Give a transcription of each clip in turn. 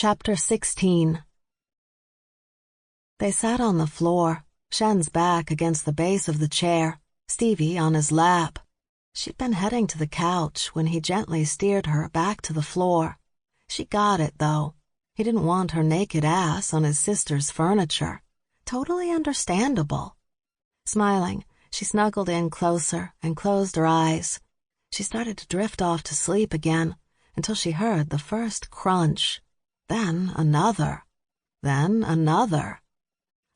Chapter 16. They sat on the floor, Shen's back against the base of the chair, Stevie on his lap. She'd been heading to the couch when he gently steered her back to the floor. She got it, though. He didn't want her naked ass on his sister's furniture. Totally understandable. Smiling, she snuggled in closer and closed her eyes. She started to drift off to sleep again until she heard the first crunch. Then another. Then another.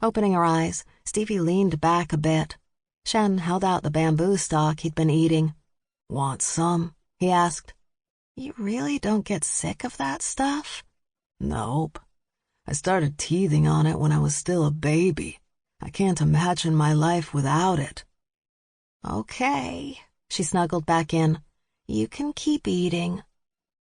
Opening her eyes, Stevie leaned back a bit. Shen held out the bamboo stalk he'd been eating. "Want some?" he asked. "You really don't get sick of that stuff?" "Nope. I started teething on it when I was still a baby. I can't imagine my life without it." "Okay," she snuggled back in. "You can keep eating."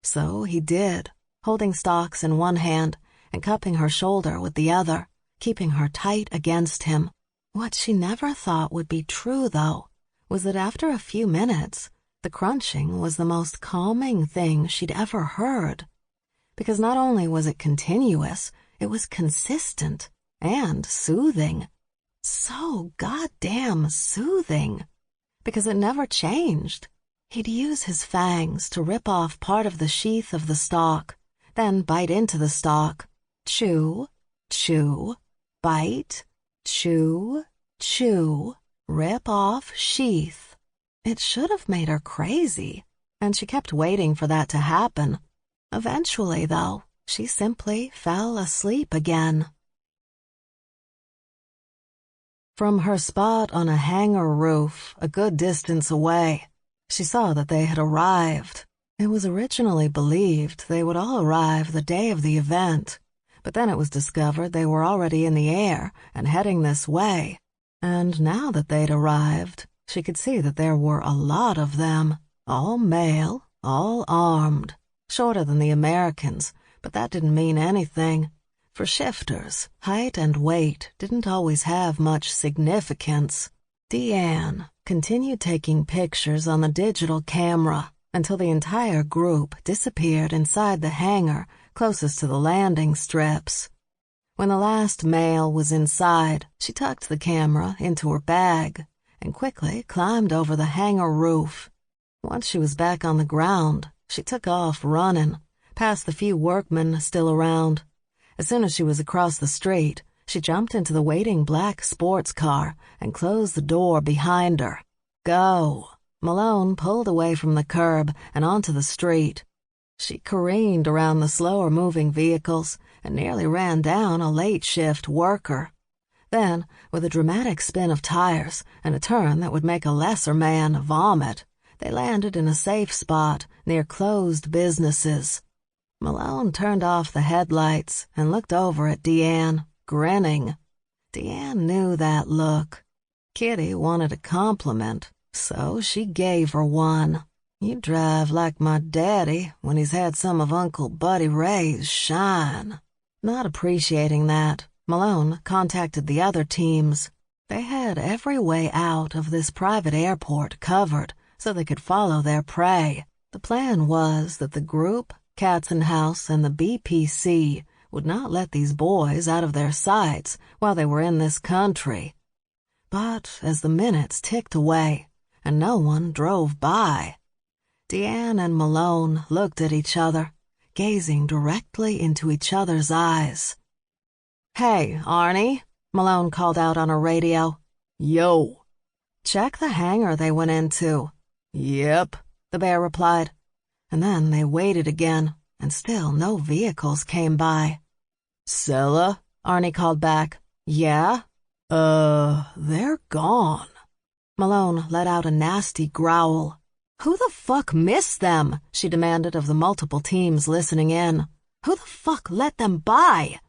So he did, holding stalks in one hand and cupping her shoulder with the other, keeping her tight against him. What she never thought would be true, though, was that after a few minutes, the crunching was the most calming thing she'd ever heard. Because not only was it continuous, it was consistent and soothing. So goddamn soothing. Because it never changed. He'd use his fangs to rip off part of the sheath of the stalk, then bite into the stalk. Chew, chew, bite, chew, chew, rip off sheath. It should have made her crazy, and she kept waiting for that to happen. Eventually, though, she simply fell asleep again. From her spot on a hangar roof, a good distance away, she saw that they had arrived. It was originally believed they would all arrive the day of the event, but then it was discovered they were already in the air and heading this way. And now that they'd arrived, she could see that there were a lot of them, all male, all armed, shorter than the Americans, but that didn't mean anything. For shifters, height and weight didn't always have much significance. Deanne continued taking pictures on the digital camera until the entire group disappeared inside the hangar closest to the landing strips. When the last male was inside, she tucked the camera into her bag and quickly climbed over the hangar roof. Once she was back on the ground, she took off running, past the few workmen still around. As soon as she was across the street, she jumped into the waiting black sports car and closed the door behind her. Go! Malone pulled away from the curb and onto the street. She careened around the slower-moving vehicles and nearly ran down a late-shift worker. Then, with a dramatic spin of tires and a turn that would make a lesser man vomit, they landed in a safe spot near closed businesses. Malone turned off the headlights and looked over at Deanne, grinning. Deanne knew that look. Kitty wanted a compliment, so she gave her one. "You drive like my daddy when he's had some of Uncle Buddy Ray's shine." Not appreciating that, Malone contacted the other teams. They had every way out of this private airport covered so they could follow their prey. The plan was that the group, Katzenhaus, and the BPC would not let these boys out of their sights while they were in this country. But as the minutes ticked away and no one drove by, Deanne and Malone looked at each other, gazing directly into each other's eyes. "Hey, Arnie," Malone called out on her radio. "Yo." "Check the hangar they went into." "Yep," the bear replied. And then they waited again, and still no vehicles came by. "Sella?" Arnie called back. "Yeah?" They're gone." Malone let out a nasty growl. "Who the fuck missed them?" she demanded of the multiple teams listening in. "Who the fuck let them by?"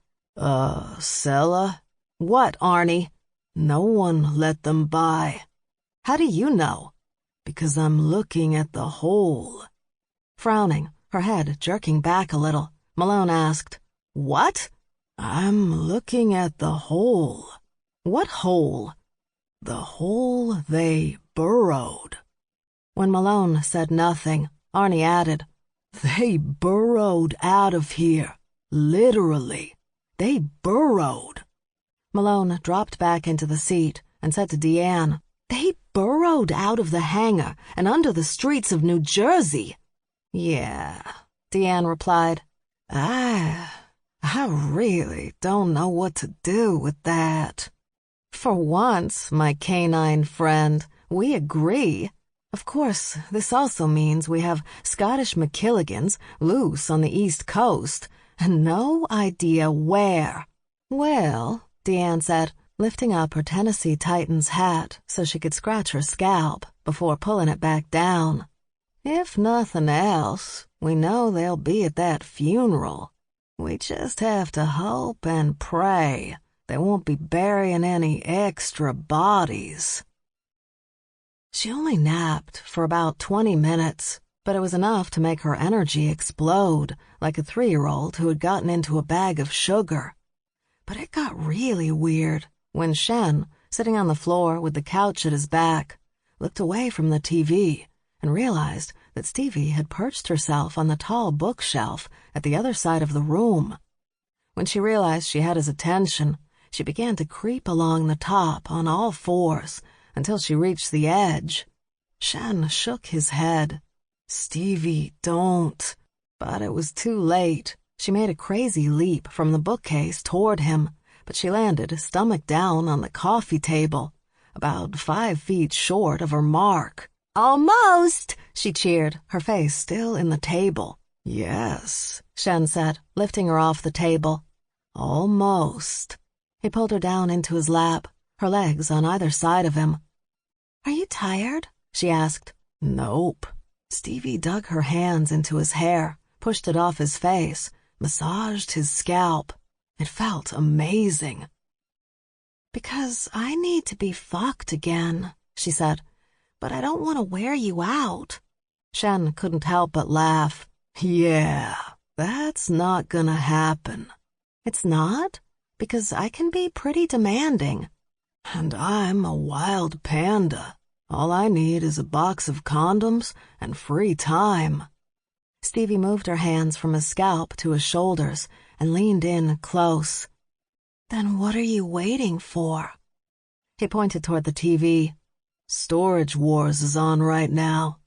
Sella?" "What, Arnie?" "No one let them by." "How do you know?" "Because I'm looking at the hole." Frowning, her head jerking back a little, Malone asked, "What?" "I'm looking at the hole." "What hole?" "The hole they burrowed." When Malone said nothing, Arnie added, "They burrowed out of here. Literally. They burrowed. Malone dropped back into the seat and said to Deanne, "They burrowed out of the hangar and under the streets of New Jersey." "Yeah," Deanne replied. I really don't know what to do with that." "For once, my canine friend, we agree. Of course, this also means we have Scottish MacKilligans loose on the East Coast, and no idea where." "Well," Deanne said, lifting up her Tennessee Titan's hat so she could scratch her scalp before pulling it back down, "if nothing else, we know they'll be at that funeral. We just have to hope and pray they won't be burying any extra bodies." She only napped for about 20 minutes, but it was enough to make her energy explode like a 3-year-old who had gotten into a bag of sugar. But it got really weird when Shen, sitting on the floor with the couch at his back, looked away from the TV and realized that Stevie had perched herself on the tall bookshelf at the other side of the room. When she realized she had his attention, she began to creep along the top on all fours until she reached the edge. Shen shook his head. "Stevie, don't." But it was too late. She made a crazy leap from the bookcase toward him, but she landed stomach down on the coffee table, about 5 feet short of her mark. "Almost!" she cheered, her face still in the table. "Yes," Shen said, lifting her off the table. "Almost." He pulled her down into his lap, her legs on either side of him. "Are you tired?" she asked. "Nope." Stevie dug her hands into his hair, pushed it off his face, massaged his scalp. It felt amazing. "Because I need to be fucked again," she said, "but I don't want to wear you out." Shen couldn't help but laugh. "Yeah, that's not gonna happen." "It's not? Because I can be pretty demanding." "And I'm a wild panda. All I need is a box of condoms and free time." Stevie moved her hands from his scalp to his shoulders and leaned in close. "Then what are you waiting for?" He pointed toward the TV. "Storage Wars is on right now."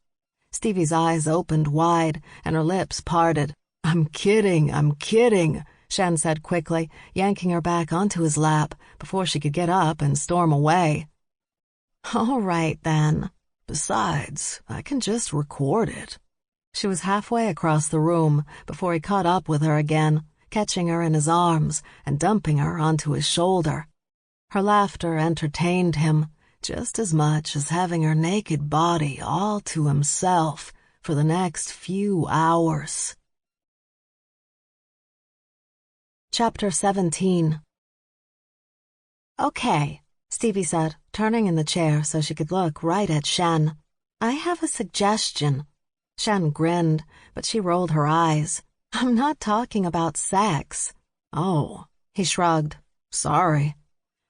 Stevie's eyes opened wide and her lips parted. I'm kidding," Shen said quickly, yanking her back onto his lap before she could get up and storm away. "All right, then. Besides, I can just record it." She was halfway across the room before he caught up with her again, catching her in his arms and dumping her onto his shoulder. Her laughter entertained him just as much as having her naked body all to himself for the next few hours. Chapter 17. "Okay," Stevie said, turning in the chair so she could look right at Shen. "I have a suggestion." Shen grinned, but she rolled her eyes. "I'm not talking about sex." "Oh," he shrugged. "Sorry."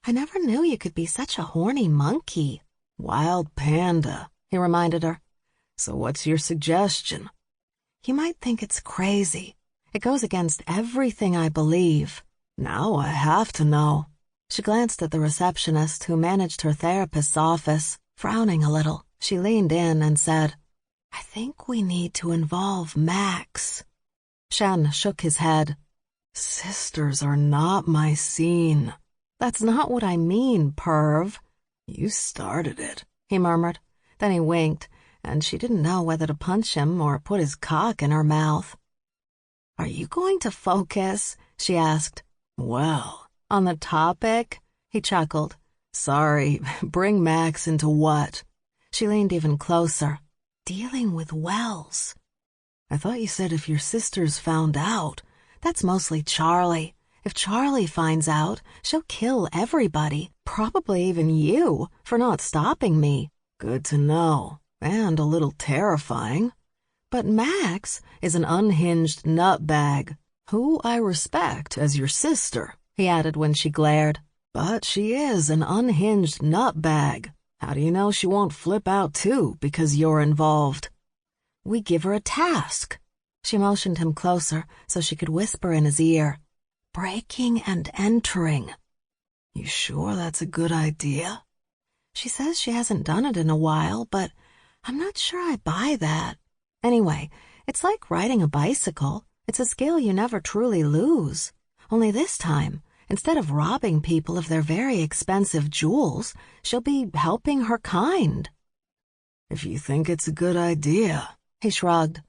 "I never knew you could be such a horny monkey." "Wild panda," he reminded her. "So what's your suggestion?" "You might think it's crazy. It goes against everything I believe." "Now I have to know." She glanced at the receptionist who managed her therapist's office. Frowning a little, she leaned in and said, "I think we need to involve Max." Shen shook his head. "Sisters are not my scene." "That's not what I mean, perv." "You started it," he murmured. Then he winked, and she didn't know whether to punch him or put his cock in her mouth. "Are you going to focus?" she asked. "Well, on the topic?" He chuckled. "Sorry, bring Max into what?" She leaned even closer. "Dealing with Wells." "I thought you said if your sisters found out." "That's mostly Charlie. If Charlie finds out, she'll kill everybody, probably even you, for not stopping me." "Good to know, and a little terrifying." "But Max is an unhinged nutbag, who I respect as your sister," he added when she glared. "But she is an unhinged nutbag. How do you know she won't flip out too because you're involved?" "We give her a task." She motioned him closer so she could whisper in his ear, "Breaking and entering." You sure that's a good idea? She says she hasn't done it in a while, but I'm not sure I buy that. Anyway, it's like riding a bicycle. It's a skill you never truly lose. Only this time, instead of robbing people of their very expensive jewels, she'll be helping her kind. If you think it's a good idea, he shrugged.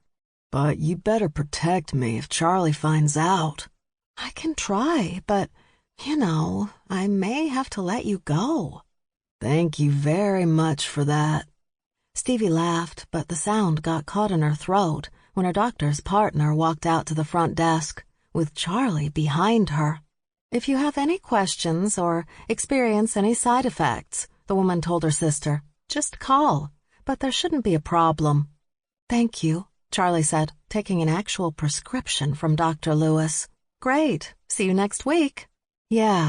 But you better protect me if Charlie finds out. I can try, but, I may have to let you go. Thank you very much for that. Stevie laughed, but the sound got caught in her throat when her doctor's partner walked out to the front desk, with Charlie behind her. "If you have any questions or experience any side effects," the woman told her sister, "just call, but there shouldn't be a problem." "Thank you," Charlie said, taking an actual prescription from Dr. Lewis. "Great. See you next week." "Yeah."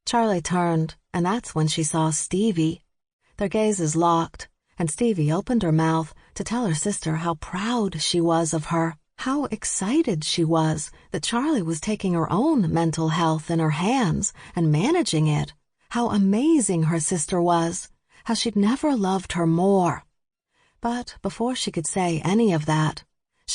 Charlie turned, and that's when she saw Stevie. Their gazes locked, and Stevie opened her mouth to tell her sister how proud she was of her, how excited she was that Charlie was taking her own mental health in her hands and managing it, how amazing her sister was, how she'd never loved her more. But before she could say any of that,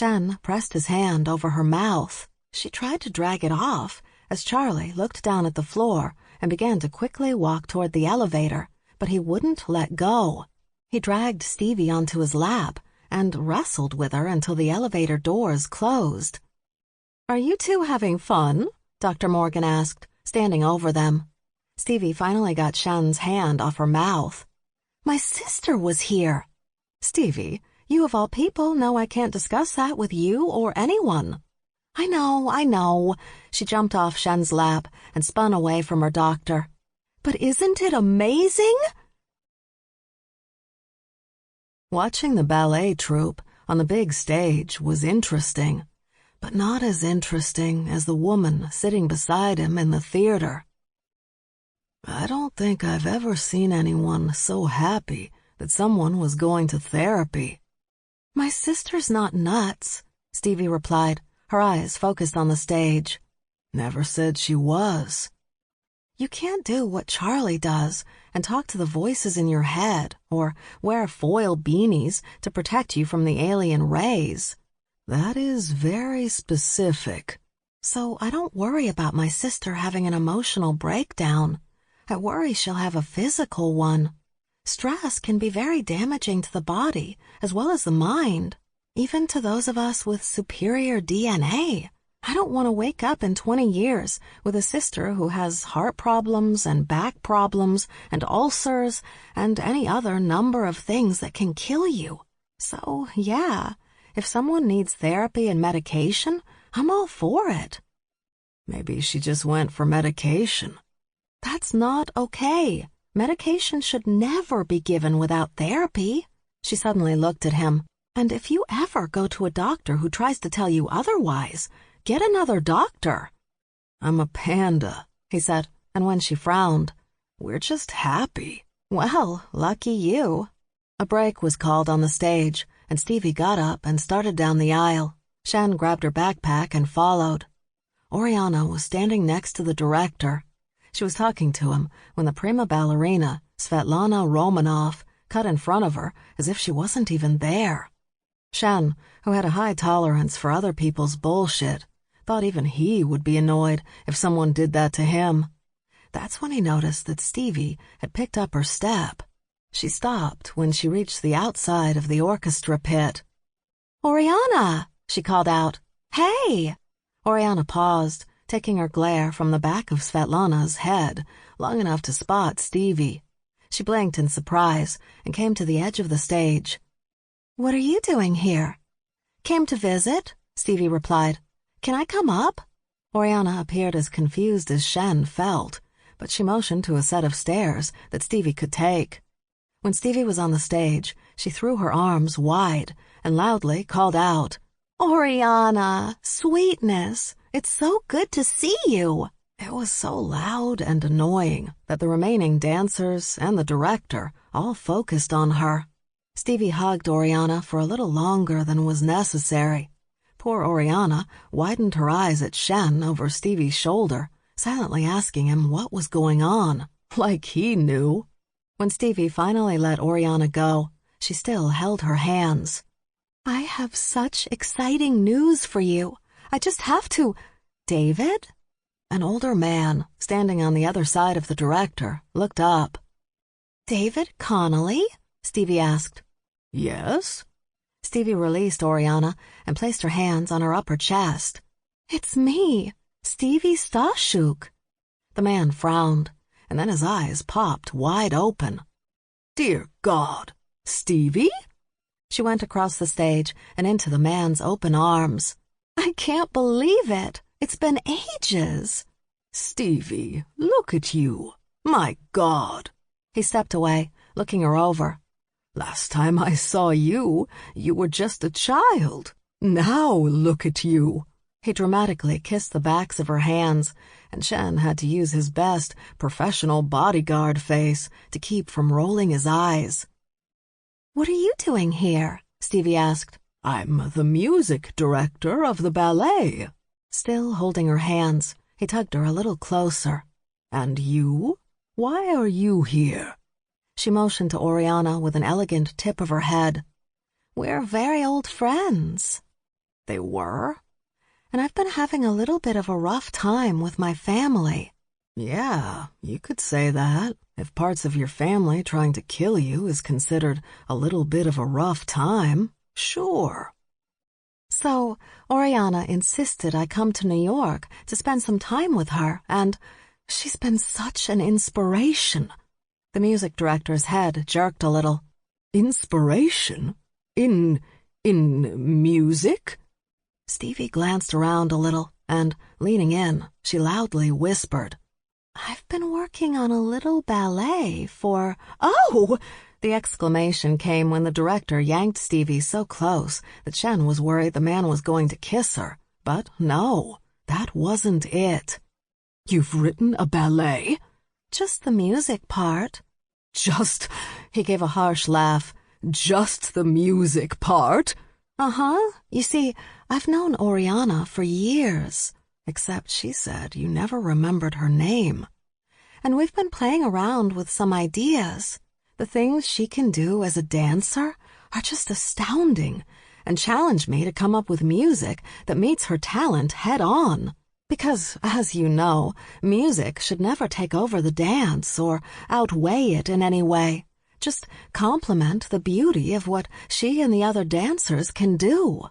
Shen pressed his hand over her mouth. She tried to drag it off as Charlie looked down at the floor and began to quickly walk toward the elevator, but he wouldn't let go. He dragged Stevie onto his lap and wrestled with her until the elevator doors closed. "Are you two having fun?" Dr. Morgan asked, standing over them. Stevie finally got Shen's hand off her mouth. "My sister was here." "Stevie, you of all people know I can't discuss that with you or anyone." I know. She jumped off Shen's lap and spun away from her doctor. "But isn't it amazing?" Watching the ballet troupe on the big stage was interesting, but not as interesting as the woman sitting beside him in the theater. I don't think I've ever seen anyone so happy that someone was going to therapy. "My sister's not nuts," Stevie replied, her eyes focused on the stage. "Never said she was." "You can't do what Charlie does and talk to the voices in your head or wear foil beanies to protect you from the alien rays." "That is very specific." "So I don't worry about my sister having an emotional breakdown. I worry she'll have a physical one. Stress can be very damaging to the body as well as the mind, even to those of us with superior DNA. I don't want to wake up in 20 years with a sister who has heart problems and back problems and ulcers and any other number of things that can kill you. So, yeah, if someone needs therapy and medication, I'm all for it." "Maybe she just went for medication." "That's not okay. Medication should never be given without therapy." She suddenly looked at him. "And if you ever go to a doctor who tries to tell you otherwise, get another doctor." "I'm a panda," he said, and when she frowned, "We're just happy." "Well, lucky you." A break was called on the stage, and Stevie got up and started down the aisle. Shen grabbed her backpack and followed. Oriana was standing next to the director. She was talking to him when the prima ballerina, Svetlana Romanov, cut in front of her as if she wasn't even there. Shen, who had a high tolerance for other people's bullshit, thought even he would be annoyed if someone did that to him. That's when he noticed that Stevie had picked up her step. She stopped when she reached the outside of the orchestra pit. "Oriana!" she called out. "Hey!" Oriana paused, taking her glare from the back of Svetlana's head long enough to spot Stevie. She blinked in surprise and came to the edge of the stage. "What are you doing here?" "Came to visit," Stevie replied. "Can I come up?" Oriana appeared as confused as Shen felt, but she motioned to a set of stairs that Stevie could take. When Stevie was on the stage, she threw her arms wide and loudly called out, "Oriana, sweetness, it's so good to see you." It was so loud and annoying that the remaining dancers and the director all focused on her. Stevie hugged Oriana for a little longer than was necessary. Poor Oriana widened her eyes at Shen over Stevie's shoulder, silently asking him what was going on, like he knew. When Stevie finally let Oriana go, she still held her hands. "I have such exciting news for you. I just have to—" "David?" An older man, standing on the other side of the director, looked up. "David Connolly?" Stevie asked. "Yes?" Stevie released Oriana and placed her hands on her upper chest. "It's me, Stevie Stashuk." The man frowned, and then his eyes popped wide open. "Dear God, Stevie?" She went across the stage and into the man's open arms. "I can't believe it. It's been ages." "Stevie, look at you. My God." He stepped away, looking her over. "Last time I saw you, you were just a child. Now look at you." He dramatically kissed the backs of her hands, and Shen had to use his best professional bodyguard face to keep from rolling his eyes. "What are you doing here?" Stevie asked. "I'm the music director of the ballet." Still holding her hands, he tugged her a little closer. "And you? Why are you here?" She motioned to Oriana with an elegant tip of her head. "We're very old friends." They were? "And I've been having a little bit of a rough time with my family." "Yeah, you could say that, if parts of your family trying to kill you is considered a little bit of a rough time. Sure." "So, Oriana insisted I come to New York to spend some time with her, and she's been such an inspiration." The music director's head jerked a little. "Inspiration? In music?" Stevie glanced around a little, and, leaning in, she loudly whispered, "I've been working on a little ballet for—" "Oh!" The exclamation came when the director yanked Stevie so close that Shen was worried the man was going to kiss her. But no, that wasn't it. "You've written a ballet?" "Just the music part." "Just," he gave a harsh laugh, "just the music part?" "Uh-huh. You see, I've known Oriana for years, except she said you never remembered her name. And we've been playing around with some ideas. The things she can do as a dancer are just astounding, and challenge me to come up with music that meets her talent head on. Because, as you know, music should never take over the dance or outweigh it in any way. Just complement the beauty of what she and the other dancers can do."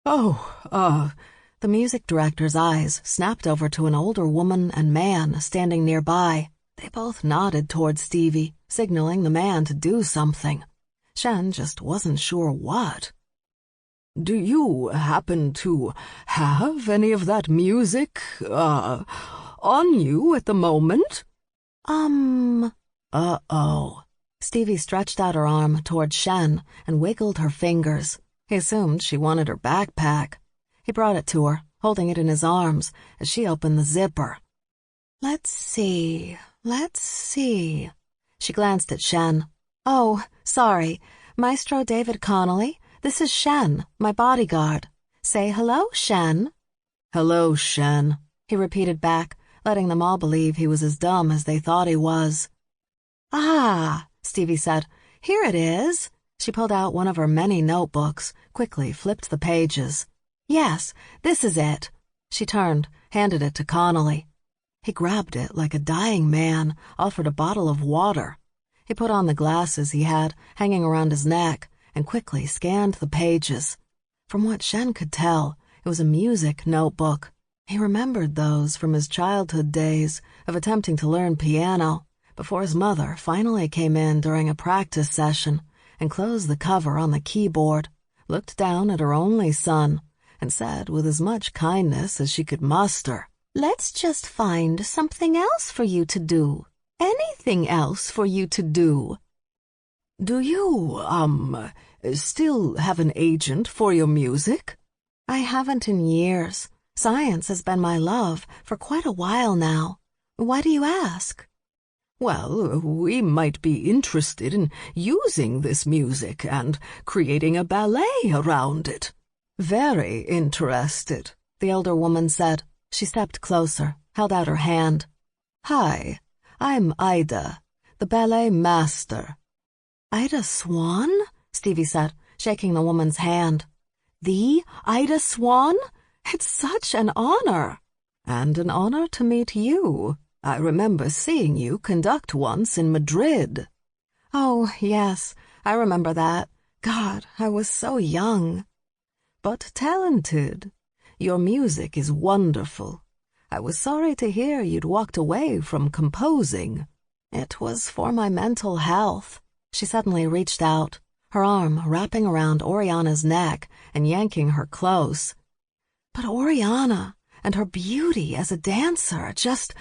The music director's eyes snapped over to an older woman and man standing nearby. They both nodded toward Stevie, signaling the man to do something. Shen just wasn't sure what. "Do you happen to have any of that music, on you at the moment?" Uh-oh. Stevie stretched out her arm toward Shen and wiggled her fingers. He assumed she wanted her backpack. He brought it to her, holding it in his arms as she opened the zipper. Let's see. She glanced at Shen. "Oh, sorry. Maestro David Connolly, this is Shen, my bodyguard. Say hello, Shen." "Hello, Shen," he repeated back, letting them all believe he was as dumb as they thought he was. "Ah," Stevie said. "Here it is." She pulled out one of her many notebooks, quickly flipped the pages. "Yes, this is it." She turned, handed it to Connolly. He grabbed it like a dying man, offered a bottle of water. He put on the glasses he had hanging around his neck and quickly scanned the pages. From what Shen could tell, it was a music notebook. He remembered those from his childhood days of attempting to learn piano, before his mother finally came in during a practice session and closed the cover on the keyboard, looked down at her only son, and said with as much kindness as she could muster, "Let's just find something else for you to do. Anything else for you to do." "Do you, still have an agent for your music?" "I haven't in years. Science has been my love for quite a while now. Why do you ask?" "Well, we might be interested in using this music and creating a ballet around it." Very interested, the elder woman said. She stepped closer, held out her hand. Hi, I'm Ida, the ballet master. Ida Swan? Stevie said, shaking the woman's hand. The Ida Swan? It's such an honor. And an honor to meet you. I remember seeing you conduct once in Madrid. Oh, yes, I remember that. God, I was so young. But talented. Your music is wonderful. I was sorry to hear you'd walked away from composing. It was for my mental health. She suddenly reached out, her arm wrapping around Oriana's neck and yanking her close. But Oriana and her beauty as a dancer just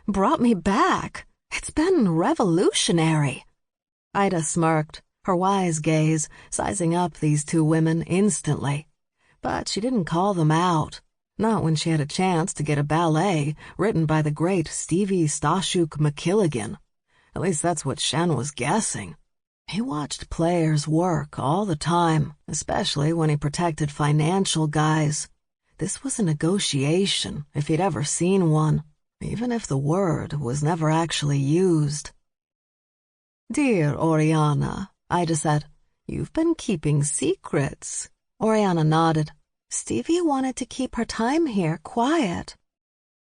brought me back. It's been revolutionary. Ida smirked, her wise gaze sizing up these two women instantly. But she didn't call them out, not when she had a chance to get a ballet written by the great Stevie MacKilligan. At least that's what Shen was guessing. He watched players work all the time, especially when he protected financial guys. This was a negotiation, if he'd ever seen one, even if the word was never actually used. Dear Oriana, Ida said, you've been keeping secrets. Oriana nodded. Stevie wanted to keep her time here quiet.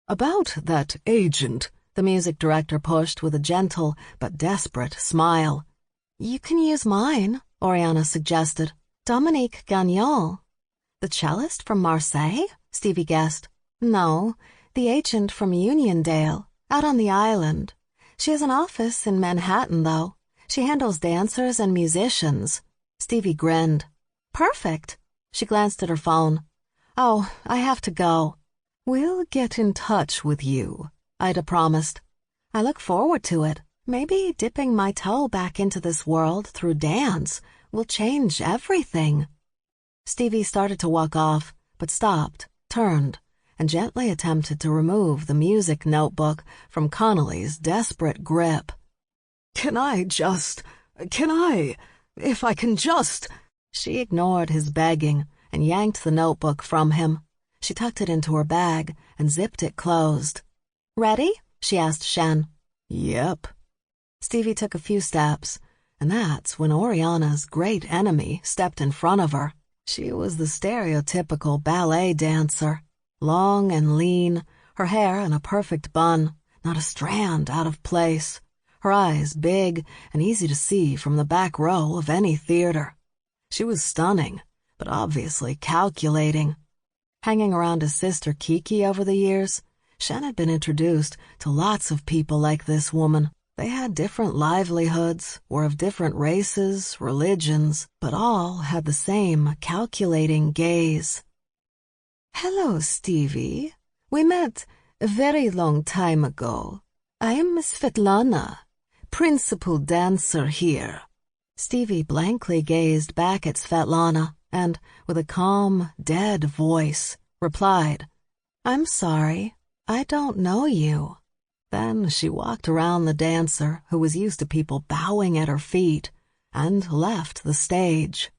About that agent, the music director pushed with a gentle but desperate smile. You can use mine, Oriana suggested. Dominique Gagnon. The cellist from Marseille? Stevie guessed. No, the agent from Uniondale, out on the island. She has an office in Manhattan, though. She handles dancers and musicians. Stevie grinned. Perfect. She glanced at her phone. Oh, I have to go. We'll get in touch with you, Ida promised. I look forward to it. Maybe dipping my toe back into this world through dance will change everything. Stevie started to walk off, but stopped, turned, and gently attempted to remove the music notebook from Connolly's desperate grip. If I can just... She ignored his begging and yanked the notebook from him. She tucked it into her bag and zipped it closed. Ready? She asked Shen. Yep. Stevie took a few steps, and that's when Oriana's great enemy stepped in front of her. She was the stereotypical ballet dancer, long and lean, her hair in a perfect bun, not a strand out of place, her eyes big and easy to see from the back row of any theater. She was stunning, but obviously calculating. Hanging around his sister Kiki over the years, Shen had been introduced to lots of people like this woman. They had different livelihoods, were of different races, religions, but all had the same calculating gaze. Hello, Stevie. We met a very long time ago. I am Miss Svetlana, principal dancer here. Stevie blankly gazed back at Svetlana and, with a calm, dead voice, replied, I'm sorry, I don't know you. Then she walked around the dancer, who was used to people bowing at her feet, and left the stage.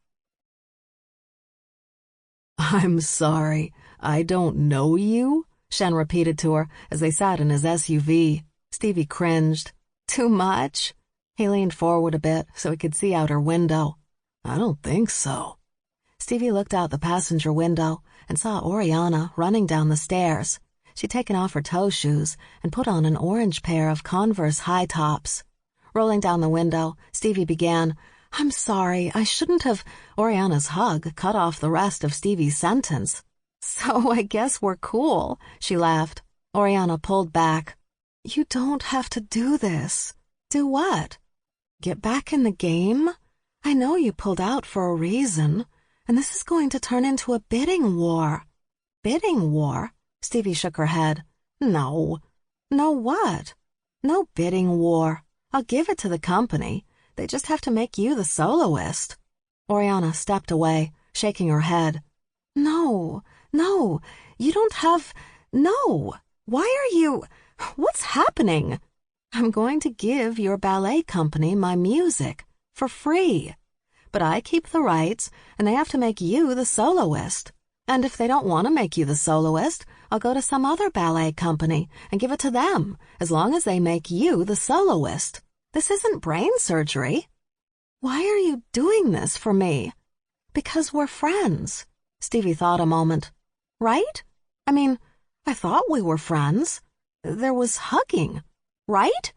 I'm sorry, I don't know you? Shen repeated to her as they sat in his SUV. Stevie cringed. Too much? He leaned forward a bit so he could see out her window. I don't think so. Stevie looked out the passenger window and saw Oriana running down the stairs. She'd taken off her toe shoes and put on an orange pair of Converse high tops. Rolling down the window, Stevie began, I'm sorry, I shouldn't have... Oriana's hug cut off the rest of Stevie's sentence. So I guess we're cool, she laughed. Oriana pulled back. You don't have to do this. Do what? Get back in the game? I know you pulled out for a reason, and this is going to turn into a bidding war. Bidding war? Stevie shook her head. No. No what? No bidding war. I'll give it to the company. They just have to make you the soloist. Oriana stepped away, shaking her head. No, you don't have... No. Why are you... What's happening? I'm going to give your ballet company my music, for free. but I keep the rights, and they have to make you the soloist. And if they don't want to make you the soloist, I'll go to some other ballet company and give it to them, as long as they make you the soloist. This isn't brain surgery. Why are you doing this for me? Because we're friends. Stevie thought a moment. Right? I mean, I thought we were friends. There was hugging, right?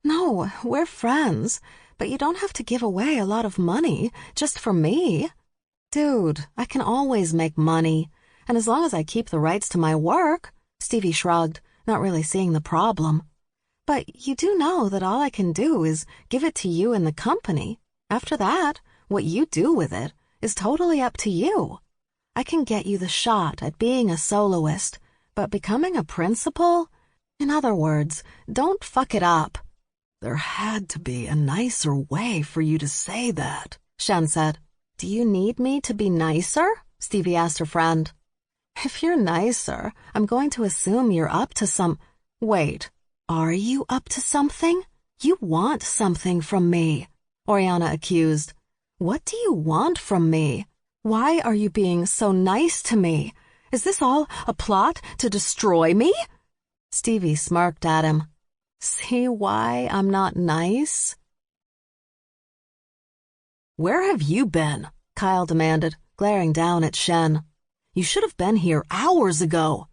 No, we're friends, but you don't have to give away a lot of money just for me. Dude, I can always make money, and as long as I keep the rights to my work, Stevie shrugged, not really seeing the problem. But you do know that all I can do is give it to you and the company. After that, what you do with it is totally up to you. I can get you the shot at being a soloist, but becoming a principal? In other words, don't fuck it up. There had to be a nicer way for you to say that, Shen said. Do you need me to be nicer? Stevie asked her friend. If you're nicer, I'm going to assume you're up to some... Wait, are you up to something? You want something from me, Oriana accused. What do you want from me? Why are you being so nice to me? Is this all a plot to destroy me? Stevie smirked at him. See why I'm not nice? Where have you been? Kyle demanded, glaring down at Shen. You should have been here hours ago.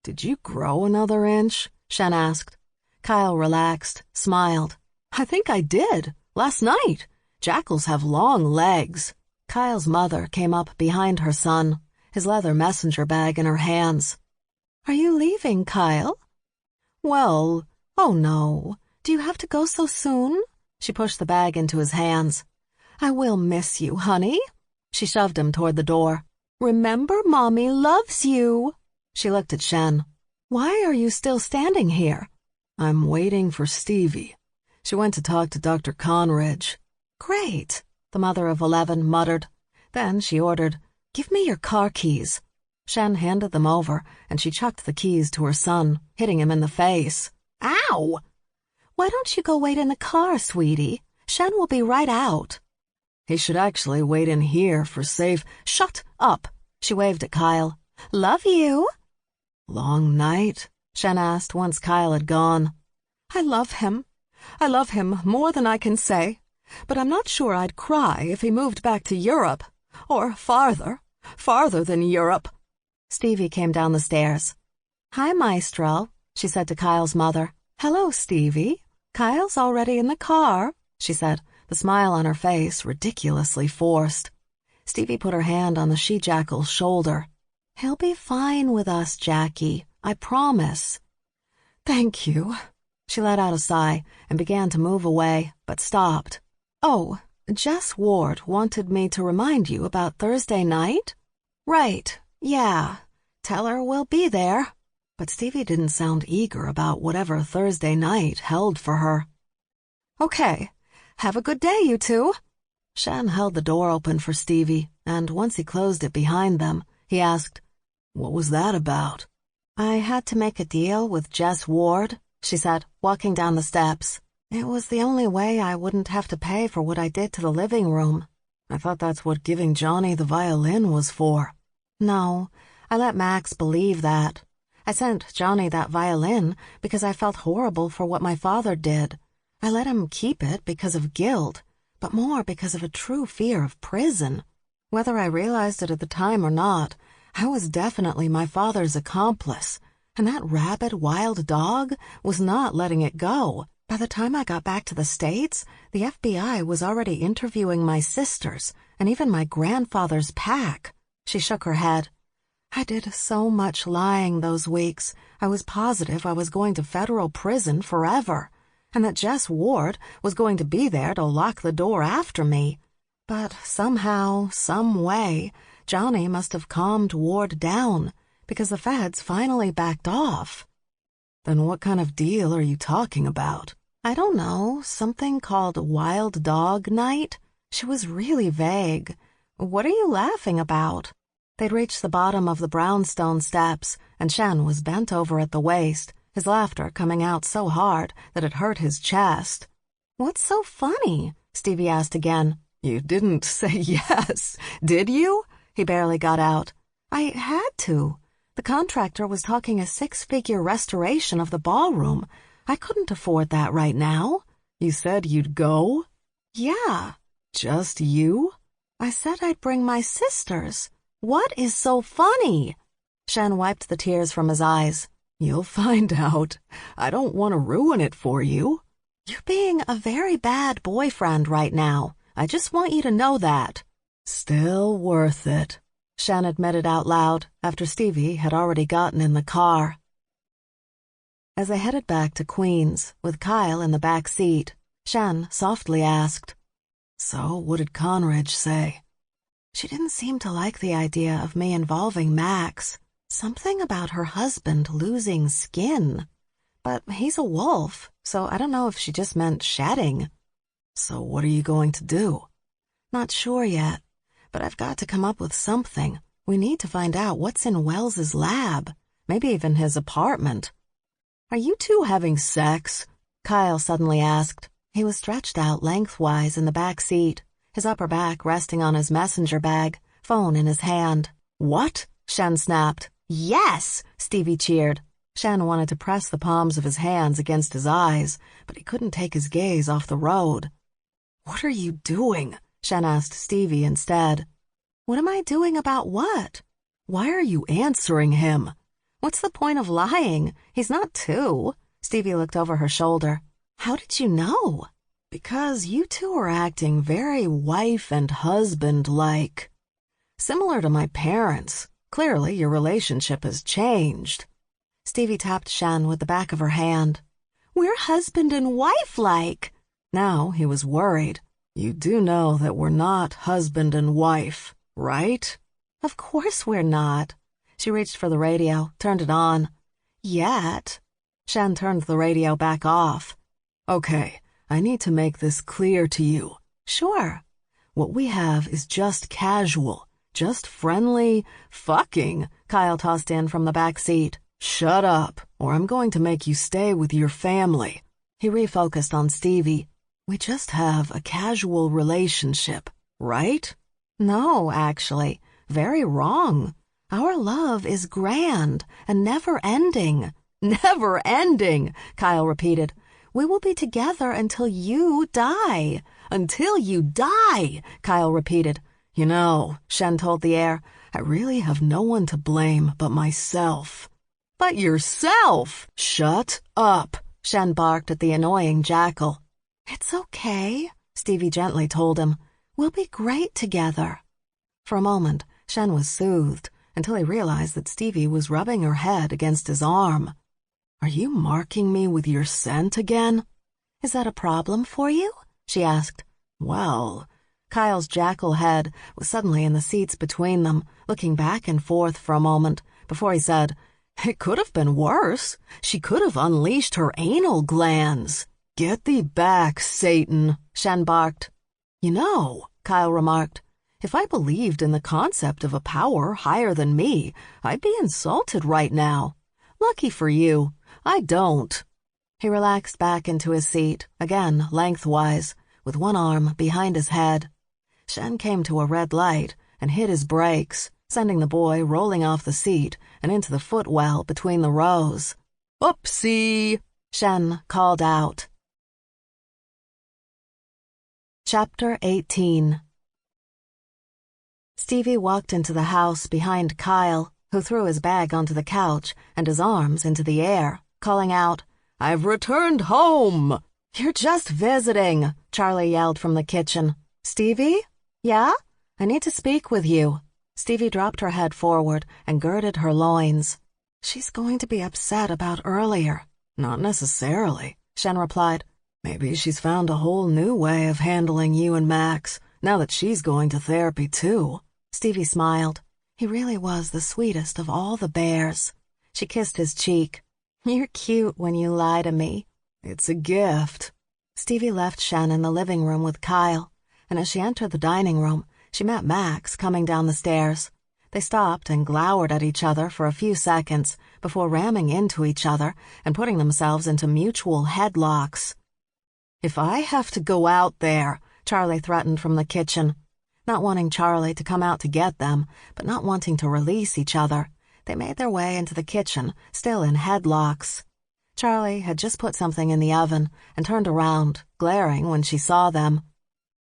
Did you grow another inch? Shen asked. Kyle relaxed, smiled. I think I did. Last night. Jackals have long legs. Kyle's mother came up behind her son, his leather messenger bag in her hands. Are you leaving, Kyle? Well, oh no. Do you have to go so soon? She pushed the bag into his hands. I will miss you, honey. She shoved him toward the door. Remember, Mommy loves you. She looked at Shen. Why are you still standing here? I'm waiting for Stevie. She went to talk to Dr. Conridge. Great, the mother of 11 muttered. Then she ordered, Give me your car keys. Shen handed them over, and she chucked the keys to her son, hitting him in the face. Ow! Why don't you go wait in the car, sweetie? Shen will be right out. He should actually wait in here for safe... Shut up, she waved at Kyle. Love you. Long night? Shen asked once Kyle had gone. I love him. I love him more than I can say. But I'm not sure I'd cry if he moved back to Europe. Or farther than Europe. Stevie came down the stairs. Hi, Maestro, she said to Kyle's mother. Hello, Stevie. Kyle's already in the car, she said, the smile on her face ridiculously forced. Stevie put her hand on the she-jackal's shoulder. He'll be fine with us, Jackie, I promise. Thank you. She let out a sigh and began to move away, but stopped. Oh, Jess Ward wanted me to remind you about Thursday night? Right, yeah. Tell her we'll be there. But Stevie didn't sound eager about whatever Thursday night held for her. Okay, have a good day, you two. Shen held the door open for Stevie, and once he closed it behind them, he asked, What was that about? I had to make a deal with Jess Ward, she said, walking down the steps. It was the only way I wouldn't have to pay for what I did to the living room. I thought that's what giving Johnny the violin was for. No, I let Max believe that. I sent Johnny that violin because I felt horrible for what my father did. I let him keep it because of guilt, but more because of a true fear of prison. Whether I realized it at the time or not, I was definitely my father's accomplice, and that rabid wild dog was not letting it go. By the time I got back to the States, the FBI was already interviewing my sisters and even my grandfather's pack. She shook her head. I did so much lying those weeks, I was positive I was going to federal prison forever, and that Jess Ward was going to be there to lock the door after me. But somehow, some way, Johnny must have calmed Ward down, because the feds finally backed off. Then what kind of deal are you talking about? I don't know, something called Wild Dog Night? She was really vague. What are you laughing about? They'd reached the bottom of the brownstone steps, and Shen was bent over at the waist, his laughter coming out so hard that it hurt his chest. What's so funny? Stevie asked again. You didn't say yes, did you? He barely got out. I had to. The contractor was talking a 6-figure restoration of the ballroom. I couldn't afford that right now. You said you'd go? Yeah. Just you? I said I'd bring my sisters. What is so funny? Shen wiped the tears from his eyes. You'll find out. I don't want to ruin it for you. You're being a very bad boyfriend right now. I just want you to know that. Still worth it, Shen admitted out loud after Stevie had already gotten in the car. As they headed back to Queens, with Kyle in the back seat, Shen softly asked, So what did Conridge say? She didn't seem to like the idea of me involving Max. Something about her husband losing skin. But he's a wolf, so I don't know if she just meant shedding. So what are you going to do? Not sure yet, but I've got to come up with something. We need to find out what's in Wells's lab, maybe even his apartment. Are you two having sex? Kyle suddenly asked. He was stretched out lengthwise in the back seat, his upper back resting on his messenger bag, phone in his hand. What? Shen snapped. Yes, Stevie cheered. Shen wanted to press the palms of his hands against his eyes, but he couldn't take his gaze off the road. What are you doing? Shen asked Stevie instead. What am I doing about what? Why are you answering him? What's the point of lying? He's not 2. Stevie looked over her shoulder. How did you know? Because you two are acting very wife and husband-like. Similar to my parents. Clearly, your relationship has changed. Stevie tapped Shen with the back of her hand. We're husband and wife-like. Now he was worried. You do know that we're not husband and wife, right? Of course we're not. She reached for the radio, turned it on. Yet. Shen turned the radio back off. Okay, I need to make this clear to you. Sure. What we have is just casual, just friendly fucking, Kyle tossed in from the back seat. Shut up, or I'm going to make you stay with your family. He refocused on Stevie. We just have a casual relationship, right? No, actually. Very wrong. Our love is grand and never-ending. Never-ending, Kyle repeated. We will be together until you die. Until you die, Kyle repeated. You know, Shen told the air, I really have no one to blame but myself. But yourself! Shut up, Shen barked at the annoying jackal. It's okay, Stevie gently told him. We'll be great together. For a moment, Shen was soothed until he realized that Stevie was rubbing her head against his arm. Are you marking me with your scent again? Is that a problem for you? She asked. Well, Kyle's jackal head was suddenly in the seats between them, looking back and forth for a moment before he said, It could have been worse. She could have unleashed her anal glands. Get thee back, Satan, Shen barked. You know, Kyle remarked, if I believed in the concept of a power higher than me, I'd be insulted right now. Lucky for you, I don't. He relaxed back into his seat, again lengthwise, with one arm behind his head. Shen came to a red light and hit his brakes, sending the boy rolling off the seat and into the footwell between the rows. Oopsie, Shen called out. Chapter 18. Stevie walked into the house behind Kyle, who threw his bag onto the couch and his arms into the air, calling out, I've returned home! You're just visiting, Charlie yelled from the kitchen. Stevie? Yeah? I need to speak with you. Stevie dropped her head forward and girded her loins. She's going to be upset about earlier. Not necessarily, Shen replied. Maybe she's found a whole new way of handling you and Max, now that she's going to therapy too. Stevie smiled. He really was the sweetest of all the bears. She kissed his cheek. You're cute when you lie to me. It's a gift. Stevie left Shen in the living room with Kyle, and as she entered the dining room, she met Max coming down the stairs. They stopped and glowered at each other for a few seconds before ramming into each other and putting themselves into mutual headlocks. If I have to go out there, Charlie threatened from the kitchen. Not wanting Charlie to come out to get them, but not wanting to release each other, they made their way into the kitchen, still in headlocks. Charlie had just put something in the oven and turned around, glaring when she saw them.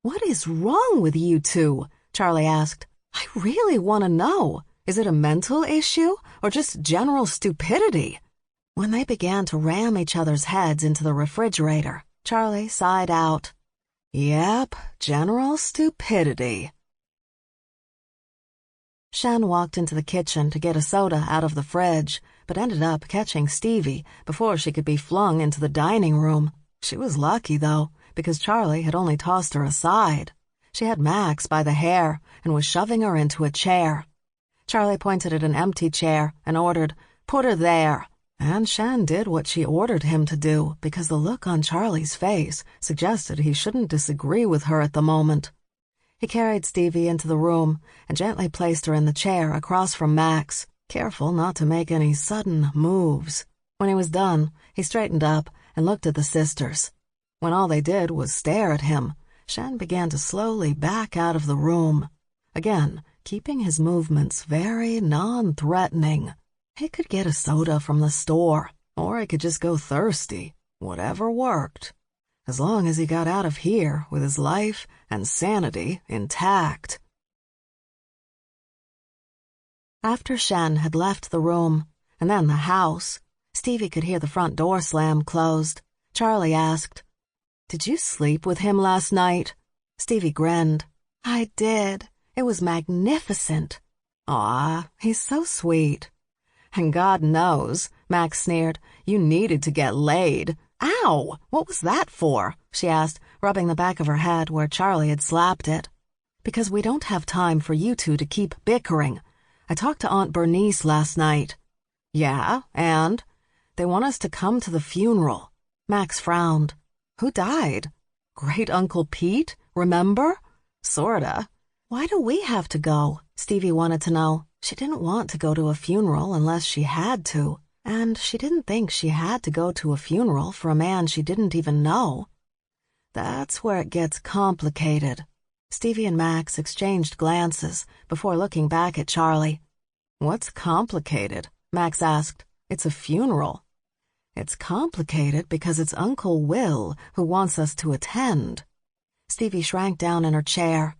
"What is wrong with you two?" Charlie asked. "I really want to know. Is it a mental issue or just general stupidity?" When they began to ram each other's heads into the refrigerator, Charlie sighed out, "Yep, general stupidity." Shen walked into the kitchen to get a soda out of the fridge, but ended up catching Stevie before she could be flung into the dining room. She was lucky, though, because Charlie had only tossed her aside. She had Max by the hair and was shoving her into a chair. Charlie pointed at an empty chair and ordered, "Put her there." And Shen did what she ordered him to do because the look on Charlie's face suggested he shouldn't disagree with her at the moment. He carried Stevie into the room and gently placed her in the chair across from Max, careful not to make any sudden moves. When he was done, he straightened up and looked at the sisters. When all they did was stare at him, Shen began to slowly back out of the room, again keeping his movements very non-threatening. He could get a soda from the store, or he could just go thirsty. Whatever worked. As long as he got out of here with his life and sanity intact. After Shen had left the room, and then the house, Stevie could hear the front door slam closed. Charlie asked, "Did you sleep with him last night?" Stevie grinned. "I did. It was magnificent." "Aw, he's so sweet." "And God knows," Max sneered, "you needed to get laid." "Ow! What was that for?" she asked, rubbing the back of her head where Charlie had slapped it. "Because we don't have time for you two to keep bickering. I talked to Aunt Bernice last night." "Yeah, and?" "They want us to come to the funeral." Max frowned. "Who died?" "Great Uncle Pete, remember?" "Sorta." "Why do we have to go?" Stevie wanted to know. She didn't want to go to a funeral unless she had to, and she didn't think she had to go to a funeral for a man she didn't even know. That's where it gets complicated. Stevie and Max exchanged glances before looking back at Charlie. "What's complicated?" Max asked. "It's a funeral." "It's complicated because it's Uncle Will who wants us to attend." Stevie shrank down in her chair.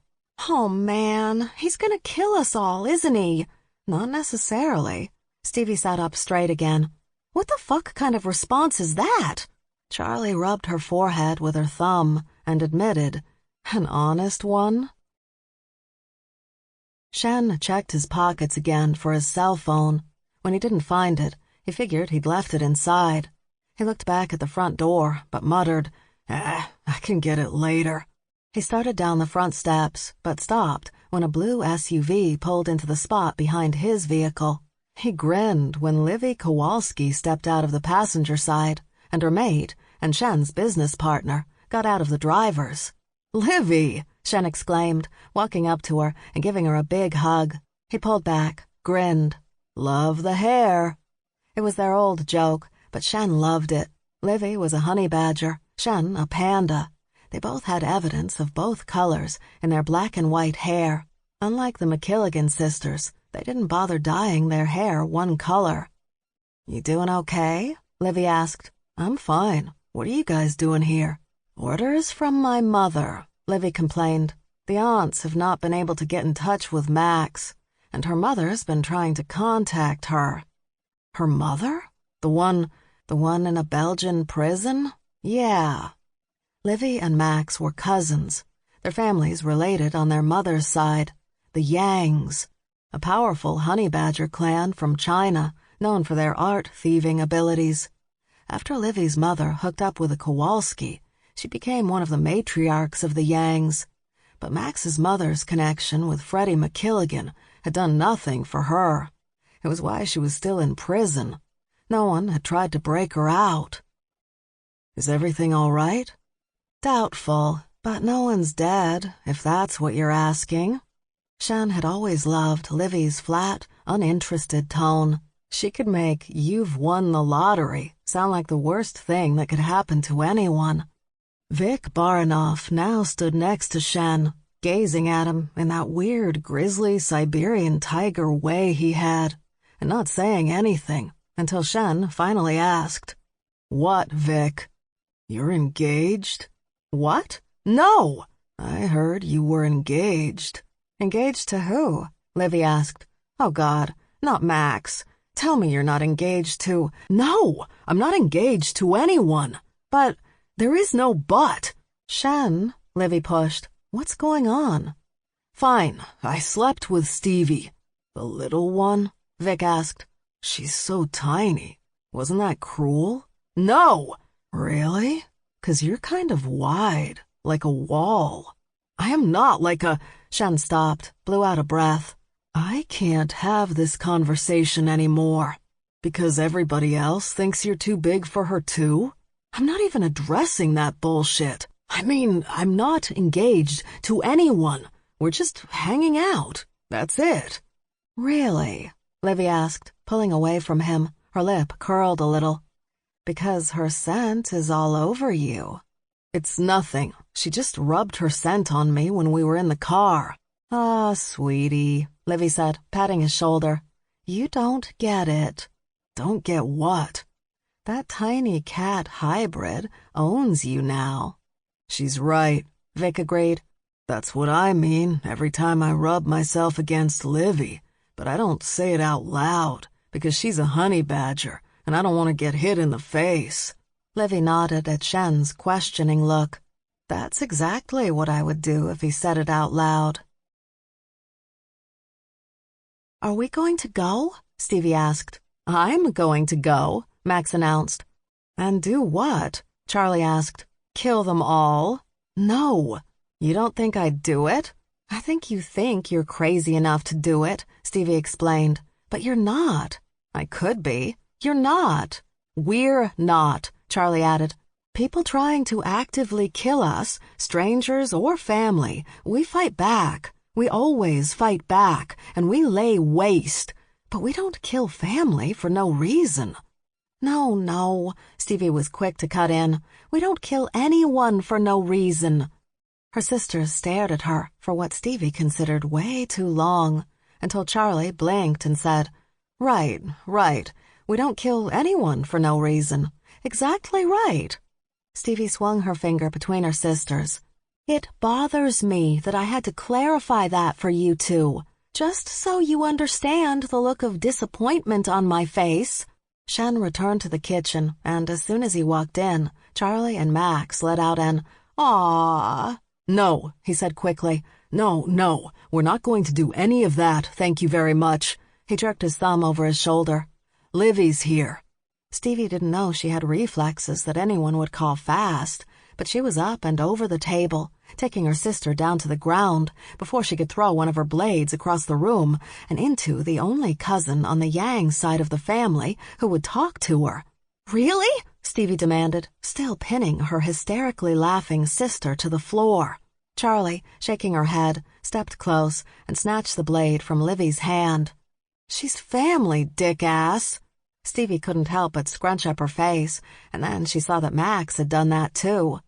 "Oh, man, he's gonna kill us all, isn't he?" "Not necessarily." Stevie sat up straight again. "What the fuck kind of response is that?" Charlie rubbed her forehead with her thumb and admitted, "An honest one." Shen checked his pockets again for his cell phone. When he didn't find it, he figured he'd left it inside. He looked back at the front door, but muttered, I can get it later." He started down the front steps, but stopped when a blue SUV pulled into the spot behind his vehicle. He grinned when Livy Kowalski stepped out of the passenger side, and her mate and Shen's business partner got out of the driver's. "Livy!" Shen exclaimed, walking up to her and giving her a big hug. He pulled back, grinned. "Love the hair." It was their old joke, but Shen loved it. Livy was a honey badger, Shen a panda. They both had evidence of both colors in their black and white hair. Unlike the MacKilligan sisters, they didn't bother dyeing their hair one color. "You doing okay?" Livy asked. "I'm fine. What are you guys doing here?" "Orders from my mother," Livy complained. "The aunts have not been able to get in touch with Max, and her mother's been trying to contact her." "Her mother? The one in a Belgian prison?" "Yeah." Livy and Max were cousins. Their families related on their mother's side, the Yangs, a powerful honey badger clan from China known for their art-thieving abilities. After Livy's mother hooked up with a Kowalski, she became one of the matriarchs of the Yangs. But Max's mother's connection with Freddie MacKilligan had done nothing for her. It was why she was still in prison. No one had tried to break her out. "Is everything all right?" "Doubtful, but no one's dead, if that's what you're asking." Shen had always loved Livy's flat, uninterested tone. She could make "you've won the lottery" sound like the worst thing that could happen to anyone. Vic Baranoff now stood next to Shen, gazing at him in that weird grizzly Siberian tiger way he had, and not saying anything until Shen finally asked, "What, Vic? You're engaged?" "What? No! I heard you were engaged." "Engaged to who?" Livy asked. "Oh, God, not Max. Tell me you're not engaged to—" "No, I'm not engaged to anyone." "But there is no but." Shen," Livy pushed. "What's going on?" "Fine, I slept with Stevie." "The little one?" Vic asked. "She's so tiny. Wasn't that cruel?" "No!" "Really? 'Cause you're kind of wide, like a wall." "I am not like a—" Shen stopped, blew out a breath. "I can't have this conversation anymore. Because everybody else thinks you're too big for her too? I'm not even addressing that bullshit. I mean, I'm not engaged to anyone. We're just hanging out. That's it." "Really?" Livy asked, pulling away from him, her lip curled a little. "Because her scent is all over you." "It's nothing. She just rubbed her scent on me when we were in the car." "Ah, sweetie," Livy said, patting his shoulder. "You don't get it." "Don't get what?" "That tiny cat hybrid owns you now." "She's right," Vic agreed. "That's what I mean every time I rub myself against Livy, but I don't say it out loud because she's a honey badger and I don't want to get hit in the face." Livy nodded at Shen's questioning look. "That's exactly what I would do if he said it out loud." "Are we going to go?" Stevie asked. "I'm going to go," Max announced. "And do what?" Charlie asked. "Kill them all?" "No. You don't think I'd do it?" "I think you think you're crazy enough to do it," Stevie explained. "But you're not." "I could be." "You're not." "We're not," Charlie added. "People trying to actively kill us, strangers or family, we fight back. We always fight back, and we lay waste. But we don't kill family for no reason." No, Stevie was quick to cut in. "We don't kill anyone for no reason." Her sisters stared at her for what Stevie considered way too long, until Charlie blinked and said, Right. We don't kill anyone for no reason. Exactly right." Stevie swung her finger between her sisters. "It bothers me that I had to clarify that for you two, just so you understand the look of disappointment on my face." Shen returned to the kitchen, and as soon as he walked in, Charlie and Max let out an, "Aww." "No," he said quickly. No, we're not going to do any of that, thank you very much." He jerked his thumb over his shoulder. "Livy's here." Stevie didn't know she had reflexes that anyone would call fast, but she was up and over the table, taking her sister down to the ground before she could throw one of her blades across the room and into the only cousin on the Yang side of the family who would talk to her. "Really?" Stevie demanded, still pinning her hysterically laughing sister to the floor. Charlie, shaking her head, stepped close and snatched the blade from Livy's hand. "She's family, dick-ass." Stevie couldn't help but scrunch up her face, and then she saw that Max had done that too.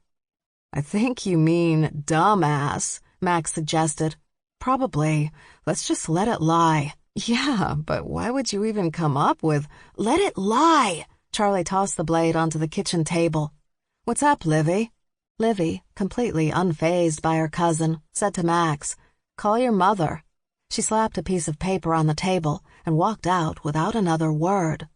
"I think you mean dumbass," Max suggested. "Probably. Let's just let it lie." "Yeah, but why would you even come up with—" "Let it lie!" Charlie tossed the blade onto the kitchen table. "What's up, Livy?" Livy, completely unfazed by her cousin, said to Max, "Call your mother." She slapped a piece of paper on the table and walked out without another word.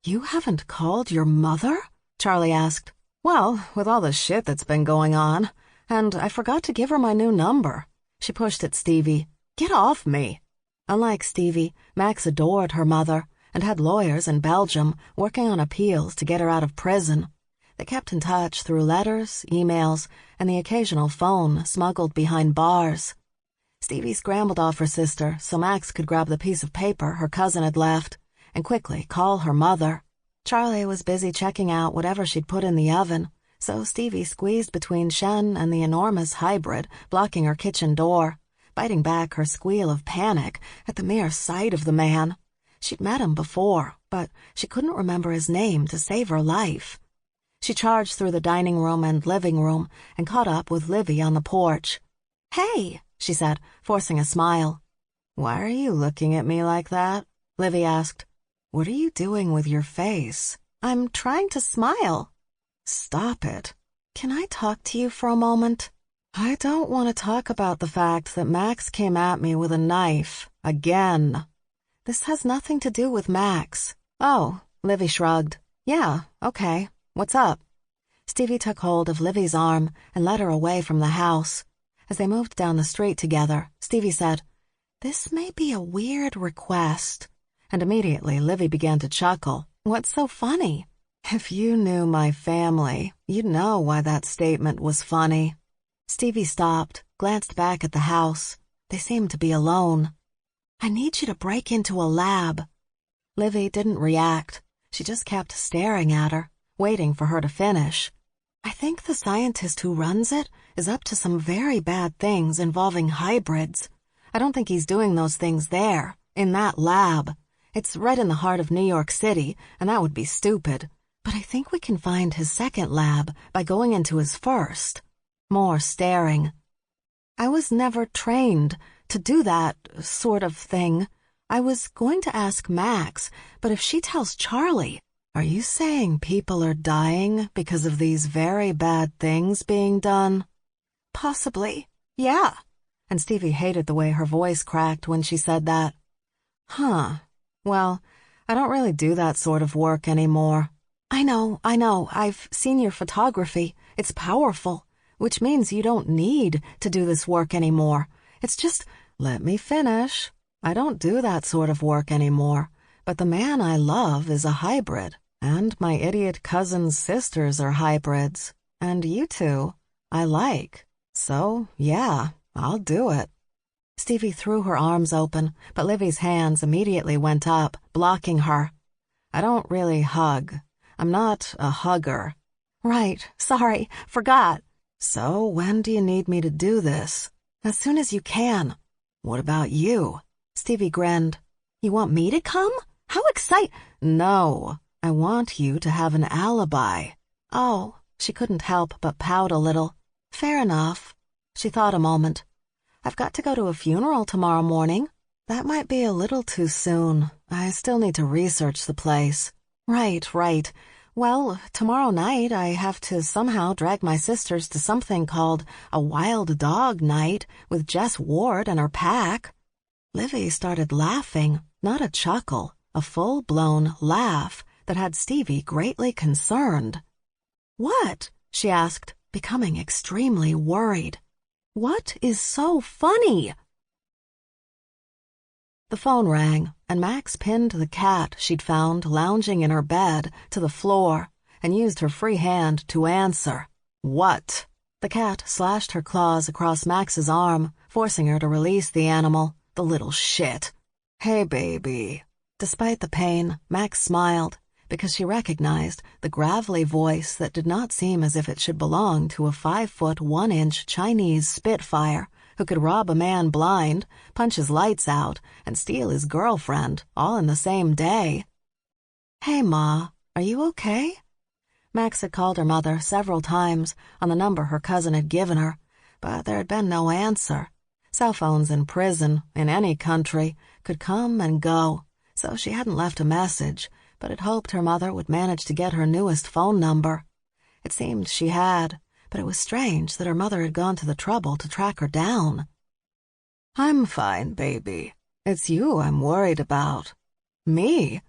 "You haven't called your mother?" Charlie asked. "Well, with all the shit that's been going on. And I forgot to give her my new number." She pushed at Stevie. "Get off me." Unlike Stevie, Max adored her mother and had lawyers in Belgium working on appeals to get her out of prison. They kept in touch through letters, emails, and the occasional phone smuggled behind bars. Stevie scrambled off her sister so Max could grab the piece of paper her cousin had left and quickly call her mother. Charlie was busy checking out whatever she'd put in the oven, so Stevie squeezed between Shen and the enormous hybrid blocking her kitchen door, biting back her squeal of panic at the mere sight of the man. She'd met him before, but she couldn't remember his name to save her life. She charged through the dining room and living room and caught up with Livy on the porch. "Hey," she said, forcing a smile. "Why are you looking at me like that?" Livy asked. "What are you doing with your face?" "I'm trying to smile." "Stop it. Can I talk to you for a moment?" "I don't want to talk about the fact that Max came at me with a knife, again." "This has nothing to do with Max." "Oh," Livy shrugged. "Yeah, okay. What's up?" Stevie took hold of Livy's arm and led her away from the house. As they moved down the street together, Stevie said, "This may be a weird request." And immediately Livy began to chuckle. "What's so funny?" "If you knew my family, you'd know why that statement was funny." Stevie stopped, glanced back at the house. They seemed to be alone. "I need you to break into a lab." Livy didn't react. She just kept staring at her, waiting for her to finish. "I think the scientist who runs it is up to some very bad things involving hybrids. I don't think he's doing those things there, in that lab. It's right in the heart of New York City, and that would be stupid. But I think we can find his second lab by going into his first." More staring. "I was never trained to do that sort of thing. I was going to ask Max, but if she tells Charlie..." "Are you saying people are dying because of these very bad things being done?" "Possibly, yeah." And Stevie hated the way her voice cracked when she said that. "Huh. Well, I don't really do that sort of work anymore." I know. I've seen your photography. It's powerful, which means you don't need to do this work anymore. It's just..." "Let me finish. I don't do that sort of work anymore, but the man I love is a hybrid, and my idiot cousin's sisters are hybrids, and you two, I like. So, yeah, I'll do it." Stevie threw her arms open, but Livy's hands immediately went up, blocking her. "I don't really hug. I'm not a hugger." "Right, sorry, forgot." "So when do you need me to do this?" "As soon as you can." "What about you?" Stevie grinned. "You want me to come? How "No, I want you to have an alibi." "Oh," she couldn't help but pout a little. "Fair enough." She thought a moment. "I've got to go to a funeral tomorrow morning." "That might be a little too soon. I still need to research the place." Right. Well, tomorrow night I have to somehow drag my sisters to something called a wild dog night with Jess Ward and her pack." Livy started laughing, not a chuckle, a full-blown laugh that had Stevie greatly concerned. "What?" she asked, becoming extremely worried. "What is so funny?" The phone rang, and Max pinned the cat she'd found lounging in her bed to the floor and used her free hand to answer. "What?" The cat slashed her claws across Max's arm, forcing her to release the animal, the little shit. "Hey, baby." Despite the pain, Max smiled, because she recognized the gravelly voice that did not seem as if it should belong to a 5'1" Chinese spitfire who could rob a man blind, punch his lights out, and steal his girlfriend, all in the same day. "Hey, Ma, are you okay?" Max had called her mother several times on the number her cousin had given her, but there had been no answer. Cell phones in prison, in any country, could come and go, so she hadn't left a message, but had hoped her mother would manage to get her newest phone number. It seemed she had, but it was strange that her mother had gone to the trouble to track her down. "I'm fine, baby. It's you I'm worried about." "Me?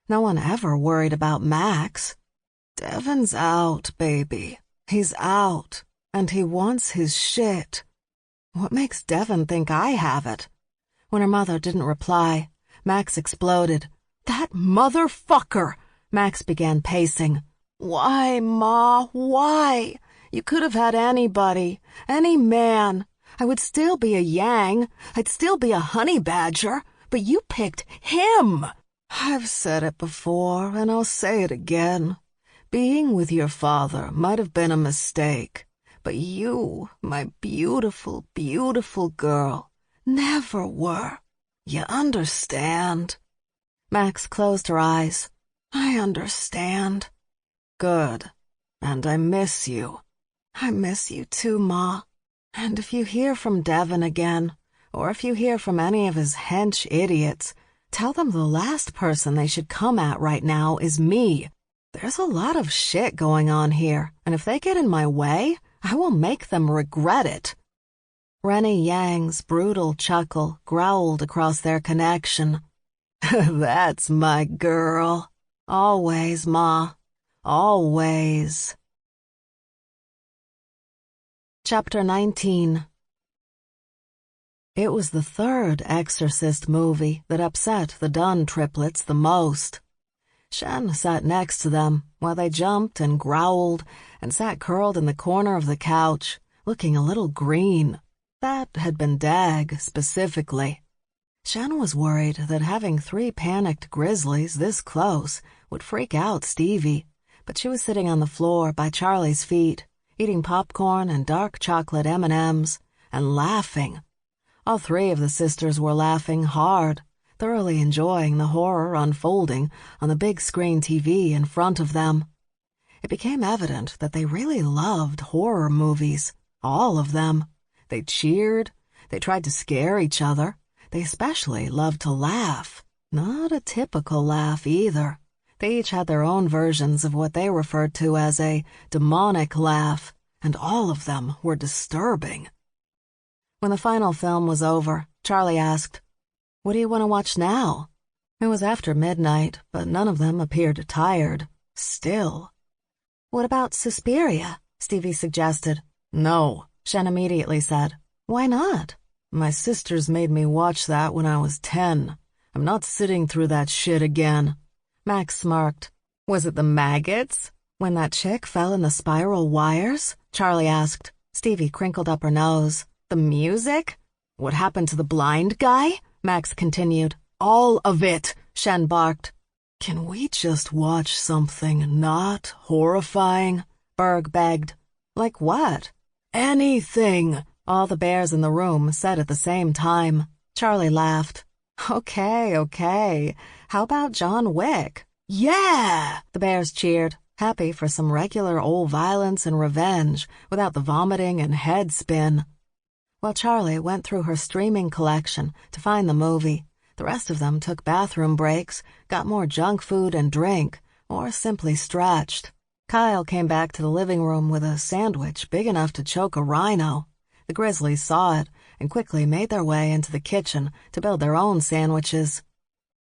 No one ever worried about Max." "Devin's out, baby. He's out, and he wants his shit." "What makes Devin think I have it?" When her mother didn't reply, Max exploded. "That motherfucker!" Max began pacing. "Why, Ma, why? You could have had anybody, any man. I would still be a Yang. I'd still be a honey badger, but you picked him." "I've said it before, and I'll say it again. Being with your father might have been a mistake, but you, my beautiful, beautiful girl, never were. You understand?" Max closed her eyes. "I understand." "Good. and I miss you." "I miss you too, Ma. And if you hear from Devin again, or if you hear from any of his hench idiots, tell them the last person they should come at right now is me. There's a lot of shit going on here, and if they get in my way, I will make them regret it." Rennie Yang's brutal chuckle growled across their connection. "That's my girl. Always, Ma. Always." Chapter 19. It was the third Exorcist movie that upset the Dunn triplets the most. Shen sat next to them while they jumped and growled and sat curled in the corner of the couch, looking a little green. That had been Dag, specifically. Shen was worried that having 3 panicked grizzlies this close would freak out Stevie, but she was sitting on the floor by Charlie's feet, eating popcorn and dark chocolate M&Ms, and laughing. All 3 of the sisters were laughing hard, thoroughly enjoying the horror unfolding on the big screen TV in front of them. It became evident that they really loved horror movies, all of them. They cheered, they tried to scare each other, they especially loved to laugh. Not a typical laugh either. They each had their own versions of what they referred to as a demonic laugh, and all of them were disturbing. When the final film was over, Charlie asked, "What do you want to watch now?" It was after midnight, but none of them appeared tired. Still. "What about Suspiria?" Stevie suggested. "No," Shen immediately said. "Why not?" "My sisters made me watch that when I was 10. I'm not sitting through that shit again." Max smirked. "Was it the maggots? When that chick fell in the spiral wires?" Charlie asked. Stevie crinkled up her nose. "The music? What happened to the blind guy?" Max continued. "All of it," Shen barked. "Can we just watch something not horrifying?" Berg begged. "Like what?" "Anything," all the bears in the room said at the same time. Charlie laughed. Okay. How about John Wick?" "Yeah!" the bears cheered, happy for some regular old violence and revenge without the vomiting and head spin. While Charlie went through her streaming collection to find the movie, the rest of them took bathroom breaks, got more junk food and drink, or simply stretched. Kyle came back to the living room with a sandwich big enough to choke a rhino. The Grizzlies saw it and quickly made their way into the kitchen to build their own sandwiches.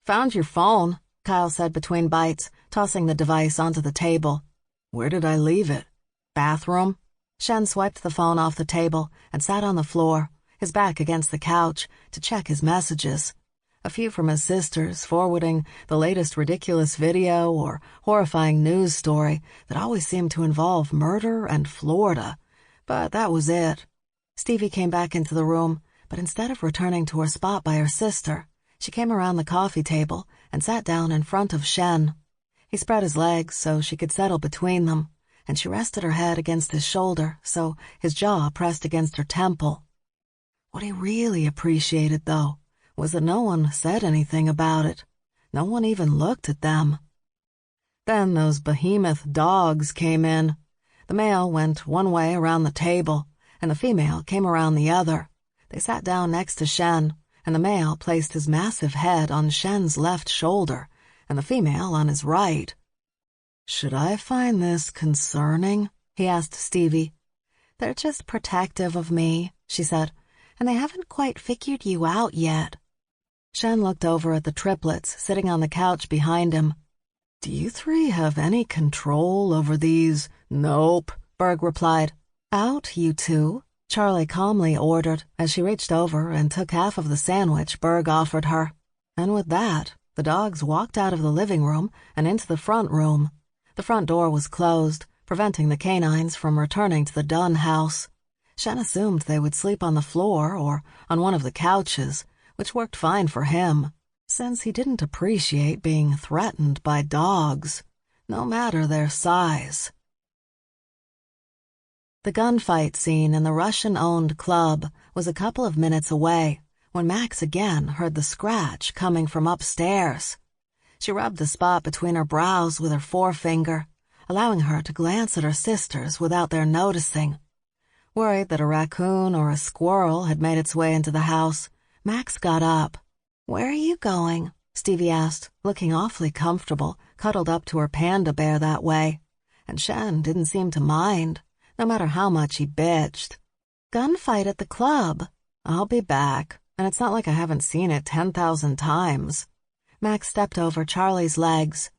"Found your phone," Kyle said between bites, tossing the device onto the table. "Where did I leave it?" "Bathroom." Shen swiped the phone off the table and sat on the floor, his back against the couch, to check his messages. A few from his sisters, forwarding the latest ridiculous video or horrifying news story that always seemed to involve murder and Florida. But that was it. Stevie came back into the room, but instead of returning to her spot by her sister, she came around the coffee table and sat down in front of Shen. He spread his legs so she could settle between them, and she rested her head against his shoulder so his jaw pressed against her temple. What he really appreciated, though, was that no one said anything about it. No one even looked at them. Then those behemoth dogs came in. The male went one way around the table, and the female came around the other. They sat down next to Shen, and the male placed his massive head on Shen's left shoulder, and the female on his right. "Should I find this concerning?" he asked Stevie. "They're just protective of me," she said, "and they haven't quite figured you out yet." Shen looked over at the triplets sitting on the couch behind him. "Do you 3 have any control over these?" "Nope," Berg replied. "Out, you 2, Charlie calmly ordered as she reached over and took half of the sandwich Berg offered her. And with that, the dogs walked out of the living room and into the front room. The front door was closed, preventing the canines from returning to the Dunn house. Shen assumed they would sleep on the floor or on one of the couches, which worked fine for him, since he didn't appreciate being threatened by dogs, no matter their size. The gunfight scene in the Russian-owned club was a couple of minutes away when Max again heard the scratch coming from upstairs. She rubbed the spot between her brows with her forefinger, allowing her to glance at her sisters without their noticing. Worried that a raccoon or a squirrel had made its way into the house, Max got up. "Where are you going?" Stevie asked, looking awfully comfortable, cuddled up to her panda bear that way. And Shen didn't seem to mind, no matter how much he bitched. "Gunfight at the club." "I'll be back, and it's not like I haven't seen it 10,000 times. Max stepped over Charlie's legs.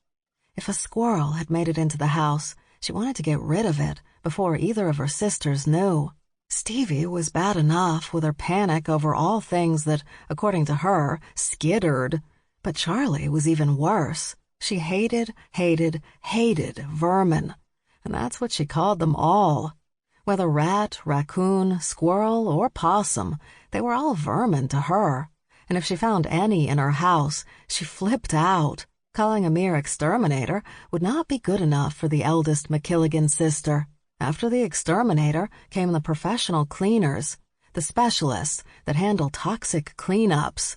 If a squirrel had made it into the house, she wanted to get rid of it before either of her sisters knew. Stevie was bad enough with her panic over all things that, according to her, skittered. But Charlie was even worse. She hated vermin. And that's what she called them all. Whether rat, raccoon, squirrel, or possum, they were all vermin to her. And if she found any in her house, she flipped out. Calling a mere exterminator would not be good enough for the eldest MacKilligan sister. After the exterminator came the professional cleaners, the specialists that handle toxic cleanups.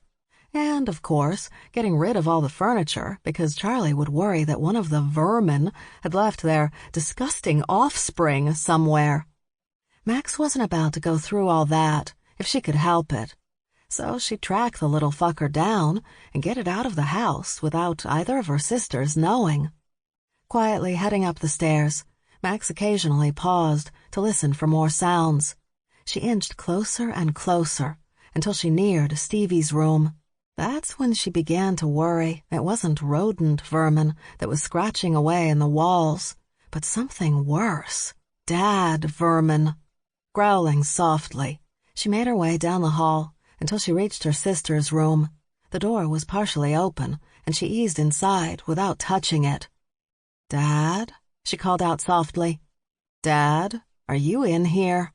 And, of course, getting rid of all the furniture because Charlie would worry that one of the vermin had left their disgusting offspring somewhere. Max wasn't about to go through all that if she could help it. So she'd track the little fucker down and get it out of the house without either of her sisters knowing. Quietly heading up the stairs, Max occasionally paused to listen for more sounds. She inched closer and closer until she neared Stevie's room. That's when she began to worry it wasn't rodent vermin that was scratching away in the walls, but something worse, dad vermin. Growling softly, she made her way down the hall until she reached her sister's room. The door was partially open, and she eased inside without touching it. "Dad?" she called out softly. "Dad, are you in here?"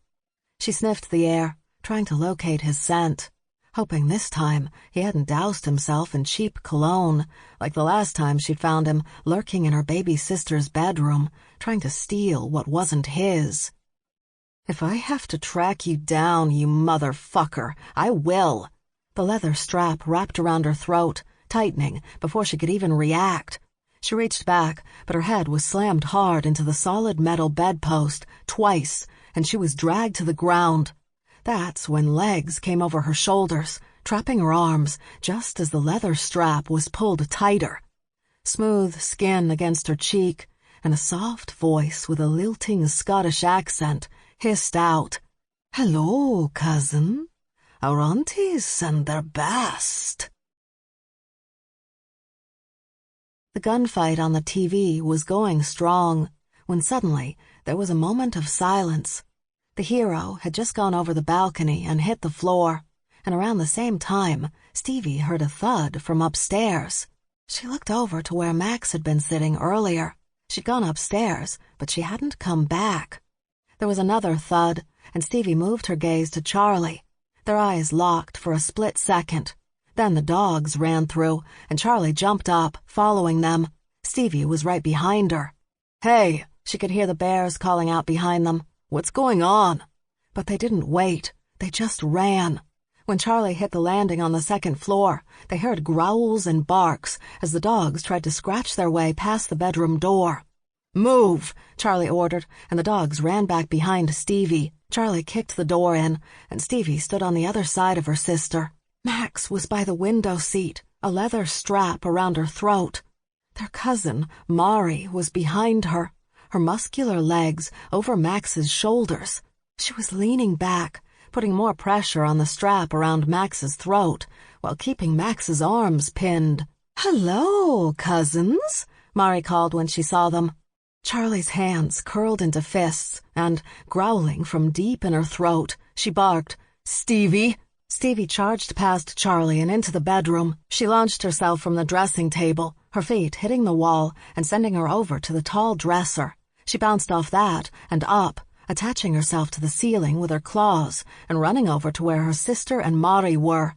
She sniffed the air, trying to locate his scent, hoping this time he hadn't doused himself in cheap cologne, like the last time she'd found him lurking in her baby sister's bedroom, trying to steal what wasn't his. "If I have to track you down, you motherfucker, I will." The leather strap wrapped around her throat, tightening before she could even react. She reached back, but her head was slammed hard into the solid metal bedpost twice, and she was dragged to the ground. That's when legs came over her shoulders, trapping her arms just as the leather strap was pulled tighter. Smooth skin against her cheek, and a soft voice with a lilting Scottish accent hissed out, "Hello, cousin. Our aunties send their best." The gunfight on the TV was going strong when suddenly there was a moment of silence. The hero had just gone over the balcony and hit the floor, and around the same time, Stevie heard a thud from upstairs. She looked over to where Max had been sitting earlier. She'd gone upstairs, but she hadn't come back. There was another thud, and Stevie moved her gaze to Charlie. Their eyes locked for a split second. Then the dogs ran through, and Charlie jumped up, following them. Stevie was right behind her. "Hey!" she could hear the bears calling out behind them. "What's going on?" But they didn't wait. They just ran. When Charlie hit the landing on the second floor, they heard growls and barks as the dogs tried to scratch their way past the bedroom door. "Move!" Charlie ordered, and the dogs ran back behind Stevie. Charlie kicked the door in, and Stevie stood on the other side of her sister. Max was by the window seat, a leather strap around her throat. Their cousin, Mari, was behind her, her muscular legs over Max's shoulders. She was leaning back, putting more pressure on the strap around Max's throat, while keeping Max's arms pinned. "Hello, cousins," Mari called when she saw them. Charlie's hands curled into fists, and, growling from deep in her throat, she barked, "Stevie!" Stevie charged past Charlie and into the bedroom. She launched herself from the dressing table, her feet hitting the wall and sending her over to the tall dresser. She bounced off that and up, attaching herself to the ceiling with her claws and running over to where her sister and Mari were.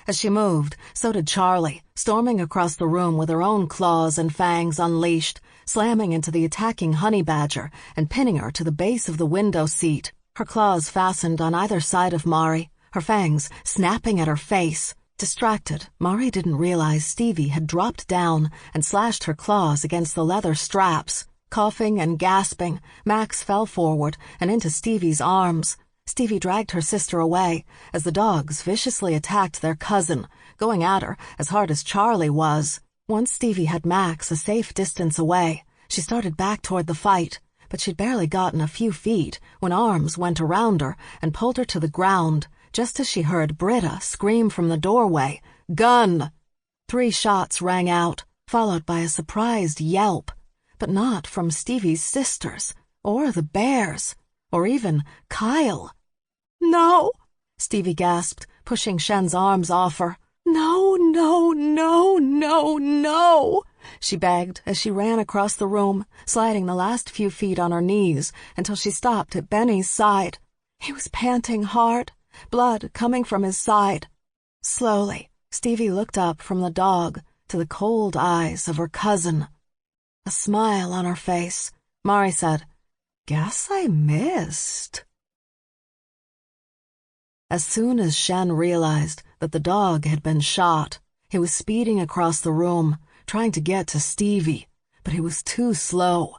As she moved, so did Charlie, storming across the room with her own claws and fangs unleashed, slamming into the attacking honey badger and pinning her to the base of the window seat. Her claws fastened on either side of Mari, her fangs snapping at her face. Distracted, Mari didn't realize Stevie had dropped down and slashed her claws against the leather straps. Coughing and gasping, Max fell forward and into Stevie's arms. Stevie dragged her sister away as the dogs viciously attacked their cousin, going at her as hard as Charlie was. Once Stevie had Max a safe distance away, she started back toward the fight, but she'd barely gotten a few feet when arms went around her and pulled her to the ground, just as she heard Britta scream from the doorway, "Gun!" 3 shots rang out, followed by a surprised yelp, but not from Stevie's sisters, or the bears, or even Kyle. "No!" Stevie gasped, pushing Shen's arms off her. "No, no, no, no, no!" she begged as she ran across the room, sliding the last few feet on her knees until she stopped at Benny's side. He was panting hard, blood coming from his side. Slowly, Stevie looked up from the dog to the cold eyes of her cousin. A smile on her face, Mari said, "Guess I missed." As soon as Shen realized that the dog had been shot, he was speeding across the room, trying to get to Stevie, but he was too slow.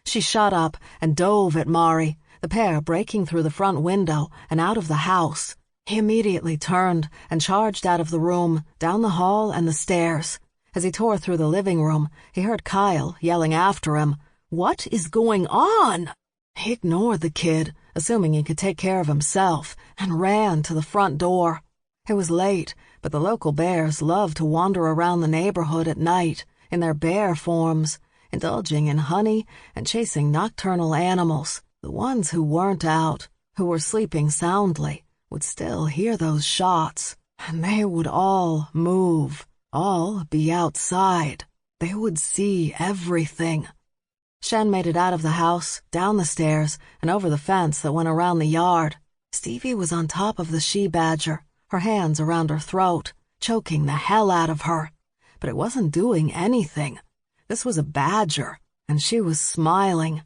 She shot up and dove at Mari, the pair breaking through the front window and out of the house. He immediately turned and charged out of the room, down the hall and the stairs. As he tore through the living room, he heard Kyle yelling after him, "What is going on?" He ignored the kid, assuming he could take care of himself, and ran to the front door. It was late, but the local bears loved to wander around the neighborhood at night in their bear forms, indulging in honey and chasing nocturnal animals. The ones who weren't out, who were sleeping soundly, would still hear those shots, and they would all move, all be outside. They would see everything. Shen made it out of the house, down the stairs, and over the fence that went around the yard. Stevie was on top of the she-badger, her hands around her throat, choking the hell out of her. But it wasn't doing anything. This was a badger, and she was smiling.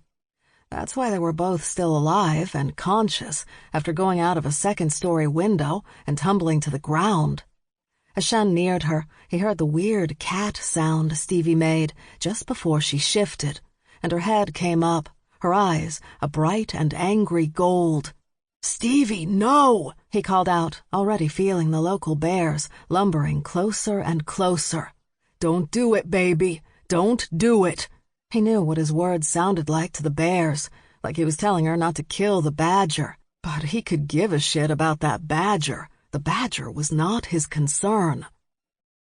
That's why they were both still alive and conscious after going out of a second-story window and tumbling to the ground. As Shen neared her, he heard the weird cat sound Stevie made just before she shifted, and her head came up, her eyes a bright and angry gold. "Stevie, no!" he called out, already feeling the local bears lumbering closer and closer. "Don't do it, baby. Don't do it." He knew what his words sounded like to the bears, like he was telling her not to kill the badger. But he could give a shit about that badger. The badger was not his concern.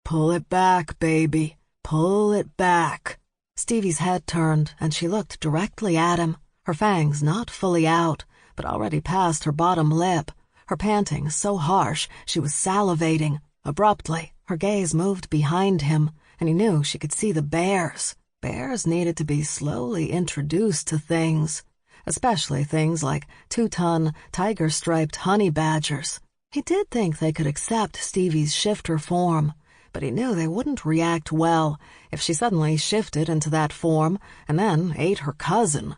"Pull it back, baby. Pull it back." Stevie's head turned, and she looked directly at him, her fangs not fully out, but already past her bottom lip, her panting so harsh she was salivating. Abruptly, her gaze moved behind him, and he knew she could see the bears. Bears needed to be slowly introduced to things, especially things like 2-ton, tiger-striped honey badgers. He did think they could accept Stevie's shifter form, but he knew they wouldn't react well if she suddenly shifted into that form and then ate her cousin.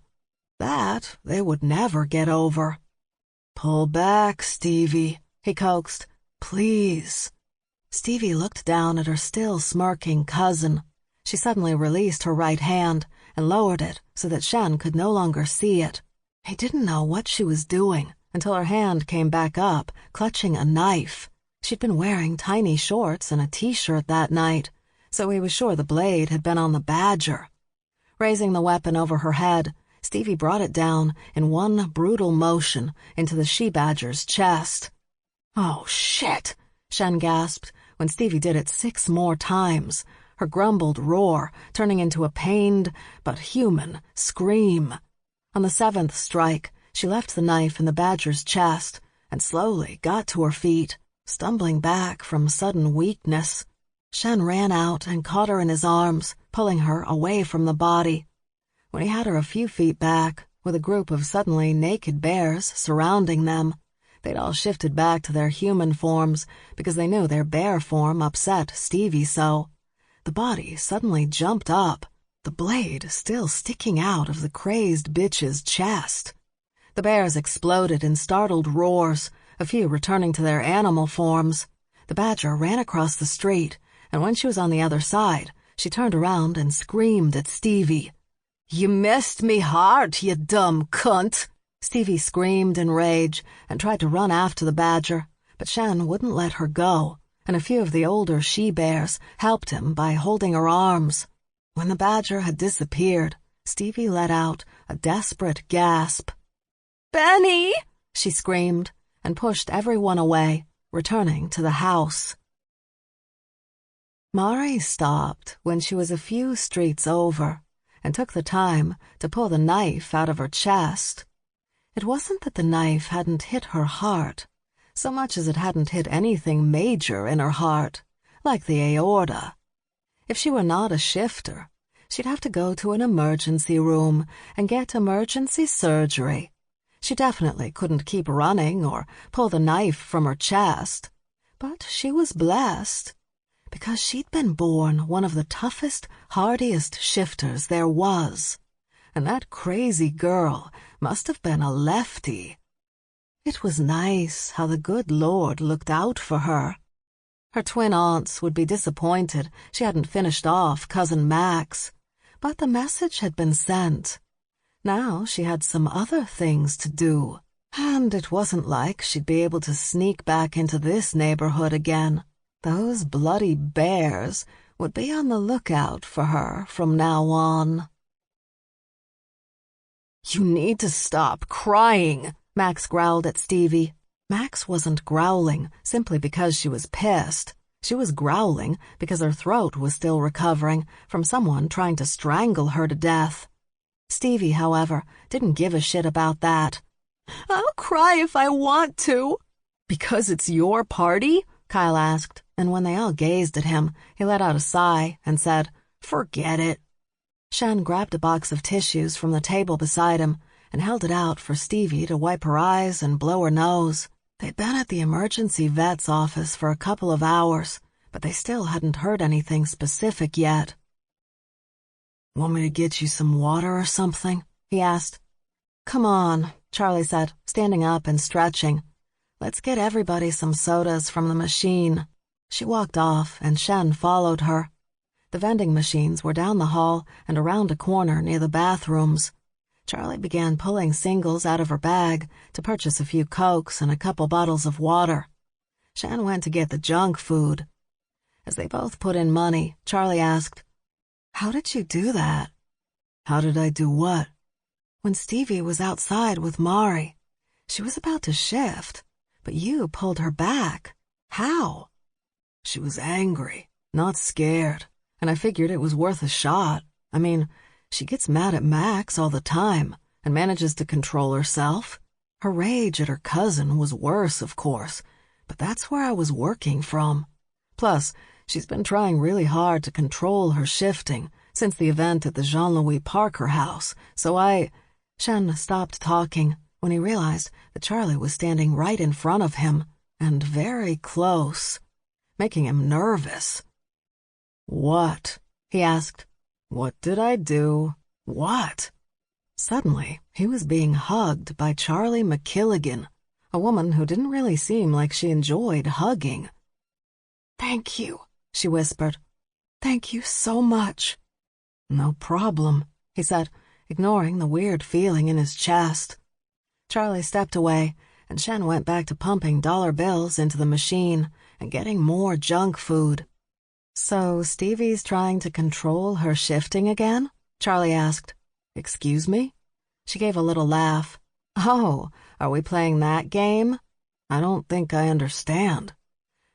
That they would never get over. "Pull back, Stevie," he coaxed. "Please." Stevie looked down at her still smirking cousin. She suddenly released her right hand and lowered it so that Shen could no longer see it. He didn't know what she was doing until her hand came back up, clutching a knife. She'd been wearing tiny shorts and a t-shirt that night, so he was sure the blade had been on the badger. Raising the weapon over her head, Stevie brought it down in one brutal motion into the she-badger's chest. "Oh, shit!" Shen gasped when Stevie did it 6 more times, her grumbled roar turning into a pained but human scream. On the 7th strike, she left the knife in the badger's chest and slowly got to her feet, stumbling back from sudden weakness. Shen ran out and caught her in his arms, pulling her away from the body. When he had her a few feet back, with a group of suddenly naked bears surrounding them, they'd all shifted back to their human forms because they knew their bear form upset Stevie so. The body suddenly jumped up, the blade still sticking out of the crazed bitch's chest. The bears exploded in startled roars, a few returning to their animal forms. The badger ran across the street, and when she was on the other side, she turned around and screamed at Stevie. You missed me heart, you dumb cunt! Stevie screamed in rage and tried to run after the badger, but Shen wouldn't let her go, and a few of the older she-bears helped him by holding her arms. When the badger had disappeared, Stevie let out a desperate gasp. "Benny!" she screamed, and pushed everyone away, returning to the house. Mari stopped when she was a few streets over and took the time to pull the knife out of her chest. It wasn't that the knife hadn't hit her heart, so much as it hadn't hit anything major in her heart, like the aorta. If she were not a shifter, she'd have to go to an emergency room and get emergency surgery. She definitely couldn't keep running or pull the knife from her chest, but she was blessed, because she'd been born one of the toughest, hardiest shifters there was, and that crazy girl must have been a lefty. It was nice how the good Lord looked out for her. Her twin aunts would be disappointed she hadn't finished off Cousin Max, but the message had been sent. Now she had some other things to do, and it wasn't like she'd be able to sneak back into this neighborhood again. Those bloody bears would be on the lookout for her from now on. "You need to stop crying," Max growled at Stevie. Max wasn't growling simply because she was pissed. She was growling because her throat was still recovering from someone trying to strangle her to death. Stevie, however, didn't give a shit about that. "I'll cry if I want to." "Because it's your party?" Kyle asked, and when they all gazed at him, he let out a sigh and said, "Forget it." Shen grabbed a box of tissues from the table beside him and held it out for Stevie to wipe her eyes and blow her nose. They'd been at the emergency vet's office for a couple of hours, but they still hadn't heard anything specific yet. "Want me to get you some water or something?" he asked. "Come on," Charlie said, standing up and stretching. "Let's get everybody some sodas from the machine." She walked off, and Shen followed her. The vending machines were down the hall and around a corner near the bathrooms. Charlie began pulling singles out of her bag to purchase a few Cokes and a couple bottles of water. Shen went to get the junk food. As they both put in money, Charlie asked, "How did you do that?" "How did I do what?" "When Stevie was outside with Mari. She was about to shift, but you pulled her back. How?" "She was angry, not scared, and I figured it was worth a shot. I mean, she gets mad at Max all the time and manages to control herself. Her rage at her cousin was worse, of course, but that's where I was working from. Plus, she's been trying really hard to control her shifting since the event at the Jean-Louis Parker house, so Shen stopped talking when he realized that Charlie was standing right in front of him, and very close, making him nervous. "What?" he asked. "What did I do? What?" Suddenly, he was being hugged by Charlie MacKilligan, a woman who didn't really seem like she enjoyed hugging. "Thank you," she whispered. "Thank you so much." "No problem," he said, ignoring the weird feeling in his chest. Charlie stepped away, and Shen went back to pumping dollar bills into the machine and getting more junk food. "So Stevie's trying to control her shifting again?" Charlie asked. "Excuse me?" She gave a little laugh. "Oh, are we playing that game? I don't think I understand."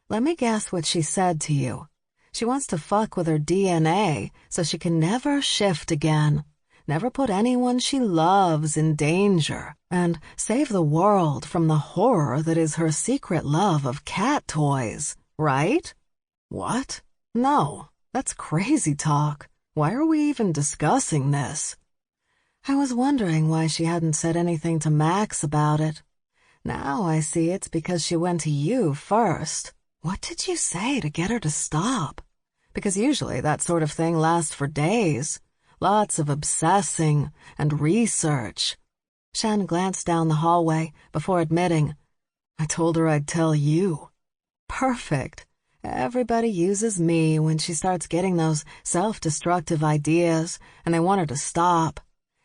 "Let me guess what she said to you. She wants to fuck with her DNA so she can never shift again, never put anyone she loves in danger, and save the world from the horror that is her secret love of cat toys, right?" "What? No, that's crazy talk. Why are we even discussing this?" "I was wondering why she hadn't said anything to Max about it. Now I see it's because she went to you first. What did you say to get her to stop? Because usually that sort of thing lasts for days. Lots of obsessing and research." Shen glanced down the hallway before admitting, "I told her I'd tell you." "Perfect. Everybody uses me when she starts getting those self-destructive ideas, and they want her to stop.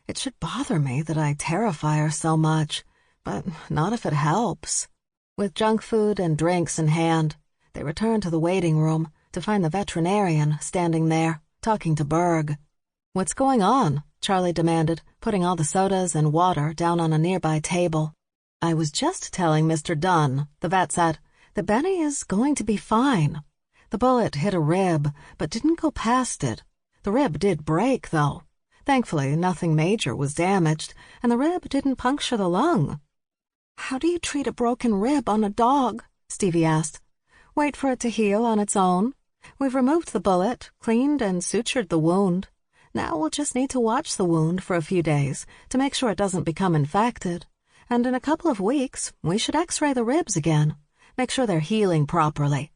It should bother me that I terrify her so much, but not if it helps." With junk food and drinks in hand, they returned to the waiting room to find the veterinarian standing there, talking to Berg. "What's going on?" Charlie demanded, putting all the sodas and water down on a nearby table. "I was just telling Mr. Dunn," the vet said, "that Benny is going to be fine. The bullet hit a rib, but didn't go past it. The rib did break, though. Thankfully, nothing major was damaged, and the rib didn't puncture the lung." "How do you treat a broken rib on a dog?" Stevie asked. "Wait for it to heal on its own. We've removed the bullet, cleaned and sutured the wound. Now we'll just need to watch the wound for a few days to make sure it doesn't become infected. And in a couple of weeks, we should x-ray the ribs again, make sure they're healing properly.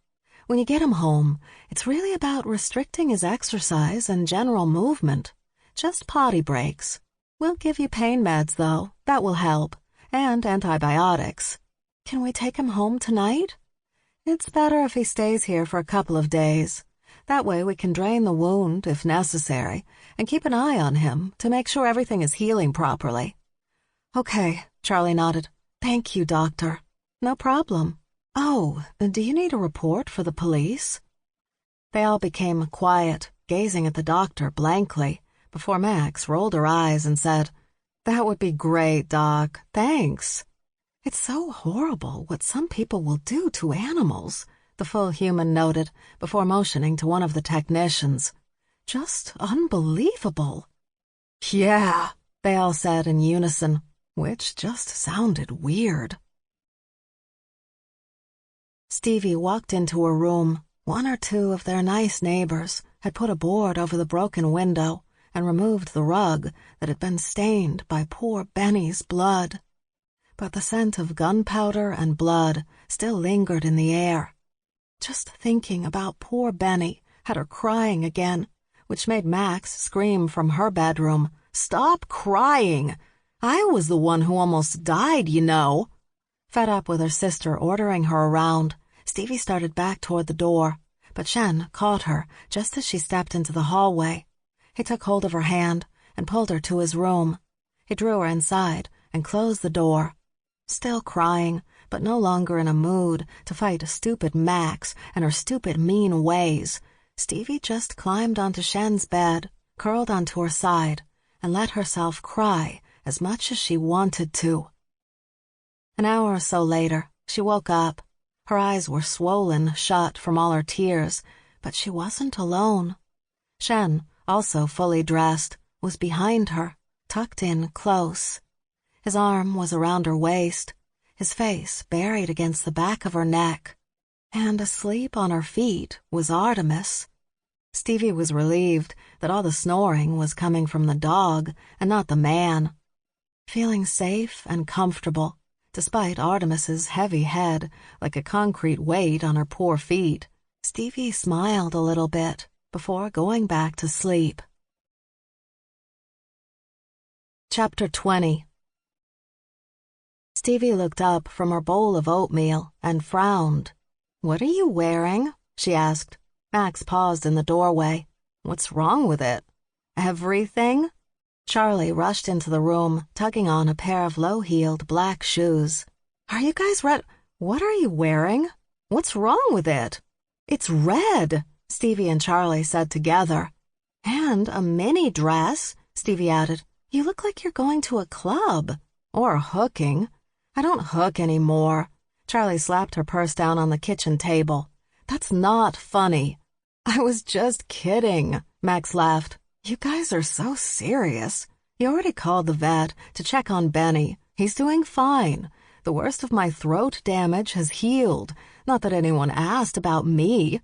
When you get him home, it's really about restricting his exercise and general movement. Just potty breaks. We'll give you pain meds, though. That will help. And antibiotics. Can we take him home tonight? It's better if he stays here for a couple of days. That way we can drain the wound, if necessary, and keep an eye on him to make sure everything is healing properly." "Okay," Charlie nodded. "Thank you, doctor." "No problem. Oh, do you need a report for the police?" They all became quiet, gazing at the doctor blankly, before Max rolled her eyes and said, "That would be great, Doc. Thanks." "It's so horrible what some people will do to animals," the full human noted before motioning to one of the technicians. "Just unbelievable." "Yeah," they all said in unison, which just sounded weird. Stevie walked into a room. One or two of their nice neighbors had put a board over the broken window and removed the rug that had been stained by poor Benny's blood. But the scent of gunpowder and blood still lingered in the air. Just thinking about poor Benny had her crying again, which made Max scream from her bedroom, "Stop crying! I was the one who almost died, you know." Fed up with her sister ordering her around, Stevie started back toward the door, but Shen caught her just as she stepped into the hallway. He took hold of her hand and pulled her to his room. He drew her inside and closed the door. Still crying, but no longer in a mood to fight stupid Max and her stupid mean ways, Stevie just climbed onto Shen's bed, curled onto her side, and let herself cry as much as she wanted to. An hour or so later, she woke up. Her eyes were swollen shut from all her tears, but she wasn't alone. Shen, also fully dressed, was behind her, tucked in close. His arm was around her waist, his face buried against the back of her neck, and asleep on her feet was Artemis. Stevie was relieved that all the snoring was coming from the dog and not the man. Feeling safe and comfortable, despite Artemis's heavy head like a concrete weight on her poor feet, Stevie smiled a little bit before going back to sleep. Chapter 20. Stevie looked up from her bowl of oatmeal and frowned. "What are you wearing?" she asked. Max paused in the doorway. "What's wrong with it?" "Everything?" Charlie rushed into the room, tugging on a pair of low-heeled black shoes. "Are you guys red? What are you wearing? What's wrong with it?" "It's red," Stevie and Charlie said together. "And a mini dress," Stevie added. "You look like you're going to a club. Or hooking." "I don't hook anymore." Charlie slapped her purse down on the kitchen table. "That's not funny." "I was just kidding," Max laughed. "You guys are so serious. You already called the vet to check on Benny. He's doing fine. The worst of my throat damage has healed. Not that anyone asked about me."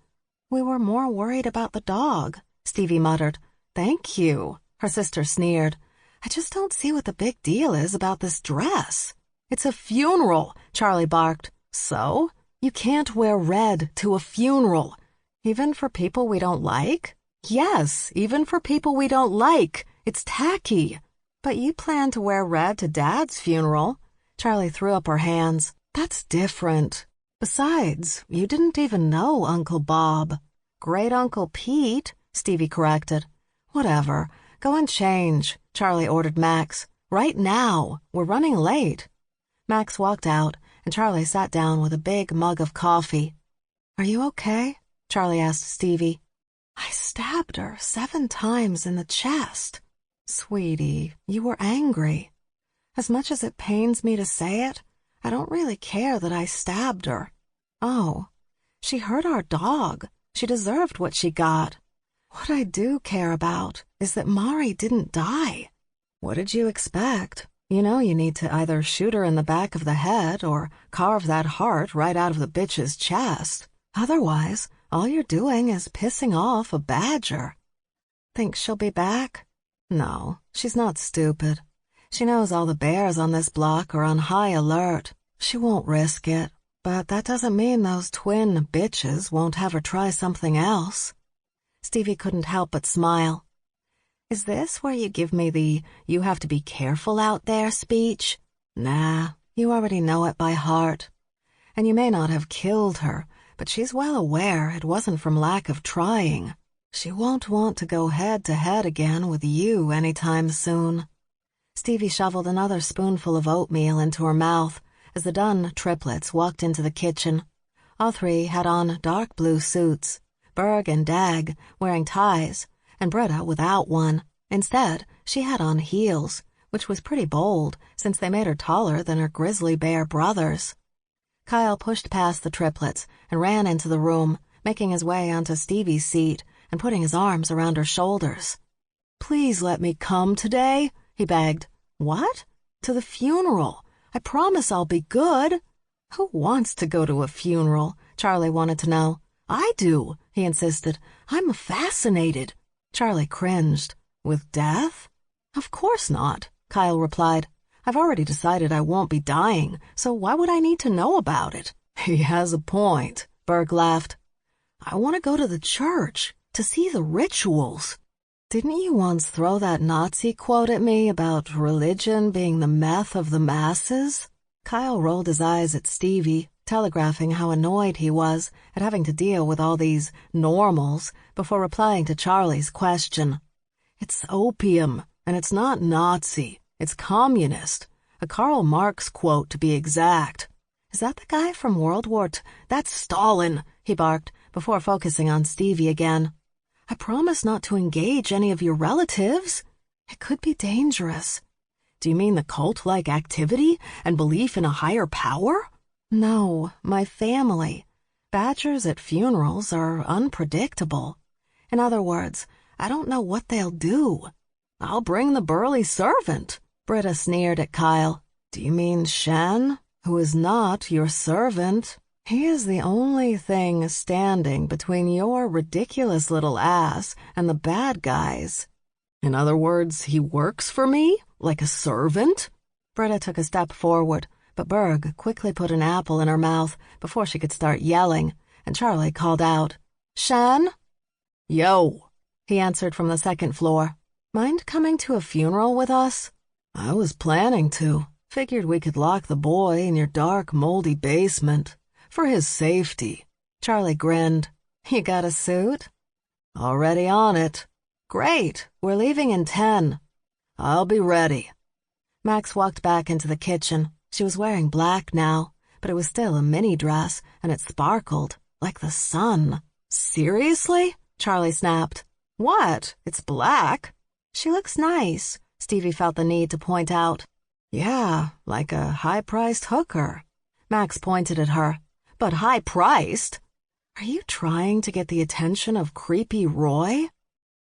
"We were more worried about the dog," Stevie muttered. "Thank you," her sister sneered. "I just don't see what the big deal is about this dress." "It's a funeral," Charlie barked. "So? You can't wear red to a funeral. Even for people we don't like?" "Yes, even for people we don't like. It's tacky." "But you plan to wear red to Dad's funeral." Charlie threw up her hands. "That's different." Besides, you didn't even know Uncle Bob. Great Uncle Pete, Stevie corrected. Whatever. Go and change, Charlie ordered Max. Right now. We're running late. Max walked out, and Charlie sat down with a big mug of coffee. Are you okay? Charlie asked Stevie. I stabbed her 7 times in the chest. Sweetie, you were angry. As much as it pains me to say it, I don't really care that I stabbed her. Oh, she hurt our dog. She deserved what she got. What I do care about is that Mari didn't die. What did you expect? You know you need to either shoot her in the back of the head or carve that heart right out of the bitch's chest. Otherwise, all you're doing is pissing off a badger. Think she'll be back? No, she's not stupid. She knows all the bears on this block are on high alert. She won't risk it, but that doesn't mean those twin bitches won't have her try something else. Stevie couldn't help but smile. Is this where you give me the "you have to be careful out there" speech? Nah, you already know it by heart. And you may not have killed her, but she's well aware it wasn't from lack of trying. She won't want to go head-to-head again with you anytime soon. Stevie shoveled another spoonful of oatmeal into her mouth as the Dunn triplets walked into the kitchen. All 3 had on dark blue suits, Berg and Dag wearing ties, and Britta without one. Instead, she had on heels, which was pretty bold since they made her taller than her grizzly bear brothers. Kyle pushed past the triplets and ran into the room, making his way onto Stevie's seat and putting his arms around her shoulders. Please let me come today, he begged. What? To the funeral. I promise I'll be good. Who wants to go to a funeral? Charlie wanted to know. I do, he insisted. I'm fascinated. Charlie cringed. With death? Of course not, Kyle replied. I've already decided I won't be dying, so why would I need to know about it? He has a point, Berg laughed. I want to go to the church, to see the rituals. Didn't you once throw that Nazi quote at me about religion being the meth of the masses? Kyle rolled his eyes at Stevie, telegraphing how annoyed he was at having to deal with all these normals before replying to Charlie's question. It's opium, and it's not Nazi. It's communist. A Karl Marx quote, to be exact. Is that the guy from World War II? That's Stalin, he barked, before focusing on Stevie again. I promise not to engage any of your relatives. It could be dangerous. Do you mean the cult-like activity and belief in a higher power? No, my family. Badgers at funerals are unpredictable. In other words, I don't know what they'll do. I'll bring the burly servant. Britta sneered at Kyle. Do you mean Shen, who is not your servant? He is the only thing standing between your ridiculous little ass and the bad guys. In other words, he works for me, like a servant? Britta took a step forward, but Berg quickly put an apple in her mouth before she could start yelling, and Charlie called out, Shen? Yo, he answered from the second floor. Mind coming to a funeral with us? I was planning to. Figured we could lock the boy in your dark, moldy basement. For his safety. Charlie grinned. You got a suit? Already on it. Great. We're leaving in 10. I'll be ready. Max walked back into the kitchen. She was wearing black now, but it was still a mini dress, and it sparkled, like the sun. Seriously? Charlie snapped. What? It's black. She looks nice, Stevie felt the need to point out. Yeah, like a high-priced hooker. Max pointed at her. But high-priced? Are you trying to get the attention of Creepy Roy?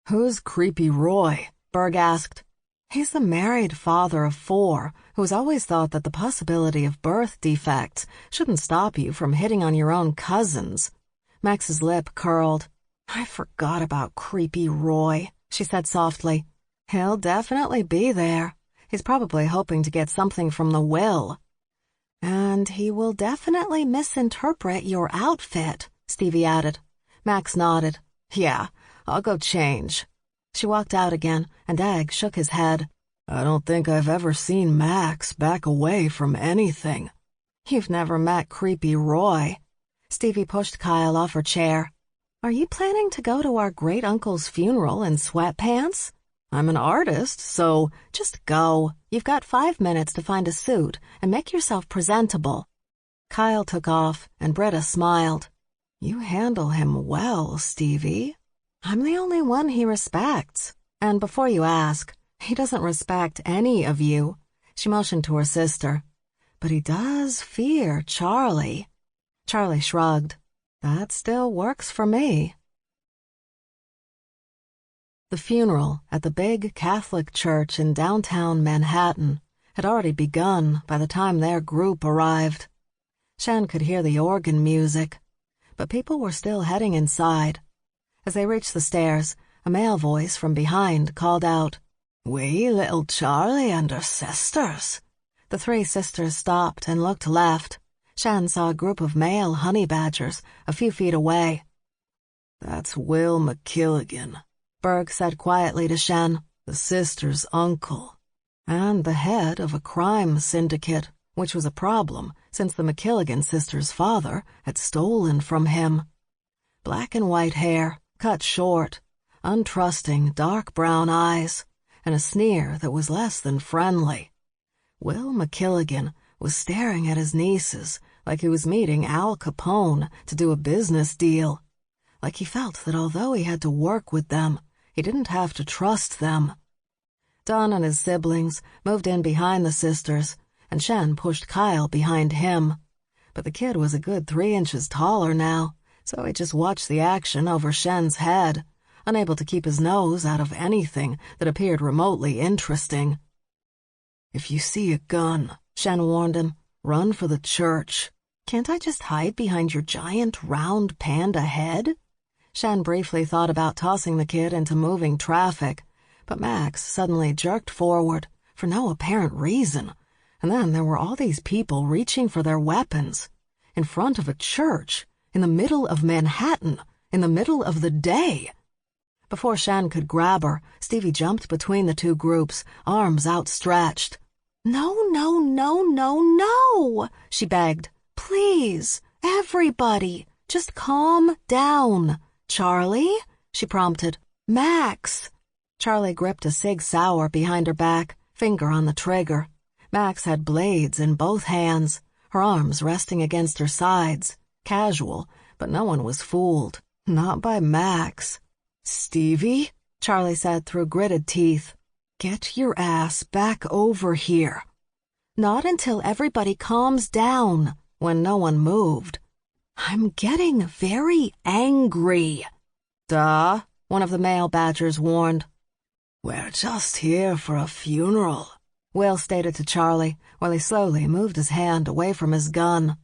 Who's Creepy Roy? Berg asked. He's the married father of 4 who's always thought that the possibility of birth defects shouldn't stop you from hitting on your own cousins. Max's lip curled. I forgot about Creepy Roy, she said softly. He'll definitely be there. He's probably hoping to get something from the will. And he will definitely misinterpret your outfit, Stevie added. Max nodded. Yeah, I'll go change. She walked out again, and Dag shook his head. I don't think I've ever seen Max back away from anything. You've never met Creepy Roy. Stevie pushed Kyle off her chair. Are you planning to go to our great-uncle's funeral in sweatpants? I'm an artist, so just go. You've got 5 minutes to find a suit and make yourself presentable. Kyle took off, and Britta smiled. You handle him well, Stevie. I'm the only one he respects. And before you ask, he doesn't respect any of you. She motioned to her sister. But he does fear Charlie. Charlie shrugged. That still works for me. The funeral at the big Catholic church in downtown Manhattan had already begun by the time their group arrived. Shen could hear the organ music, but people were still heading inside. As they reached the stairs, a male voice from behind called out, "Wee little Charlie and her sisters." The 3 sisters stopped and looked left. Shen saw a group of male honey badgers a few feet away. That's Will MacKilligan, Berg said quietly to Shen, the sister's uncle, and the head of a crime syndicate, which was a problem since the MacKilligan sisters' father had stolen from him. Black and white hair, cut short, untrusting dark brown eyes, and a sneer that was less than friendly. Will MacKilligan was staring at his nieces like he was meeting Al Capone to do a business deal, like he felt that although he had to work with them, he didn't have to trust them. Don and his siblings moved in behind the sisters, and Shen pushed Kyle behind him. But the kid was a good 3 inches taller now, so he just watched the action over Shen's head, unable to keep his nose out of anything that appeared remotely interesting. If you see a gun, Shen warned him, run for the church. Can't I just hide behind your giant round panda head? Shen briefly thought about tossing the kid into moving traffic, but Max suddenly jerked forward for no apparent reason, and then there were all these people reaching for their weapons, in front of a church, in the middle of Manhattan, in the middle of the day. Before Shen could grab her, Stevie jumped between the 2 groups, arms outstretched. No, no, no, no, no, she begged. Please, everybody, just calm down. Charlie, she prompted. Max. Charlie gripped a Sig Sauer behind her back, finger on the trigger. Max had blades in both hands, her arms resting against her sides. Casual, but no one was fooled. Not by Max. Stevie, Charlie said through gritted teeth. Get your ass back over here. Not until everybody calms down, when no one moved. I'm getting very angry. Duh, one of the male badgers warned. We're just here for a funeral, Will stated to Charlie while he slowly moved his hand away from his gun.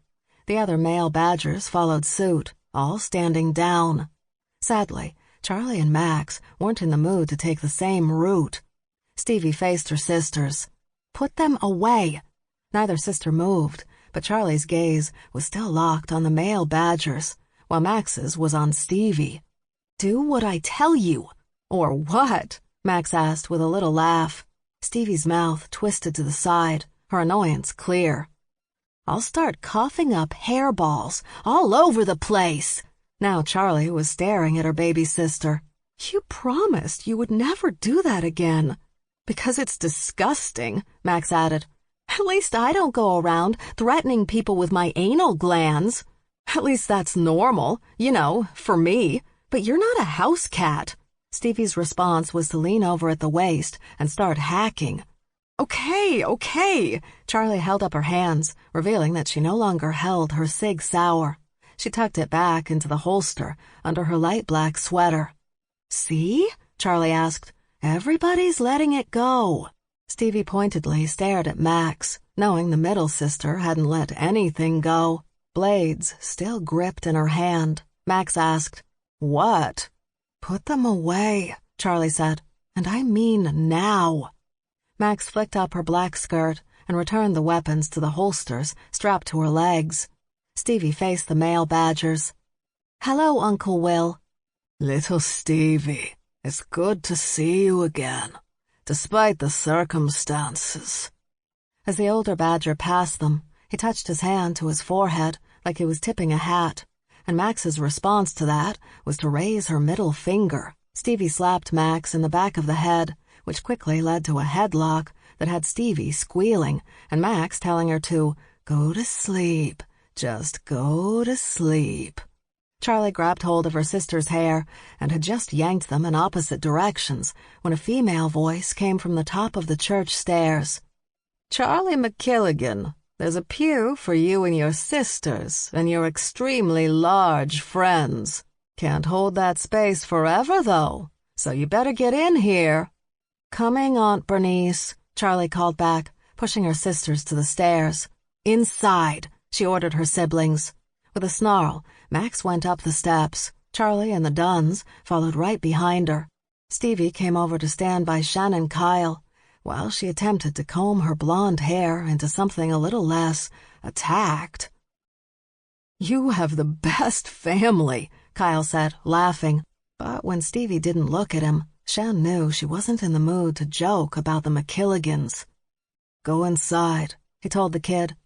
The other male badgers followed suit, all standing down. Sadly, Charlie and Max weren't in the mood to take the same route. Stevie faced her sisters. Put them away. Neither sister moved, but Charlie's gaze was still locked on the male badgers, while Max's was on Stevie. Do what I tell you. Or what? Max asked with a little laugh. Stevie's mouth twisted to the side, her annoyance clear. I'll start coughing up hairballs all over the place. Now Charlie was staring at her baby sister. You promised you would never do that again. Because it's disgusting, Max added. At least I don't go around threatening people with my anal glands. At least that's normal, you know, for me. But you're not a house cat. Stevie's response was to lean over at the waist and start hacking. Okay. Charlie held up her hands, revealing that she no longer held her Sig Sauer. She tucked it back into the holster under her light black sweater. See? Charlie asked. Everybody's letting it go. Stevie pointedly stared at Max, knowing the middle sister hadn't let anything go. Blades still gripped in her hand. Max asked, What? Put them away, Charlie said, and I mean now. Max flicked up her black skirt and returned the weapons to the holsters strapped to her legs. Stevie faced the male badgers. Hello, Uncle Will. Little Stevie, it's good to see you again, despite the circumstances. As the older badger passed them, He touched his hand to his forehead like he was tipping a hat, and Max's response to that was to raise her middle finger. Stevie slapped Max in the back of the head, which quickly led to a headlock that had Stevie squealing and Max telling her to go to sleep, just go to sleep. Charlie grabbed hold of her sister's hair and had just yanked them in opposite directions when a female voice came from the top of the church stairs. "Charlie MacKilligan, there's a pew for you and your sisters and your extremely large friends. Can't hold that space forever, though, so you better get in here." "Coming, Aunt Bernice," Charlie called back, pushing her sisters to the stairs. "Inside," she ordered her siblings. With a snarl, Max went up the steps. Charlie and the Dunns followed right behind her. Stevie came over to stand by Shen and Kyle while she attempted to comb her blonde hair into something a little less attacked. "You have the best family," Kyle said, laughing. But when Stevie didn't look at him, Shen knew she wasn't in the mood to joke about the MacKilligans. "Go inside," he told the kid.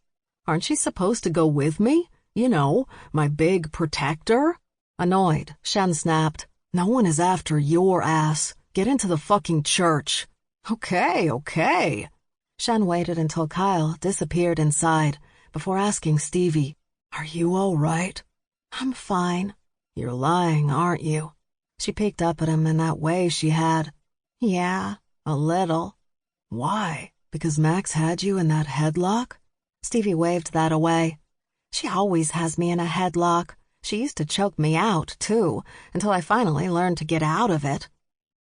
"Aren't you supposed to go with me? You know, my big protector?" Annoyed, Shen snapped, "No one is after your ass. Get into the fucking church." Okay. Shen waited until Kyle disappeared inside before asking Stevie, "Are you all right?" "I'm fine." "You're lying, aren't you?" She peeked up at him in that way she had. "Yeah, a little." "Why? Because Max had you in that headlock?" Stevie waved that away. "She always has me in a headlock. She used to choke me out, too, until I finally learned to get out of it."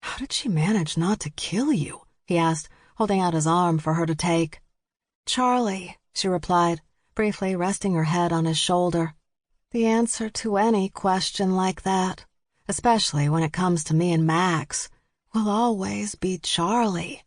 "How did she manage not to kill you?" he asked, holding out his arm for her to take. "Charlie," she replied, briefly resting her head on his shoulder. "The answer to any question like that, especially when it comes to me and Max, will always be Charlie."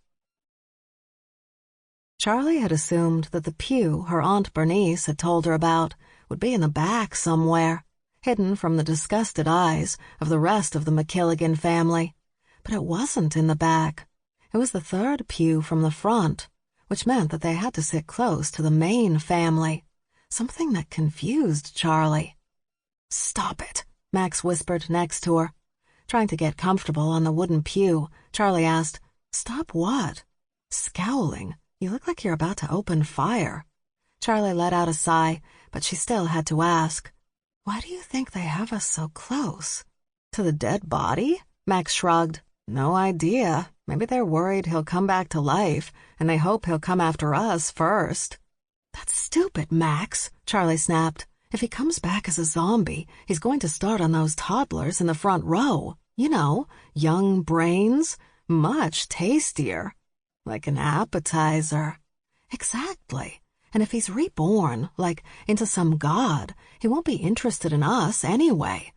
Charlie had assumed that the pew her Aunt Bernice had told her about would be in the back somewhere, hidden from the disgusted eyes of the rest of the MacKilligan family. But it wasn't in the back. It was the third pew from the front, which meant that they had to sit close to the main family, something that confused Charlie. "Stop it," Max whispered next to her. Trying to get comfortable on the wooden pew, Charlie asked, "Stop what?" "Scowling. You look like you're about to open fire." Charlie let out a sigh, but she still had to ask, "Why do you think they have us so close?" "To the dead body?" Max shrugged. "No idea. Maybe they're worried he'll come back to life, and they hope he'll come after us first." "That's stupid, Max," Charlie snapped. "If he comes back as a zombie, he's going to start on those toddlers in the front row. You know, young brains, much tastier. Like an appetizer." "Exactly. And if he's reborn, like into some god, he won't be interested in us anyway."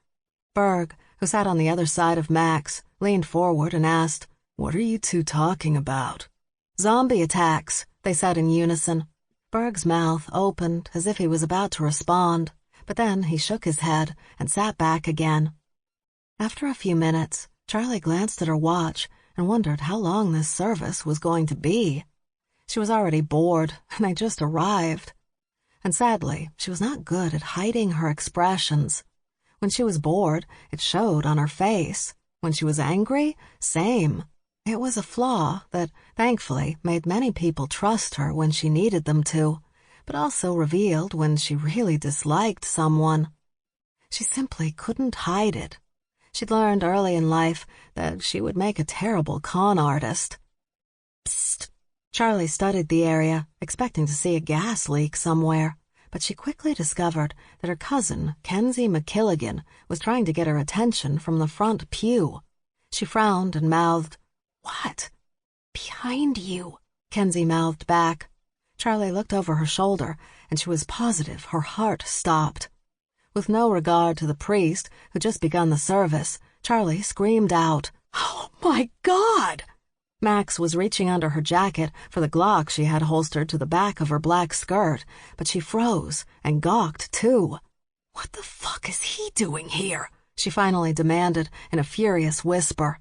Berg, who sat on the other side of Max, leaned forward and asked, "What are you two talking about?" "Zombie attacks," they said in unison. Berg's mouth opened as if he was about to respond, but then he shook his head and sat back again. After a few minutes, Charlie glanced at her watch and wondered how long this service was going to be. She was already bored, and they just arrived. And sadly, she was not good at hiding her expressions. When she was bored, it showed on her face. When she was angry, same. It was a flaw that, thankfully, made many people trust her when she needed them to, but also revealed when she really disliked someone. She simply couldn't hide it. She'd learned early in life that she would make a terrible con artist. Psst! Charlie studied the area, expecting to see a gas leak somewhere, but she quickly discovered that her cousin, Kenzie MacKilligan, was trying to get her attention from the front pew. She frowned and mouthed, "What?" "Behind you," Kenzie mouthed back. Charlie looked over her shoulder, and she was positive her heart stopped. With no regard to the priest, who'd just begun the service, Charlie screamed out, "Oh, my God!" Max was reaching under her jacket for the Glock she had holstered to the back of her black skirt, but she froze and gawked, too. "What the fuck is he doing here?" she finally demanded in a furious whisper.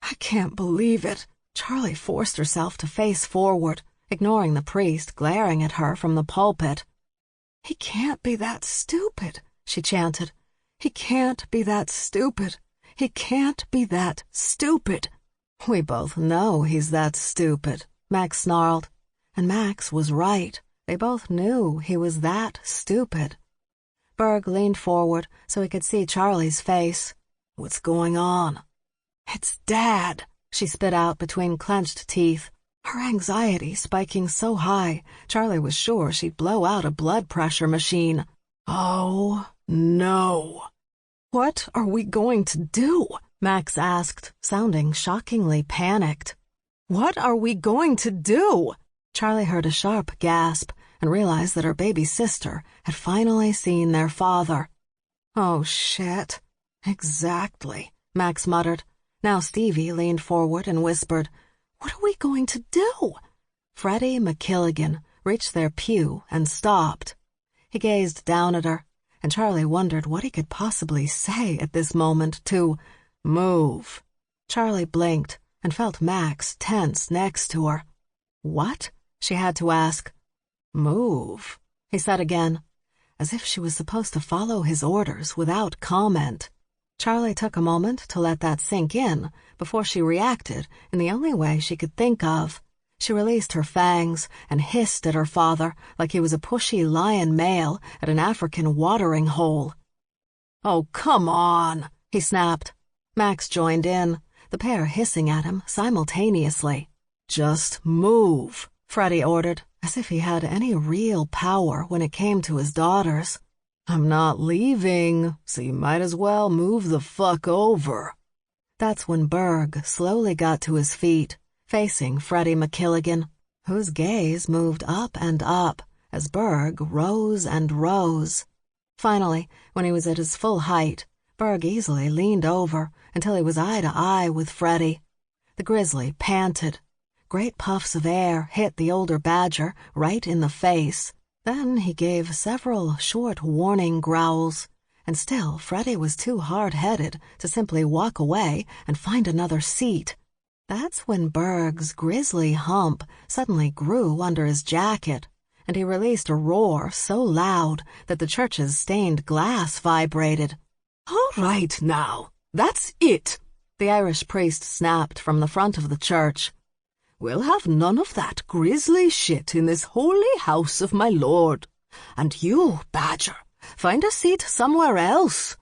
"I can't believe it." Charlie forced herself to face forward, ignoring the priest glaring at her from the pulpit. "He can't be that stupid," she chanted. "He can't be that stupid. He can't be that stupid." "We both know he's that stupid," Max snarled. And Max was right. They both knew he was that stupid. Berg leaned forward so he could see Charlie's face. "What's going on?" "It's Dad," she spit out between clenched teeth. Her anxiety spiking so high, Charlie was sure she'd blow out a blood pressure machine. "Oh, no." "What are we going to do?" Max asked, sounding shockingly panicked. "What are we going to do?" Charlie heard a sharp gasp and realized that her baby sister had finally seen their father. "Oh, shit." "Exactly," Max muttered. Now Stevie leaned forward and whispered, "What are we going to do?" Freddie MacKilligan reached their pew and stopped. He gazed down at her, and Charlie wondered what he could possibly say at this moment to move. Charlie blinked and felt Max tense next to her. "What?" she had to ask. "Move," he said again, as if she was supposed to follow his orders without comment. Charlie took a moment to let that sink in before she reacted in the only way she could think of. She released her fangs and hissed at her father like he was a pushy lion male at an African watering hole. "Oh, come on," he snapped. Max joined in, the pair hissing at him simultaneously. "Just move," Freddie ordered, as if he had any real power when it came to his daughters. "I'm not leaving, so you might as well move the fuck over." That's when Berg slowly got to his feet, facing Freddie MacKilligan, whose gaze moved up and up as Berg rose and rose. Finally, when he was at his full height, Berg easily leaned over until he was eye to eye with Freddie. The grizzly panted. Great puffs of air hit the older badger right in the face. Then he gave several short warning growls, and still Freddie was too hard-headed to simply walk away and find another seat. That's when Berg's grisly hump suddenly grew under his jacket, and he released a roar so loud that the church's stained glass vibrated. "All right now, that's it," the Irish priest snapped from the front of the church. "We'll have none of that grisly shit in this holy house of my lord. And you, Badger, find a seat somewhere else."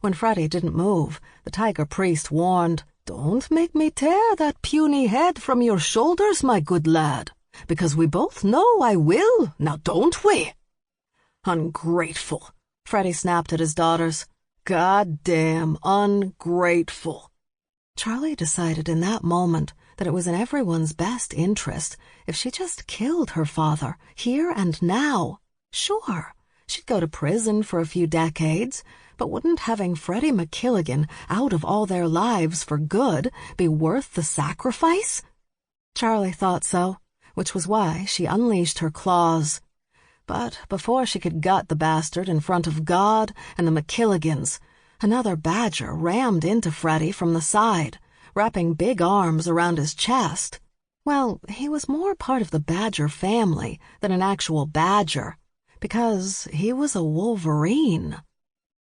When Freddie didn't move, the tiger priest warned, "Don't make me tear that puny head from your shoulders, my good lad, because we both know I will, now don't we?" "Ungrateful," Freddie snapped at his daughters. "Goddamn ungrateful." Charlie decided in that moment that it was in everyone's best interest if she just killed her father, here and now. Sure, she'd go to prison for a few decades, but wouldn't having Freddie MacKilligan out of all their lives for good be worth the sacrifice? Charlie thought so, which was why she unleashed her claws. But before she could gut the bastard in front of God and the MacKilligans, another badger rammed into Freddie from the side, wrapping big arms around his chest. Well, he was more part of the badger family than an actual badger, because he was a wolverine.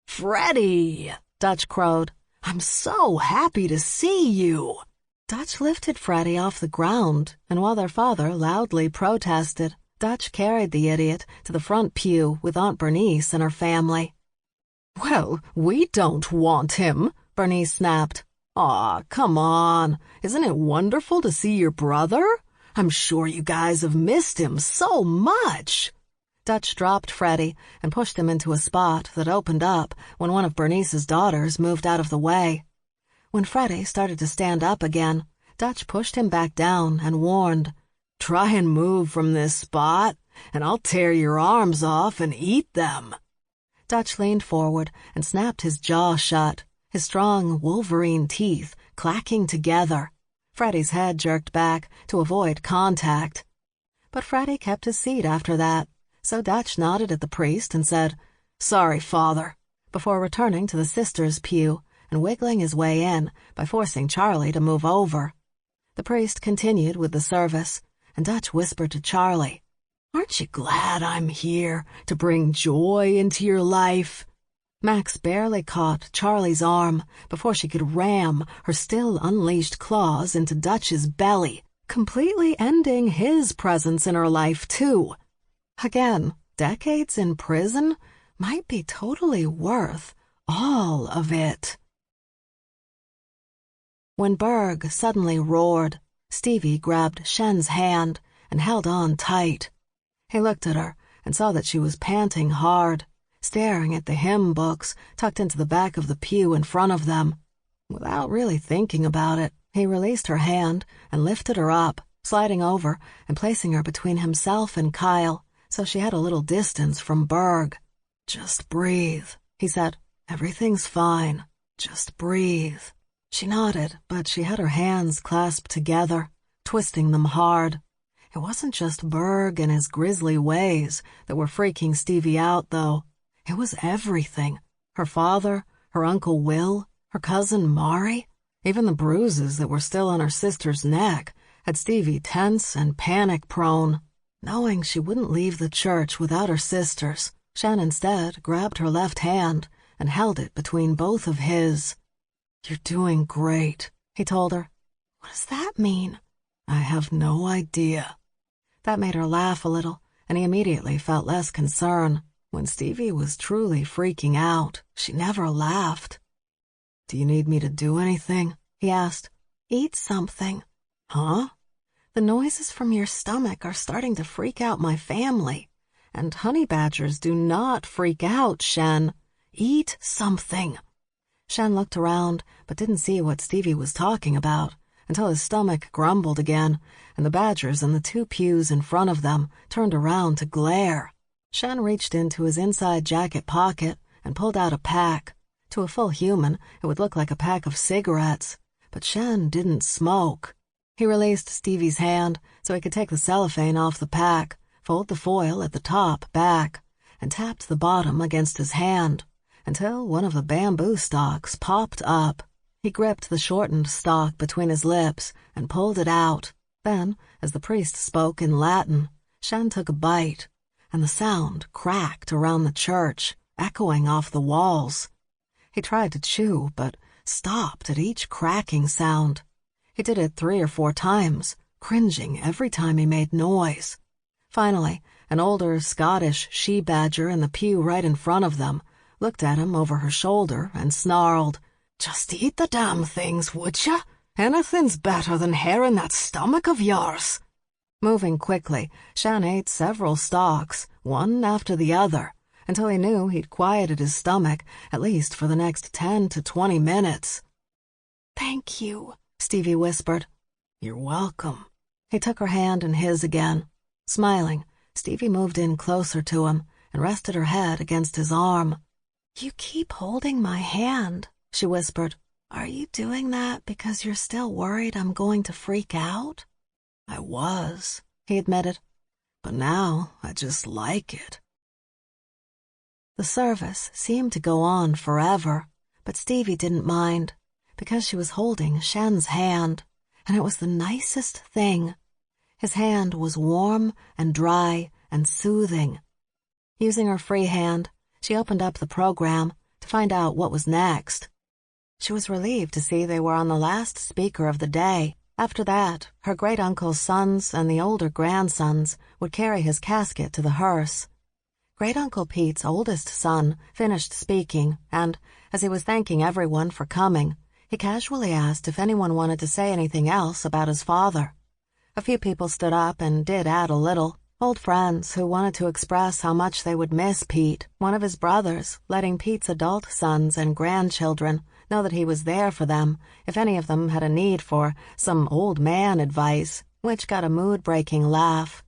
"Freddie," Dutch crowed, "I'm so happy to see you." Dutch lifted Freddie off the ground, and while their father loudly protested, Dutch carried the idiot to the front pew with Aunt Bernice and her family. "Well, we don't want him," Bernice snapped. "Aw, come on. Isn't it wonderful to see your brother? I'm sure you guys have missed him so much." Dutch dropped Freddie and pushed him into a spot that opened up when one of Bernice's daughters moved out of the way. When Freddie started to stand up again, Dutch pushed him back down and warned, "Try and move from this spot, and I'll tear your arms off and eat them." Dutch leaned forward and snapped his jaw shut, his strong wolverine teeth clacking together. Freddie's head jerked back to avoid contact. But Freddie kept his seat after that, so Dutch nodded at the priest and said, "Sorry, Father," before returning to the sisters' pew and wiggling his way in by forcing Charlie to move over. The priest continued with the service, and Dutch whispered to Charlie, Aren't you glad I'm here to bring joy into your life? Max barely caught Charlie's arm before she could ram her still unleashed claws into Dutch's belly, completely ending his presence in her life, too. Again, decades in prison might be totally worth all of it. When Berg suddenly roared, Stevie grabbed Shen's hand and held on tight. He looked at her and saw that she was panting hard, staring at the hymn books tucked into the back of the pew in front of them. Without really thinking about it, he released her hand and lifted her up, sliding over and placing her between himself and Kyle, so she had a little distance from Berg. "Just breathe," he said. "Everything's fine. Just breathe." She nodded, but she had her hands clasped together, twisting them hard. It wasn't just Berg and his grisly ways that were freaking Stevie out, though. It was everything. Her father, her Uncle Will, her cousin Mari, even the bruises that were still on her sister's neck had Stevie tense and panic-prone. Knowing she wouldn't leave the church without her sisters, Shen instead grabbed her left hand and held it between both of his. "You're doing great," he told her. "What does that mean?" "I have no idea." That made her laugh a little, and he immediately felt less concern. When Stevie was truly freaking out, she never laughed. "Do you need me to do anything?" he asked. "Eat something." "Huh?" "The noises from your stomach are starting to freak out my family. And honey badgers do not freak out, Shen. Eat something." Shen looked around, but didn't see what Stevie was talking about, until his stomach grumbled again, and the badgers in the two pews in front of them turned around to glare. Shen reached into his inside jacket pocket and pulled out a pack. To a full human, it would look like a pack of cigarettes, but Shen didn't smoke. He released Stevie's hand so he could take the cellophane off the pack, fold the foil at the top back, and tapped the bottom against his hand until one of the bamboo stalks popped up. He gripped the shortened stalk between his lips and pulled it out. Then, as the priest spoke in Latin, Shen took a bite, and the sound cracked around the church, echoing off the walls. He tried to chew, but stopped at each cracking sound. He did it 3 or 4 times, cringing every time he made noise. Finally, an older Scottish she-badger in the pew right in front of them looked at him over her shoulder and snarled, "Just eat the damn things, would ya? Anything's better than hearing that stomach of yours." Moving quickly, Shen ate several stalks, one after the other, until he knew he'd quieted his stomach at least for the next 10 to 20 minutes. "Thank you," Stevie whispered. "You're welcome." He took her hand in his again. Smiling, Stevie moved in closer to him and rested her head against his arm. "You keep holding my hand," she whispered. "Are you doing that because you're still worried I'm going to freak out?" "I was," he admitted, "but now I just like it." The service seemed to go on forever, but Stevie didn't mind, because she was holding Shen's hand, and it was the nicest thing. His hand was warm and dry and soothing. Using her free hand, she opened up the program to find out what was next. She was relieved to see they were on the last speaker of the day. After that, her great-uncle's sons and the older grandsons would carry his casket to the hearse. Great-Uncle Pete's oldest son finished speaking, and, as he was thanking everyone for coming, he casually asked if anyone wanted to say anything else about his father. A few people stood up and did add a little. Old friends who wanted to express how much they would miss Pete, one of his brothers, letting Pete's adult sons and grandchildren know that he was there for them if any of them had a need for some old man advice, which got a mood-breaking laugh.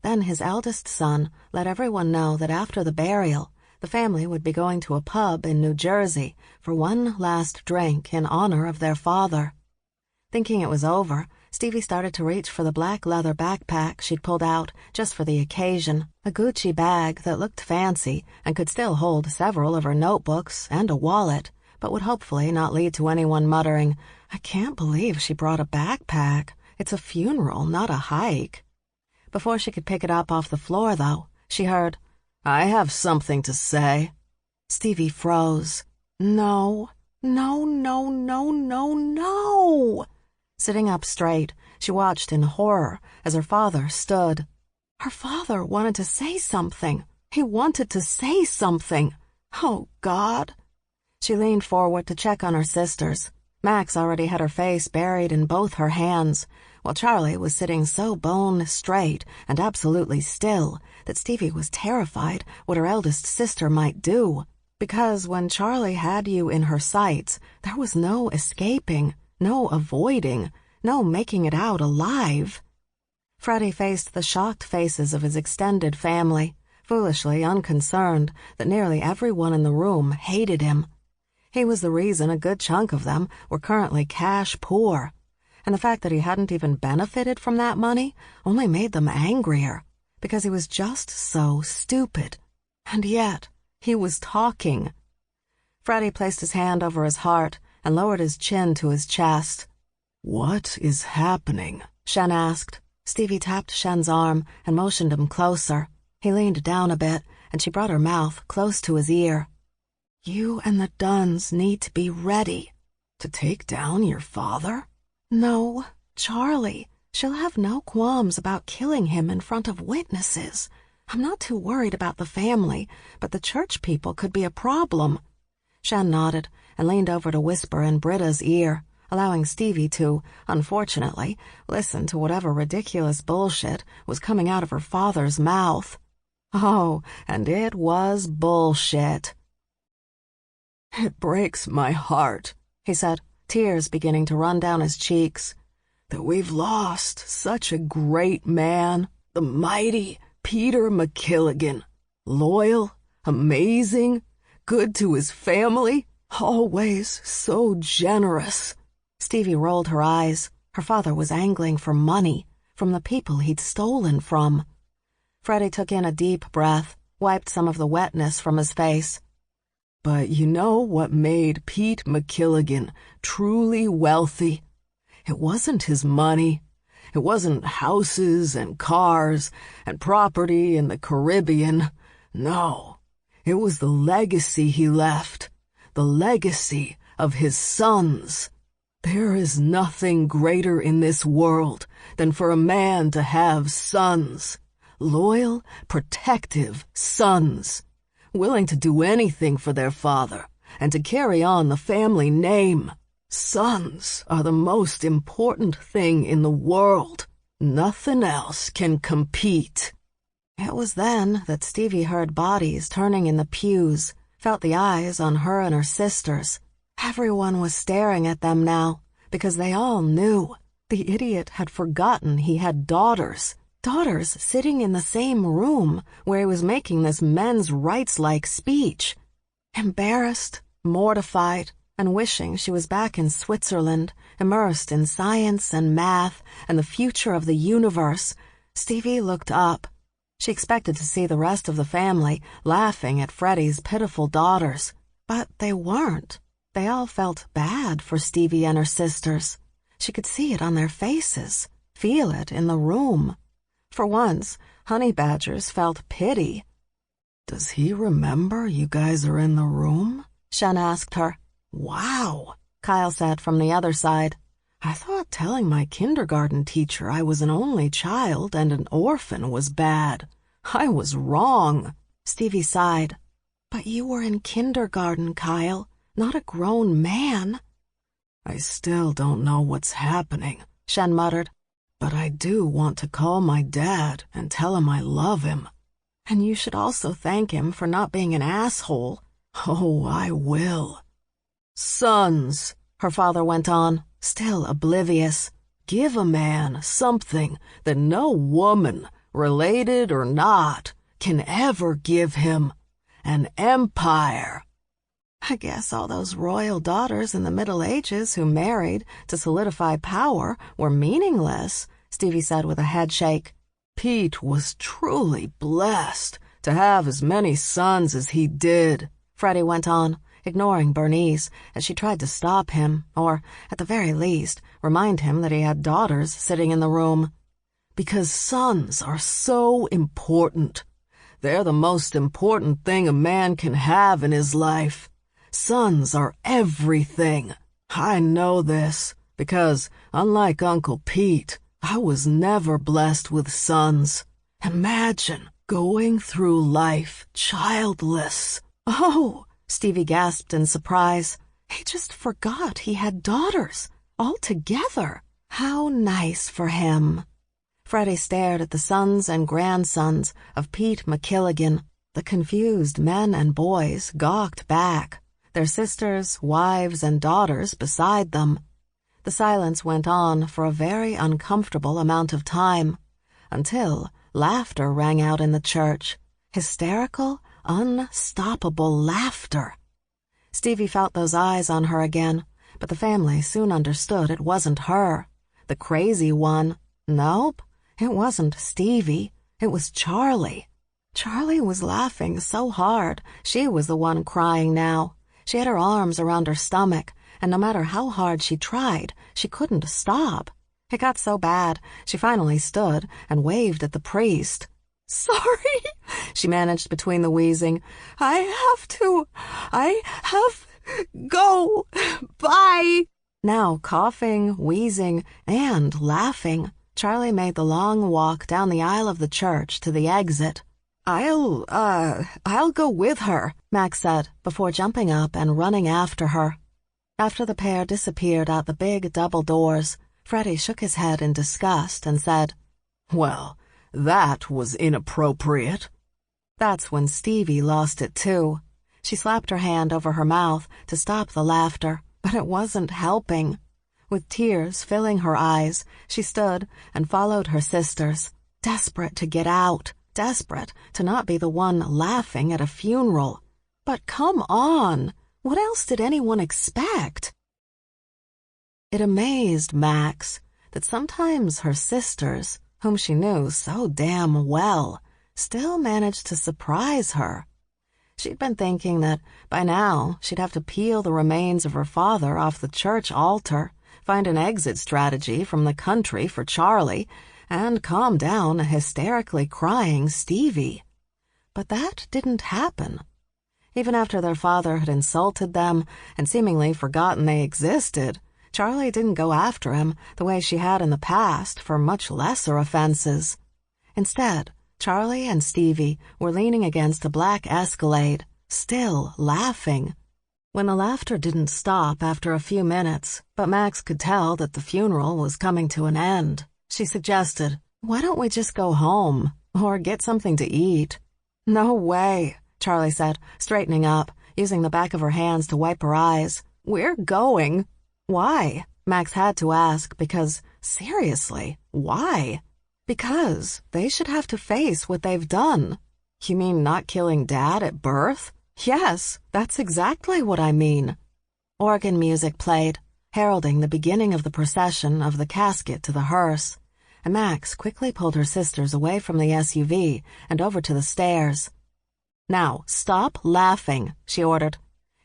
Then his eldest son let everyone know that after the burial, the family would be going to a pub in New Jersey for one last drink in honor of their father. Thinking it was over, Stevie started to reach for the black leather backpack she'd pulled out just for the occasion, a Gucci bag that looked fancy and could still hold several of her notebooks and a wallet, but would hopefully not lead to anyone muttering, "I can't believe she brought a backpack. It's a funeral, not a hike." Before she could pick it up off the floor, though, she heard, "I have something to say." Stevie froze. No, no, no, no, no, no. Sitting up straight, she watched in horror as her father stood. Her father wanted to say something. He wanted to say something. Oh, God. She leaned forward to check on her sisters. Max already had her face buried in both her hands, while Charlie was sitting so bone straight and absolutely still that Stevie was terrified what her eldest sister might do. Because when Charlie had you in her sights, there was no escaping, no avoiding, no making it out alive. Freddie faced the shocked faces of his extended family, foolishly unconcerned that nearly everyone in the room hated him. He was the reason a good chunk of them were currently cash poor, and the fact that he hadn't even benefited from that money only made them angrier, because he was just so stupid. And yet, he was talking. Freddie placed his hand over his heart and lowered his chin to his chest. "What is happening?" Shen asked. Stevie tapped Shen's arm and motioned him closer. He leaned down a bit, and she brought her mouth close to his ear. "You and the Dunns need to be ready." "To take down your father?" "No, Charlie. She'll have no qualms about killing him in front of witnesses. I'm not too worried about the family, but the church people could be a problem." Shen nodded and leaned over to whisper in Britta's ear, allowing Stevie to, unfortunately, listen to whatever ridiculous bullshit was coming out of her father's mouth. Oh, and it was bullshit. "It breaks my heart," he said, tears beginning to run down his cheeks, "that we've lost such a great man, the mighty Peter MacKilligan. Loyal, amazing, good to his family, always so generous." Stevie rolled her eyes. Her father was angling for money from the people he'd stolen from. Freddie took in a deep breath, wiped some of the wetness from his face. "But you know what made Pete MacKilligan truly wealthy? It wasn't his money. It wasn't houses and cars and property in the Caribbean. No, it was the legacy he left, the legacy of his sons. There is nothing greater in this world than for a man to have sons, loyal, protective sons, willing to do anything for their father and to carry on the family name. Sons are the most important thing in the world. Nothing else can compete." It was then that Stevie heard bodies turning in the pews, felt the eyes on her and her sisters. Everyone was staring at them now, because they all knew. The idiot had forgotten he had daughters sitting in the same room where he was making this men's rights-like speech. Embarrassed, mortified, and wishing she was back in Switzerland, immersed in science and math and the future of the universe, Stevie looked up. She expected to see the rest of the family laughing at Freddie's pitiful daughters, but they weren't. They all felt bad for Stevie and her sisters. She could see it on their faces, feel it in the room. For once, honey badgers felt pity. "Does he remember you guys are in the room?" Shen asked her. "Wow," Kyle said from the other side. "I thought telling my kindergarten teacher I was an only child and an orphan was bad. I was wrong." Stevie sighed. "But you were in kindergarten, Kyle, not a grown man." "I still don't know what's happening," Shen muttered. "But I do want to call my dad and tell him I love him. And you should also thank him for not being an asshole." "Oh, I will." "Sons," her father went on, still oblivious. "Give a man something that no woman, related or not, can ever give him. An empire." "I guess all those royal daughters in the Middle Ages who married to solidify power were meaningless," Stevie said with a head shake. "Pete was truly blessed to have as many sons as he did," Freddie went on, ignoring Bernice as she tried to stop him, or, at the very least, remind him that he had daughters sitting in the room. Because sons are so important. They're the most important thing a man can have in his life. Sons are everything. I know this because, unlike Uncle Pete, I was never blessed with sons. Imagine going through life childless. Oh, Stevie gasped in surprise. He just forgot he had daughters, altogether. How nice for him. Freddie stared at the sons and grandsons of Pete MacKilligan. The confused men and boys gawked back, their sisters, wives, and daughters beside them. The silence went on for a very uncomfortable amount of time, until laughter rang out in the church. Hysterical, unstoppable laughter. Stevie felt those eyes on her again, but the family soon understood it wasn't her, the crazy one. Nope, it wasn't Stevie. It was Charlie. Charlie was laughing so hard, she was the one crying now. She had her arms around her stomach, and no matter how hard she tried, she couldn't stop. It got so bad, she finally stood and waved at the priest. "Sorry," she managed between the wheezing. I have go. Bye." Now coughing, wheezing, and laughing, Charlie made the long walk down the aisle of the church to the exit. I'll go with her," Max said before jumping up and running after her. After the pair disappeared out the big double doors, Freddie shook his head in disgust and said, "Well, that was inappropriate." That's when Stevie lost it too. She slapped her hand over her mouth to stop the laughter, but it wasn't helping. With tears filling her eyes, she stood and followed her sisters, desperate to get out, desperate to not be the one laughing at a funeral. But come on, what else did anyone expect? It amazed Max that sometimes her sisters, whom she knew so damn well, still managed to surprise her. She'd been thinking that by now she'd have to peel the remains of her father off the church altar, find an exit strategy from the country for Charlie, and calm down a hysterically crying Stevie. But that didn't happen. Even after their father had insulted them and seemingly forgotten they existed, Charlie didn't go after him the way she had in the past for much lesser offenses. Instead, Charlie and Stevie were leaning against a black Escalade, still laughing. When the laughter didn't stop after a few minutes, but Max could tell that the funeral was coming to an end, she suggested, "Why don't we just go home, or get something to eat?" "No way," Charlie said, straightening up, using the back of her hands to wipe her eyes. "We're going." "Why?" Max had to ask, because, seriously, why? Because they should have to face what they've done. "You mean not killing Dad at birth?" "Yes, that's exactly what I mean." Organ music played, heralding the beginning of the procession of the casket to the hearse, and Max quickly pulled her sisters away from the SUV and over to the stairs. "Now, stop laughing," she ordered.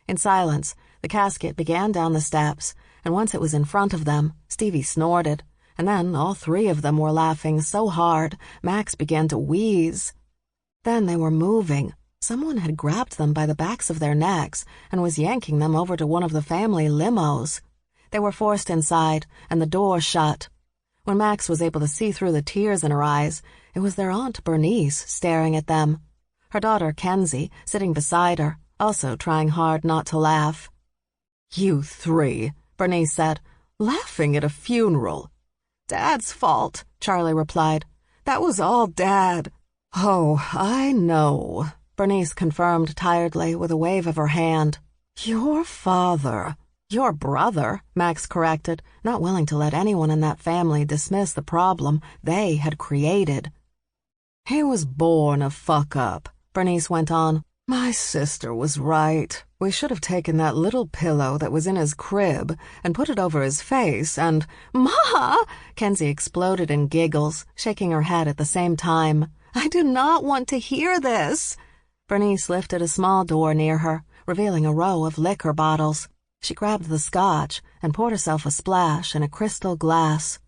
In silence, the casket began down the steps, and once it was in front of them, Stevie snorted, and then all three of them were laughing so hard, Max began to wheeze. Then they were moving. Someone had grabbed them by the backs of their necks and was yanking them over to one of the family limos. They were forced inside, and the door shut. When Max was able to see through the tears in her eyes, it was their Aunt Bernice staring at them. Her daughter Kenzie sitting beside her, also trying hard not to laugh. "You three," Bernice said, "laughing at a funeral." "Dad's fault," Charlie replied. "That was all Dad." "Oh, I know," Bernice confirmed tiredly with a wave of her hand. "Your father." "Your brother," Max corrected, not willing to let anyone in that family dismiss the problem they had created. "He was born a fuck-up," Bernice went on. "My sister was right. We should have taken that little pillow that was in his crib and put it over his face and—" "Ma!" Kenzie exploded in giggles, shaking her head at the same time. "I do not want to hear this." Bernice lifted a small door near her, revealing a row of liquor bottles. She grabbed the scotch and poured herself a splash in a crystal glass.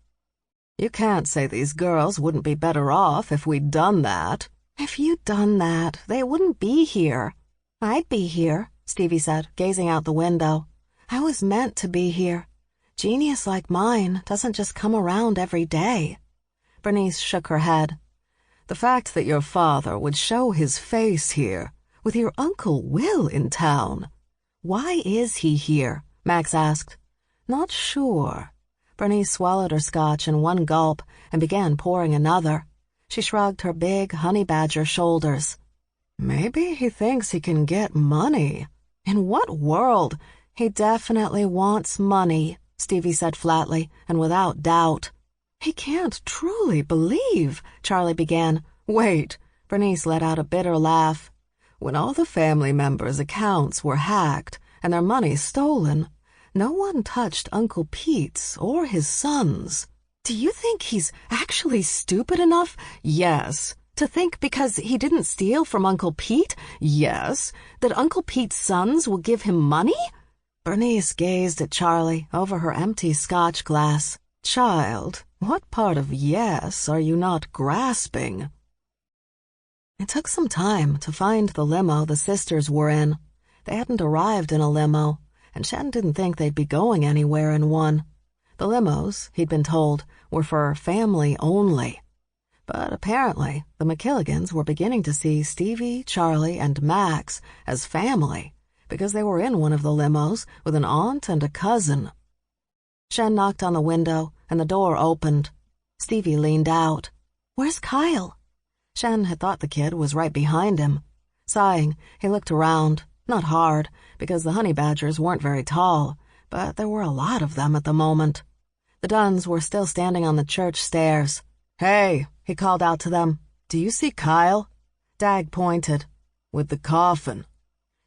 You can't say these girls wouldn't be better off if we'd done that. If you'd done that, they wouldn't be here. I'd be here, Stevie said, gazing out the window. I was meant to be here. Genius like mine doesn't just come around every day. Bernice shook her head. The fact that your father would show his face here, with your Uncle Will in town. Why is he here? Max asked. Not sure. Bernice swallowed her scotch in one gulp and began pouring another. She shrugged her big honey badger shoulders. Maybe he thinks he can get money. In what world? He definitely wants money, Stevie said flatly and without doubt. He can't truly believe, Charlie began. Wait, Bernice let out a bitter laugh. When all the family members' accounts were hacked and their money stolen, no one touched Uncle Pete's or his sons. Do you think he's actually stupid enough? Yes. To think because he didn't steal from Uncle Pete? Yes. That Uncle Pete's sons will give him money? Bernice gazed at Charlie over her empty scotch glass. Child, what part of yes are you not grasping? It took some time to find the limo the sisters were in. They hadn't arrived in a limo, and Shen didn't think they'd be going anywhere in one. The limos, he'd been told, were for family only. But apparently, the MacKilligans were beginning to see Stevie, Charlie, and Max as family, because they were in one of the limos with an aunt and a cousin. Shen knocked on the window, and the door opened. Stevie leaned out. Where's Kyle? Shen had thought the kid was right behind him. Sighing, he looked around, not hard, because the honey badgers weren't very tall, but there were a lot of them at the moment. The Dunns were still standing on the church stairs. Hey, he called out to them. Do you see Kyle? Dag pointed. With the coffin.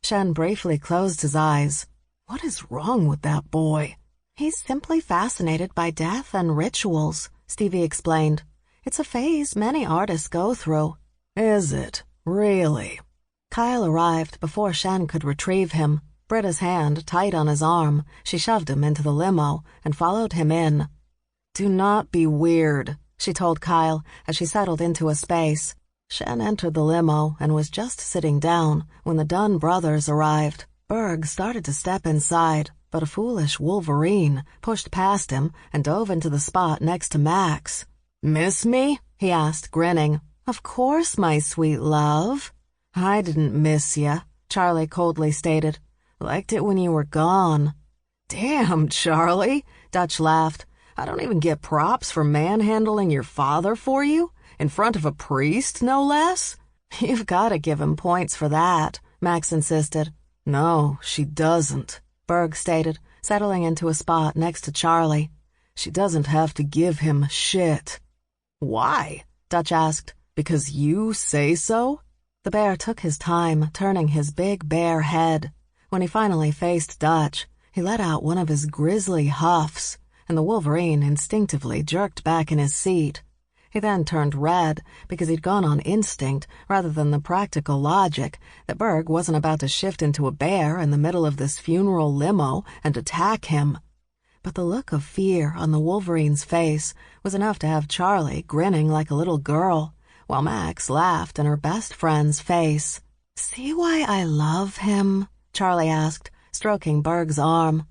Shen briefly closed his eyes. What is wrong with that boy? He's simply fascinated by death and rituals, Stevie explained. It's a phase many artists go through. Is it? Really? Kyle arrived before Shen could retrieve him. Britta's hand tight on his arm, she shoved him into the limo and followed him in. Do not be weird, she told Kyle as she settled into a space. Shen entered the limo and was just sitting down when the Dunn brothers arrived. Berg started to step inside, but a foolish Wolverine pushed past him and dove into the spot next to Max. Miss me? He asked, grinning. Of course, my sweet love. I didn't miss ya, Charlie coldly stated. Liked it when you were gone. Damn, Charlie, Dutch laughed. I don't even get props for manhandling your father for you, in front of a priest, no less. You've got to give him points for that, Max insisted. No, she doesn't, Berg stated, settling into a spot next to Charlie. She doesn't have to give him shit. Why? Dutch asked. Because you say so? The bear took his time, turning his big bear head. When he finally faced Dutch, he let out one of his grisly huffs, and the Wolverine instinctively jerked back in his seat. He then turned red because he'd gone on instinct rather than the practical logic that Berg wasn't about to shift into a bear in the middle of this funeral limo and attack him. But the look of fear on the Wolverine's face was enough to have Charlie grinning like a little girl, while Max laughed in her best friend's face. See why I love him? Charlie asked, stroking Berg's arm.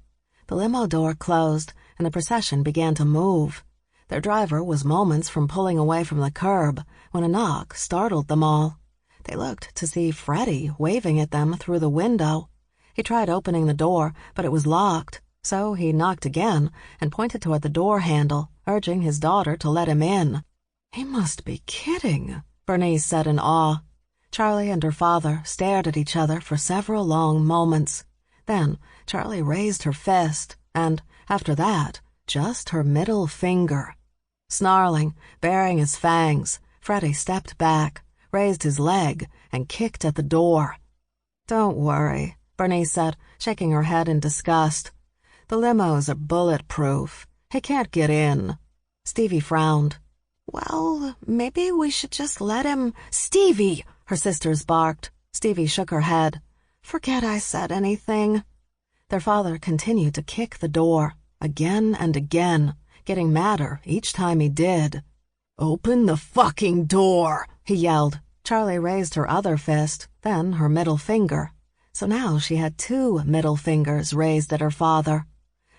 The limo door closed, and the procession began to move. Their driver was moments from pulling away from the curb when a knock startled them all. They looked to see Freddie waving at them through the window. He tried opening the door, but it was locked, so he knocked again and pointed toward the door handle, urging his daughter to let him in. He must be kidding, Bernice said in awe. Charlie and her father stared at each other for several long moments. Then Charlie raised her fist, and, after that, just her middle finger. Snarling, baring his fangs, Freddie stepped back, raised his leg, and kicked at the door. Don't worry, Bernice said, shaking her head in disgust. The limos are bulletproof. He can't get in. Stevie frowned. Well, maybe we should just let him— Stevie! Her sisters barked. Stevie shook her head. Forget I said anything. Their father continued to kick the door, again and again, getting madder each time he did. "Open the fucking door," he yelled. Charlie raised her other fist, then her middle finger. So now she had 2 middle fingers raised at her father.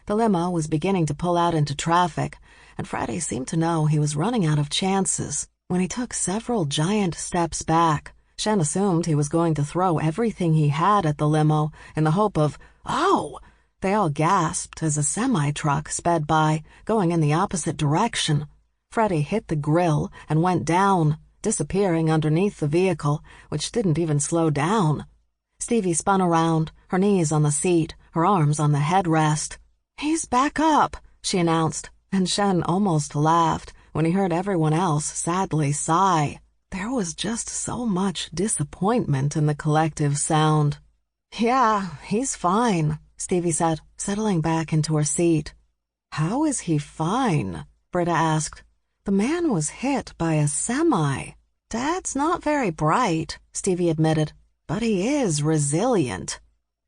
The limo was beginning to pull out into traffic, and Freddie seemed to know he was running out of chances. When he took several giant steps back, Shen assumed he was going to throw everything he had at the limo in the hope of, "Oh!" They all gasped as a semi-truck sped by, going in the opposite direction. Freddie hit the grill and went down, disappearing underneath the vehicle, which didn't even slow down. Stevie spun around, her knees on the seat, her arms on the headrest. "He's back up," she announced, and Shen almost laughed when he heard everyone else sadly sigh. There was just so much disappointment in the collective sound. "Yeah, he's fine," Stevie said, settling back into her seat. "How is he fine?" Britta asked. "The man was hit by a semi." "Dad's not very bright," Stevie admitted, "but he is resilient."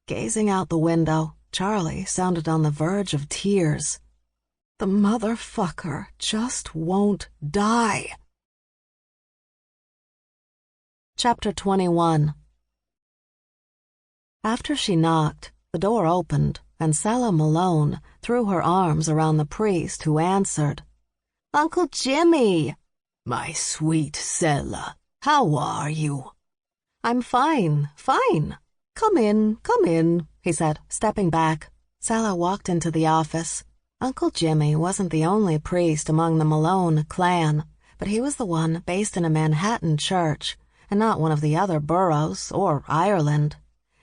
Gazing out the window, Charlie sounded on the verge of tears. "The motherfucker just won't die." Chapter 21. After she knocked, the door opened, and Sella Malone threw her arms around the priest who answered. "Uncle Jimmy!" "My sweet Sella, how are you?" "I'm fine, fine. Come in," he said, stepping back. Sella walked into the office. Uncle Jimmy wasn't the only priest among the Malone clan, but he was the one based in a Manhattan church, and not one of the other boroughs or Ireland.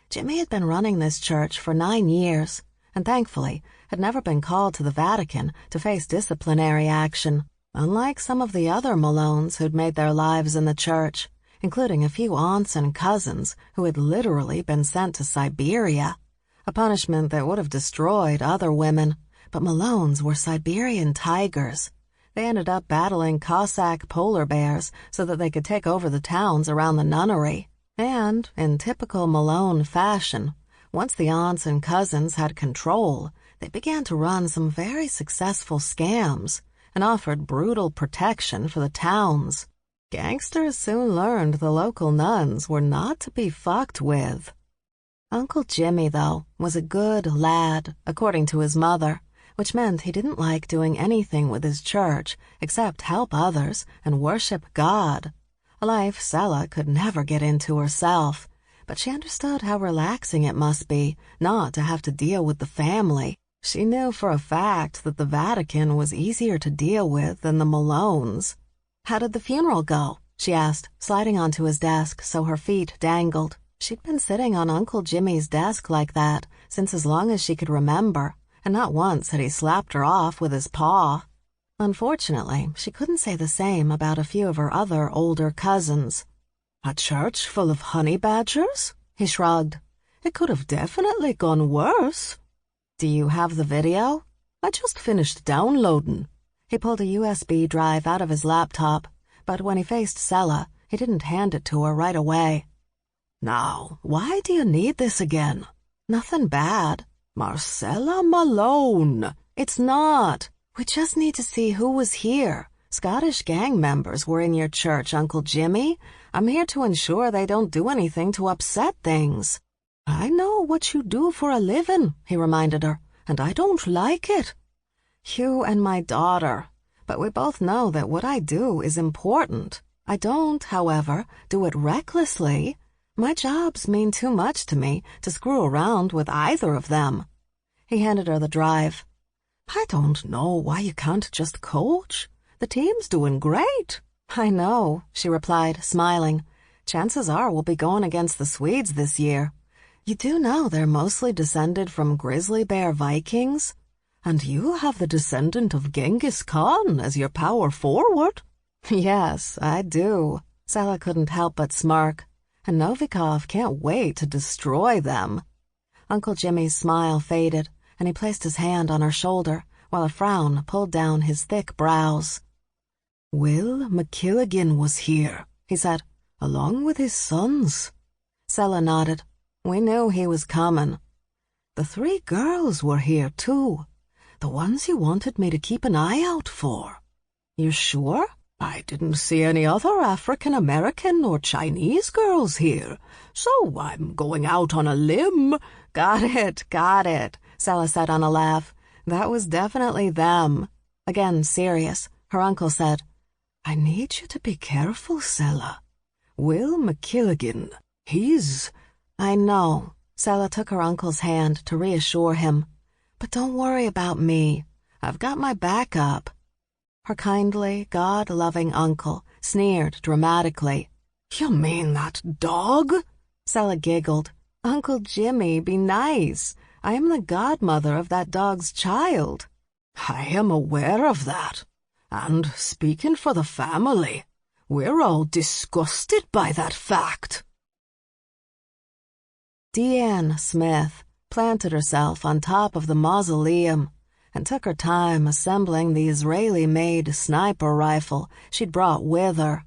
Jimmy had been running this church for 9 years, and thankfully had never been called to the Vatican to face disciplinary action, unlike some of the other Malones who'd made their lives in the church, including a few aunts and cousins who had literally been sent to Siberia, a punishment that would have destroyed other women. But Malones were Siberian tigers. They ended up battling Cossack polar bears so that they could take over the towns around the nunnery. And, in typical Malone fashion, once the aunts and cousins had control, they began to run some very successful scams and offered brutal protection for the towns. Gangsters soon learned the local nuns were not to be fucked with. Uncle Jimmy, though, was a good lad, according to his mother, which meant he didn't like doing anything with his church except help others and worship God, a life Sella could never get into herself, but she understood how relaxing it must be not to have to deal with the family. She knew for a fact that the Vatican was easier to deal with than the Malones. "How did the funeral go?" she asked, sliding onto his desk so her feet dangled. She'd been sitting on Uncle Jimmy's desk like that since as long as she could remember, and not once had he slapped her off with his paw. Unfortunately, she couldn't say the same about a few of her other older cousins. "A church full of honey badgers?" he shrugged. "It could have definitely gone worse." "Do you have the video?" "I just finished downloading." He pulled a USB drive out of his laptop, but when he faced Sella, he didn't hand it to her right away. "Now, why do you need this again?" "Nothing bad." "Marcella Malone." "It's not. We just need to see who was here. Scottish gang members were in your church, Uncle Jimmy. I'm here to ensure they don't do anything to upset things." "I know what you do for a living," he reminded her, "and I don't like it." "You and my daughter. But we both know that what I do is important. I don't, however, do it recklessly. My jobs mean too much to me to screw around with either of them." He handed her the drive. "I don't know why you can't just coach. The team's doing great." "I know," she replied, smiling. "Chances are we'll be going against the Swedes this year. You do know they're mostly descended from grizzly bear Vikings? And you have the descendant of Genghis Khan as your power forward." "Yes, I do." Sella couldn't help but smirk. "And Novikov can't wait to destroy them." Uncle Jimmy's smile faded, and he placed his hand on her shoulder while a frown pulled down his thick brows. "Will MacKilligan was here," he said, "along with his sons." Sella nodded. "We knew he was coming." "The 3 girls were here, too. The ones you wanted me to keep an eye out for. You sure? I didn't see any other African-American or Chinese girls here, so I'm going out on a limb. Got it, Sella said on a laugh. That was definitely them. Again, serious, her uncle said, I need you to be careful, Sella. Will MacKilligan, he's... I know. Sella took her uncle's hand to reassure him. But don't worry about me. I've got my back up. Her kindly, God-loving uncle sneered dramatically. You mean that dog? Sella giggled. Uncle Jimmy, be nice. I am the godmother of that dog's child. I am aware of that. And speaking for the family, we're all disgusted by that fact. Deanne Smith planted herself on top of the mausoleum and took her time assembling the Israeli-made sniper rifle she'd brought with her.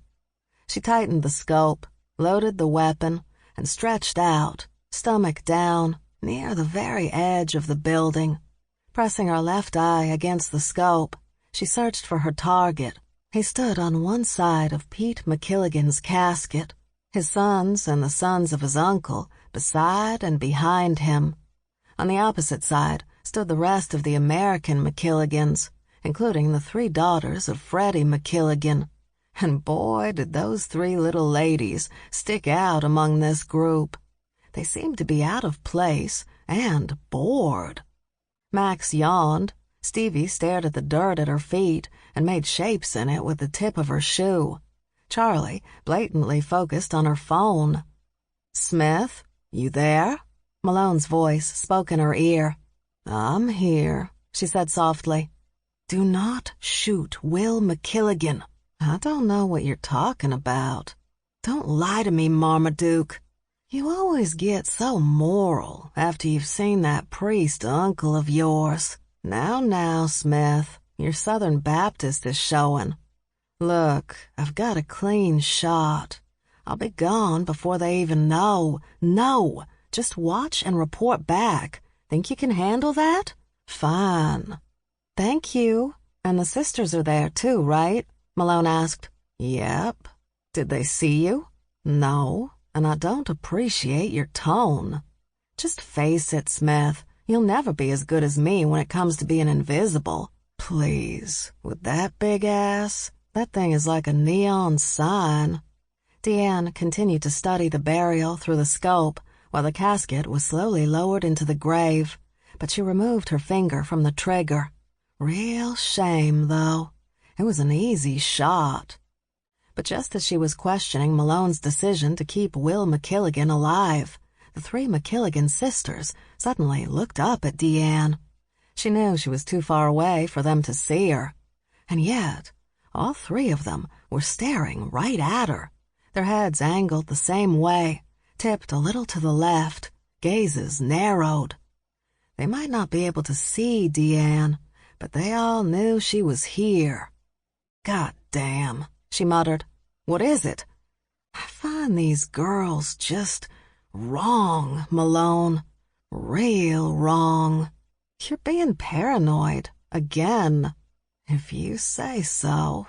She tightened the scope, loaded the weapon, and stretched out, stomach down, near the very edge of the building. Pressing her left eye against the scope, she searched for her target. He stood on one side of Pete MacKilligan's casket, his sons and the sons of his uncle beside and behind him. On the opposite side stood the rest of the American MacKilligans, including the 3 daughters of Freddie MacKilligan. And boy, did those 3 little ladies stick out among this group. They seemed to be out of place and bored. Max yawned. Stevie stared at the dirt at her feet and made shapes in it with the tip of her shoe. Charlie blatantly focused on her phone. "Smith, you there?" Malone's voice spoke in her ear. "I'm here," she said softly. "Do not shoot Will MacKilligan." "I don't know what you're talking about." "Don't lie to me, Marmaduke. You always get so moral after you've seen that priest uncle of yours. Now, Smith, your Southern Baptist is showing. Look, I've got a clean shot. I'll be gone before they even know. No, just watch and report back. Think you can handle that? Fine." "Thank you. And the sisters are there too, right?" Malone asked. "Yep." "Did they see you?" "No, and I don't appreciate your tone." "Just face it, Smith. You'll never be as good as me when it comes to being invisible." "Please, with that big ass, that thing is like a neon sign." Deanne continued to study the burial through the scope while the casket was slowly lowered into the grave, but she removed her finger from the trigger. Real shame, though. It was an easy shot. But just as she was questioning Malone's decision to keep Will MacKilligan alive, the 3 MacKilligan sisters suddenly looked up at Deanne. She knew she was too far away for them to see her. And yet, all 3 of them were staring right at her, their heads angled the same way, tipped a little to the left, gazes narrowed. They might not be able to see Deanne, but they all knew she was here. "God damn," she muttered. "What is it?" "I find these girls just wrong, Malone. Real wrong. You're being paranoid, again. If you say so."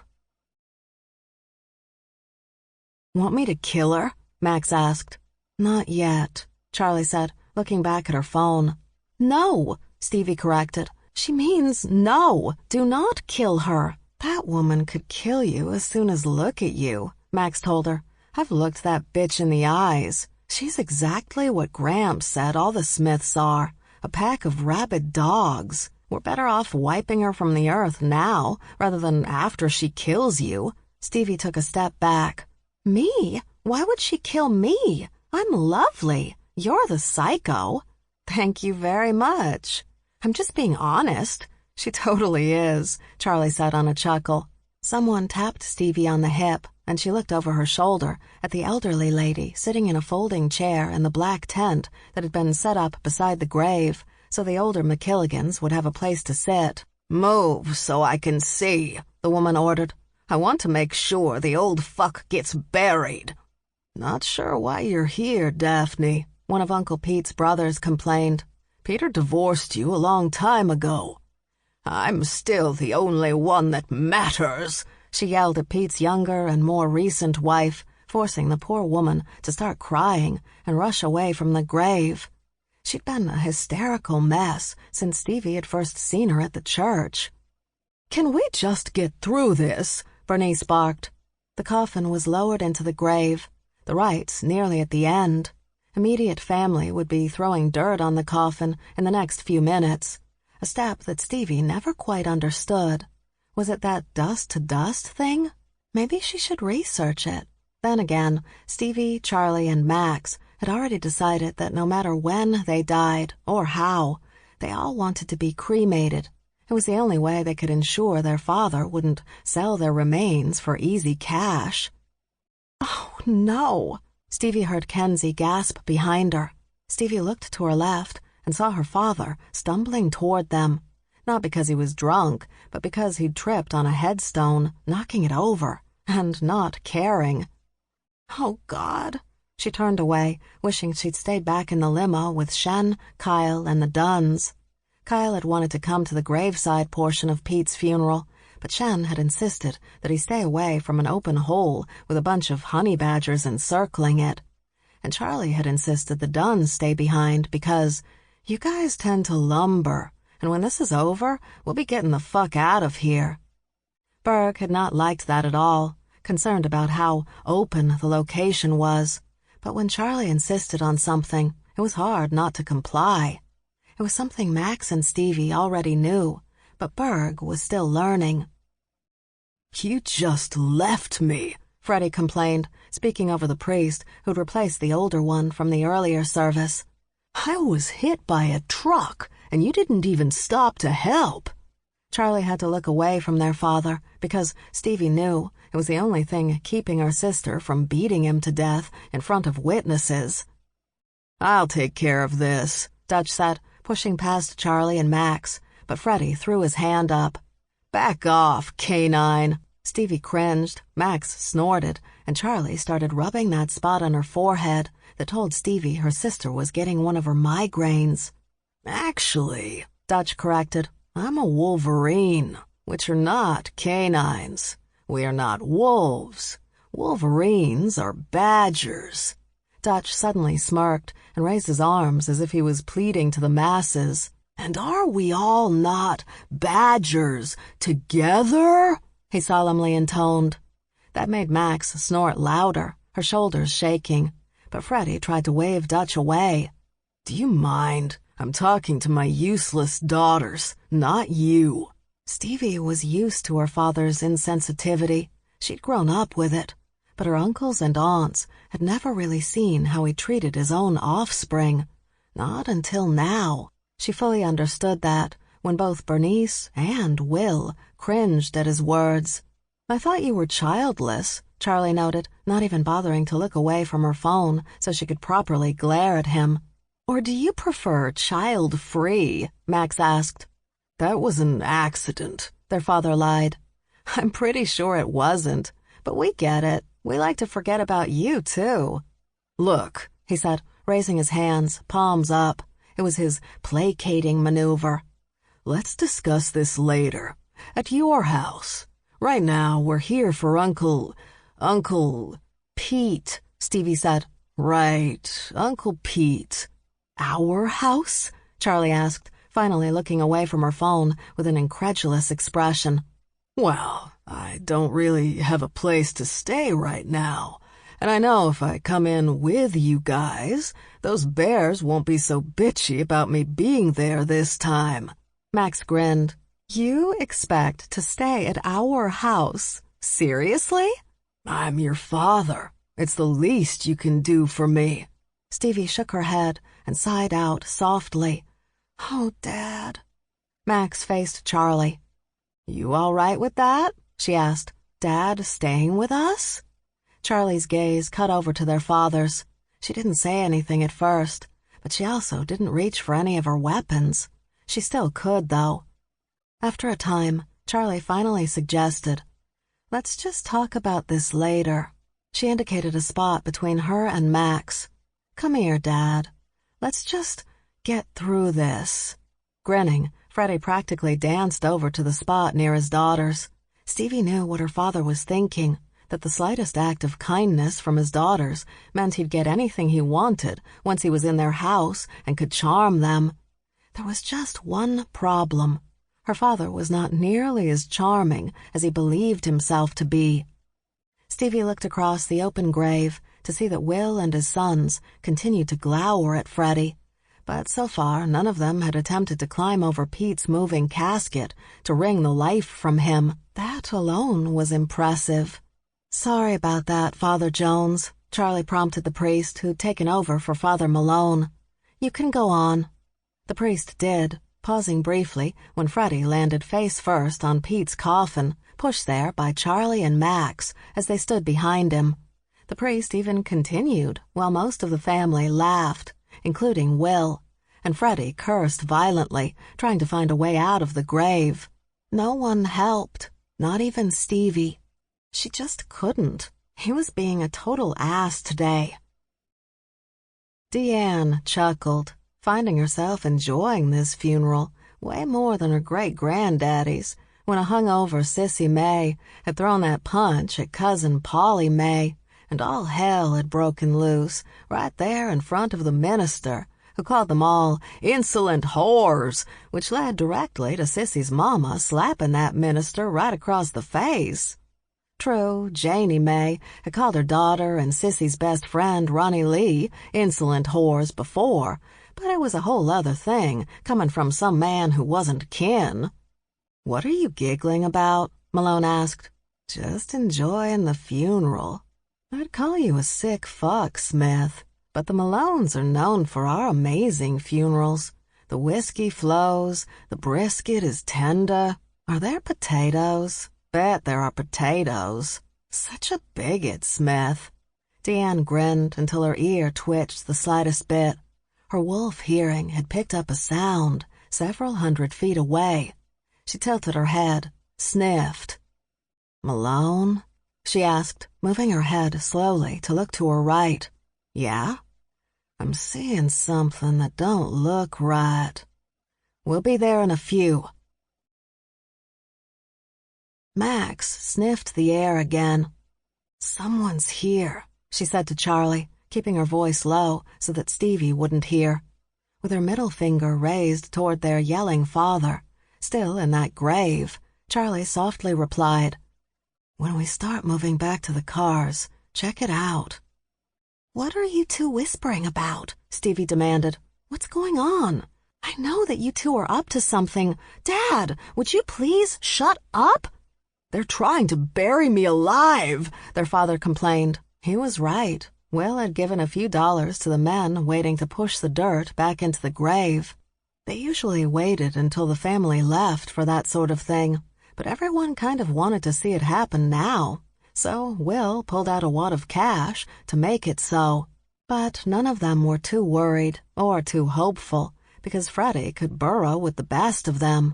"Want me to kill her?" Max asked. "Not yet," Charlie said, looking back at her phone. "No," Stevie corrected. "She means no. Do not kill her. That woman could kill you as soon as look at you," Max told her. "I've looked that bitch in the eyes. She's exactly what Gramps said all the Smiths are, a pack of rabid dogs. We're better off wiping her from the earth now rather than after she kills you." Stevie took a step back. "Me? Why would she kill me? I'm lovely. You're the psycho." "Thank you very much." "I'm just being honest." "She totally is," Charlie said on a chuckle. Someone tapped Stevie on the hip, and she looked over her shoulder at the elderly lady sitting in a folding chair in the black tent that had been set up beside the grave so the older MacKilligans would have a place to sit. "Move so I can see," the woman ordered. "I want to make sure the old fuck gets buried." "Not sure why you're here, Daphne," one of Uncle Pete's brothers complained. "Peter divorced you a long time ago." I'm still the only one that matters, she yelled at Pete's younger and more recent wife, forcing the poor woman to start crying and rush away from the grave. She'd been a hysterical mess since Stevie had first seen her at the church. "Can we just get through this?" Bernice barked. The coffin was lowered into the grave, the rites nearly at the end. Immediate family would be throwing dirt on the coffin in the next few minutes, a step that Stevie never quite understood. Was it that dust-to-dust thing? Maybe she should research it. Then again, Stevie, Charlie, and Max had already decided that no matter when they died or how, they all wanted to be cremated. It was the only way they could ensure their father wouldn't sell their remains for easy cash. "Oh, no!" Stevie heard Kenzie gasp behind her. Stevie looked to her left and saw her father stumbling toward them, not because he was drunk, but because he'd tripped on a headstone, knocking it over, and not caring. "Oh, God." She turned away, wishing she'd stayed back in the limo with Shen, Kyle, and the Dunns. Kyle had wanted to come to the graveside portion of Pete's funeral, but Shen had insisted that he stay away from an open hole with a bunch of honey badgers encircling it. And Charlie had insisted the Dunns stay behind because you guys tend to lumber, and when this is over, we'll be getting the fuck out of here. Berg had not liked that at all, concerned about how open the location was. But when Charlie insisted on something, it was hard not to comply. It was something Max and Stevie already knew, but Berg was still learning. "You just left me," Freddie complained, speaking over the priest who'd replaced the older one from the earlier service. "I was hit by a truck, and you didn't even stop to help." Charlie had to look away from their father because Stevie knew it was the only thing keeping her sister from beating him to death in front of witnesses. "I'll take care of this," Dutch said, pushing past Charlie and Max, but Freddie threw his hand up. "Back off, canine." Stevie cringed, Max snorted, and Charlie started rubbing that spot on her forehead that told Stevie her sister was getting one of her migraines. "Actually," Dutch corrected, "I'm a wolverine, which are not canines. We are not wolves. Wolverines are badgers." Dutch suddenly smirked and raised his arms as if he was pleading to the masses. "And are we all not badgers together?" he solemnly intoned. That made Max snort louder, her shoulders shaking, but Freddie tried to wave Dutch away. "Do you mind? I'm talking to my useless daughters, not you." Stevie was used to her father's insensitivity. She'd grown up with it, but her uncles and aunts had never really seen how he treated his own offspring. Not until now. She fully understood that when both Bernice and Will cringed at his words. "I thought you were childless," Charlie noted, not even bothering to look away from her phone so she could properly glare at him. "Or do you prefer child-free?" Max asked. "That was an accident," their father lied. "I'm pretty sure it wasn't, but we get it. We like to forget about you, too." "Look," he said, raising his hands, palms up. It was his placating maneuver. "Let's discuss this later, at your house. Right now, we're here for Uncle Pete," Stevie said. "Right, Uncle Pete." "Our house?" Charlie asked, finally looking away from her phone with an incredulous expression. "Well, I don't really have a place to stay right now, and I know if I come in with you guys, those bears won't be so bitchy about me being there this time." Max grinned. "You expect to stay at our house? Seriously?" "I'm your father. It's the least you can do for me." Stevie shook her head and sighed out softly. "Oh, Dad." Max faced Charlie. "You all right with that?" she asked. "Dad staying with us?" Charlie's gaze cut over to their father's. She didn't say anything at first, but she also didn't reach for any of her weapons. She still could, though. After a time, Charlie finally suggested, "Let's just talk about this later." She indicated a spot between her and Max. "Come here, Dad. Let's just get through this." Grinning, Freddie practically danced over to the spot near his daughters. Stevie knew what her father was thinking, that the slightest act of kindness from his daughters meant he'd get anything he wanted once he was in their house and could charm them. There was just one problem. Her father was not nearly as charming as he believed himself to be. Stevie looked across the open grave to see that Will and his sons continued to glower at Freddie, but so far none of them had attempted to climb over Pete's moving casket to wring the life from him. That alone was impressive. "Sorry about that, Father Jones," Charlie prompted the priest who'd taken over for Father Malone. "You can go on." The priest did, pausing briefly when Freddie landed face first on Pete's coffin, pushed there by Charlie and Max as they stood behind him. The priest even continued while most of the family laughed, including Will, and Freddie cursed violently, trying to find a way out of the grave. No one helped, not even Stevie. She just couldn't. He was being a total ass today. Deanne chuckled, finding herself enjoying this funeral way more than her great-granddaddy's, when a hungover Sissy May had thrown that punch at cousin Polly May, and all hell had broken loose right there in front of the minister, who called them all insolent whores, which led directly to Sissy's mama slapping that minister right across the face. True, Janie May had called her daughter and Sissy's best friend, Ronnie Lee, insolent whores before, but it was a whole other thing coming from some man who wasn't kin. "What are you giggling about?" Malone asked. "Just enjoying the funeral. I'd call you a sick fuck, Smith, but the Malones are known for our amazing funerals. The whiskey flows, the brisket is tender. Are there potatoes? Bet there are potatoes. Such a bigot, Smith." Deanne grinned until her ear twitched the slightest bit. Her wolf hearing had picked up a sound several 100 feet away. She tilted her head, sniffed. "Malone?" she asked, moving her head slowly to look to her right. "Yeah? I'm seeing something that don't look right. We'll be there in a few." Max sniffed the air again. "Someone's here," she said to Charlie, keeping her voice low so that Stevie wouldn't hear. With her middle finger raised toward their yelling father, still in that grave, Charlie softly replied, "When we start moving back to the cars, check it out." "What are you two whispering about?" Stevie demanded. "What's going on? I know that you two are up to something. Dad, would you please shut up?" "They're trying to bury me alive," their father complained. He was right. Will had given a few dollars to the men waiting to push the dirt back into the grave. They usually waited until the family left for that sort of thing, but everyone kind of wanted to see it happen now, so Will pulled out a wad of cash to make it so. But none of them were too worried or too hopeful, because Freddie could burrow with the best of them.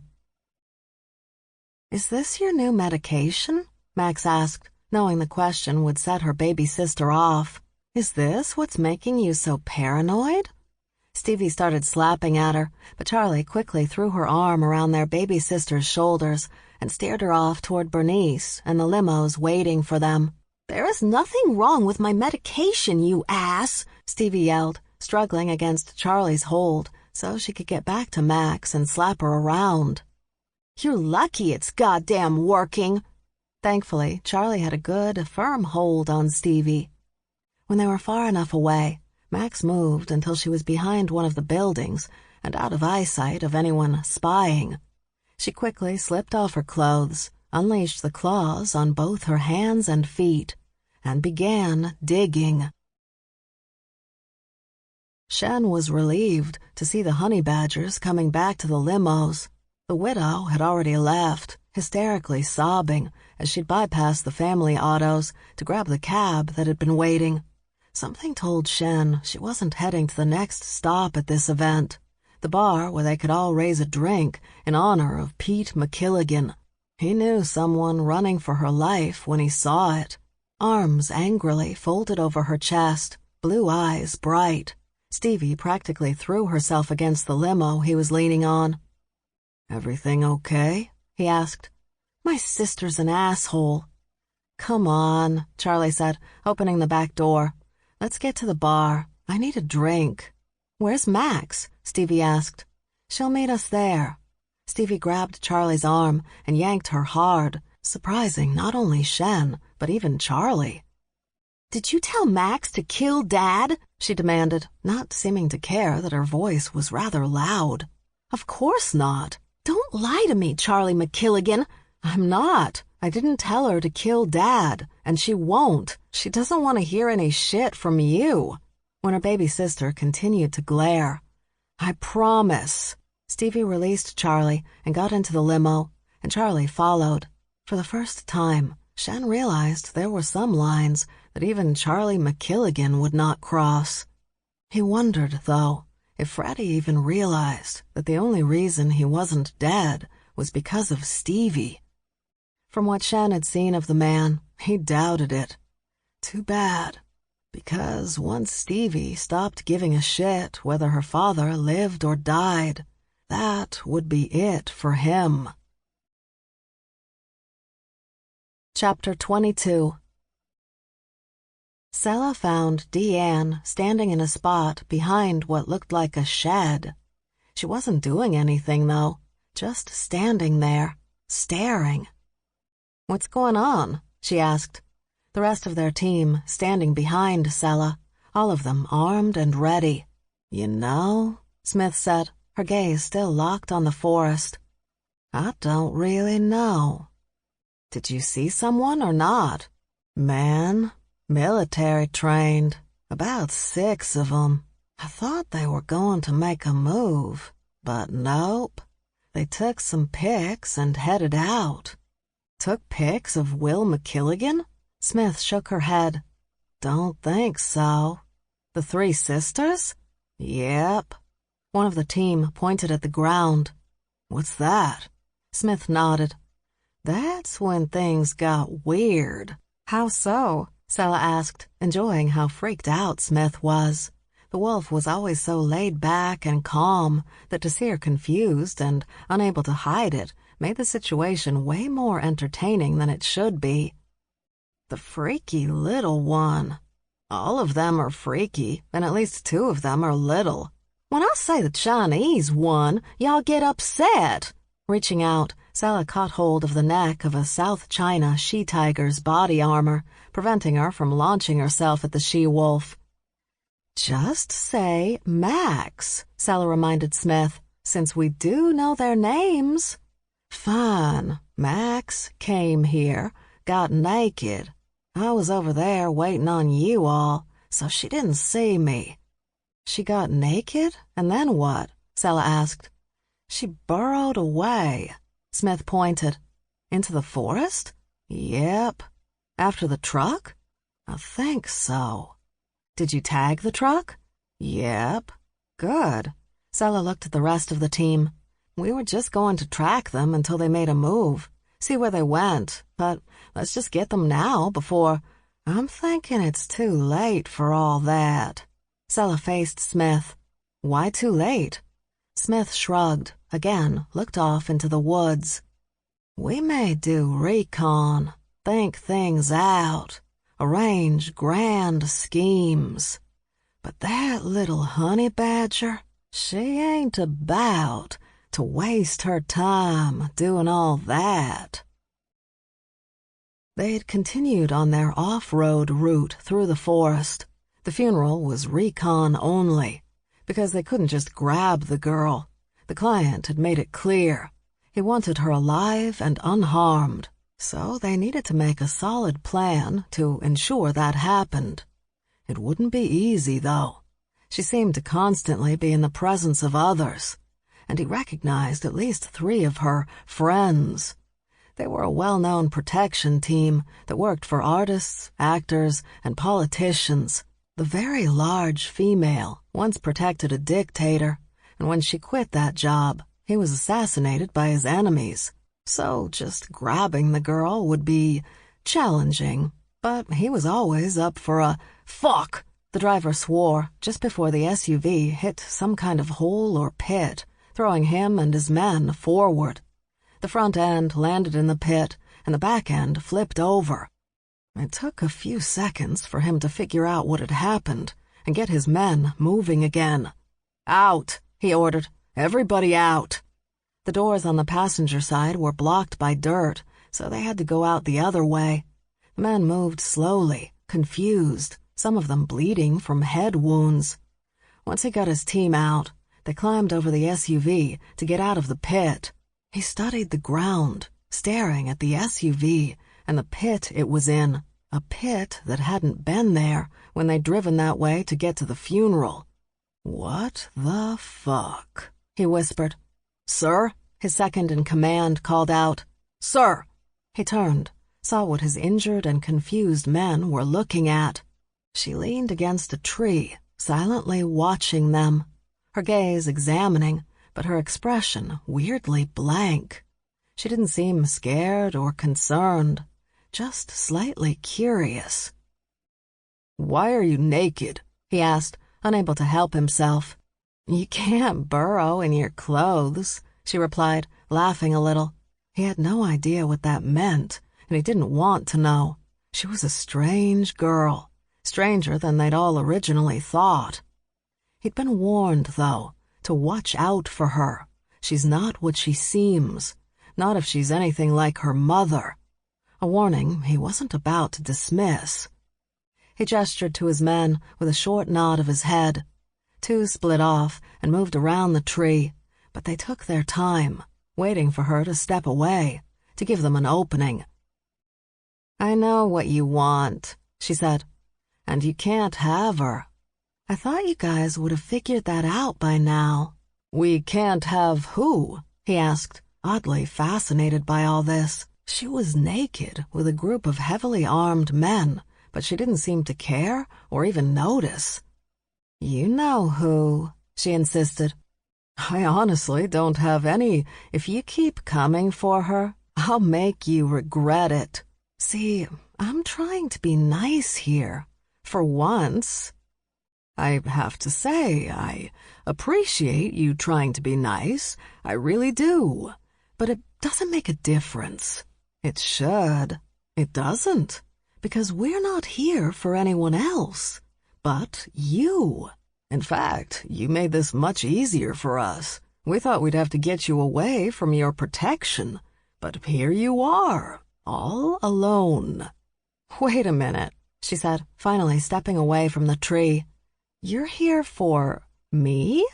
"Is this your new medication?" Max asked, knowing the question would set her baby sister off. "Is this what's making you so paranoid?" Stevie started slapping at her, but Charlie quickly threw her arm around their baby sister's shoulders and steered her off toward Bernice and the limos waiting for them. "There is nothing wrong with my medication, you ass!" Stevie yelled, struggling against Charlie's hold so she could get back to Max and slap her around. "You're lucky it's goddamn working." Thankfully, Charlie had a good, firm hold on Stevie. When they were far enough away, Max moved until she was behind one of the buildings and out of eyesight of anyone spying. She quickly slipped off her clothes, unleashed the claws on both her hands and feet, and began digging. Shen was relieved to see the honey badgers coming back to the limos. The widow had already left, hysterically sobbing as she'd bypassed the family autos to grab the cab that had been waiting. Something told Shen she wasn't heading to the next stop at this event, the bar where they could all raise a drink in honor of Pete MacKilligan. He knew someone running for her life when he saw it. Arms angrily folded over her chest, blue eyes bright. Stevie practically threw herself against the limo he was leaning on. "Everything okay?" he asked. "My sister's an asshole." "Come on," Charlie said, opening the back door. "Let's get to the bar. I need a drink." "Where's Max?" Stevie asked. "She'll meet us there." Stevie grabbed Charlie's arm and yanked her hard, surprising not only Shen, but even Charlie. "Did you tell Max to kill Dad?" she demanded, not seeming to care that her voice was rather loud. "Of course not. Don't lie to me, Charlie MacKilligan." "I'm not. I didn't tell her to kill Dad, and she won't. She doesn't want to hear any shit from you." When her baby sister continued to glare. "I promise." Stevie released Charlie and got into the limo, and Charlie followed. For the first time, Shen realized there were some lines that even Charlie MacKilligan would not cross. He wondered, though, if Freddie even realized that the only reason he wasn't dead was because of Stevie. From what Shen had seen of the man, he doubted it. Too bad, because once Stevie stopped giving a shit whether her father lived or died, that would be it for him. Chapter 22. Sela found Deanne standing in a spot behind what looked like a shed. She wasn't doing anything, though, just standing there, staring. "What's going on?" she asked. The rest of their team standing behind Sela, all of them armed and ready. "You know," Smith said, her gaze still locked on the forest, "I don't really know. Did you see someone or not?" "Man, military trained, about 6 of them. I thought they were going to make a move, but nope. They took some pics and headed out." "Took pics of Will MacKilligan?" Smith shook her head. "Don't think so." "The 3 sisters?" "Yep." One of the team pointed at the ground. "What's that?" Smith nodded. "That's when things got weird." "How so?" Sela asked, enjoying how freaked out Smith was. The wolf was always so laid back and calm that to see her confused and unable to hide it made the situation way more entertaining than it should be. "The freaky little one. All of them are freaky, and at least 2 of them are little." "When I say the Chinese one, y'all get upset." Reaching out, Sela caught hold of the neck of a South China she-tiger's body armor, preventing her from launching herself at the she-wolf. "Just say Max," Sela reminded Smith, "since we do know their names." "Fine. Max came here, got naked. I was over there waiting on you all, so she didn't see me." "She got naked, and then what?" Sela asked. "She burrowed away." Smith pointed. "Into the forest?" "Yep." "After the truck?" "I think so." "Did you tag the truck?" "Yep." "Good." Sela looked at the rest of the team. "We were just going to track them until they made a move, see where they went, but let's just get them now before—" "I'm thinking it's too late for all that." Sela faced Smith. "Why too late?" Smith shrugged, again looked off into the woods. "We may do recon, think things out, arrange grand schemes. But that little honey badger, she ain't about to waste her time doing all that." They had continued on their off-road route through the forest. The funeral was recon only, because they couldn't just grab the girl. The client had made it clear. He wanted her alive and unharmed, so they needed to make a solid plan to ensure that happened. It wouldn't be easy, though. She seemed to constantly be in the presence of others, and he recognized at least 3 of her friends. They were a well-known protection team that worked for artists, actors, and politicians. The very large female once protected a dictator, and when she quit that job, he was assassinated by his enemies. So just grabbing the girl would be challenging, but he was always up for a fuck. The driver swore just before the SUV hit some kind of hole or pit, throwing him and his men forward. The front end landed in the pit, and the back end flipped over. It took a few seconds for him to figure out what had happened and get his men moving again. "Out," he ordered. "Everybody out." The doors on the passenger side were blocked by dirt, so they had to go out the other way. The men moved slowly, confused, some of them bleeding from head wounds. Once he got his team out, they climbed over the SUV to get out of the pit. He studied the ground, staring at the SUV and the pit it was in, a pit that hadn't been there when they'd driven that way to get to the funeral. "What the fuck?" he whispered. "Sir?" his second-in-command called out. "Sir!" He turned, saw what his injured and confused men were looking at. She leaned against a tree, silently watching them, her gaze examining, but her expression weirdly blank. She didn't seem scared or concerned, just slightly curious. "Why are you naked?" he asked, unable to help himself. "You can't burrow in your clothes," she replied, laughing a little. He had no idea what that meant, and he didn't want to know. She was a strange girl, stranger than they'd all originally thought. He'd been warned, though, to watch out for her. She's not what she seems, not if she's anything like her mother. A warning he wasn't about to dismiss. He gestured to his men with a short nod of his head. Two split off and moved around the tree, but they took their time, waiting for her to step away, to give them an opening. "I know what you want," she said, "and you can't have her. I thought you guys would have figured that out by now." "We can't have who?" he asked, oddly fascinated by all this. She was naked with a group of heavily armed men, but she didn't seem to care or even notice. "You know who," she insisted. "I honestly don't have any. If you keep coming for her, I'll make you regret it. See, I'm trying to be nice here, for once. I have to say, I appreciate you trying to be nice, I really do, but it doesn't make a difference. It should. It doesn't, because we're not here for anyone else, but you. In fact, you made this much easier for us. We thought we'd have to get you away from your protection, but here you are, all alone." "Wait a minute," she said, finally stepping away from the tree. "You're here for me?"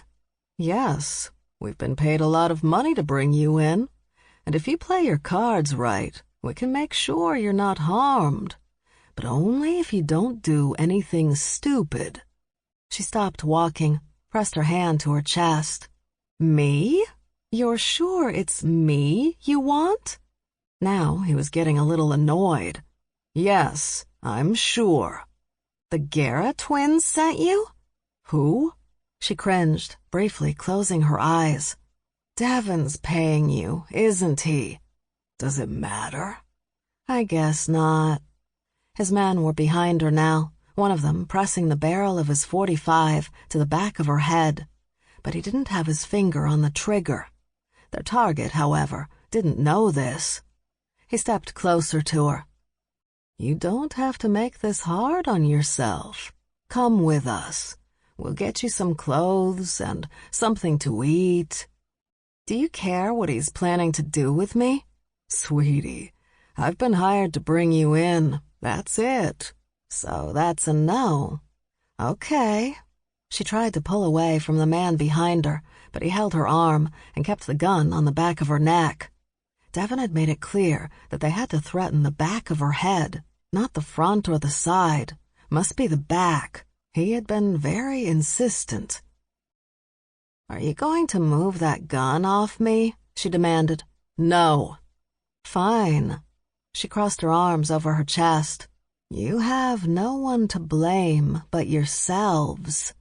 "Yes, we've been paid a lot of money to bring you in, and if you play your cards right, we can make sure you're not harmed, but only if you don't do anything stupid." She stopped walking, pressed her hand to her chest. "Me? You're sure it's me you want?" Now he was getting a little annoyed. "Yes, I'm sure." "The Guerra twins sent you?" "Who?" She cringed, briefly closing her eyes. "Devon's paying you, isn't he?" "Does it matter?" "I guess not." His men were behind her now, one of them pressing the barrel of his .45 to the back of her head, but he didn't have his finger on the trigger. Their target, however, didn't know this. He stepped closer to her. "You don't have to make this hard on yourself. Come with us. We'll get you some clothes and something to eat." "Do you care what he's planning to do with me?" "Sweetie, I've been hired to bring you in. That's it. So that's a no." "Okay." She tried to pull away from the man behind her, but he held her arm and kept the gun on the back of her neck. Devon had made it clear that they had to threaten the back of her head, not the front or the side. Must be the back. He had been very insistent. "Are you going to move that gun off me?" she demanded. "No." "Fine." She crossed her arms over her chest. "You have no one to blame but yourselves."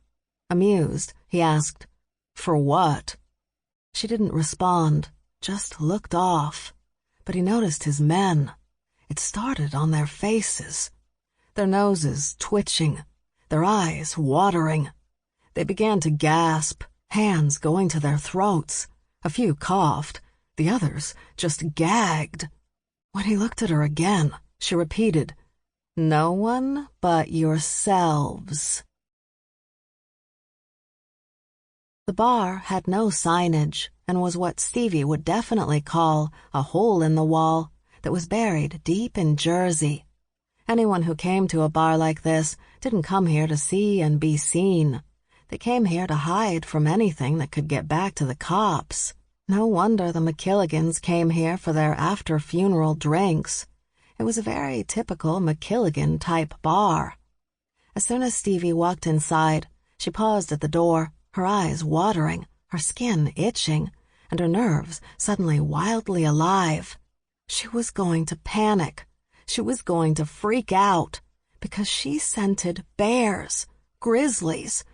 Amused, he asked, "For what?" She didn't respond, just looked off. But he noticed his men. It started on their faces, their noses twitching, their eyes watering. They began to gasp, hands going to their throats, A few coughed. The others just gagged. When he looked at her again, she repeated, "No one but yourselves." The bar had no signage and was what Stevie would definitely call a hole in the wall that was buried deep in Jersey. Anyone who came to a bar like this didn't come here to see and be seen. They came here to hide from anything that could get back to the cops. No wonder the MacKilligans came here for their after-funeral drinks. It was a very typical MacKilligan-type bar. As soon as Stevie walked inside, she paused at the door, her eyes watering, her skin itching, and her nerves suddenly wildly alive. She was going to panic. She was going to freak out, because she scented bears, grizzlies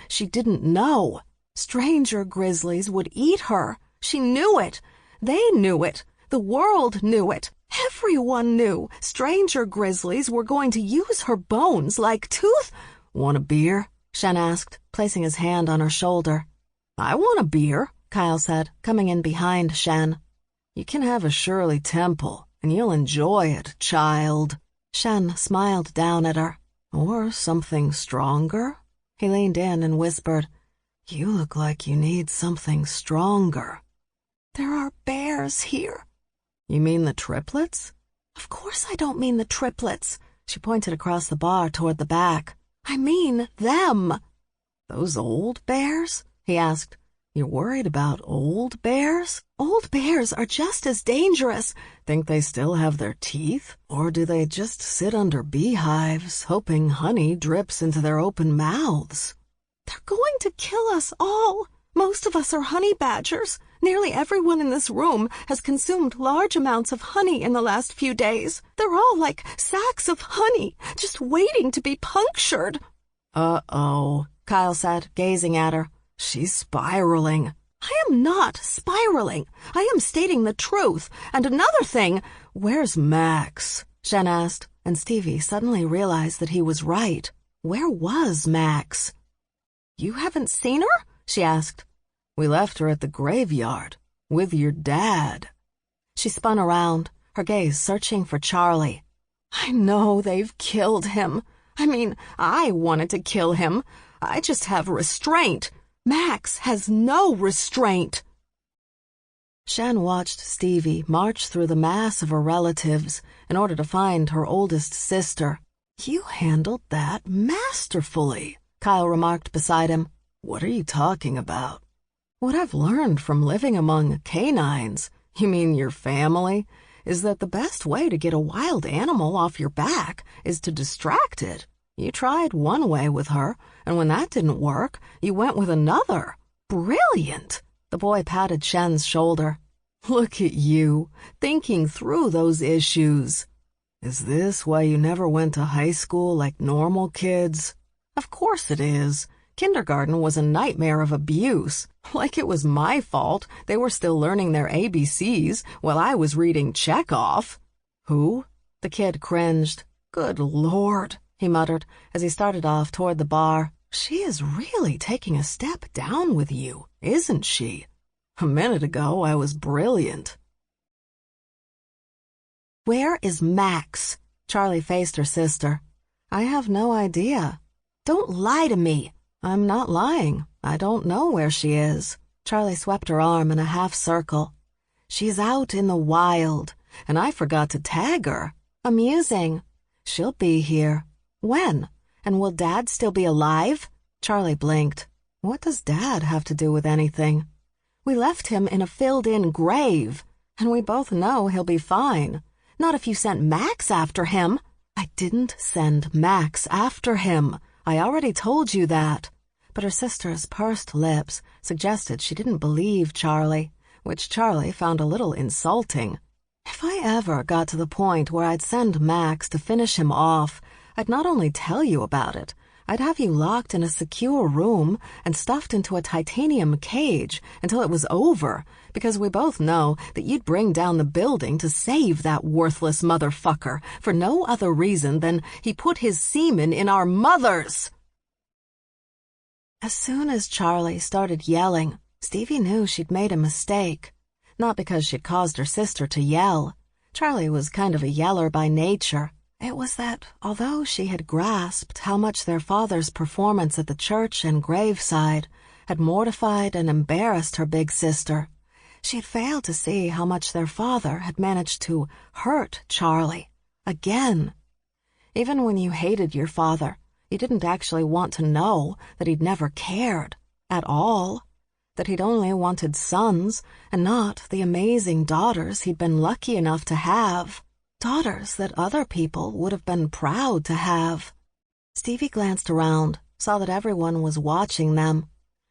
she didn't know. Stranger grizzlies would eat her. She knew it. They knew it. The world knew it. Everyone knew stranger grizzlies were going to use her bones like tooth— "Want a beer?" Shen asked, placing his hand on her shoulder. "I want a beer," Kyle said, coming in behind Shen. "You can have a Shirley Temple, and you'll enjoy it, child." Shen smiled down at her. "Or something stronger?" He leaned in and whispered, "You look like you need something stronger." "There are bears here." "You mean the triplets?" "Of course I don't mean the triplets." She pointed across the bar toward the back. "I mean them." "Those old bears?" he asked. "You're worried about old bears?" "Old bears are just as dangerous." "Think they still have their teeth? Or do they just sit under beehives, hoping honey drips into their open mouths?" "They're going to kill us all. Most of us are honey badgers. Nearly everyone in this room has consumed large amounts of honey in the last few days. They're all like sacks of honey, just waiting to be punctured." "Uh-oh," Kyle said, gazing at her. "She's spiraling." "I am not spiraling. I am stating the truth. And another thing—" "Where's Max?" Shen asked, and Stevie suddenly realized that he was right. Where was Max? "You haven't seen her?" she asked. "We left her at the graveyard, with your dad." She spun around, her gaze searching for Charlie. "I know they've killed him. I mean, I wanted to kill him. I just have restraint. Max has no restraint." Shen watched Stevie march through the mass of her relatives in order to find her oldest sister. "You handled that masterfully," Kyle remarked beside him. "What are you talking about?" "What I've learned from living among canines, you mean your family, is that the best way to get a wild animal off your back is to distract it. You tried one way with her, and when that didn't work, you went with another. Brilliant!" The boy patted Shen's shoulder. "Look at you, thinking through those issues. Is this why you never went to high school like normal kids?" "Of course it is. Kindergarten was a nightmare of abuse. Like it was my fault they were still learning their ABCs while I was reading Chekhov." "Who?" The kid cringed. "Good Lord," he muttered as he started off toward the bar. "She is really taking a step down with you, isn't she? A minute ago I was brilliant." "Where is Max?" Charlie faced her sister. "I have no idea." "Don't lie to me." "I'm not lying. I don't know where she is." Charlie swept her arm in a half circle. "She's out in the wild, and I forgot to tag her." "Amusing." "She'll be here." "When? And will Dad still be alive?" Charlie blinked. "What does Dad have to do with anything?" "We left him in a filled-in grave, and we both know he'll be fine." "Not if you sent Max after him." "I didn't send Max after him. I already told you that." But her sister's pursed lips suggested she didn't believe Charlie, which Charlie found a little insulting. "If I ever got to the point where I'd send Max to finish him off, I'd not only tell you about it, I'd have you locked in a secure room and stuffed into a titanium cage until it was over, because we both know that you'd bring down the building to save that worthless motherfucker for no other reason than he put his semen in our mothers." As soon as Charlie started yelling, Stevie knew she'd made a mistake, not because she'd caused her sister to yell. Charlie was kind of a yeller by nature. It was that, although she had grasped how much their father's performance at the church and graveside had mortified and embarrassed her big sister, she had failed to see how much their father had managed to hurt Charlie. Again. Even when you hated your father, you didn't actually want to know that he'd never cared. At all. That he'd only wanted sons and not the amazing daughters he'd been lucky enough to have. Daughters that other people would have been proud to have. Stevie glanced around, saw that everyone was watching them.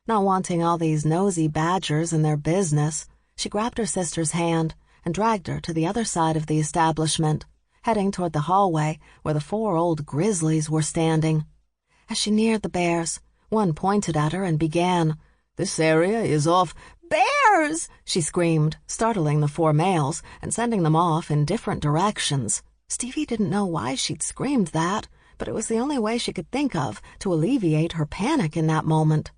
Not wanting all these nosy badgers in their business, she grabbed her sister's hand and dragged her to the other side of the establishment, heading toward the hallway where the 4 old grizzlies were standing. As she neared the bears, one pointed at her and began, "This area is off—" "Bears!" she screamed, startling the 4 males and sending them off in different directions. Stevie didn't know why she'd screamed that, but it was the only way she could think of to alleviate her panic in that moment.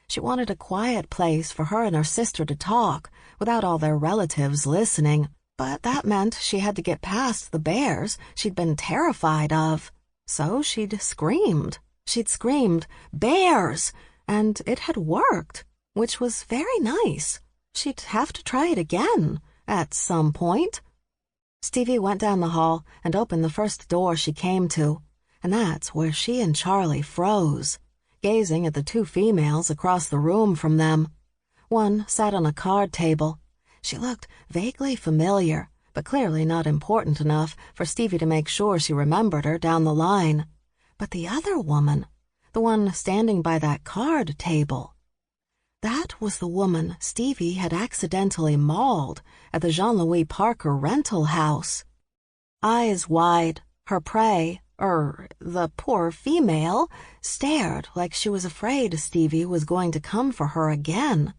She wanted a quiet place for her and her sister to talk without all their relatives listening, but that meant she had to get past the bears she'd been terrified of. So she'd screamed. She'd screamed, "Bears!" and it had worked, which was very nice. She'd have to try it again, at some point. Stevie went down the hall and opened the first door she came to, and that's where she and Charlie froze, gazing at the 2 females across the room from them. One sat on a card table. She looked vaguely familiar, but clearly not important enough for Stevie to make sure she remembered her down the line. But the other woman, the one standing by that card table, that was the woman Stevie had accidentally mauled at the Jean-Louis Parker rental house. Eyes wide, her prey, the poor female, stared like she was afraid Stevie was going to come for her again.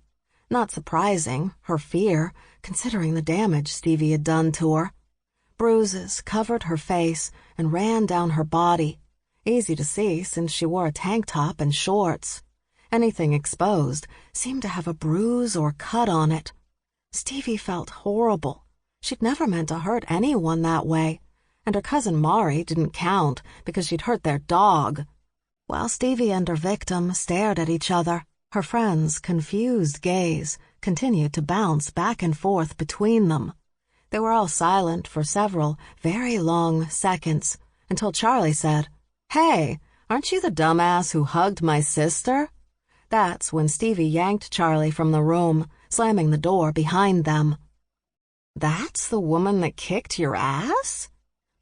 Not surprising, her fear, considering the damage Stevie had done to her. Bruises covered her face and ran down her body, easy to see since she wore a tank top and shorts. Anything exposed seemed to have a bruise or cut on it. Stevie felt horrible. She'd never meant to hurt anyone that way, and her cousin Mari didn't count because she'd hurt their dog. While Stevie and her victim stared at each other, her friend's confused gaze continued to bounce back and forth between them. They were all silent for several very long seconds until Charlie said, "Hey, aren't you the dumbass who hugged my sister?" That's when Stevie yanked Charlie from the room, slamming the door behind them. "That's the woman that kicked your ass?"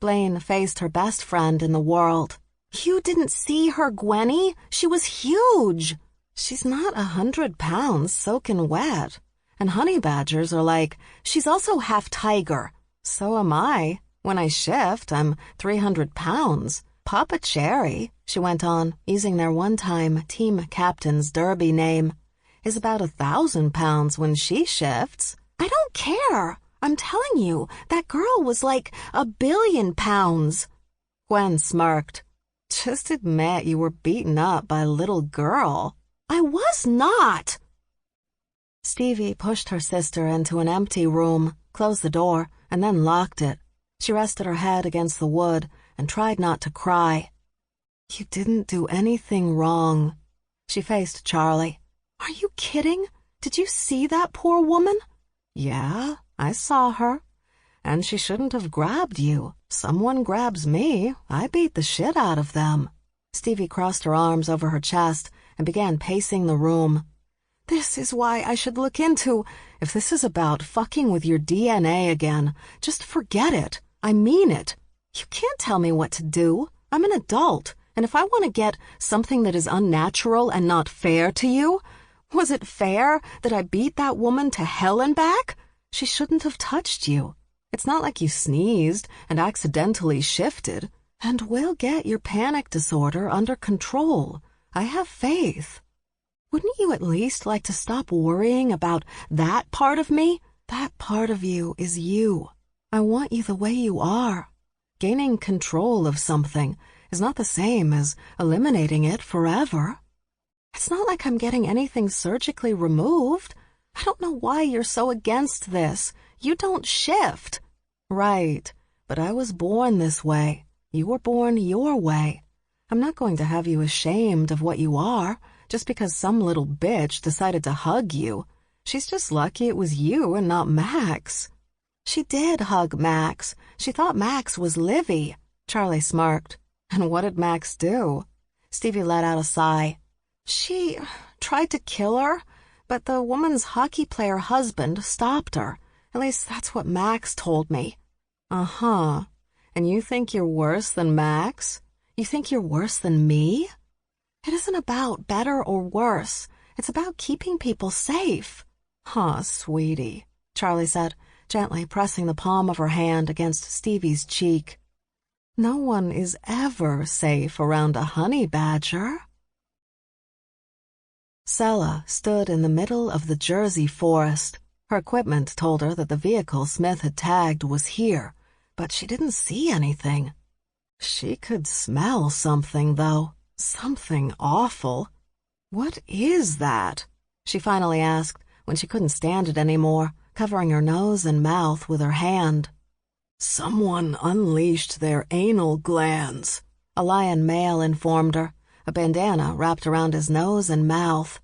Blaine faced her best friend in the world. "You didn't see her, Gwenny? She was huge." "She's not 100 pounds soaking wet. And honey badgers are like, she's also half tiger. So am I. When I shift, I'm 300 pounds. Papa Cherry," she went on, using their one-time team captain's derby name, "is about 1,000 pounds when she shifts." "I don't care. I'm telling you, that girl was like 1,000,000,000 pounds. Gwen smirked. "Just admit you were beaten up by a little girl." "I was not." Stevie pushed her sister into an empty room, closed the door, and then locked it. She rested her head against the wood and tried not to cry. "You didn't do anything wrong." She faced Charlie. "Are you kidding? Did you see that poor woman?" "Yeah, I saw her. And she shouldn't have grabbed you. Someone grabs me, I beat the shit out of them." Stevie crossed her arms over her chest and began pacing the room. "This is why I should look into— if this is about fucking with your DNA again, just forget it. I mean it. You can't tell me what to do. I'm an adult, and if I want to get something that is unnatural and not fair to you— was it fair that I beat that woman to hell and back? She shouldn't have touched you. It's not like you sneezed and accidentally shifted. And we'll get your panic disorder under control. I have faith. Wouldn't you at least like to stop worrying about that part of me? That part of you is you. I want you the way you are. Gaining control of something is not the same as eliminating it forever." It's not like I'm getting anything surgically removed. I don't know why you're so against this. You don't shift. Right, but I was born this way. You were born your way. I'm not going to have you ashamed of what you are just because some little bitch decided to hug you. She's just lucky it was you and not Max. She did hug Max. She thought Max was Livy. Charlie smirked. And what did Max do? Stevie let out a sigh. She tried to kill her, but the woman's hockey player husband stopped her. At least that's what Max told me. Uh-huh. And you think you're worse than Max? You think you're worse than me? It isn't about better or worse. It's about keeping people safe. Huh, sweetie, Charlie said, gently pressing the palm of her hand against Stevie's cheek. No one is ever safe around a honey badger. Sella stood in the middle of the Jersey forest. Her equipment told her that the vehicle Smith had tagged was here, but she didn't see anything. She could smell something, though. Something awful. What is that? She finally asked when she couldn't stand it anymore, covering her nose and mouth with her hand. Someone unleashed their anal glands, a lion male informed her, a bandana wrapped around his nose and mouth.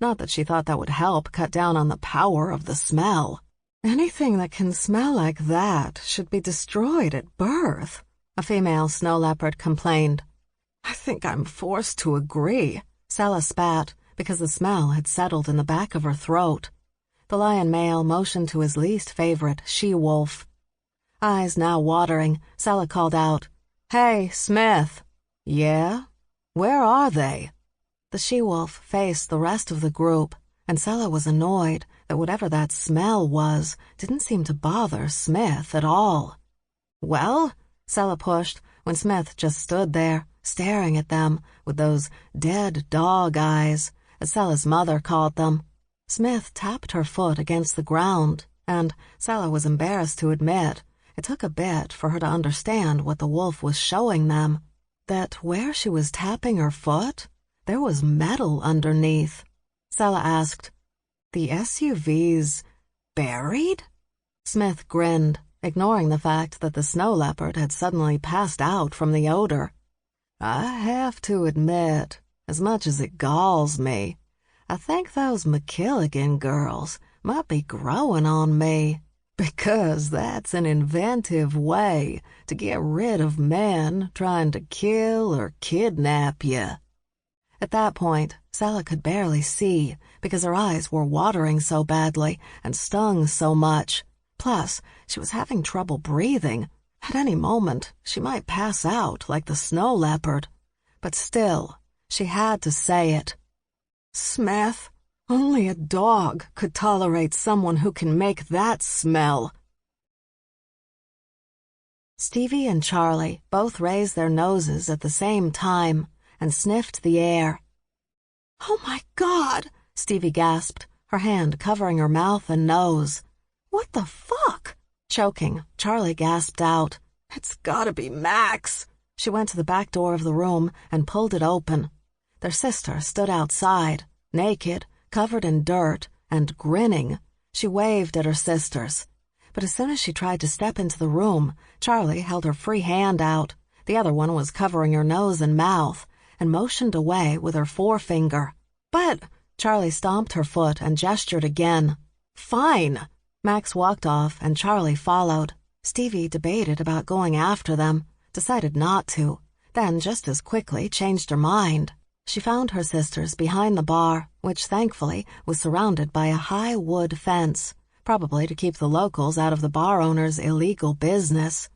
Not that she thought that would help cut down on the power of the smell. Anything that can smell like that should be destroyed at birth, a female snow leopard complained. I think I'm forced to agree, Sella spat, because the smell had settled in the back of her throat. The lion male motioned to his least favorite she-wolf. Eyes now watering, Sella called out, Hey, Smith. Yeah? Where are they? The she-wolf faced the rest of the group, and Sella was annoyed that whatever that smell was didn't seem to bother Smith at all. Well, Sella pushed when Smith just stood there, staring at them with those dead dog eyes, as Sella's mother called them. Smith tapped her foot against the ground, and Sella was embarrassed to admit it took a bit for her to understand what the wolf was showing them, that where she was tapping her foot, there was metal underneath. Sella asked, The SUV's buried? Smith grinned, ignoring the fact that the snow leopard had suddenly passed out from the odor. I have to admit, as much as it galls me, I think those MacKilligan girls might be growing on me, because that's an inventive way to get rid of men trying to kill or kidnap you. At that point, Sella could barely see because her eyes were watering so badly and stung so much. Plus, she was having trouble breathing. At any moment, she might pass out like the snow leopard. But still, she had to say it. Smith, only a dog could tolerate someone who can make that smell. Stevie and Charlie both raised their noses at the same time and sniffed the air. Oh my God, Stevie gasped, her hand covering her mouth and nose. What the fuck? Choking, Charlie gasped out. It's gotta be Max. She went to the back door of the room and pulled it open. Their sister stood outside, naked, covered in dirt, and grinning. She waved at her sisters. But as soon as she tried to step into the room, Charlie held her free hand out. The other one was covering her nose and mouth, and motioned away with her forefinger. But Charlie stomped her foot and gestured again. Fine. Max walked off and Charlie followed. Stevie debated about going after them, decided not to, then just as quickly changed her mind. She found her sisters behind the bar, which thankfully was surrounded by a high wood fence, probably to keep the locals out of the bar owner's illegal business.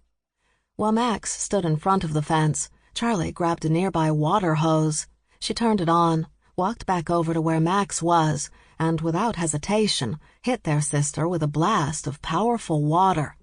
While Max stood in front of the fence, Charlie grabbed a nearby water hose. She turned it on, walked back over to where Max was, and without hesitation, hit their sister with a blast of powerful water.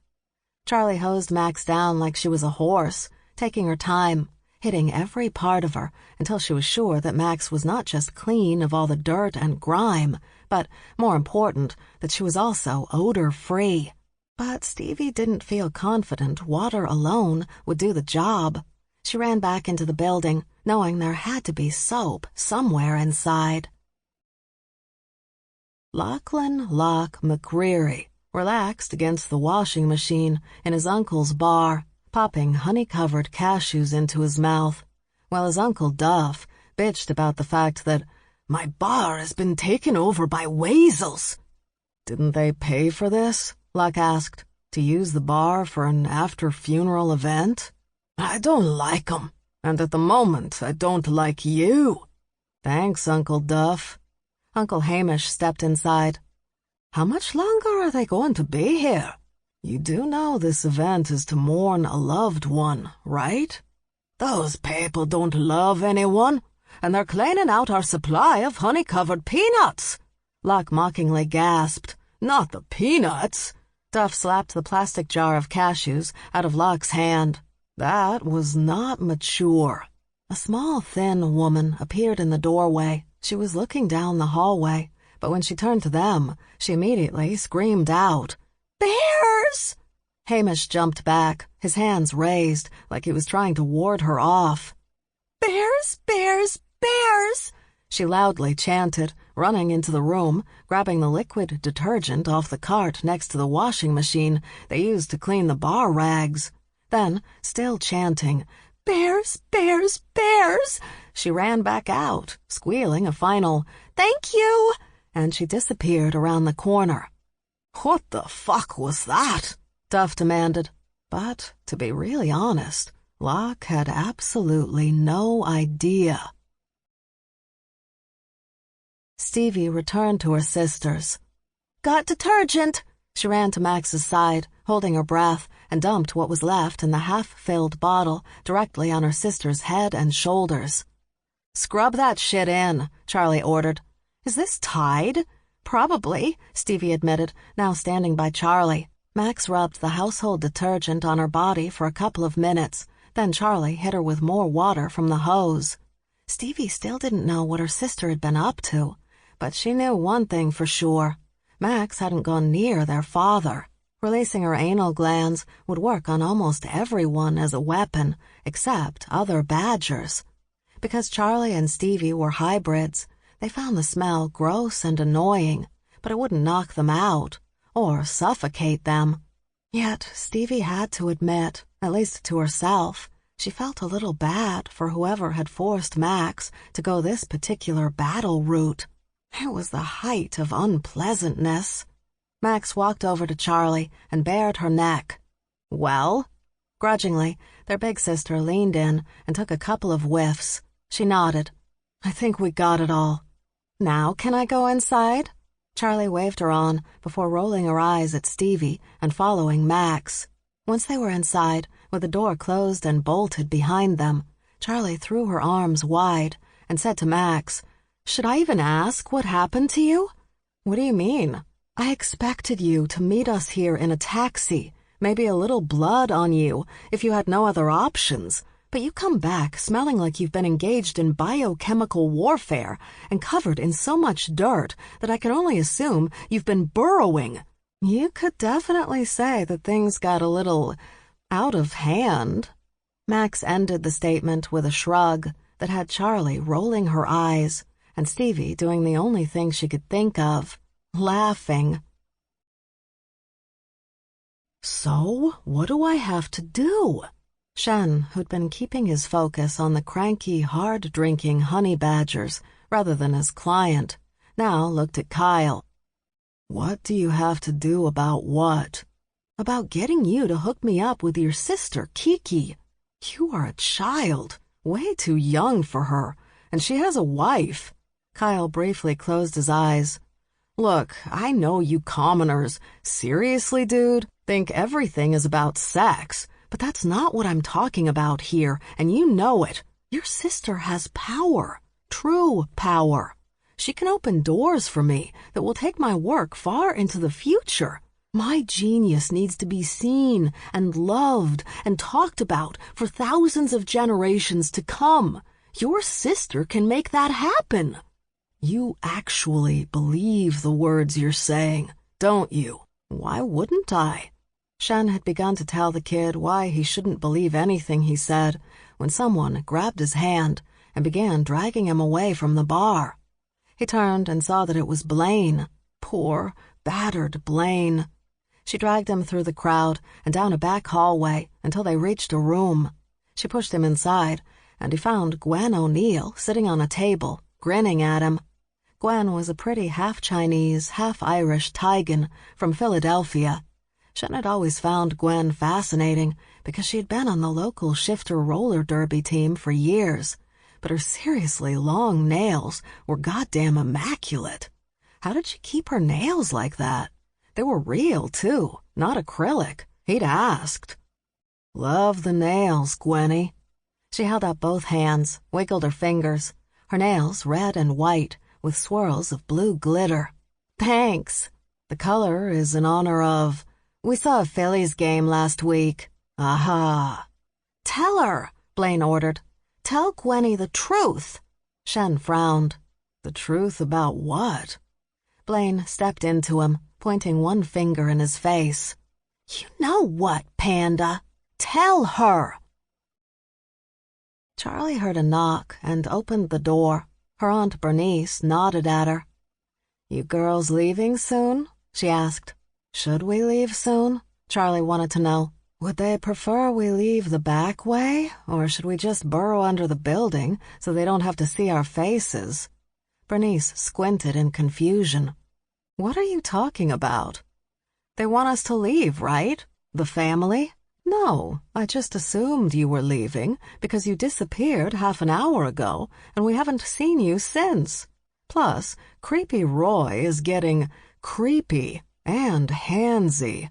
Charlie hosed Max down like she was a horse, taking her time, hitting every part of her until she was sure that Max was not just clean of all the dirt and grime, but, more important, that she was also odor-free. But Stevie didn't feel confident water alone would do the job. She ran back into the building, knowing there had to be soap somewhere inside. Lachlan Locke McCreary relaxed against the washing machine in his uncle's bar, popping honey-covered cashews into his mouth, while his Uncle Duff bitched about the fact that "my bar has been taken over by weasels." "Didn't they pay for this?" Locke asked. "To use the bar for an after-funeral event?" "I don't like 'em, and at the moment I don't like you." "Thanks, Uncle Duff." Uncle Hamish stepped inside. "How much longer are they going to be here? You do know this event is to mourn a loved one, right?" "Those people don't love anyone, and they're cleaning out our supply of honey-covered peanuts." Locke mockingly gasped. "Not the peanuts." Duff slapped the plastic jar of cashews out of Locke's hand. That was not mature. A small, thin woman appeared in the doorway. She was looking down the hallway, but when she turned to them, she immediately screamed out, "Bears!" Hamish jumped back, his hands raised like he was trying to ward her off. "Bears, bears, bears!" she loudly chanted, running into the room, grabbing the liquid detergent off the cart next to the washing machine they used to clean the bar rags. Then, still chanting, "Bears, bears, bears!" she ran back out, squealing a final, "Thank you!" and she disappeared around the corner. "What the fuck was that?" Duff demanded. But, to be really honest, Locke had absolutely no idea. Stevie returned to her sisters. "Got detergent!" She ran to Max's side, holding her breath, and dumped what was left in the half-filled bottle directly on her sister's head and shoulders. "Scrub that shit in," Charlie ordered. "Is this Tide?" "Probably," Stevie admitted, now standing by Charlie. Max rubbed the household detergent on her body for a couple of minutes, then Charlie hit her with more water from the hose. Stevie still didn't know what her sister had been up to, but she knew one thing for sure. Max hadn't gone near their father. Releasing her anal glands would work on almost everyone as a weapon, except other badgers. Because Charlie and Stevie were hybrids, they found the smell gross and annoying, but it wouldn't knock them out or suffocate them. Yet Stevie had to admit, at least to herself, she felt a little bad for whoever had forced Max to go this particular battle route. It was the height of unpleasantness. Max walked over to Charlie and bared her neck. "Well?" Grudgingly, their big sister leaned in and took a couple of whiffs. She nodded. "I think we got it all. Now can I go inside?" Charlie waved her on before rolling her eyes at Stevie and following Max. Once they were inside, with the door closed and bolted behind them, Charlie threw her arms wide and said to Max, "Should I even ask what happened to you?" "What do you mean?" "I expected you to meet us here in a taxi, maybe a little blood on you if you had no other options. But you come back smelling like you've been engaged in biochemical warfare and covered in so much dirt that I can only assume you've been burrowing. You could definitely say that things got a little out of hand." Max ended the statement with a shrug that had Charlie rolling her eyes and Stevie doing the only thing she could think of, laughing. "So, what do I have to do?" Shen, who'd been keeping his focus on the cranky, hard-drinking honey badgers rather than his client, now looked at Kyle. "What do you have to do about what?" "About getting you to hook me up with your sister, Kiki. You are a child, way too young for her, and she has a wife." Kyle briefly closed his eyes. "Look, I know you commoners, seriously, dude, think everything is about sex. But that's not what I'm talking about here, and you know it. Your sister has power, true power. She can open doors for me that will take my work far into the future. My genius needs to be seen and loved and talked about for thousands of generations to come. Your sister can make that happen." "You actually believe the words you're saying, don't you?" "Why wouldn't I?" Shen had begun to tell the kid why he shouldn't believe anything he said when someone grabbed his hand and began dragging him away from the bar. He turned and saw that it was Blaine. Poor, battered Blaine. She dragged him through the crowd and down a back hallway until they reached a room. She pushed him inside, and he found Gwen O'Neill sitting on a table, grinning at him. Gwen was a pretty half-Chinese, half-Irish Taigan from Philadelphia. Shen had always found Gwen fascinating because she had been on the local shifter roller derby team for years, but her seriously long nails were goddamn immaculate. How did she keep her nails like that? They were real, too, not acrylic. He'd asked. Love the nails, Gwenny. She held up both hands, wiggled her fingers, her nails red and white with swirls of blue glitter. Thanks. The color is in honor of... We saw a Phillies game last week. Aha. Tell her, Blaine ordered. Tell Gwenny the truth. Shen frowned. The truth about what? Blaine stepped into him, pointing one finger in his face. You know what, Panda? Tell her. Charlie heard a knock and opened the door. Her Aunt Bernice nodded at her. You girls leaving soon? She asked. Should we leave soon? Charlie wanted to know. Would they prefer we leave the back way, or should we just burrow under the building so they don't have to see our faces? Bernice squinted in confusion. What are you talking about? They want us to leave, right? The family? No, I just assumed you were leaving because you disappeared half an hour ago and we haven't seen you since. Plus, Creepy Roy is getting creepy and handsy.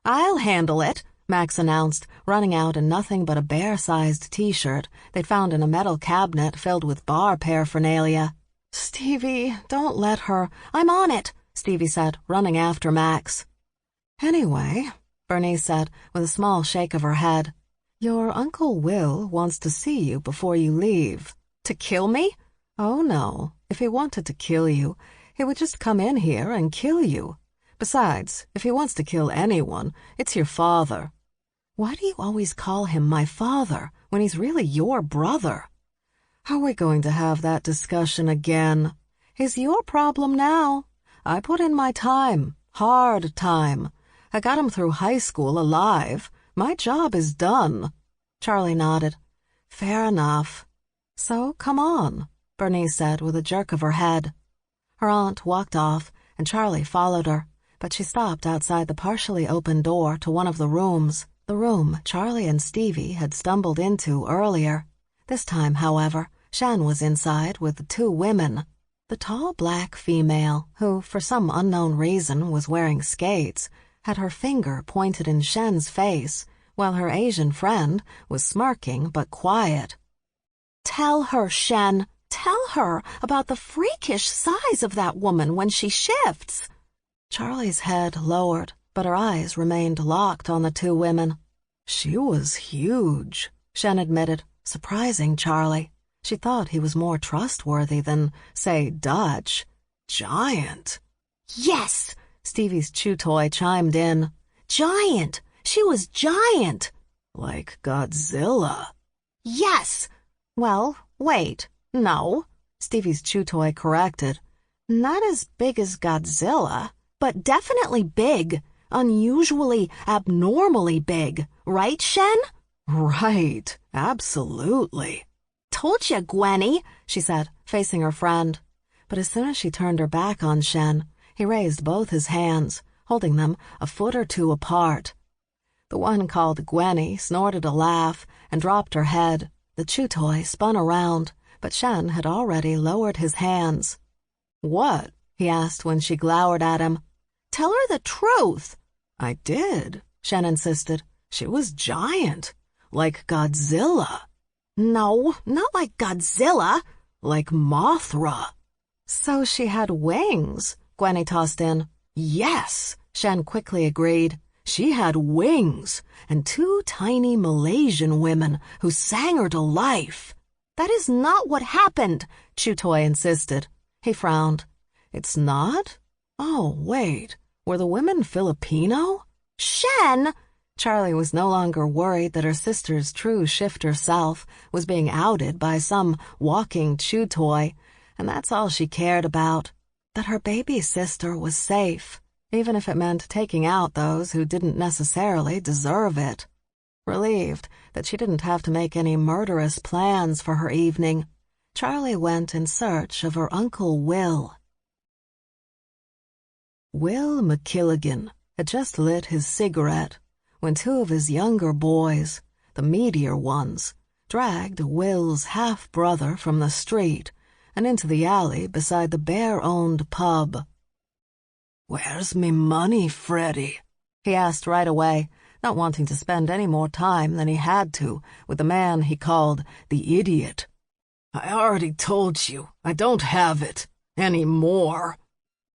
I'll handle it, Max announced, running out in nothing but a bear-sized t-shirt they'd found in a metal cabinet filled with bar paraphernalia. Stevie, don't let her. I'm on it, Stevie said, running after Max. Anyway, Bernice said, with a small shake of her head, your Uncle Will wants to see you before you leave. To kill me? Oh, no. If he wanted to kill you, he would just come in here and kill you. Besides, if he wants to kill anyone, it's your father. Why do you always call him my father when he's really your brother? How are we going to have that discussion again? He's your problem now. I put in my time, hard time. I got him through high school alive. My job is done. Charlie nodded. Fair enough. So come on, Bernice said with a jerk of her head. Her aunt walked off, and Charlie followed her, but she stopped outside the partially open door to one of the rooms, the room Charlie and Stevie had stumbled into earlier. This time, however, Shen was inside with the two women. The tall black female, who, for some unknown reason, was wearing skates, had her finger pointed in Shen's face, while her Asian friend was smirking but quiet. Tell her, Shen. Tell her about the freakish size of that woman when she shifts. Charlie's head lowered, but her eyes remained locked on the two women. She was huge, Shen admitted, surprising Charlie. She thought he was more trustworthy than, say, Dutch. Giant. Yes, Stevie's chew toy chimed in. Giant. She was giant. Like Godzilla. Yes. Well, wait. No, Stevie's chew toy corrected. Not as big as Godzilla, but definitely big. Unusually, abnormally big. Right, Shen? Right. Absolutely. Told ya, Gwenny, she said, facing her friend. But as soon as she turned her back on Shen, he raised both his hands, holding them a foot or two apart. The one called Gwenny snorted a laugh and dropped her head. The chew toy spun around, but Shen had already lowered his hands. What? He asked when she glowered at him. Tell her the truth. I did, Shen insisted. She was giant. Like Godzilla. No, not like Godzilla. Like Mothra. So she had wings, Gwenny tossed in. Yes, Shen quickly agreed. She had wings, and two tiny Malaysian women who sang her to life. That is not what happened, Chew Toy insisted. He frowned. It's not? Oh, wait. Were the women Filipino? Shen! Charlie was no longer worried that her sister's true shifter self was being outed by some walking chew toy, and that's all she cared about, that her baby sister was safe, even if it meant taking out those who didn't necessarily deserve it. Relieved that she didn't have to make any murderous plans for her evening, Charlie went in search of her Uncle Will. Will MacKilligan had just lit his cigarette when two of his younger boys, the meatier ones, dragged Will's half-brother from the street and into the alley beside the bear-owned pub. "Where's me money, Freddy?" he asked right away, not wanting to spend any more time than he had to with the man he called the idiot. "I already told you, I don't have it any more."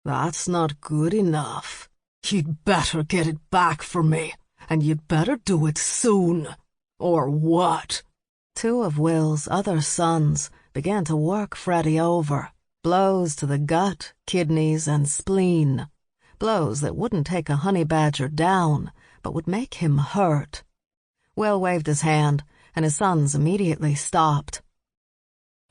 "That's not good enough. You'd better get it back for me. And you'd better do it soon. Or what?" Two of Will's other sons began to work Freddy over, blows to the gut, kidneys, and spleen. Blows that wouldn't take a honey badger down, but would make him hurt. Will waved his hand, and his sons immediately stopped.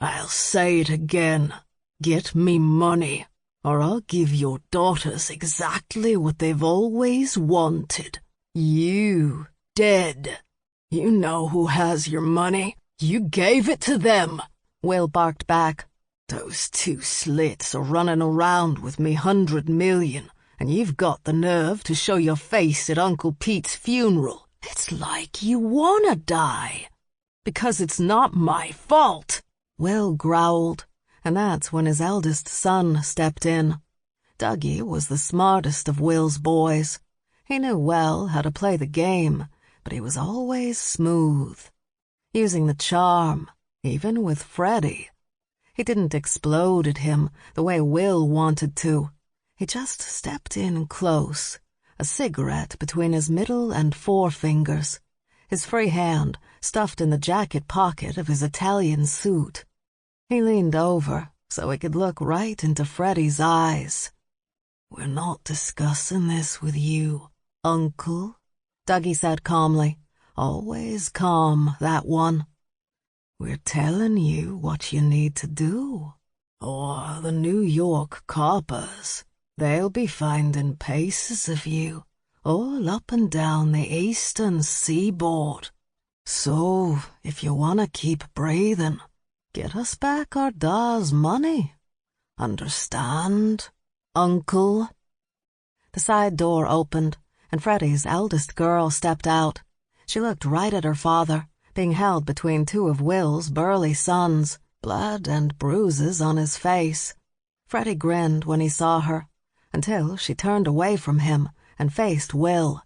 "I'll say it again. Get me money, or I'll give your daughters exactly what they've always wanted. You dead. You know who has your money. You gave it to them," Will barked back. "Those two slits are running around with me 100 million, and you've got the nerve to show your face at Uncle Pete's funeral. It's like you wanna die." "Because it's not my fault," Will growled, and that's when his eldest son stepped in. Dougie was the smartest of Will's boys. He knew well how to play the game, but he was always smooth, using the charm, even with Freddy. He didn't explode at him the way Will wanted to. He just stepped in close, a cigarette between his middle and forefingers, his free hand stuffed in the jacket pocket of his Italian suit. He leaned over so he could look right into Freddy's eyes. "We're not discussing this with you, Uncle," Dougie said calmly. Always calm, that one. "We're telling you what you need to do, or the New York coppers, they'll be finding pieces of you all up and down the eastern seaboard. So, if you want to keep breathing, get us back our da's money. Understand, Uncle?" The side door opened, and Freddy's eldest girl stepped out. She looked right at her father, being held between two of Will's burly sons, blood and bruises on his face. Freddy grinned when he saw her, until she turned away from him and faced Will.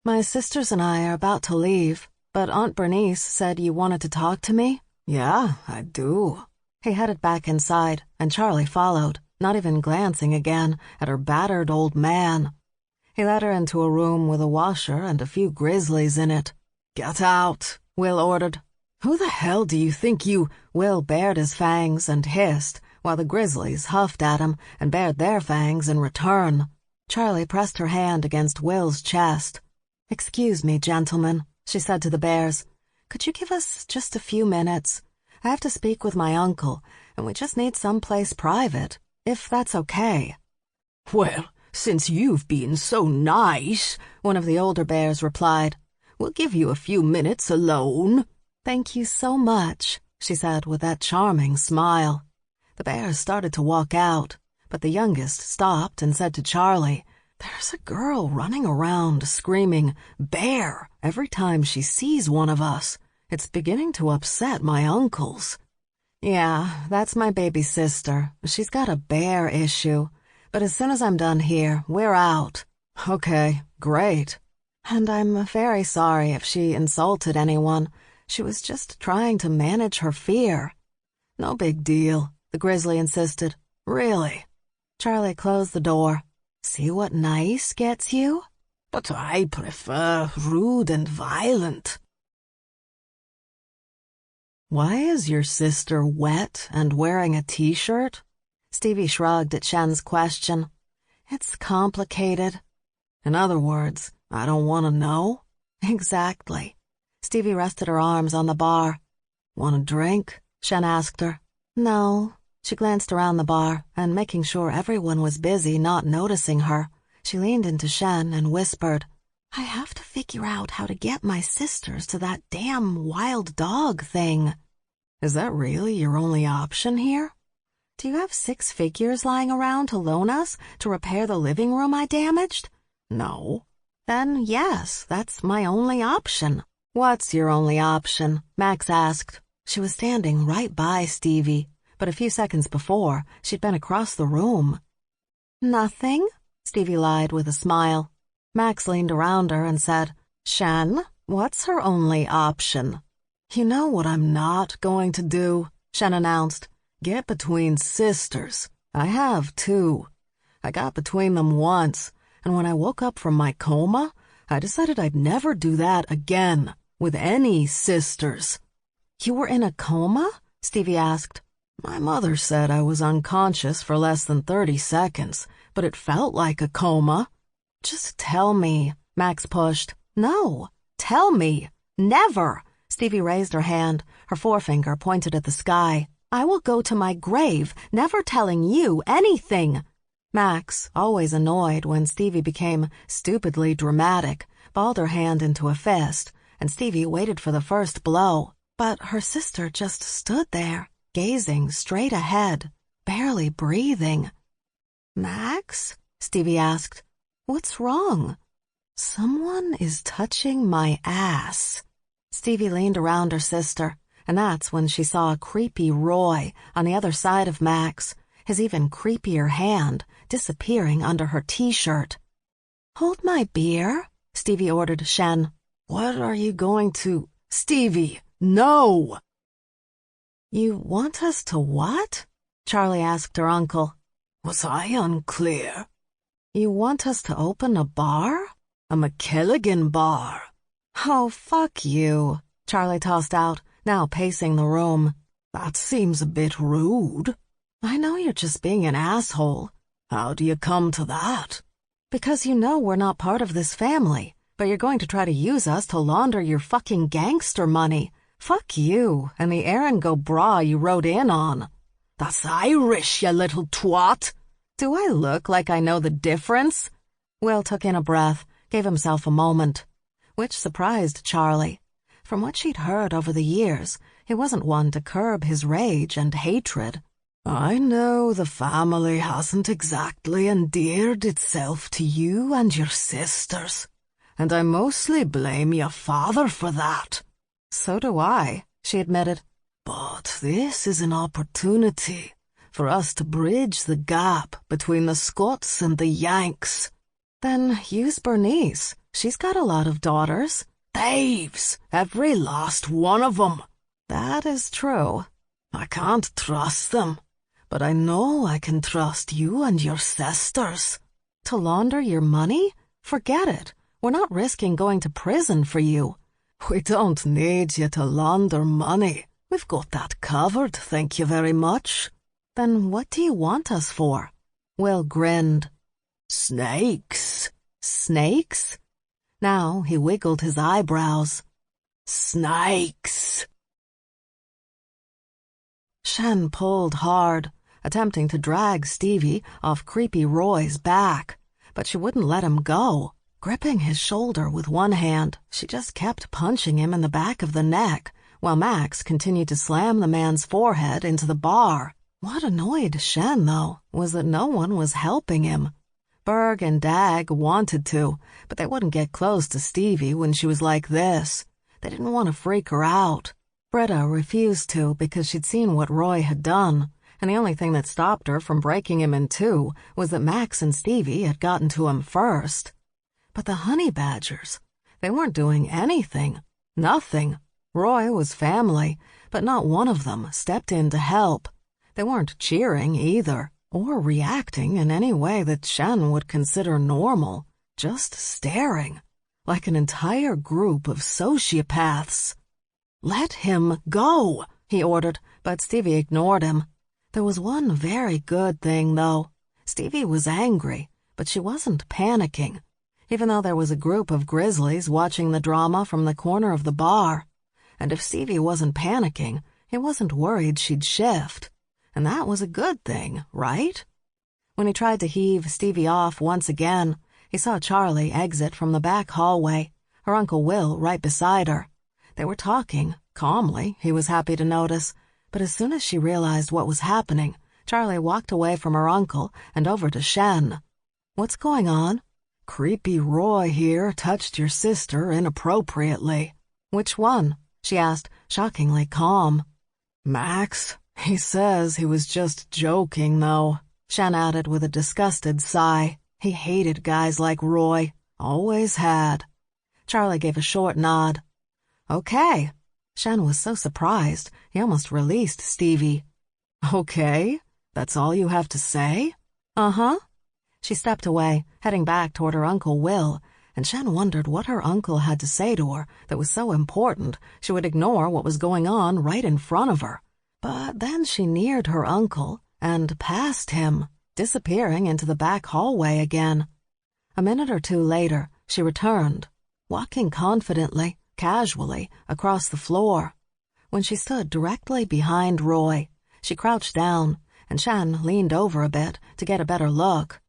"My sisters and I are about to leave, but Aunt Bernice said you wanted to talk to me?" "Yeah, I do." He headed back inside, and Charlie followed, not even glancing again at her battered old man. He led her into a room with a washer and a few grizzlies in it. "Get out," Will ordered. "Who the hell do you think you—" Will bared his fangs and hissed, while the grizzlies huffed at him and bared their fangs in return. Charlie pressed her hand against Will's chest. "Excuse me, gentlemen," she said to the bears. "Could you give us just a few minutes? I have to speak with my uncle, and we just need someplace private, if that's okay." "Well, since you've been so nice," one of the older bears replied, "we'll give you a few minutes alone." "Thank you so much," she said with that charming smile. The bears started to walk out, but the youngest stopped and said to Charlie, "There's a girl running around screaming 'bear' every time she sees one of us. It's beginning to upset my uncles." "Yeah, that's my baby sister. She's got a bear issue. But as soon as I'm done here, we're out." "Okay, great." "And I'm very sorry if she insulted anyone. She was just trying to manage her fear." "No big deal," the grizzly insisted. "Really." Charlie closed the door. "See what nice gets you?" "But I prefer rude and violent." "Why is your sister wet and wearing a t-shirt?" Stevie shrugged at Shen's question. "It's complicated." "In other words, I don't want to know?" Exactly. Stevie rested her arms on the bar. Want a drink? Shen asked her. No. She glanced around the bar, and making sure everyone was busy not noticing her, she leaned into Shen and whispered, I have to figure out how to get my sisters to that damn wild dog thing. Is that really your only option here? Do you have 6 figures lying around to loan us to repair the living room I damaged? No. Then yes, that's my only option. What's your only option? Max asked. She was standing right by Stevie, but a few seconds before, she'd been across the room. Nothing, Stevie lied with a smile. Max leaned around her and said, Shen, what's her only option? You know what I'm not going to do, Shen announced. Get between sisters. I have 2. I got between them once, and when I woke up from my coma, I decided I'd never do that again, with any sisters. You were in a coma? Stevie asked. My mother said I was unconscious for less than 30 seconds, but it felt like a coma. Just tell me, Max pushed. No, tell me. Never. Stevie raised her hand, her forefinger pointed at the sky. I will go to my grave, never telling you anything. Max, always annoyed when Stevie became stupidly dramatic, balled her hand into a fist, and Stevie waited for the first blow. But her sister just stood there, gazing straight ahead, barely breathing. Max? Stevie asked. What's wrong? Someone is touching my ass. Stevie leaned around her sister, and that's when she saw a creepy Roy on the other side of Max, his even creepier hand disappearing under her t-shirt. Hold my beer, Stevie ordered Shen. What are you going to... Stevie, no! You want us to what? Charlie asked her uncle. Was I unclear? You want us to open a bar? A MacKilligan bar. Oh, fuck you, Charlie tossed out, now pacing the room. That seems a bit rude. I know you're just being an asshole. How do you come to that? Because you know we're not part of this family, but you're going to try to use us to launder your fucking gangster money. Fuck you and the Aaron-go bra you rode in on. That's Irish, you little twat. Do I look like I know the difference? Will took in a breath, gave himself a moment, which surprised Charlie. From what she'd heard over the years, he wasn't one to curb his rage and hatred. I know the family hasn't exactly endeared itself to you and your sisters, and I mostly blame your father for that. So do I, she admitted. But this is an opportunity for us to bridge the gap between the Scots and the Yanks. Then use Bernice. She's got a lot of daughters. Dave's, every last one of them. That is true. I can't trust them, but I know I can trust you and your sisters. To launder your money? Forget it. We're not risking going to prison for you. We don't need you to launder money. We've got that covered, thank you very much. Then what do you want us for? Will grinned. Snakes. Snakes? Now he wiggled his eyebrows. Snakes. Shen pulled hard, attempting to drag Stevie off creepy Roy's back, but she wouldn't let him go. Gripping his shoulder with one hand, she just kept punching him in the back of the neck, while Max continued to slam the man's forehead into the bar. What annoyed Shen, though, was that no one was helping him. Berg and Dag wanted to, but they wouldn't get close to Stevie when she was like this. They didn't want to freak her out. Britta refused to because she'd seen what Roy had done, and the only thing that stopped her from breaking him in two was that Max and Stevie had gotten to him first. But the honey badgers, they weren't doing anything. Nothing. Roy was family, but not one of them stepped in to help. They weren't cheering either, or reacting in any way that Shen would consider normal, just staring, like an entire group of sociopaths. Let him go, he ordered, but Stevie ignored him. There was one very good thing, though. Stevie was angry, but she wasn't panicking. even though there was a group of grizzlies watching the drama from the corner of the bar. And if Stevie wasn't panicking, he wasn't worried she'd shift. And that was a good thing, right? When he tried to heave Stevie off once again, he saw Charlie exit from the back hallway, her Uncle Will right beside her. They were talking, calmly, he was happy to notice, but as soon as she realized what was happening, Charlie walked away from her uncle and over to Shen. "What's going on?" "Creepy Roy here touched your sister inappropriately." "Which one?" she asked, shockingly calm. "Max. He says he was just joking, though," Shen added with a disgusted sigh. He hated guys like Roy. Always had. Charlie gave a short nod. "Okay." Shen was so surprised, he almost released Stevie. "Okay? That's all you have to say?" "Uh-huh." She stepped away, heading back toward her Uncle Will, and Shen wondered what her uncle had to say to her that was so important she would ignore what was going on right in front of her. But then she neared her uncle and passed him, disappearing into the back hallway again. A minute or two later, she returned, walking confidently, casually, across the floor. When she stood directly behind Roy, she crouched down, and Shen leaned over a bit to get a better look.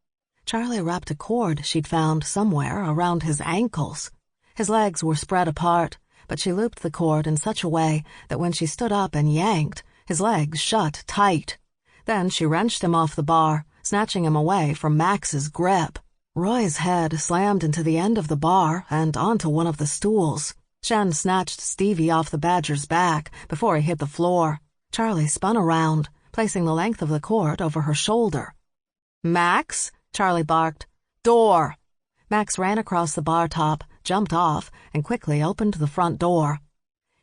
Charlie wrapped a cord she'd found somewhere around his ankles. His legs were spread apart, but she looped the cord in such a way that when she stood up and yanked, his legs shut tight. Then she wrenched him off the bar, snatching him away from Max's grip. Roy's head slammed into the end of the bar and onto one of the stools. Shen snatched Stevie off the badger's back before he hit the floor. Charlie spun around, placing the length of the cord over her shoulder. "Max!" Charlie barked. "Door!" Max ran across the bar top, jumped off, and quickly opened the front door.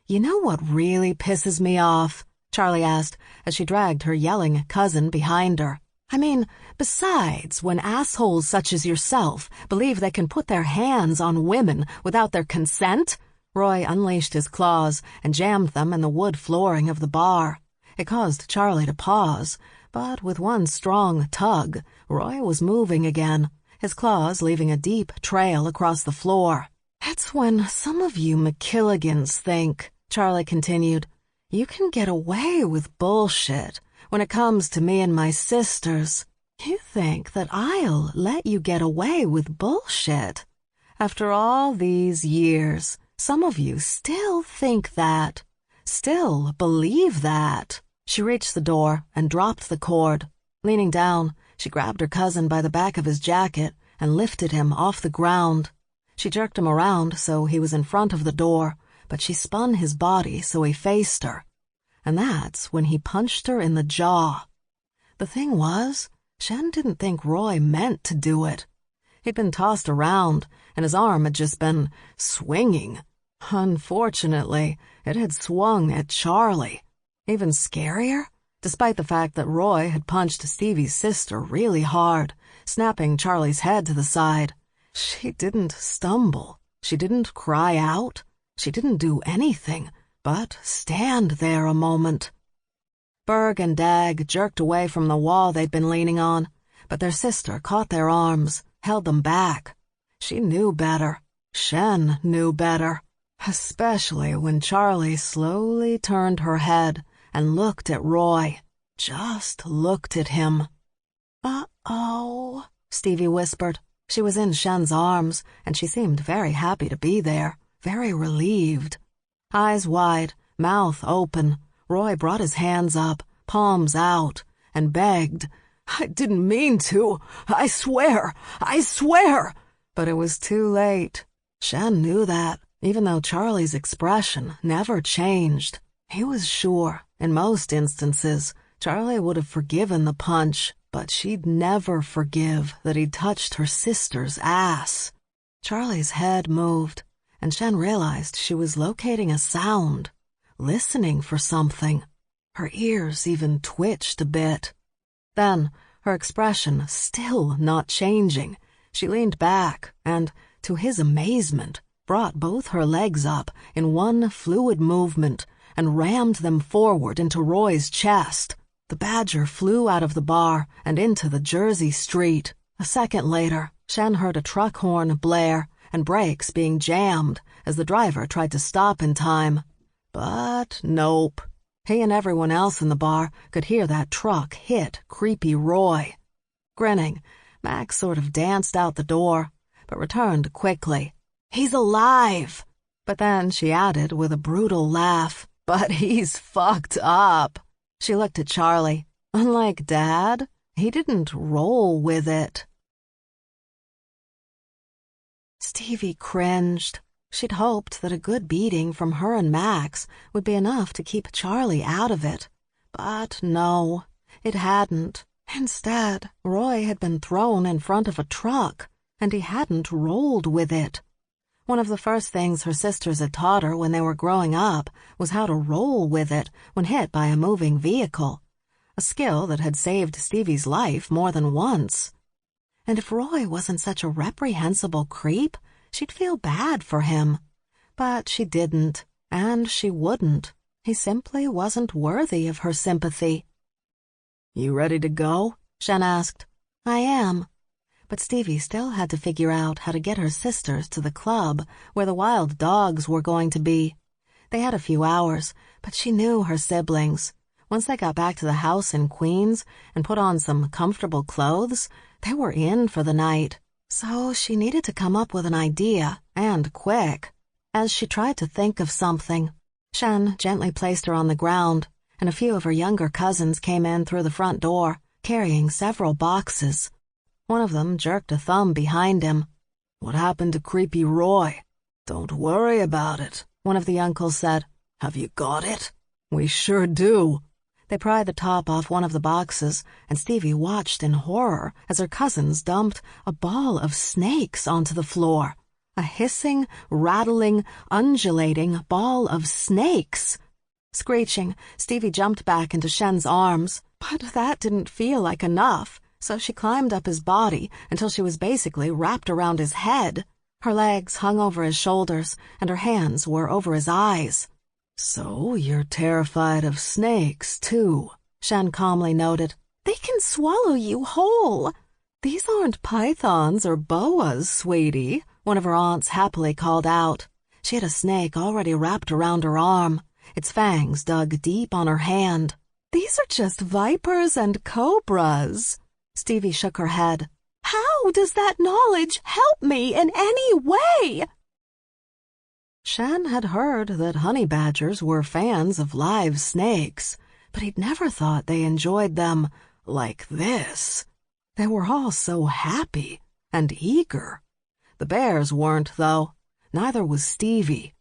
"You know what really pisses me off?" Charlie asked as she dragged her yelling cousin behind her. "I mean, besides, when assholes such as yourself believe they can put their hands on women without their consent?" Roy unleashed his claws and jammed them in the wood flooring of the bar. It caused Charlie to pause, but with one strong tug, Roy was moving again, his claws leaving a deep trail across the floor. "That's when some of you MacKilligans think," Charlie continued, "you can get away with bullshit when it comes to me and my sisters. You think that I'll let you get away with bullshit. After all these years, some of you still think that, still believe that." She reached the door and dropped the cord. Leaning down, she grabbed her cousin by the back of his jacket and lifted him off the ground. She jerked him around so he was in front of the door, but she spun his body so he faced her. And that's when he punched her in the jaw. The thing was, Shen didn't think Roy meant to do it. He'd been tossed around, and his arm had just been swinging. Unfortunately, it had swung at Charlie. Even scarier, despite the fact that Roy had punched Stevie's sister really hard, snapping Charlie's head to the side. She didn't stumble. She didn't cry out. She didn't do anything but stand there a moment. Berg and Dag jerked away from the wall they'd been leaning on, but their sister caught their arms, held them back. She knew better. Shen knew better. Especially when Charlie slowly turned her head and looked at Roy. Just looked at him. "Uh-oh," Stevie whispered. She was in Shen's arms, and she seemed very happy to be there, very relieved. Eyes wide, mouth open, Roy brought his hands up, palms out, and begged, "I didn't mean to. I swear. I swear." But it was too late. Shen knew that, even though Charlie's expression never changed. He was sure, in most instances, Charlie would have forgiven the punch, but she'd never forgive that he'd touched her sister's ass. Charlie's head moved, and Shen realized she was locating a sound, listening for something. Her ears even twitched a bit. Then, her expression still not changing, she leaned back and, to his amazement, brought both her legs up in one fluid movement and rammed them forward into Roy's chest. The badger flew out of the bar and into the Jersey street, A second later, Shen heard a truck horn blare and brakes being jammed as the driver tried to stop in time. But nope. He and everyone else in the bar could hear that truck hit creepy Roy. Grinning, Max sort of danced out the door, but returned quickly. "He's alive!" But then she added with a brutal laugh, "But he's fucked up." She looked at Charlie. Unlike Dad, he didn't roll with it. Stevie cringed. She'd hoped that a good beating from her and Max would be enough to keep Charlie out of it. But no, it hadn't. Instead, Roy had been thrown in front of a truck, and he hadn't rolled with it. One of the first things her sisters had taught her when they were growing up was how to roll with it when hit by a moving vehicle, a skill that had saved Stevie's life more than once. And if Roy wasn't such a reprehensible creep, she'd feel bad for him. But she didn't, and she wouldn't. He simply wasn't worthy of her sympathy. "You ready to go?" Shen asked. "I am." But Stevie still had to figure out how to get her sisters to the club where the wild dogs were going to be. They had a few hours, but she knew her siblings. Once they got back to the house in Queens and put on some comfortable clothes, they were in for the night. So she needed to come up with an idea, and quick. As she tried to think of something, Shen gently placed her on the ground, and a few of her younger cousins came in through the front door, carrying several boxes. One of them jerked a thumb behind him. "What happened to creepy Roy?" "Don't worry about it," one of the uncles said. "Have you got it?" "We sure do." They pried the top off one of the boxes, and Stevie watched in horror as her cousins dumped a ball of snakes onto the floor. A hissing, rattling, undulating ball of snakes. Screeching, Stevie jumped back into Shen's arms, but that didn't feel like enough, so she climbed up his body until she was basically wrapped around his head. Her legs hung over his shoulders, and her hands were over his eyes. "So you're terrified of snakes, too," Shen calmly noted. "They can swallow you whole." "These aren't pythons or boas, sweetie," one of her aunts happily called out. She had a snake already wrapped around her arm, its fangs dug deep on her hand. "These are just vipers and cobras." Stevie shook her head. "How does that knowledge help me in any way?" Shen had heard that honey badgers were fans of live snakes, but he'd never thought they enjoyed them like this. They were all so happy and eager. The bears weren't, though. Neither was Stevie.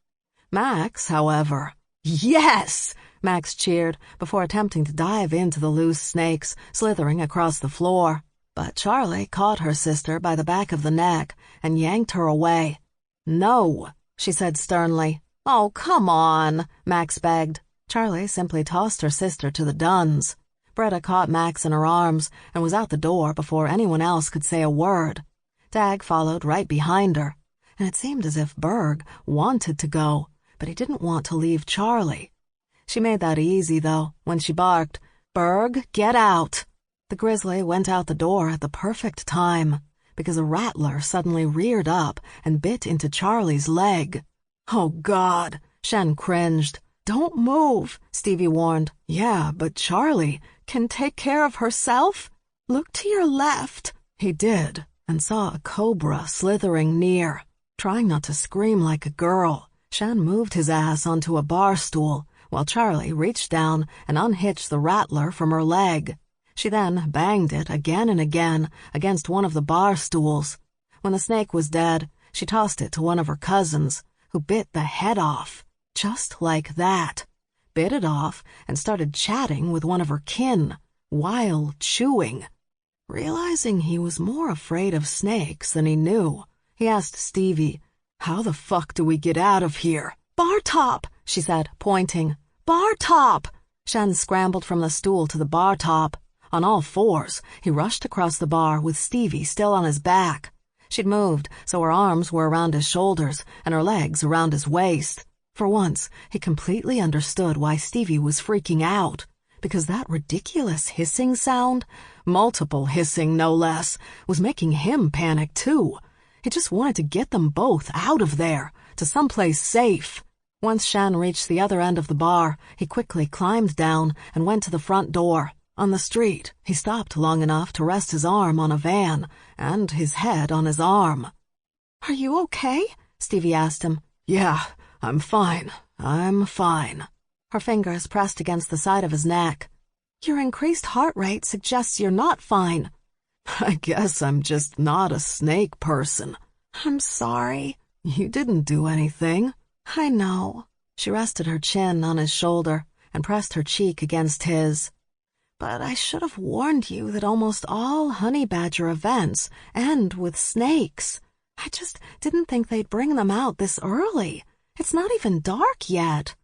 Max, however. "Yes!" Max cheered before attempting to dive into the loose snakes slithering across the floor. But Charlie caught her sister by the back of the neck and yanked her away. "No," she said sternly. "Oh, come on," Max begged. Charlie simply tossed her sister to the Duns. Bretta caught Max in her arms and was out the door before anyone else could say a word. Dag followed right behind her, and it seemed as if Berg wanted to go, but he didn't want to leave Charlie. She made that easy, though, when she barked, "Berg, get out!" The grizzly went out the door at the perfect time, because a rattler suddenly reared up and bit into Charlie's leg. "Oh, God," Shen cringed. "Don't move," Stevie warned. "Yeah, but Charlie can take care of herself. Look to your left." He did, and saw a cobra slithering near. Trying not to scream like a girl, Shen moved his ass onto a bar stool, while Charlie reached down and unhitched the rattler from her leg. She then banged it again and again against one of the bar stools. When the snake was dead, she tossed it to one of her cousins, who bit the head off. Just like that. Bit it off and started chatting with one of her kin, while chewing. Realizing he was more afraid of snakes than he knew, he asked Stevie, "How the fuck do we get out of here?" "Bar top," she said, pointing. "Bar top!" Shen scrambled from the stool to the bar top. On all fours, he rushed across the bar with Stevie still on his back. She'd moved, so her arms were around his shoulders and her legs around his waist. For once, he completely understood why Stevie was freaking out, because that ridiculous hissing sound multiple hissing no less, was making him panic too. He just wanted to get them both out of there, to someplace safe. Once Shen reached the other end of the bar, he quickly climbed down and went to the front door. On the street, he stopped long enough to rest his arm on a van and his head on his arm. "Are you okay?" Stevie asked him. "Yeah, I'm fine. I'm fine." Her fingers pressed against the side of his neck. "Your increased heart rate suggests you're not fine." "I guess I'm just not a snake person." "I'm sorry." "You didn't do anything." "I know." She rested her chin on his shoulder and pressed her cheek against his. "But I should have warned you that almost all honey badger events end with snakes. I just didn't think they'd bring them out this early. It's not even dark yet."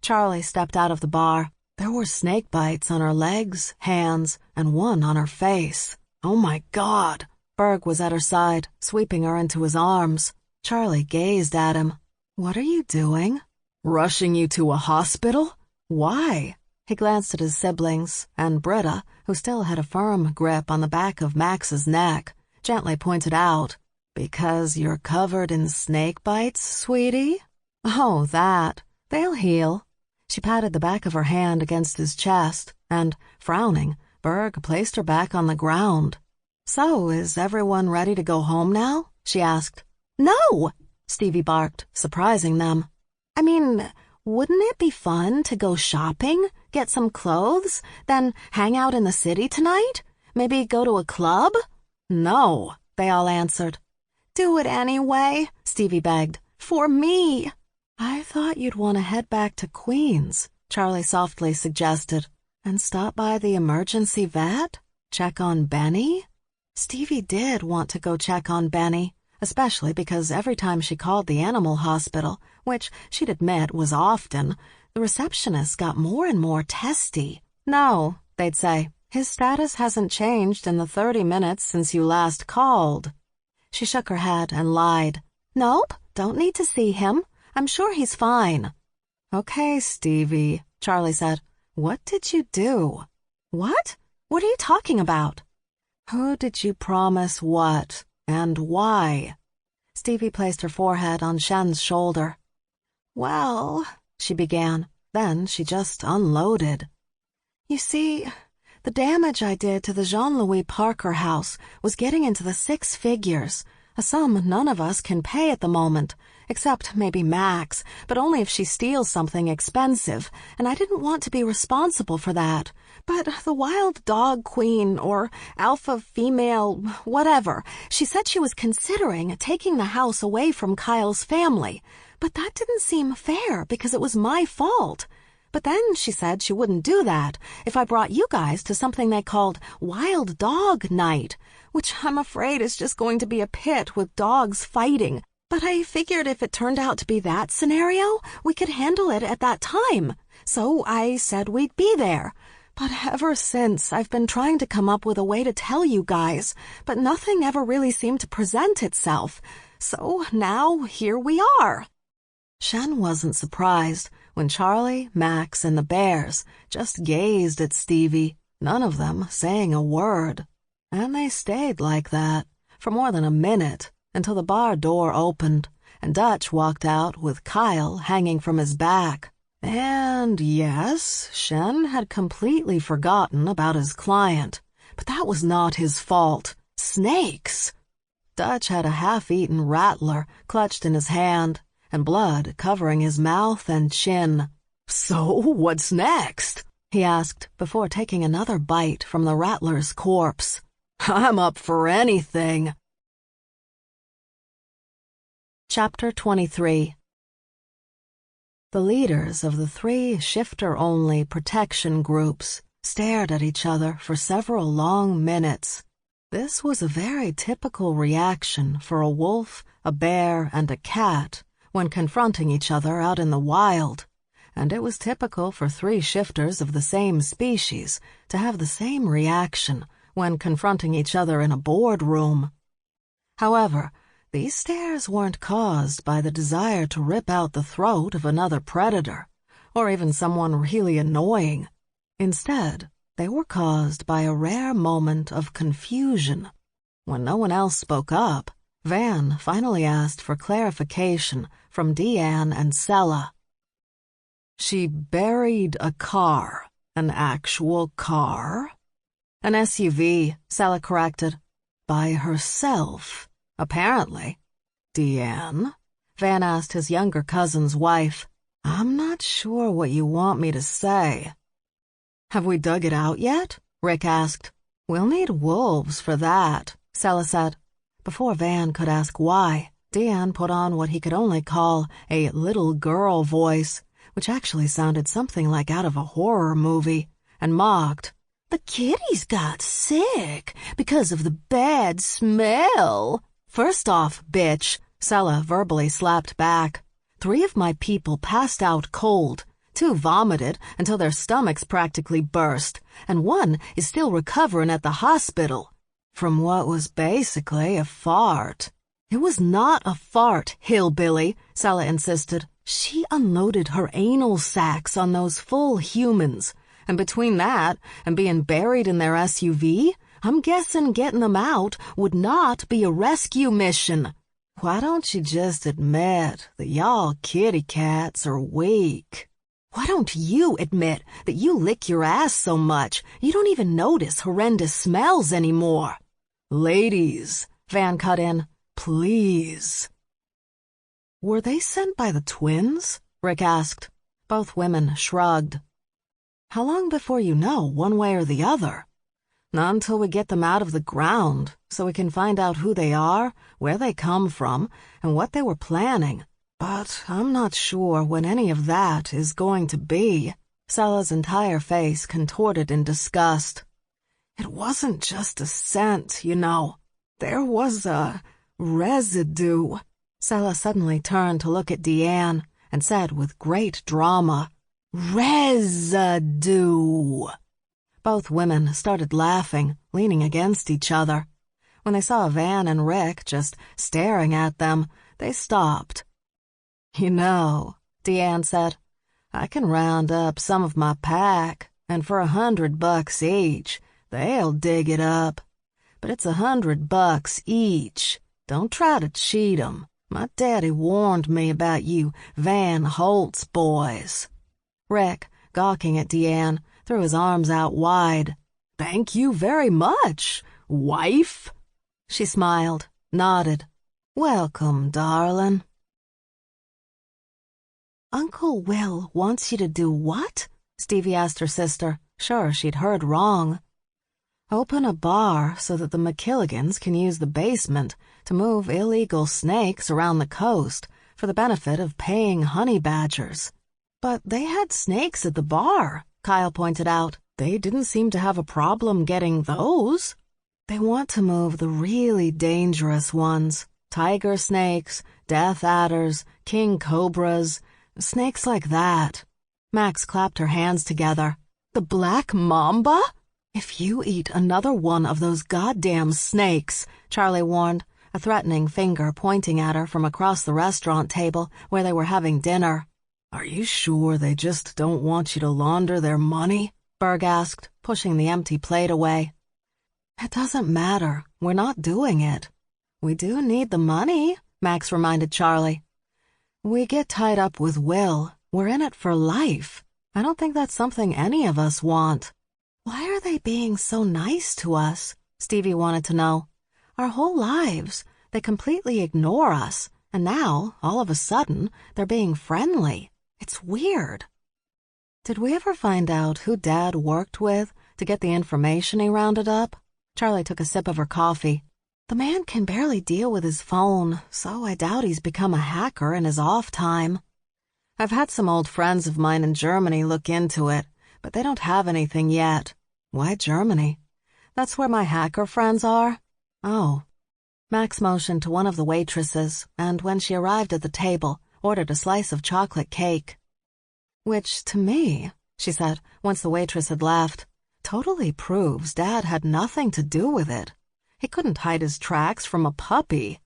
Charlie stepped out of the bar. There were snake bites on her legs, hands, and one on her face. Oh my God! Berg was at her side, sweeping her into his arms. Charlie gazed at him. "What are you doing?" "Rushing you to a hospital? Why?" He glanced at his siblings, and Britta, who still had a firm grip on the back of Max's neck, gently pointed out, "Because you're covered in snake bites, sweetie?" "Oh, that. They'll heal." She patted the back of her hand against his chest, and, frowning, Berg placed her back on the ground. "So, is everyone ready to go home now?" she asked. "No!" Stevie barked, surprising them. "I mean, wouldn't it be fun to go shopping, get some clothes, then hang out in the city tonight? Maybe go to a club?" "No," they all answered. "Do it anyway," Stevie begged. "For me." "I thought you'd want to head back to Queens," Charlie softly suggested, "and stop by the emergency vet? Check on Benny?" Stevie did want to go check on Benny, especially because every time she called the animal hospital, which she'd admit was often, the receptionist got more and more testy. "No," they'd say, "his status hasn't changed in the 30 minutes since you last called." She shook her head and lied. "Nope, don't need to see him. I'm sure he's fine." "Okay, Stevie," Charlie said. "What did you do?" "What? What are you talking about?" "Who did you promise what, and why?" Stevie placed her forehead on Shen's shoulder. "Well," she began, then she just unloaded. "You see, the damage I did to the Jean-Louis Parker house was getting into the 6 figures, a sum none of us can pay at the moment, except maybe Max, but only if she steals something expensive, and I didn't want to be responsible for that. But the wild dog queen, or alpha female, whatever, she said she was considering taking the house away from Kyle's family, but that didn't seem fair because it was my fault. But then she said she wouldn't do that if I brought you guys to something they called Wild Dog Night, which I'm afraid is just going to be a pit with dogs fighting. But I figured if it turned out to be that scenario, we could handle it at that time. So I said we'd be there. But ever since, I've been trying to come up with a way to tell you guys, but nothing ever really seemed to present itself. So now here we are." Shen wasn't surprised when Charlie, Max, and the bears just gazed at Stevie, none of them saying a word. And they stayed like that for more than a minute until the bar door opened and Dutch walked out with Kyle hanging from his back. And yes, Shen had completely forgotten about his client, but that was not his fault. Snakes! Dutch had a half-eaten rattler clutched in his hand, and blood covering his mouth and chin. "So, what's next?" he asked before taking another bite from the rattler's corpse. "I'm up for anything." Chapter 23. The leaders of the 3 shifter-only protection groups stared at each other for several long minutes. This was a very typical reaction for a wolf, a bear, and a cat when confronting each other out in the wild, and it was typical for 3 shifters of the same species to have the same reaction when confronting each other in a boardroom. However, these stares weren't caused by the desire to rip out the throat of another predator, or even someone really annoying. Instead, They were caused by a rare moment of confusion. When no one else spoke up, Van finally asked for clarification from Deanne and Sella. She buried a car. An actual car? An SUV, Sella corrected. By herself, apparently. Deanne? Van asked his younger cousin's wife. I'm not sure what you want me to say. Have we dug it out yet? Rick asked. We'll need wolves for that, Sella said. Before Van could ask why, Deanne put on what he could only call a little girl voice, which actually sounded something like out of a horror movie, and mocked. The kitties got sick because of the bad smell. First off, bitch, Sella verbally slapped back. 3 of my people passed out cold. 2 vomited until their stomachs practically burst, and 1 is still recovering at the hospital from what was basically a fart. It was not a fart, hillbilly, Sella insisted. She unloaded her anal sacs on those full humans, and between that and being buried in their SUV, I'm guessing getting them out would not be a rescue mission. Why don't you just admit that y'all kitty cats are weak? Why don't you admit that you lick your ass so much you don't even notice horrendous smells anymore? Ladies, Van cut in, please. Were they sent by the twins? Rick asked. Both women shrugged. How long before you know, one way or the other? Not until we get them out of the ground, so we can find out who they are, where they come from, and what they were planning. But I'm not sure when any of that is going to be. Sella's entire face contorted in disgust. It wasn't just a scent, you know. There was a residue. Sella suddenly turned to look at Deanne and said with great drama, Residue. Both women started laughing, leaning against each other. When they saw Van and Rick just staring at them, they stopped. You know, Deanne said, I can round up some of my pack, and for $100 each, they'll dig it up. But it's $100 each. Don't try to cheat 'em. My daddy warned me about you Van Holt's boys. Rick, gawking at Deanne, threw his arms out wide. Thank you very much, wife. She smiled, nodded. Welcome, darling. Uncle Will wants you to do what? Stevie asked her sister, sure she'd heard wrong. Open a bar so that the MacKilligans can use the basement to move illegal snakes around the coast for the benefit of paying honey badgers. But they had snakes at the bar, Kyle pointed out. They didn't seem to have a problem getting those. They want to move the really dangerous ones. Tiger snakes, death adders, king cobras, snakes like that. Max clapped her hands together. The black mamba? If you eat another one of those goddamn snakes, Charlie warned, a threatening finger pointing at her from across the restaurant table where they were having dinner. Are you sure they just don't want you to launder their money? Berg asked, pushing the empty plate away. It doesn't matter. We're not doing it. We do need the money, Max reminded Charlie. We get tied up with Will. We're in it for life. I don't think that's something any of us want. Why are they being so nice to us? Stevie wanted to know. Our whole lives, they completely ignore us, and now, all of a sudden, they're being friendly. It's weird. Did we ever find out who Dad worked with to get the information he rounded up? Charlie took a sip of her coffee. The man can barely deal with his phone, so I doubt he's become a hacker in his off time. I've had some old friends of mine in Germany look into it, but they don't have anything yet. Why Germany? That's where my hacker friends are? Oh. Max motioned to one of the waitresses, and when she arrived at the table, ordered a slice of chocolate cake. Which, to me, she said, once the waitress had left, totally proves Dad had nothing to do with it. He couldn't hide his tracks from a puppy.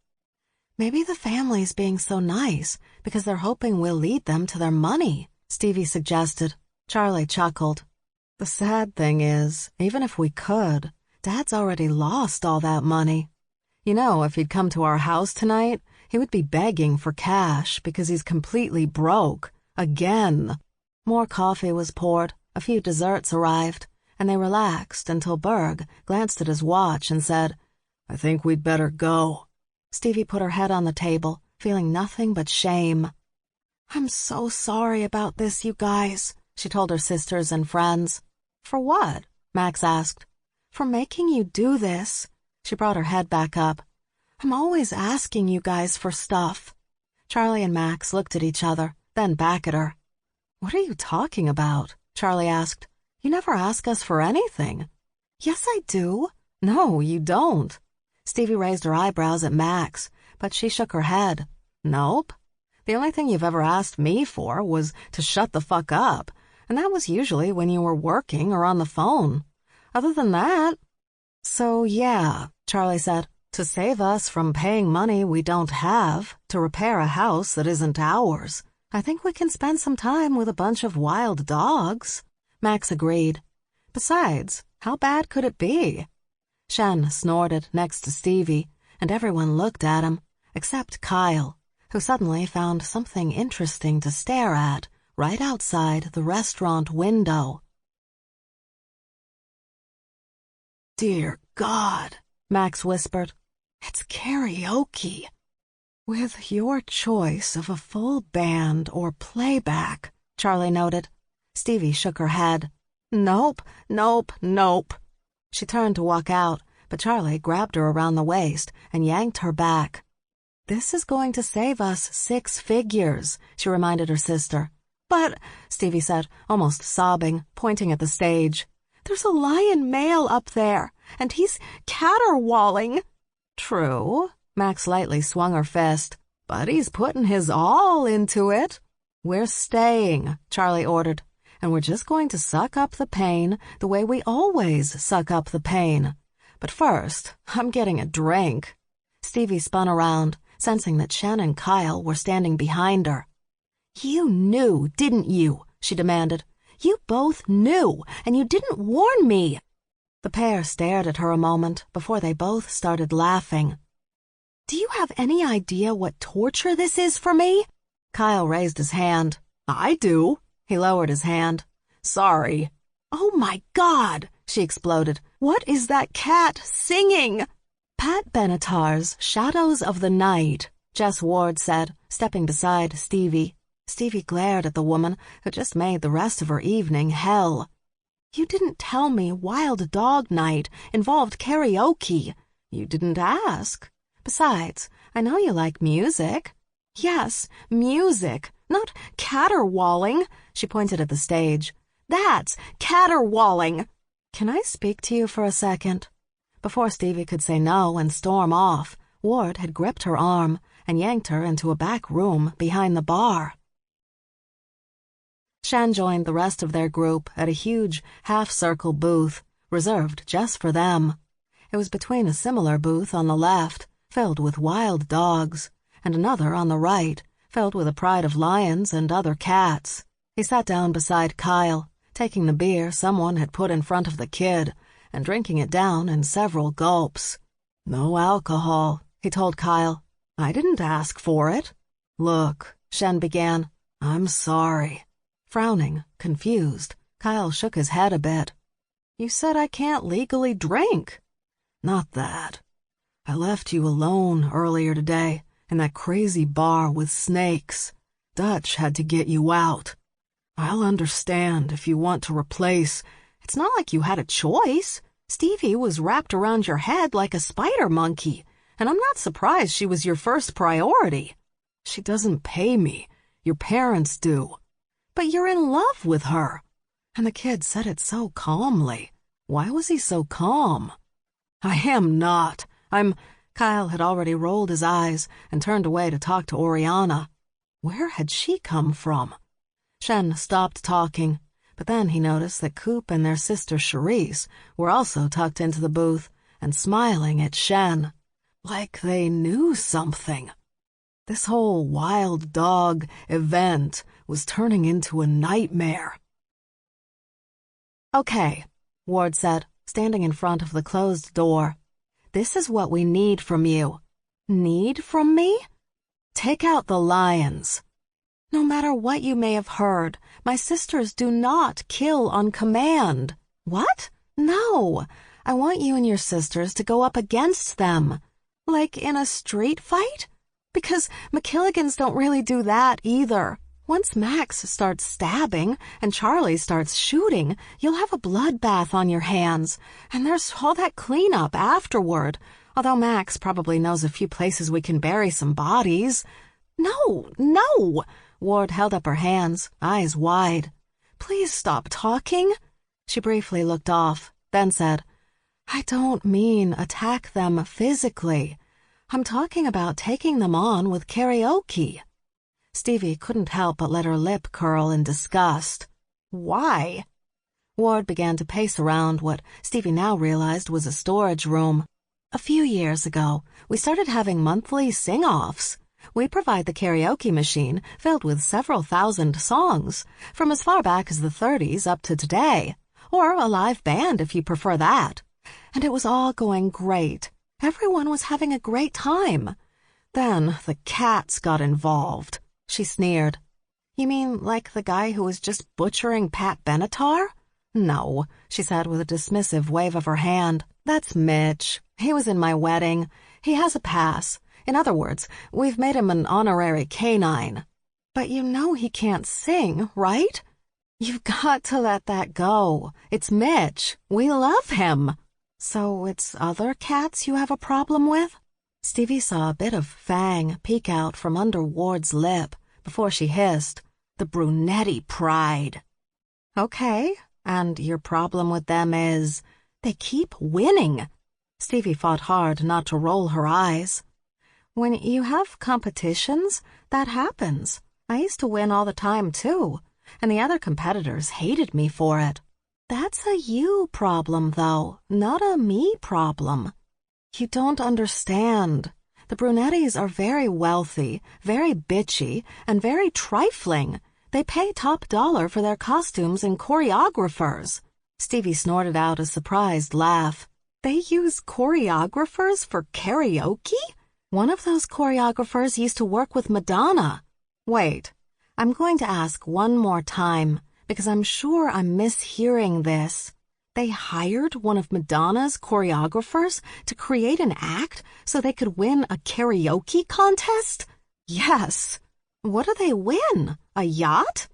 Maybe the family's being so nice because they're hoping we'll lead them to their money, Stevie suggested. Charlie chuckled. The sad thing is, even if we could, Dad's already lost all that money. You know, if he'd come to our house tonight, he would be begging for cash because he's completely broke. Again. More coffee was poured, a few desserts arrived, and they relaxed until Berg glanced at his watch and said, "I think we'd better go." Stevie put her head on the table, feeling nothing but shame. "I'm so sorry about this, you guys," she told her sisters and friends. "For what?" Max asked. "For making you do this." She brought her head back up. "I'm always asking you guys for stuff." Charlie and Max looked at each other, then back at her. "What are you talking about?" Charlie asked. "You never ask us for anything." "Yes, I do." "No, you don't." Stevie raised her eyebrows at Max, but she shook her head. "Nope. The only thing you've ever asked me for was to shut the fuck up, and that was usually when you were working or on the phone. Other than that—" "So, yeah," Charlie said, "to save us from paying money we don't have to repair a house that isn't ours, I think we can spend some time with a bunch of wild dogs." Max agreed. "Besides, how bad could it be?" Shen snorted next to Stevie, and everyone looked at him, except Kyle, who suddenly found something interesting to stare at right outside the restaurant window. "Dear God," Max whispered, "it's karaoke." "With your choice of a full band or playback," Charlie noted. Stevie shook her head. "Nope, nope, nope." She turned to walk out, but Charlie grabbed her around the waist and yanked her back. "This is going to save us 6 figures, she reminded her sister. "But," Stevie said, almost sobbing, pointing at the stage, "there's a lion male up there, and he's caterwauling." "True." Max lightly swung her fist. "But he's putting his all into it." "We're staying," Charlie ordered, "and we're just going to suck up the pain the way we always suck up the pain. But first, I'm getting a drink." Stevie spun around, sensing that Shen and Kyle were standing behind her. "You knew, didn't you?" she demanded. "You both knew, and you didn't warn me." The pair stared at her a moment before they both started laughing. "Do you have any idea what torture this is for me?" Kyle raised his hand. "I do." He lowered his hand. "Sorry." "Oh my God," she exploded. "What is that cat singing?" "Pat Benatar's Shadows of the Night," Jess Ward said, stepping beside Stevie. Stevie glared at the woman who just made the rest of her evening hell. "You didn't tell me Wild Dog Night involved karaoke. You didn't ask. Besides, I know you like music." "Yes, music, not caterwauling," she pointed at the stage. "That's caterwauling." "Can I speak to you for a second?" Before Stevie could say no and storm off, Ward had gripped her arm and yanked her into a back room behind the bar. Shen joined the rest of their group at a huge half-circle booth, reserved just for them. It was between a similar booth on the left, filled with wild dogs, and another on the right, filled with a pride of lions and other cats. He sat down beside Kyle, taking the beer someone had put in front of the kid and drinking it down in several gulps. "No alcohol," he told Kyle. "I didn't ask for it." "Look," Shen began, "I'm sorry." Frowning, confused, Kyle shook his head a bit. "You said I can't legally drink." "Not that. I left you alone earlier today in that crazy bar with snakes. Dutch had to get you out. I'll understand if you want to replace—" "It's not like you had a choice. Stevie was wrapped around your head like a spider monkey, and I'm not surprised she was your first priority." "She doesn't pay me. Your parents do." "But you're in love with her." And the kid said it so calmly. Why was he so calm? "I am not. Kyle had already rolled his eyes and turned away to talk to Oriana. Where had she come from? Shen stopped talking, but then he noticed that Coop and their sister Charisse were also tucked into the booth and smiling at Shen, like they knew something. This whole wild dog event was turning into a nightmare. Okay, Ward said, standing in front of the closed door. This is what we need from you. Need from me? Take out the lions. No matter what you may have heard, my sisters do not kill on command. What? No. I want you and your sisters to go up against them. Like in a street fight? Because MacKilligans don't really do that either. Once Max starts stabbing and Charlie starts shooting, you'll have a bloodbath on your hands. And there's all that cleanup afterward. Although Max probably knows a few places we can bury some bodies. No, no! Ward held up her hands, eyes wide. Please stop talking. She briefly looked off, then said, I don't mean attack them physically. I'm talking about taking them on with karaoke. Stevie couldn't help but let her lip curl in disgust. Why? Ward began to pace around what Stevie now realized was a storage room. A few years ago, we started having monthly sing-offs. We provide the karaoke machine filled with several thousand songs, from as far back as the 30s up to today, or a live band if you prefer that. And it was all going great. Everyone was having a great time. Then the cats got involved. She sneered. You mean like the guy who was just butchering Pat Benatar? No, she said with a dismissive wave of her hand. That's Mitch. He was in my wedding. He has a pass. In other words, we've made him an honorary canine. But you know he can't sing, right? You've got to let that go. It's Mitch. We love him. So it's other cats you have a problem with? Stevie saw a bit of fang peek out from under Ward's lip before she hissed, the brunetti pride. Okay, and your problem with them is they keep winning. Stevie fought hard not to roll her eyes. When you have competitions, that happens. I used to win all the time, too, and the other competitors hated me for it. That's a you problem, though, not a me problem. You don't understand. The Brunettis are very wealthy, very bitchy, and very trifling. They pay top dollar for their costumes and choreographers. Stevie snorted out a surprised laugh. They use choreographers for karaoke? One of those choreographers used to work with Madonna. Wait, I'm going to ask one more time, because I'm sure I'm mishearing this. They hired one of Madonna's choreographers to create an act so they could win a karaoke contest? Yes. What do they win? A yacht?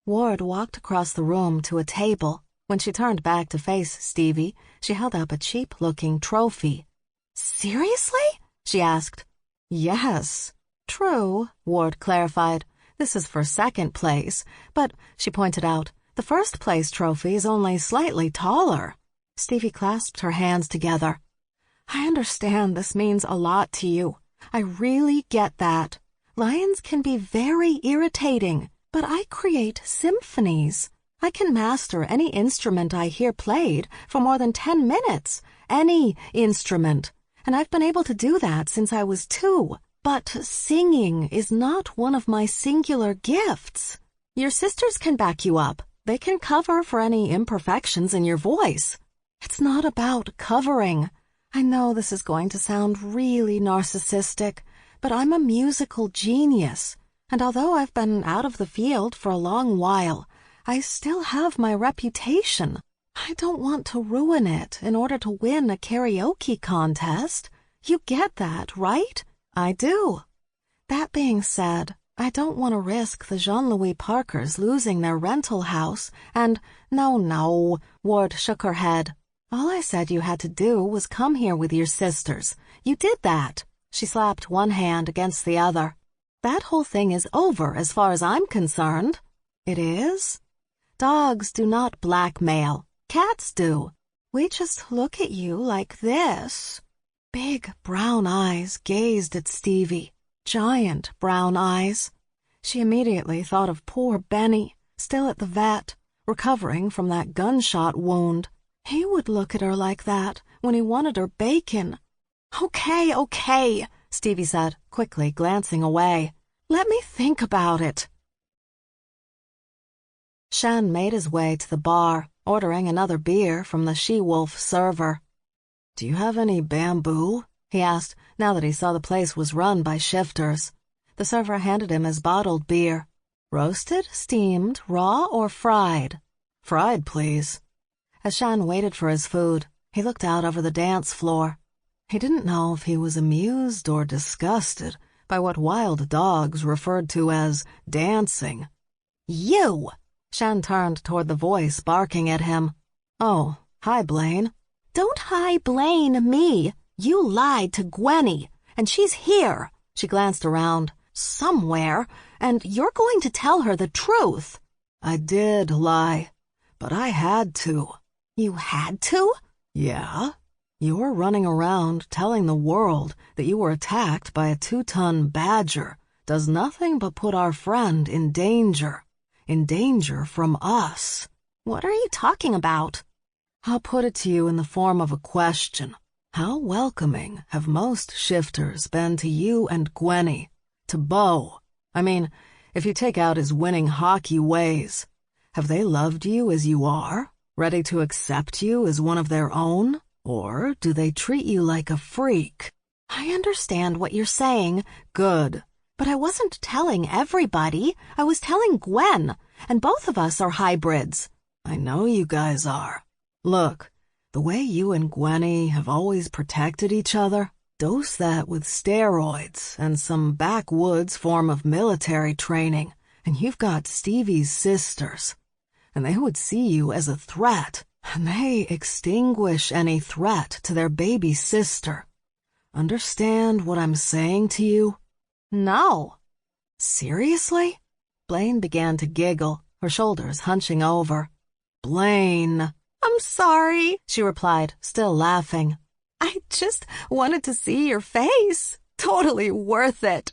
Ward walked across the room to a table. When she turned back to face Stevie, she held up a cheap-looking trophy. Seriously? She asked. Yes. True, Ward clarified. This is for second place, but, she pointed out, the first place trophy is only slightly taller. Stevie clasped her hands together. I understand this means a lot to you. I really get that. Lions can be very irritating, but I create symphonies. I can master any instrument I hear played for more than 10 minutes. Any instrument. And I've been able to do that since I was 2. But singing is not one of my singular gifts. Your sisters can back you up. They can cover for any imperfections in your voice. It's not about covering. I know this is going to sound really narcissistic, but I'm a musical genius. And although I've been out of the field for a long while, I still have my reputation. I don't want to ruin it in order to win a karaoke contest. You get that, right? I do. That being said, I don't want to risk the Jean-Louis Parkers losing their rental house, and no, Ward shook her head. All I said you had to do was come here with your sisters. You did that. She slapped one hand against the other. That whole thing is over as far as I'm concerned. It is? Dogs do not blackmail. Cats do. We just look at you like this. Big brown eyes gazed at Stevie. Giant brown eyes. She immediately thought of poor Benny, still at the vet, recovering from that gunshot wound. He would look at her like that when he wanted her bacon. Okay, Stevie said, quickly glancing away. Let me think about it. Shen made his way to the bar, ordering another beer from the she-wolf server. "Do you have any bamboo?" he asked, now that he saw the place was run by shifters. The server handed him his bottled beer. "Roasted, steamed, raw, or fried?" "Fried, please." As Shen waited for his food, he looked out over the dance floor. He didn't know if he was amused or disgusted by what wild dogs referred to as dancing. "You!" Shen turned toward the voice barking at him. "Oh, hi, Blaine." "Don't hi-blame me. You lied to Gwenny, and she's here." She glanced around. "Somewhere, and you're going to tell her the truth." "I did lie, but I had to." "You had to?" "Yeah. You were running around telling the world that you were attacked by a 2-ton badger. Does nothing but put our friend in danger. In danger from us." "What are you talking about?" "I'll put it to you in the form of a question. How welcoming have most shifters been to you and Gwenny? To Bo? I mean, if you take out his winning hockey ways, have they loved you as you are, ready to accept you as one of their own? Or do they treat you like a freak?" "I understand what you're saying." "Good. "But I wasn't telling everybody. I was telling Gwen, and both of us are hybrids." "I know you guys are. Look, the way you and Gwenny have always protected each other, dose that with steroids and some backwoods form of military training, and you've got Stevie's sisters. And they would see you as a threat, and they extinguish any threat to their baby sister. Understand what I'm saying to you?" "No." "Seriously?" Blaine began to giggle, her shoulders hunching over. "Blaine." "I'm sorry," she replied, still laughing. "I just wanted to see your face. Totally worth it."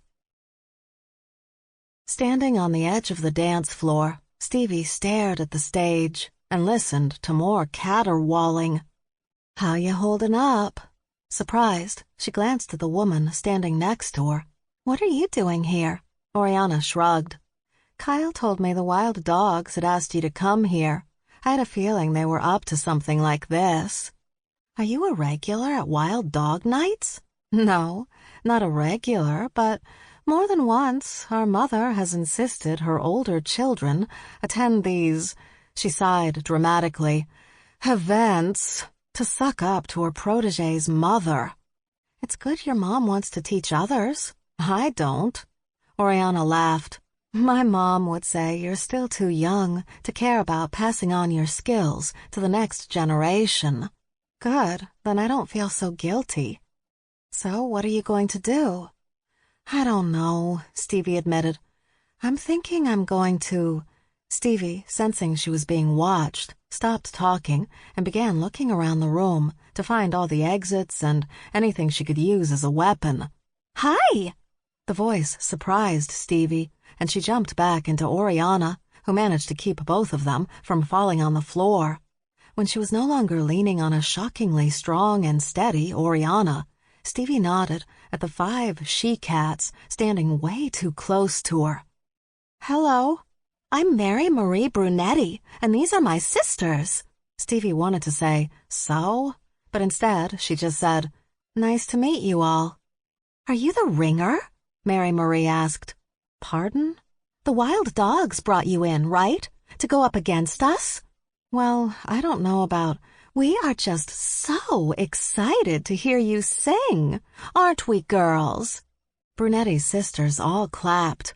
Standing on the edge of the dance floor, Stevie stared at the stage and listened to more caterwauling. "How you holding up?" Surprised, she glanced at the woman standing next to her. "What are you doing here?" Oriana shrugged. "Kyle told me the wild dogs had asked you to come here. I had a feeling they were up to something like this." "Are you a regular at wild dog nights?" "No, not a regular, but more than once our mother has insisted her older children attend these," she sighed dramatically, "events to suck up to her protege's mother." "It's good your mom wants to teach others." "I don't." Oriana laughed. "My mom would say you're still too young to care about passing on your skills to the next generation." "Good, then I don't feel so guilty." "So what are you going to do?" "I don't know," Stevie admitted. "I'm thinking I'm going to—" Stevie, sensing she was being watched, stopped talking and began looking around the room to find all the exits and anything she could use as a weapon. "Hi!" The voice surprised Stevie, and she jumped back into Oriana, who managed to keep both of them from falling on the floor. When she was no longer leaning on a shockingly strong and steady Oriana, Stevie nodded at the 5 she-cats standing way too close to her. "Hello, I'm Mary Marie Brunetti, and these are my sisters." Stevie wanted to say, "So?" but instead she just said, "Nice to meet you all." "Are you the ringer?" Mary Marie asked. "Pardon?" "The wild dogs brought you in, right? To go up against us?" "Well, I don't know about—" "We are just so excited to hear you sing, aren't we, girls?" Brunetti's sisters all clapped.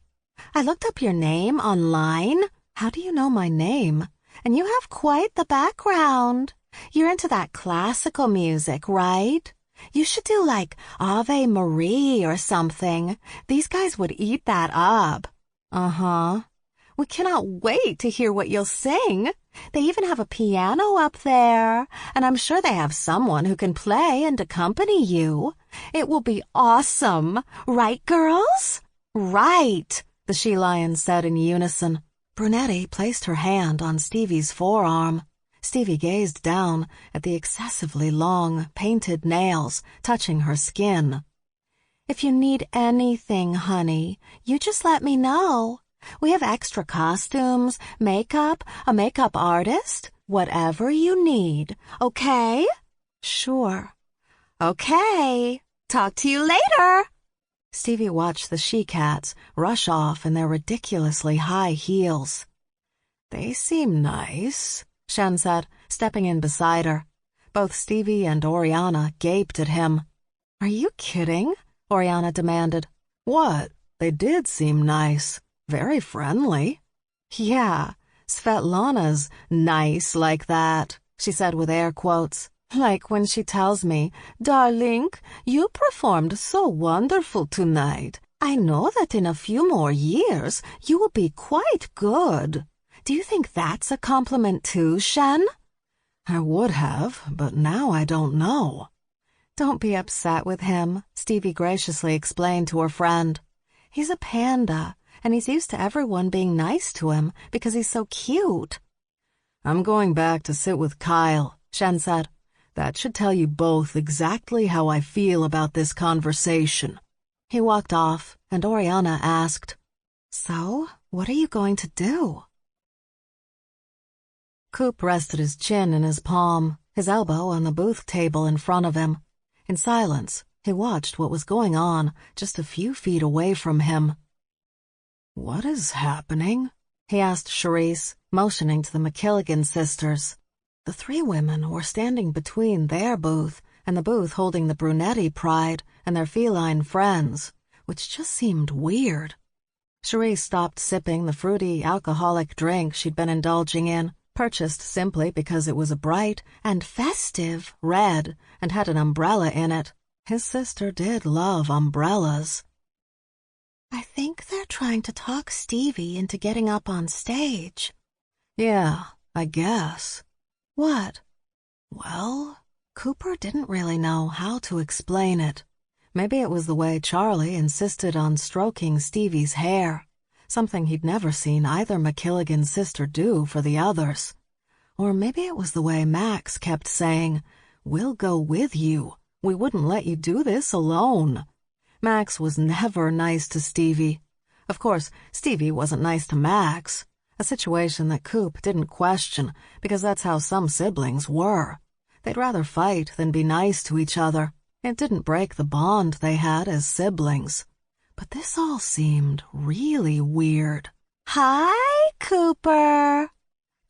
"I looked up your name online." "How do you know my name?" "And you have quite the background. You're into that classical music, right? You should do like Ave Marie or something. These guys would eat that up." "Uh-huh." "We cannot wait to hear what you'll sing. They even have a piano up there, and I'm sure they have someone who can play and accompany you. It will be awesome. Right, girls?" "Right," the she-lions said in unison. Brunetti placed her hand on Stevie's forearm. Stevie gazed down at the excessively long, painted nails touching her skin. "If you need anything, honey, you just let me know. We have extra costumes, makeup, a makeup artist." Whatever you need, okay? Sure. Okay. Talk to you later. Stevie watched the she-cats rush off in their ridiculously high heels. They seem nice, Shen said, stepping in beside her. Both Stevie and Oriana gaped at him. Are you kidding? Oriana demanded. What? They did seem nice. Very friendly. Yeah, Svetlana's nice like that, she said with air quotes. Like when she tells me, Darling, you performed so wonderful tonight. I know that in a few more years you will be quite good. Do you think that's a compliment too, Shen? I would have, but now I don't know. Don't be upset with him, Stevie graciously explained to her friend. He's a panda, and he's used to everyone being nice to him because he's so cute. I'm going back to sit with Kyle, Shen said. That should tell you both exactly how I feel about this conversation. He walked off, and Oriana asked, So, what are you going to do? Coop rested his chin in his palm, his elbow on the booth table in front of him. In silence, he watched what was going on just a few feet away from him. What is happening? He asked Charisse, motioning to the MacKilligan sisters. The three women were standing between their booth and the booth holding the Brunetti pride and their feline friends, which just seemed weird. Charisse stopped sipping the fruity, alcoholic drink she'd been indulging in, purchased simply because it was a bright and festive red and had an umbrella in it. His sister did love umbrellas. I think they're trying to talk Stevie into getting up on stage. Yeah, I guess. What? Well, Cooper didn't really know how to explain it. Maybe it was the way Charlie insisted on stroking Stevie's hair, something he'd never seen either MacKilligan's sister do for the others. Or maybe it was the way Max kept saying, We'll go with you. We wouldn't let you do this alone. Max was never nice to Stevie. Of course, Stevie wasn't nice to Max. A situation that Coop didn't question, because that's how some siblings were. They'd rather fight than be nice to each other. It didn't break the bond they had as siblings. But this all seemed really weird. Hi, Cooper!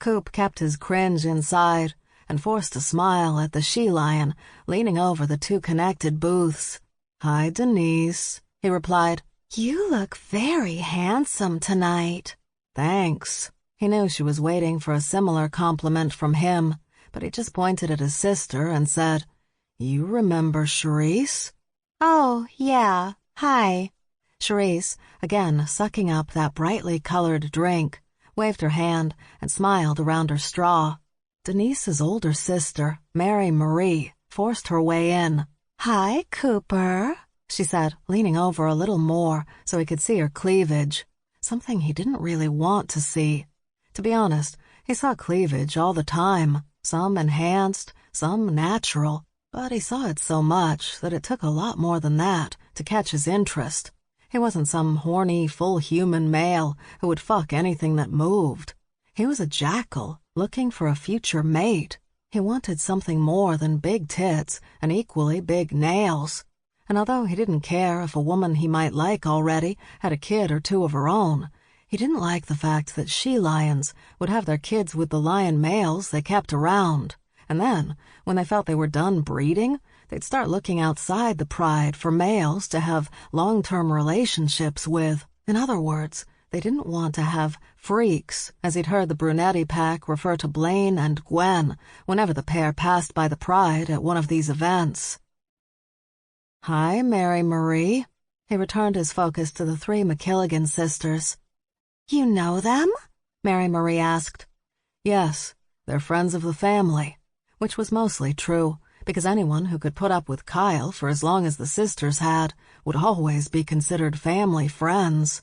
Coop kept his cringe inside and forced a smile at the she-lion leaning over the two connected booths. Hi, Denise, he replied. You look very handsome tonight. Thanks. He knew she was waiting for a similar compliment from him, but he just pointed at his sister and said, You remember Charisse? Oh, yeah. Hi. Charisse, again sucking up that brightly colored drink, waved her hand and smiled around her straw. Denise's older sister, Mary Marie, forced her way in. Hi, Cooper, she said, leaning over a little more so he could see her cleavage. Something he didn't really want to see. To be honest, he saw cleavage all the time, some enhanced, some natural, but he saw it so much that it took a lot more than that to catch his interest. He wasn't some horny, full-human male who would fuck anything that moved. He was a jackal looking for a future mate. He wanted something more than big tits and equally big nails. And although he didn't care if a woman he might like already had a kid or two of her own, he didn't like the fact that she-lions would have their kids with the lion males they kept around, and then, when they felt they were done breeding, they'd start looking outside the pride for males to have long-term relationships with. In other words, they didn't want to have freaks, as he'd heard the Brunetti pack refer to Blaine and Gwen whenever the pair passed by the pride at one of these events. Hi, Mary Marie. He returned his focus to the three MacKilligan sisters. You know them? Mary Marie asked. Yes, they're friends of the family, which was mostly true, because anyone who could put up with Kyle for as long as the sisters had would always be considered family friends.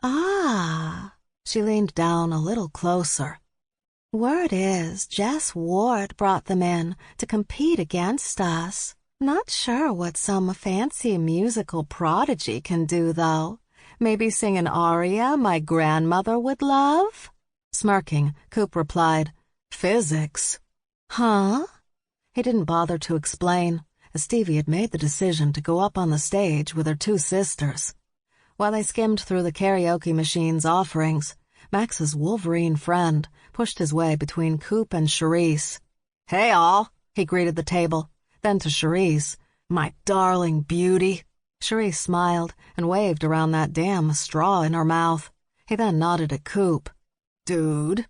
Ah, she leaned down a little closer. Word is Jess Ward brought them in to compete against us. Not sure what some fancy musical prodigy can do, though. Maybe sing an aria my grandmother would love? Smirking, Coop replied, Physics. Huh? He didn't bother to explain, as Stevie had made the decision to go up on the stage with her two sisters. While they skimmed through the karaoke machine's offerings, Max's Wolverine friend pushed his way between Coop and Charisse. "Hey, all," he greeted the table. Then to Charisse, "My darling beauty." Charisse smiled and waved around that damn straw in her mouth. He then nodded at Coop. "Dude."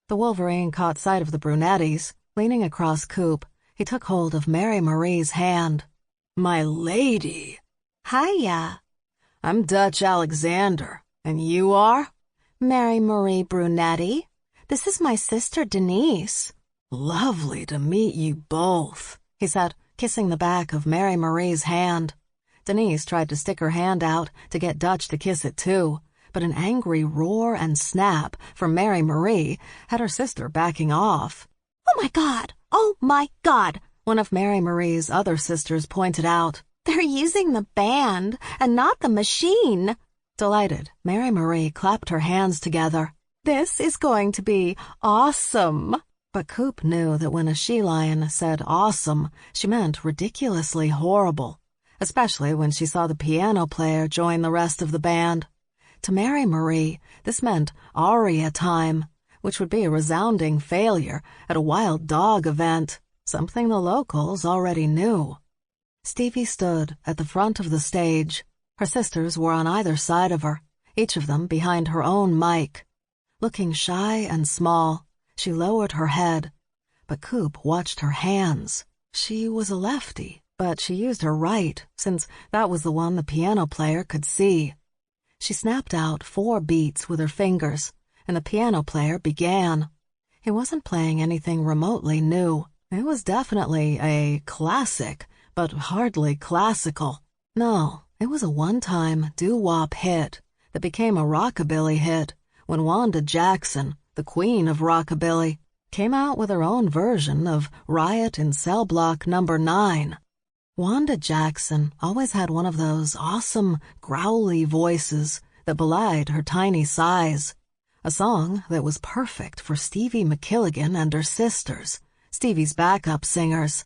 The Wolverine caught sight of the brunettes. Leaning across Coop, he took hold of Mary Marie's hand. "My lady." "Hiya." "I'm Dutch Alexander. And you are?" "Mary Marie Brunetti. This is my sister Denise." "Lovely to meet you both," he said, kissing the back of Mary Marie's hand. Denise tried to stick her hand out to get Dutch to kiss it too, but an angry roar and snap from Mary Marie had her sister backing off. "Oh my God! Oh my God!" one of Mary Marie's other sisters pointed out. "They're using the band and not the machine." Delighted, Mary Marie clapped her hands together. "This is going to be awesome." But Coop knew that when a she-lion said awesome, she meant ridiculously horrible, especially when she saw the piano player join the rest of the band. To Mary Marie, this meant aria time, which would be a resounding failure at a wild dog event, something the locals already knew. Stevie stood at the front of the stage. Her sisters were on either side of her, each of them behind her own mic. Looking shy and small, she lowered her head, but Coop watched her hands. She was a lefty, but she used her right, since that was the one the piano player could see. She snapped out 4 beats with her fingers, and the piano player began. He wasn't playing anything remotely new. It was definitely a classic, but hardly classical. No, it was a one-time doo-wop hit that became a rockabilly hit when Wanda Jackson, the queen of rockabilly, came out with her own version of Riot in Cell Block Number 9. Wanda Jackson always had one of those awesome, growly voices that belied her tiny size. A song that was perfect for Stevie MacKilligan and her sisters, Stevie's backup singers.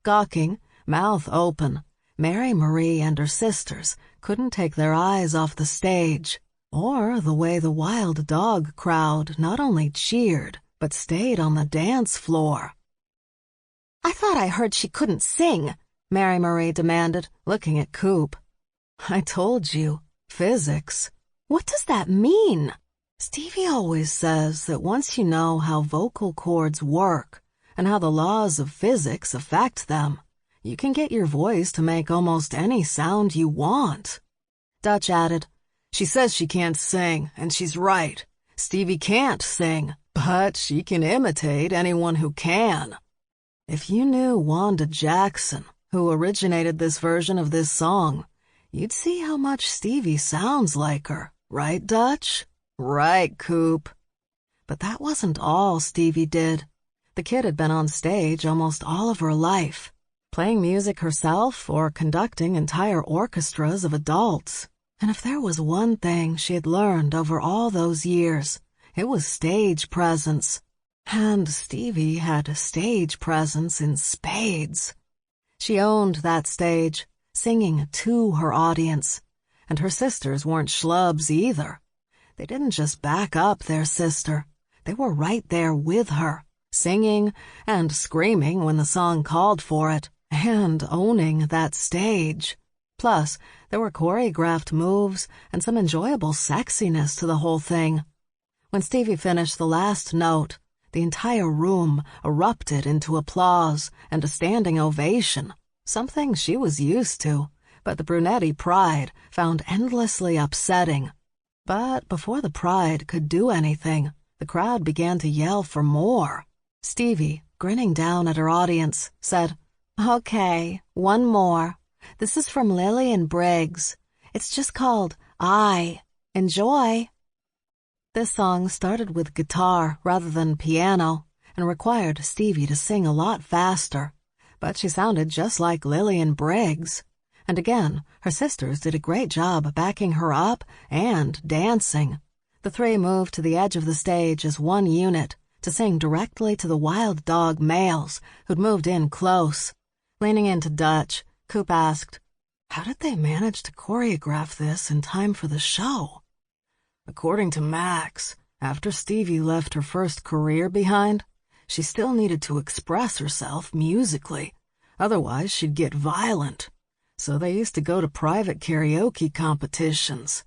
Gawking, mouth open, Mary Marie and her sisters couldn't take their eyes off the stage, or the way the wild dog crowd not only cheered, but stayed on the dance floor. "I thought I heard she couldn't sing," Mary Marie demanded, looking at Coop. "I told you, physics." "What does that mean?" "Stevie always says that once you know how vocal cords work and how the laws of physics affect them, you can get your voice to make almost any sound you want." Dutch added, "She says she can't sing, and she's right. Stevie can't sing, but she can imitate anyone who can." If you knew Wanda Jackson, who originated this version of this song, you'd see how much Stevie sounds like her, right, Dutch? Right, Coop. But that wasn't all Stevie did. The kid had been on stage almost all of her life, playing music herself or conducting entire orchestras of adults. And if there was one thing she had learned over all those years, it was stage presence. And Stevie had stage presence in spades. She owned that stage, singing to her audience. And her sisters weren't schlubs either. They didn't just back up their sister. They were right there with her, singing and screaming when the song called for it, and owning that stage. Plus, there were choreographed moves and some enjoyable sexiness to the whole thing. When Stevie finished the last note, the entire room erupted into applause and a standing ovation, something she was used to, but the brunetti pride found endlessly upsetting. But before the pride could do anything, the crowd began to yell for more. Stevie, grinning down at her audience, said, "Okay, one more. This is from Lillian Briggs. It's just called I. Enjoy." This song started with guitar rather than piano and required Stevie to sing a lot faster, but she sounded just like Lillian Briggs. And again, her sisters did a great job backing her up and dancing. The three moved to the edge of the stage as one unit, to sing directly to the wild dog males who'd moved in close. Leaning into Dutch, Coop asked, "How did they manage to choreograph this in time for the show?" According to Max, after Stevie left her first career behind, she still needed to express herself musically. Otherwise, she'd get violent. So they used to go to private karaoke competitions.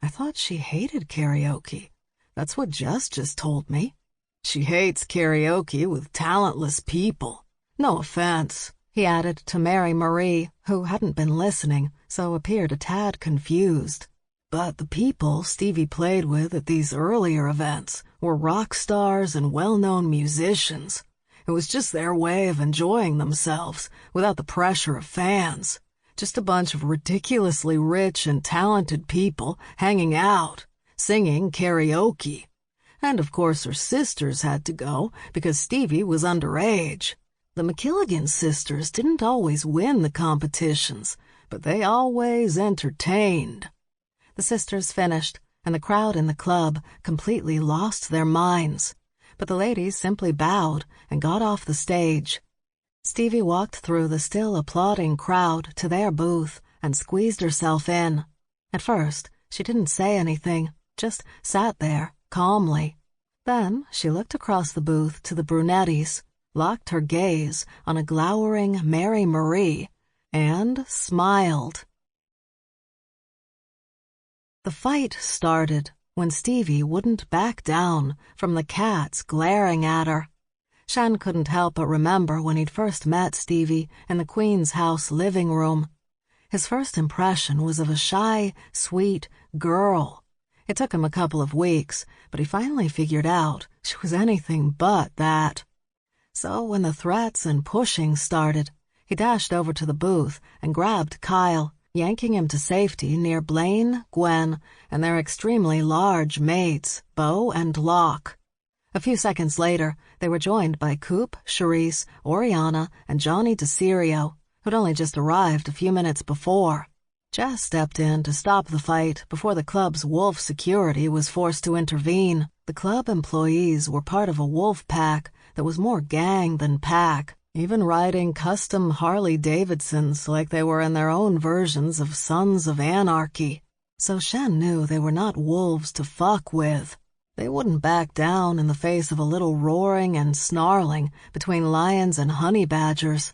I thought she hated karaoke. That's what Jess just told me. She hates karaoke with talentless people. No offense, he added to Mary Marie, who hadn't been listening, so appeared a tad confused. But the people Stevie played with at these earlier events were rock stars and well-known musicians. It was just their way of enjoying themselves without the pressure of fans. Just a bunch of ridiculously rich and talented people hanging out, singing karaoke. And of course her sisters had to go because Stevie was underage. The MacKilligan sisters didn't always win the competitions, but they always entertained. The sisters finished, and the crowd in the club completely lost their minds. But the ladies simply bowed and got off the stage. Stevie walked through the still applauding crowd to their booth and squeezed herself in. At first, she didn't say anything, just sat there, calmly. Then she looked across the booth to the brunettes, locked her gaze on a glowering Mary Marie, and smiled. The fight started when Stevie wouldn't back down from the cats glaring at her. Shen couldn't help but remember when he'd first met Stevie in the Queen's house living room. His first impression was of a shy, sweet girl. It took him a couple of weeks, but he finally figured out she was anything but that. So when the threats and pushing started, he dashed over to the booth and grabbed Kyle, yanking him to safety near Blaine, Gwen, and their extremely large mates, Bo and Locke. A few seconds later, they were joined by Coop, Charisse, Oriana, and Johnny DeCirio, who'd only just arrived a few minutes before. Jess stepped in to stop the fight before the club's wolf security was forced to intervene. The club employees were part of a wolf pack that was more gang than pack, even riding custom Harley-Davidsons like they were in their own versions of Sons of Anarchy. So Shen knew they were not wolves to fuck with. They wouldn't back down in the face of a little roaring and snarling between lions and honey badgers.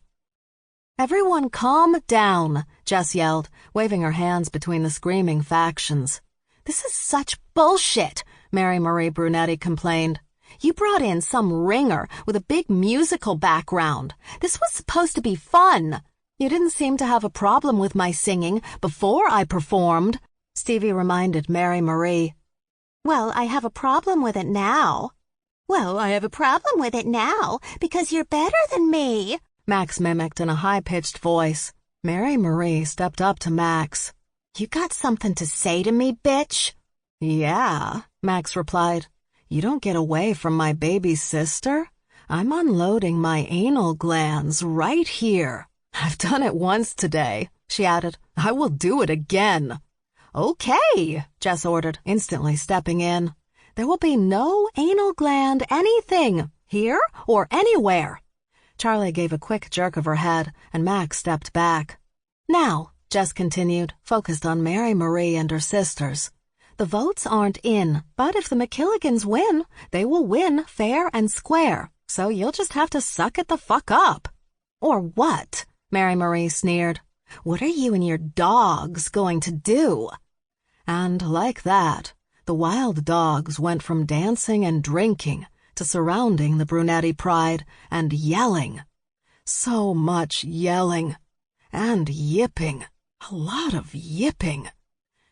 "Everyone calm down," Jess yelled, waving her hands between the screaming factions. "This is such bullshit," Mary Marie Brunetti complained. "You brought in some ringer with a big musical background. This was supposed to be fun. You didn't seem to have a problem with my singing before I performed," Stevie reminded Mary Marie. "Well, I have a problem with it now." "Well, I have a problem with it now because you're better than me," Max mimicked in a high-pitched voice. Mary Marie stepped up to Max. "You got something to say to me, bitch?" "Yeah," Max replied. "You don't get away from my baby sister. I'm unloading my anal glands right here. I've done it once today," she added. "I will do it again." "Okay," Jess ordered, instantly stepping in. "There will be no anal gland anything, here or anywhere." Charlie gave a quick jerk of her head, and Max stepped back. "Now," Jess continued, focused on Mary Marie and her sisters, "the votes aren't in, but if the MacKilligans win, they will win fair and square, so you'll just have to suck it the fuck up." "Or what?" Mary Marie sneered. "What are you and your dogs going to do?" And like that, the wild dogs went from dancing and drinking to surrounding the Brunetti pride and yelling. So much yelling. And yipping. A lot of yipping.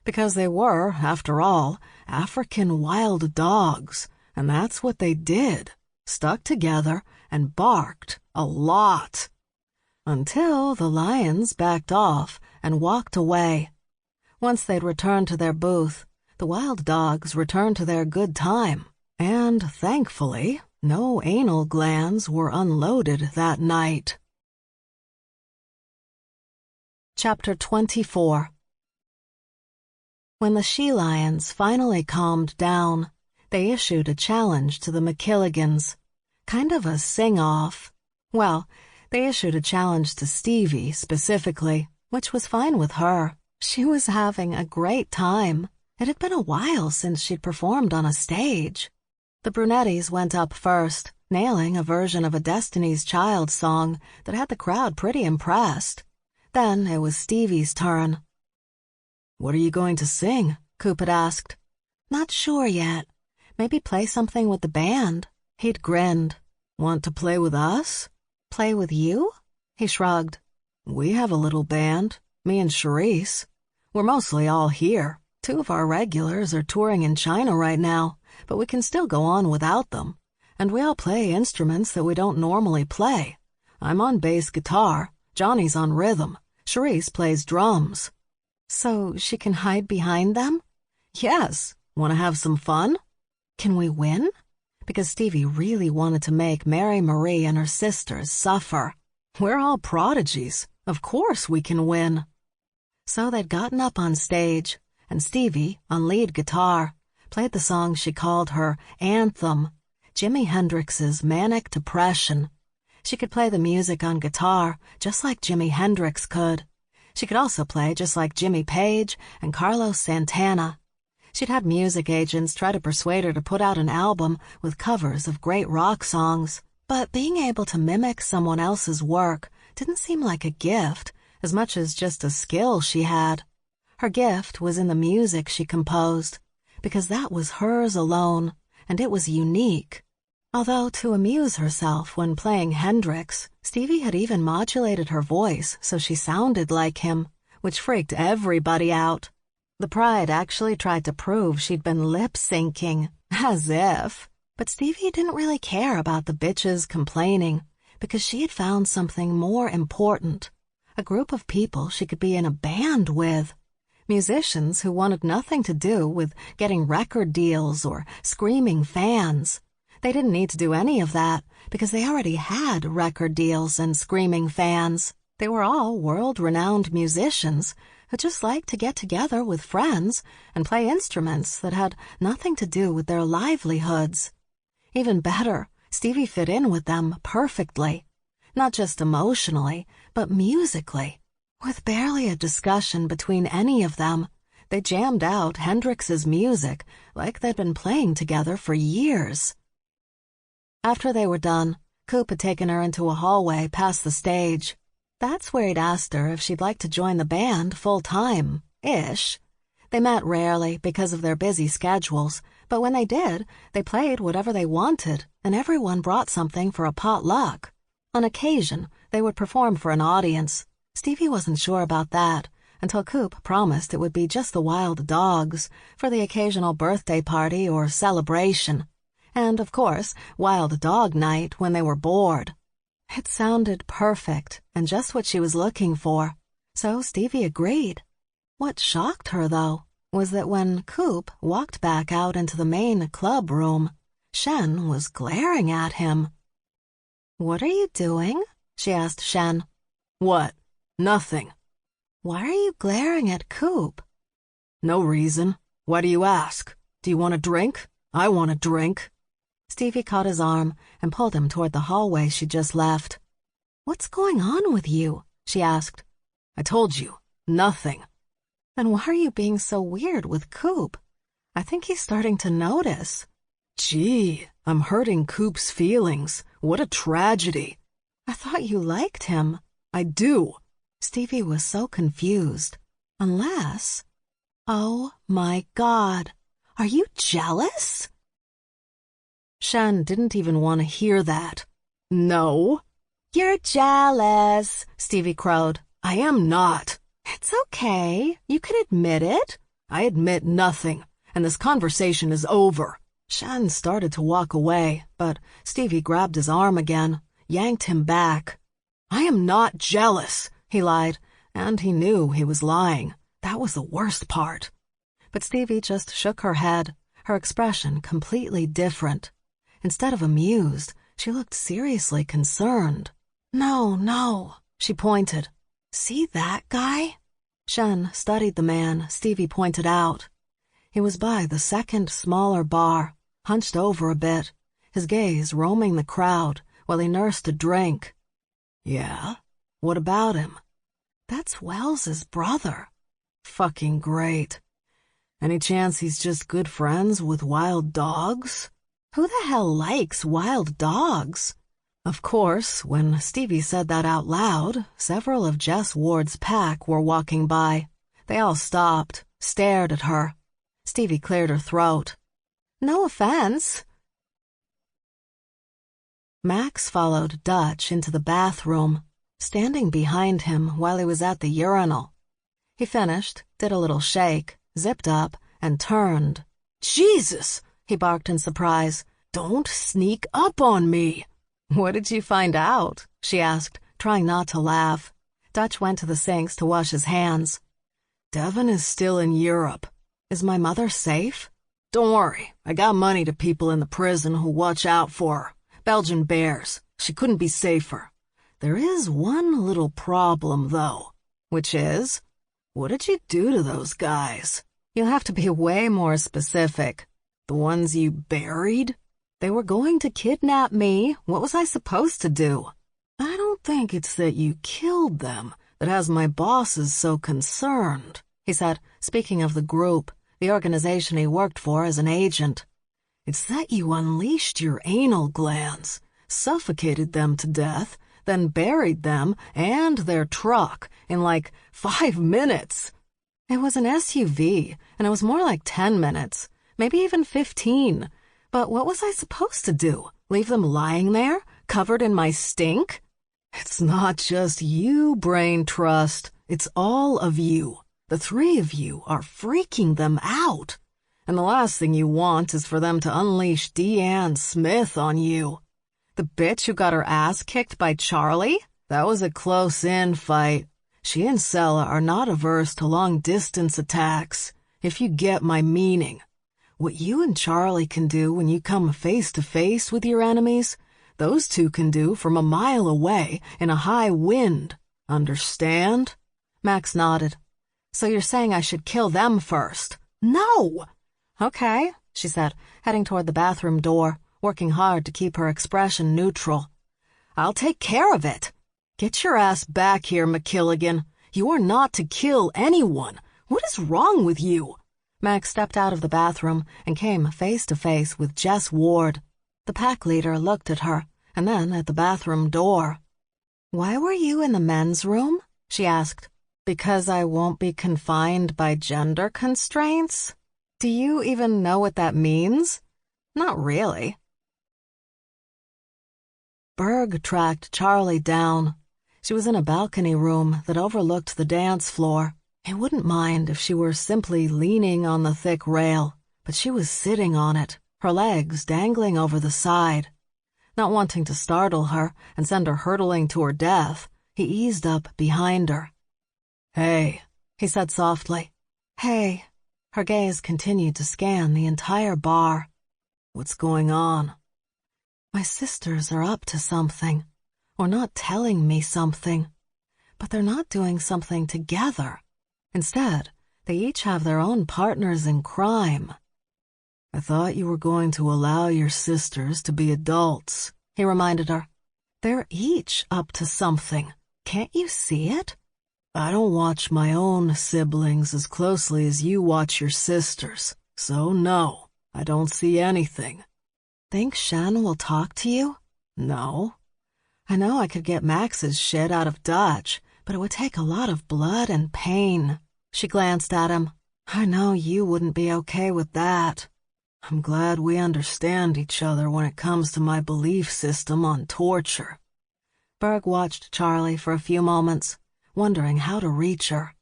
Because they were, after all, African wild dogs, and that's what they did. Stuck together and barked a lot. Until the lions backed off and walked away. Once they'd returned to their booth, the wild dogs returned to their good time, and thankfully, no anal glands were unloaded that night. Chapter 24. When the she-lions finally calmed down, They issued a challenge to the MacKilligans, kind of a sing-off. Well, they issued a challenge to Stevie specifically, which was fine with her. She was having a great time. It had been a while since she'd performed on a stage. The Brunettis went up first, nailing a version of a Destiny's Child song that had the crowd pretty impressed. Then it was Stevie's turn. "What are you going to sing?" Coop had asked. "Not sure yet. Maybe play something with the band." He'd grinned. "Want to play with us?" "Play with you?" He shrugged. "We have a little band, me and Charisse. We're mostly all here. 2 of our regulars are touring in China right now, but we can still go on without them. And we all play instruments that we don't normally play. I'm on bass guitar, Johnny's on rhythm, Charisse plays drums." "So she can hide behind them?" "Yes. Want to have some fun?" "Can we win?" Because Stevie really wanted to make Mary Marie and her sisters suffer. "We're all prodigies. Of course we can win." So they'd gotten up on stage, and Stevie, on lead guitar, played the song she called her anthem, Jimi Hendrix's Manic Depression. She could play the music on guitar just like Jimi Hendrix could. She could also play just like Jimmy Page and Carlos Santana. She'd had music agents try to persuade her to put out an album with covers of great rock songs, but being able to mimic someone else's work didn't seem like a gift as much as just a skill she had. Her gift was in the music she composed, because that was hers alone, and it was unique. Although to amuse herself when playing Hendrix, Stevie had even modulated her voice so she sounded like him, which freaked everybody out. The Pride actually tried to prove she'd been lip-syncing, as if. But Stevie didn't really care about the bitches complaining, because she had found something more important. A group of people she could be in a band with. Musicians who wanted nothing to do with getting record deals or screaming fans. They didn't need to do any of that because they already had record deals and screaming fans. They were all world-renowned musicians who just liked to get together with friends and play instruments that had nothing to do with their livelihoods. Even better, Stevie fit in with them perfectly. Not just emotionally, but musically. With barely a discussion between any of them, they jammed out Hendrix's music like they'd been playing together for years. After they were done, Coop had taken her into a hallway past the stage. That's where he'd asked her if she'd like to join the band full-time-ish. They met rarely because of their busy schedules, but when they did, they played whatever they wanted, and everyone brought something for a potluck. On occasion, they would perform for an audience. Stevie wasn't sure about that until Coop promised it would be just the wild dogs for the occasional birthday party or celebration. And, of course, wild dog night when they were bored. It sounded perfect and just what she was looking for, so Stevie agreed. What shocked her, though, was that when Coop walked back out into the main club room, Shen was glaring at him. "What are you doing?" she asked Shen. "What? Nothing." "Why are you glaring at Coop?" "No reason. Why do you ask? Do you want a drink? I want a drink." Stevie caught his arm and pulled him toward the hallway she'd just left. "What's going on with you?" she asked. "I told you, nothing." "Then why are you being so weird with Coop? I think he's starting to notice." "Gee, I'm hurting Coop's feelings. What a tragedy." "I thought you liked him." "I do." Stevie was so confused. Unless... Oh my God. Are you jealous? Shen didn't even want to hear that. "No." "You're jealous," Stevie crowed. "I am not." "It's okay. You can admit it." "I admit nothing, and this conversation is over." Shen started to walk away, but Stevie grabbed his arm again, yanked him back. "I am not jealous," he lied, and he knew he was lying. That was the worst part. But Stevie just shook her head, her expression completely different. Instead of amused, she looked seriously concerned. No, she pointed. "See that guy?" Shen studied the man Stevie pointed out. He was by the second smaller bar, hunched over a bit, his gaze roaming the crowd while he nursed a drink. Yeah? What about him? That's Wells's brother. Fucking great. Any chance he's just good friends with wild dogs? Who the hell likes wild dogs? Of course, when Stevie said that out loud, several of Jess Ward's pack were walking by. They all stopped, stared at her. Stevie cleared her throat. No offense. Max followed Dutch into the bathroom, standing behind him while he was at the urinal. He finished, did a little shake, zipped up, and turned. Jesus! He barked in surprise. Don't sneak up on me! What did you find out? She asked, trying not to laugh. Dutch went to the sinks to wash his hands. Devin is still in Europe. Is my mother safe? Don't worry, I got money to people in the prison who watch out for her. Belgian bears. She couldn't be safer. There is one little problem, though. Which is? What did you do to those guys? You'll have to be way more specific. The ones you buried? They were going to kidnap me. What was I supposed to do? I don't think it's that you killed them that has my bosses so concerned, he said, speaking of the group, the organization he worked for as an agent. It's that you unleashed your anal glands, suffocated them to death, then buried them and their truck in like 5 minutes. It was an SUV, and it was more like 10 minutes, maybe even 15. But what was I supposed to do? Leave them lying there, covered in my stink? It's not just you, Brain Trust. It's all of you. The 3 of you are freaking them out. And the last thing you want is for them to unleash Deanne Smith on you. The bitch who got her ass kicked by Charlie? That was a close-in fight. She and Sella are not averse to long-distance attacks, if you get my meaning. What you and Charlie can do when you come face-to-face with your enemies, those 2 can do from a mile away in a high wind. Understand? Max nodded. So you're saying I should kill them first? No! Okay, she said, heading toward the bathroom door, working hard to keep her expression neutral. I'll take care of it. Get your ass back here, MacKilligan. You are not to kill anyone. What is wrong with you? Max stepped out of the bathroom and came face to face with Jess Ward. The pack leader looked at her and then at the bathroom door. Why were you in the men's room? She asked. Because I won't be confined by gender constraints? Do you even know what that means? Not really. Berg tracked Charlie down. She was in a balcony room that overlooked the dance floor. He wouldn't mind if she were simply leaning on the thick rail, but she was sitting on it, her legs dangling over the side. Not wanting to startle her and send her hurtling to her death, he eased up behind her. Hey, he said softly. Hey. Her gaze continued to scan the entire bar. What's going on? My sisters are up to something, or not telling me something, but they're not doing something together. Instead, they each have their own partners in crime. I thought you were going to allow your sisters to be adults, he reminded her. They're each up to something. Can't you see it? I don't watch my own siblings as closely as you watch your sisters, so no, I don't see anything. Think Shen will talk to you? No. I know I could get Max's shit out of Dutch, but it would take a lot of blood and pain. She glanced at him. I know you wouldn't be okay with that. I'm glad we understand each other when it comes to my belief system on torture. Berg watched Charlie for a few moments, wondering how to reach her.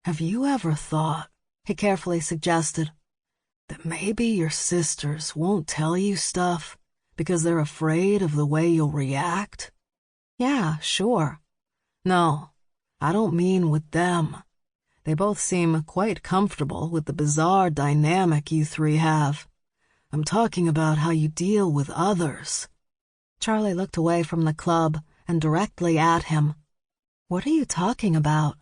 Have you ever thought, he carefully suggested, that maybe your sisters won't tell you stuff because they're afraid of the way you'll react? Yeah, sure. No, I don't mean with them. They both seem quite comfortable with the bizarre dynamic you 3 have. I'm talking about how you deal with others. Charlie looked away from the club and directly at him. What are you talking about?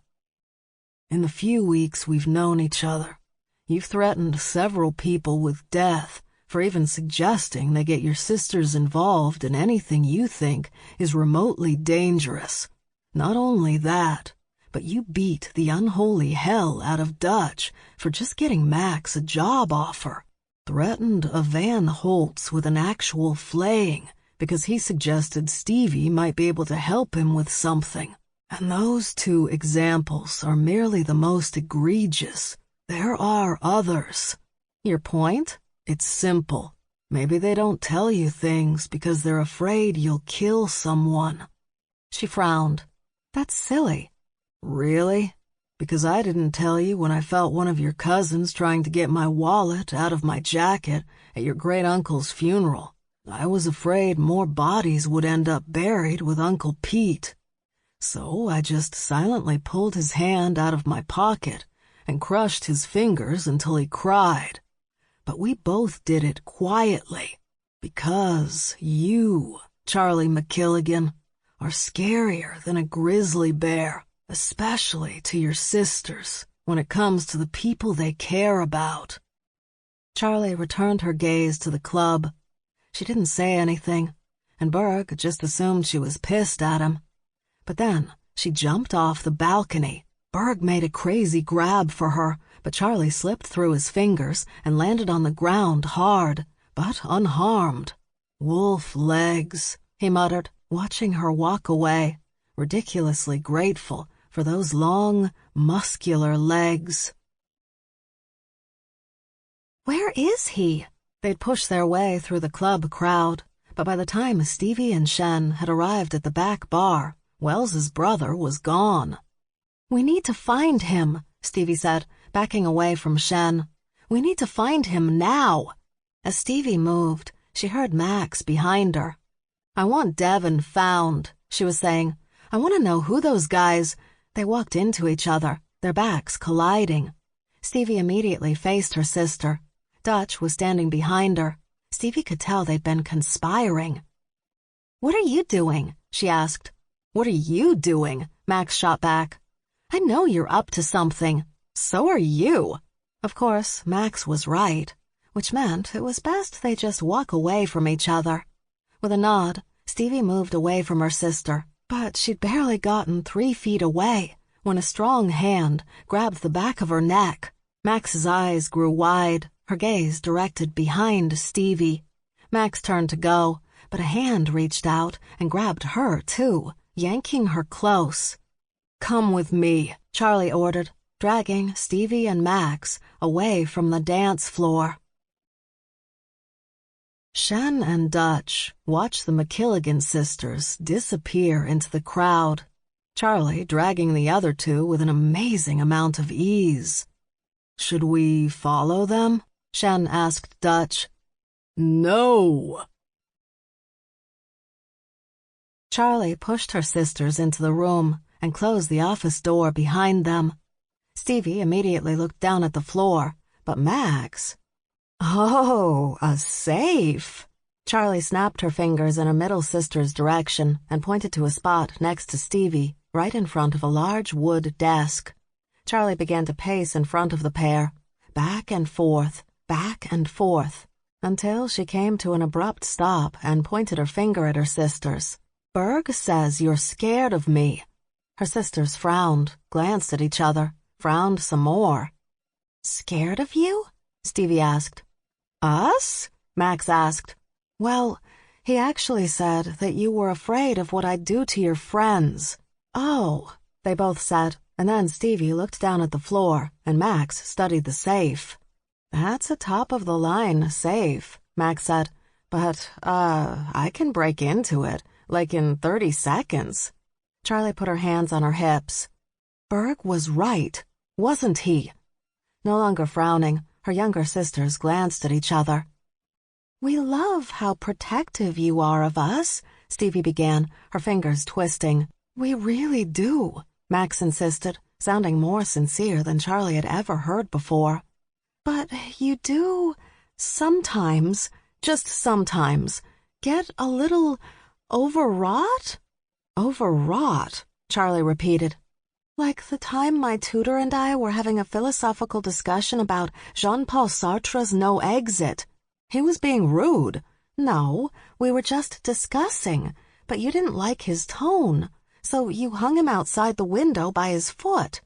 In the few weeks we've known each other, you've threatened several people with death for even suggesting they get your sisters involved in anything you think is remotely dangerous. Not only that, but you beat the unholy hell out of Dutch for just getting Max a job offer. Threatened a Van Holtz with an actual flaying because he suggested Stevie might be able to help him with something. And those two examples are merely the most egregious. There are others. Your point? It's simple. Maybe they don't tell you things because they're afraid you'll kill someone. She frowned. That's silly. Really? Because I didn't tell you when I felt one of your cousins trying to get my wallet out of my jacket at your great-uncle's funeral. I was afraid more bodies would end up buried with Uncle Pete. So I just silently pulled his hand out of my pocket and crushed his fingers until he cried. But we both did it quietly, because you, Charlie MacKilligan, are scarier than a grizzly bear, especially to your sisters, when it comes to the people they care about. Charlie returned her gaze to the club. She didn't say anything, and Berg just assumed she was pissed at him. But then she jumped off the balcony. Berg made a crazy grab for her, but Charlie slipped through his fingers and landed on the ground hard, but unharmed. "Wolf legs," he muttered, watching her walk away, ridiculously grateful for those long, muscular legs. "Where is he?" They'd pushed their way through the club crowd, but by the time Stevie and Shen had arrived at the back bar, Wells's brother was gone. "We need to find him," Stevie said, backing away from Shen. "We need to find him now." As Stevie moved, she heard Max behind her. "I want Devon found," she was saying. "I want to know who those guys—" They walked into each other, their backs colliding. Stevie immediately faced her sister. Dutch was standing behind her. Stevie could tell they'd been conspiring. "What are you doing?" she asked. "What are you doing?" Max shot back. "I know you're up to something. So are you." Of course, Max was right, which meant it was best they just walk away from each other. With a nod, Stevie moved away from her sister, but she'd barely gotten 3 feet away when a strong hand grabbed the back of her neck. Max's eyes grew wide, her gaze directed behind Stevie. Max turned to go, but a hand reached out and grabbed her, too, yanking her close. "Come with me," Charlie ordered, dragging Stevie and Max away from the dance floor. Shen and Dutch watched the MacKilligan sisters disappear into the crowd, Charlie dragging the other two with an amazing amount of ease. "Should we follow them?" Shen asked Dutch. "No." Charlie pushed her sisters into the room and closed the office door behind them. Stevie immediately looked down at the floor, but Max... "Oh, a safe." Charlie snapped her fingers in her middle sister's direction and pointed to a spot next to Stevie, right in front of a large wood desk. Charlie began to pace in front of the pair, back and forth, until she came to an abrupt stop and pointed her finger at her sisters. "Berg says you're scared of me." Her sisters frowned, glanced at each other, frowned some more. "Scared of you?" Stevie asked. "Us?" Max asked. "Well, he actually said that you were afraid of what I'd do to your friends." "Oh," they both said, and then Stevie looked down at the floor, and Max studied the safe. "That's a top-of-the-line safe," Max said, "but, I can break into it, like in 30 seconds. Charlie put her hands on her hips. Berg was right, wasn't he? No longer frowning, her younger sisters glanced at each other. "We love how protective you are of us," Stevie began, her fingers twisting. "We really do," Max insisted, sounding more sincere than Charlie had ever heard before. "But you do, sometimes, just sometimes, get a little overwrought?" "Overwrought," Charlie repeated. "Like the time my tutor and I were having a philosophical discussion about Jean-Paul Sartre's No Exit. He was being rude. No, we were just discussing, but you didn't like his tone, so you hung him outside the window by his foot.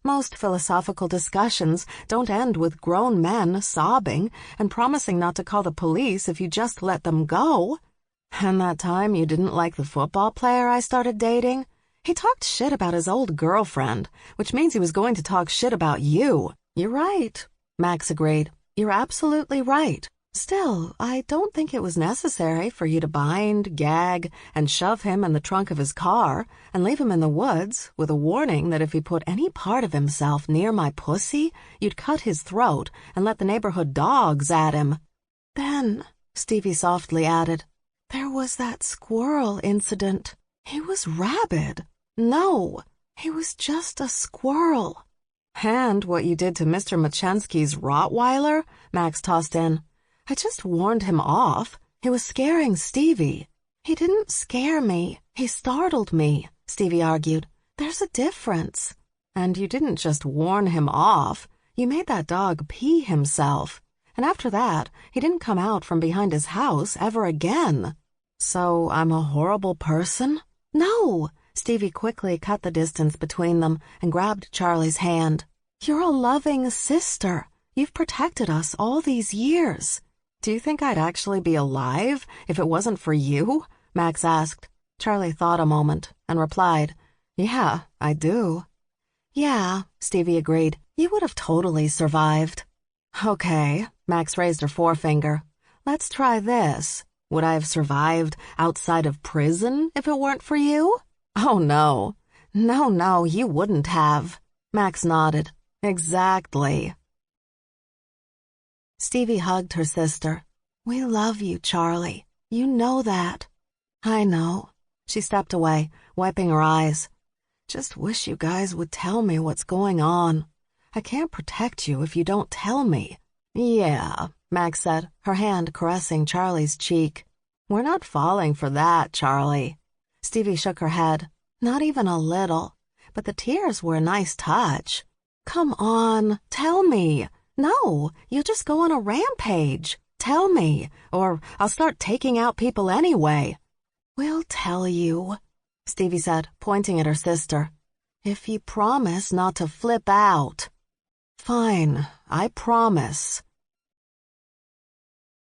Most philosophical discussions don't end with grown men sobbing and promising not to call the police if you just let them go. And that time you didn't like the football player I started dating? He talked shit about his old girlfriend, which means he was going to talk shit about you. You're right, Max agreed. You're absolutely right. Still, I don't think it was necessary for you to bind, gag, and shove him in the trunk of his car and leave him in the woods with a warning that if he put any part of himself near my pussy, you'd cut his throat and let the neighborhood dogs at him. Then, Stevie softly added, there was that squirrel incident. He was rabid. No, he was just a squirrel. And what you did to Mr. Machensky's Rottweiler, Max tossed in. I just warned him off. He was scaring Stevie. He didn't scare me. He startled me, Stevie argued. There's a difference. And you didn't just warn him off. You made that dog pee himself. And after that, he didn't come out from behind his house ever again. So I'm a horrible person? No! Stevie quickly cut the distance between them and grabbed Charlie's hand. You're a loving sister. You've protected us all these years. Do you think I'd actually be alive if it wasn't for you? Max asked. Charlie thought a moment and replied, Yeah, I do. Yeah, Stevie agreed. You would have totally survived. Okay, Max raised her forefinger. Let's try this. Would I have survived outside of prison if it weren't for you? Oh, no. No, you wouldn't have. Max nodded. Exactly. Stevie hugged her sister. We love you, Charlie. You know that. I know. She stepped away, wiping her eyes. Just wish you guys would tell me what's going on. I can't protect you if you don't tell me. Yeah, Max said, her hand caressing Charlie's cheek. We're not falling for that, Charlie. Stevie shook her head. Not even a little. But the tears were a nice touch. Come on, tell me. No, you'll just go on a rampage. Tell me, or I'll start taking out people anyway. We'll tell you, Stevie said, pointing at her sister. If you promise not to flip out. Fine, I promise.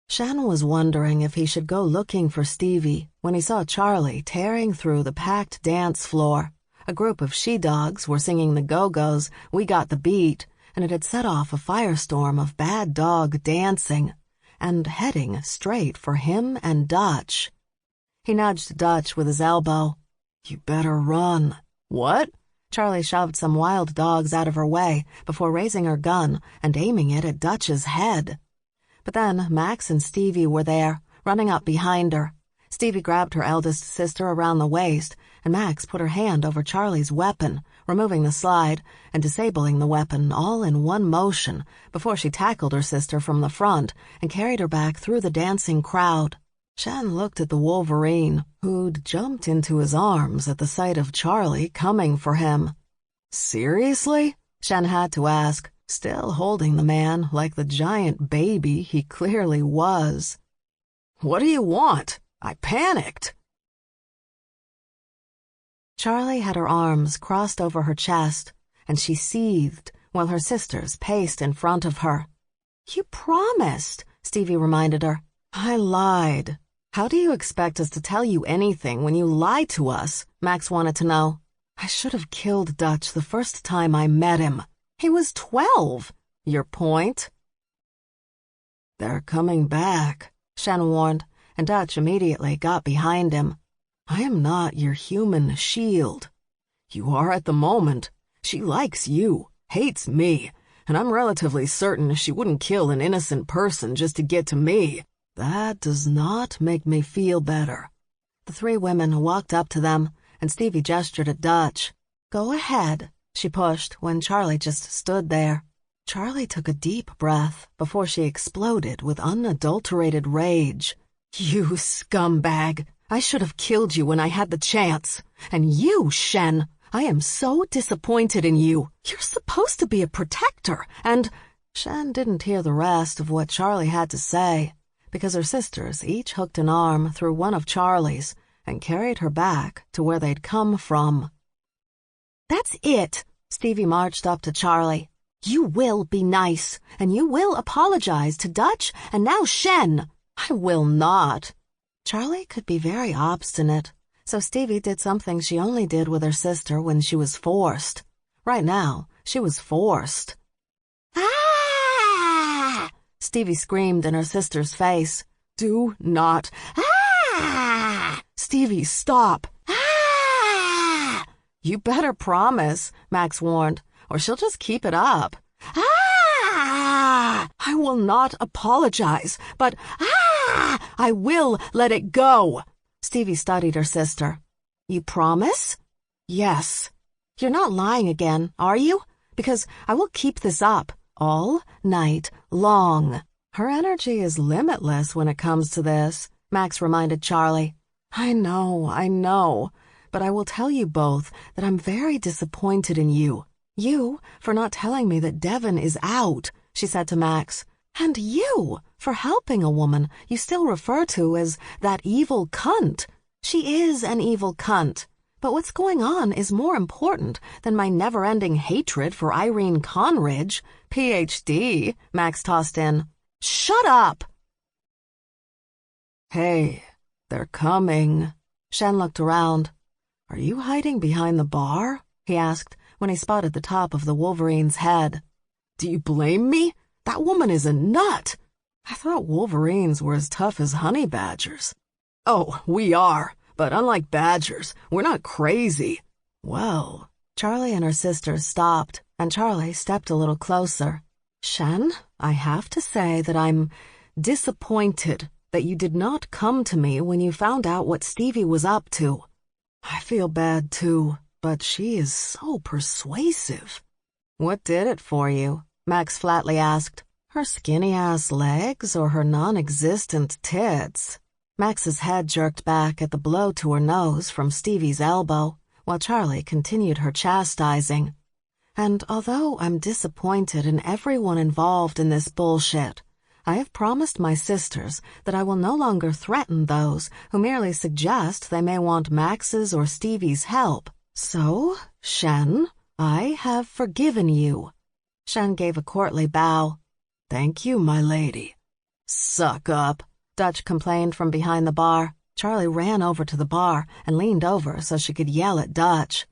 Shen was wondering if he should go looking for Stevie when he saw Charlie tearing through the packed dance floor. A group of she-dogs were singing the Go-Go's We Got the Beat, and it had set off a firestorm of bad dog dancing, and heading straight for him and Dutch. He nudged Dutch with his elbow. You better run. What? Charlie shoved some wild dogs out of her way before raising her gun and aiming it at Dutch's head. But then Max and Stevie were there, running up behind her. Stevie grabbed her eldest sister around the waist, and Max put her hand over Charlie's weapon, removing the slide and disabling the weapon all in one motion before she tackled her sister from the front and carried her back through the dancing crowd. Shen looked at the Wolverine, who'd jumped into his arms at the sight of Charlie coming for him. Seriously? Shen had to ask, still holding the man like the giant baby he clearly was. What do you want? I panicked. Charlie had her arms crossed over her chest, and she seethed while her sisters paced in front of her. You promised, Stevie reminded her. I lied. How do you expect us to tell you anything when you lie to us? Max wanted to know. I should have killed Dutch the first time I met him. He was 12. Your point? They're coming back, Shen warned, and Dutch immediately got behind him. I am not your human shield. You are at the moment. She likes you, hates me, and I'm relatively certain she wouldn't kill an innocent person just to get to me. That does not make me feel better. The three women walked up to them, and Stevie gestured at Dutch. Go ahead, she pushed when Charlie just stood there. Charlie took a deep breath before she exploded with unadulterated rage. You scumbag! I should have killed you when I had the chance. And you, Shen, I am so disappointed in you. You're supposed to be a protector, and... Shen didn't hear the rest of what Charlie had to say, because her sisters each hooked an arm through one of Charlie's and carried her back to where they'd come from. "That's it," Stevie marched up to Charlie. "You will be nice, and you will apologize to Dutch and now Shen." "I will not." Charlie could be very obstinate, so Stevie did something she only did with her sister when she was forced. Right now, she was forced. "Ah!" Stevie screamed in her sister's face. "Do not." "Ah!" "Stevie, stop." "Ah!" "You better promise," Max warned, "or she'll just keep it up." "Ah!" "I will not apologize, but I will let it go." Stevie studied her sister. "You promise?" "Yes." "You're not lying again, are you? Because I will keep this up all night long." "Her energy is limitless when it comes to this," Max reminded Charlie. I know, but I will tell you both that I'm very disappointed in you. You for not telling me that Devon is out," she said to Max. "And you for helping a woman you still refer to as that evil cunt. She is an evil cunt. But what's going on is more important than my never-ending hatred for Irene Conridge, Ph.D., Max tossed in. "Shut up!" "Hey, they're coming." Shen looked around. "Are you hiding behind the bar?" he asked when he spotted the top of the Wolverine's head. "Do you blame me? That woman is a nut. I thought Wolverines were as tough as honey badgers." "Oh, we are, but unlike badgers, we're not crazy." "Well," Charlie and her sisters stopped, and Charlie stepped a little closer. "Shen, I have to say that I'm disappointed that you did not come to me when you found out what Stevie was up to. I feel bad too, but she is so persuasive." "What did it for you?" Max flatly asked. "Her skinny-ass legs or her non-existent tits?" Max's head jerked back at the blow to her nose from Stevie's elbow, while Charlie continued her chastising. "And although I'm disappointed in everyone involved in this bullshit, I have promised my sisters that I will no longer threaten those who merely suggest they may want Max's or Stevie's help. So, Shen, I have forgiven you." Shen gave a courtly bow. "Thank you, my lady." "Suck up," Dutch complained from behind the bar. Charlie ran over to the bar and leaned over so she could yell at Dutch.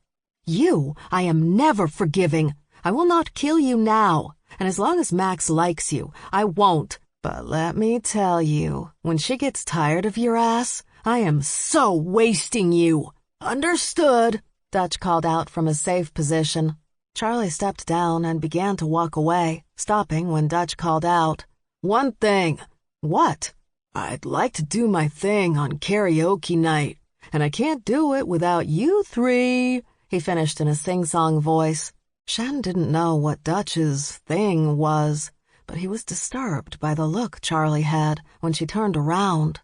"You, I am never forgiving. I will not kill you now, and as long as Max likes you, I won't. But let me tell you, when she gets tired of your ass, I am so wasting you." "Understood," Dutch called out from his safe position. Charlie stepped down and began to walk away, stopping when Dutch called out, "One thing." "What?" "I'd like to do my thing on karaoke night, and I can't do it without you three," he finished in a sing-song voice. Shen didn't know what Dutch's thing was, but he was disturbed by the look Charlie had when she turned around.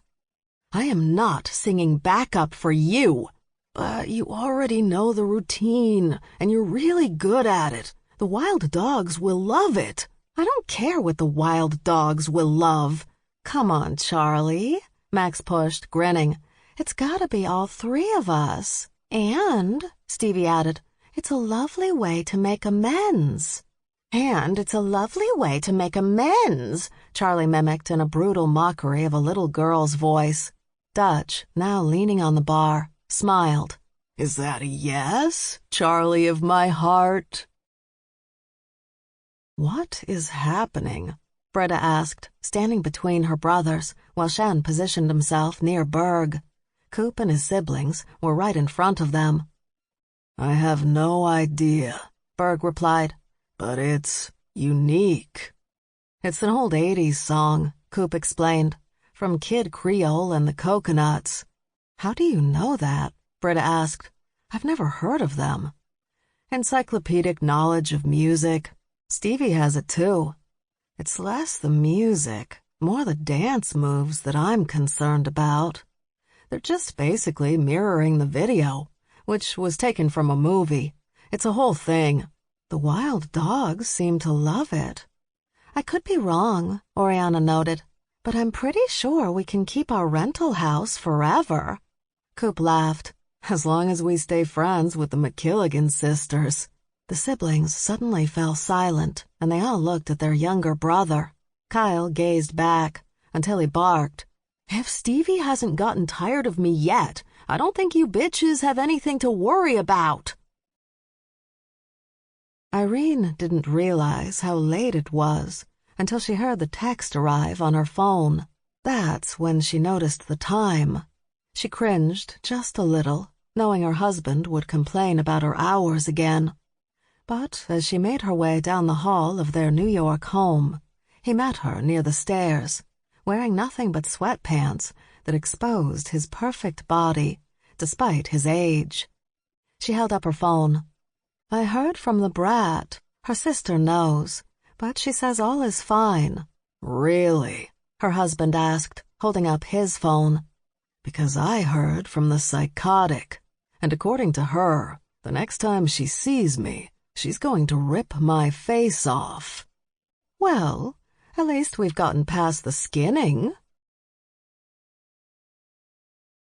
"I am not singing backup for you." "But you already know the routine, and you're really good at it. The wild dogs will love it." "I don't care what the wild dogs will love." "Come on, Charlie," Max pushed, grinning. "It's gotta be all three of us. And," Stevie added, "it's a lovely way to make amends." "And it's a lovely way to make amends," Charlie mimicked in a brutal mockery of a little girl's voice. Dutch, now leaning on the bar, smiled. "Is that a yes, Charlie of my heart?" "What is happening?" Britta asked, standing between her brothers, while Shen positioned himself near Berg. Coop and his siblings were right in front of them. "I have no idea," Berg replied, "but it's unique." "It's an old 80s song," Coop explained, "from Kid Creole and the Coconuts." "How do you know that?" Britta asked. "I've never heard of them." "Encyclopedic knowledge of music. Stevie has it too. It's less the music, more the dance moves that I'm concerned about. They're just basically mirroring the video, which was taken from a movie. It's a whole thing. The wild dogs seem to love it." "I could be wrong," Oriana noted. But I'm pretty sure we can keep our rental house forever. Coop laughed. As long as we stay friends with the MacKilligan sisters. The siblings suddenly fell silent, and they all looked at their younger brother. Kyle gazed back until he barked. If Stevie hasn't gotten tired of me yet, I don't think you bitches have anything to worry about. Irene didn't realize how late it was until she heard the text arrive on her phone. That's when she noticed the time. She cringed just a little, knowing her husband would complain about her hours again. But as she made her way down the hall of their New York home, he met her near the stairs, wearing nothing but sweatpants that exposed his perfect body, despite his age. She held up her phone. I heard from the brat. Her sister knows, but she says all is fine. Really? Her husband asked, holding up his phone. Because I heard from the psychotic, and according to her, the next time she sees me, she's going to rip my face off. Well, at least we've gotten past the skinning.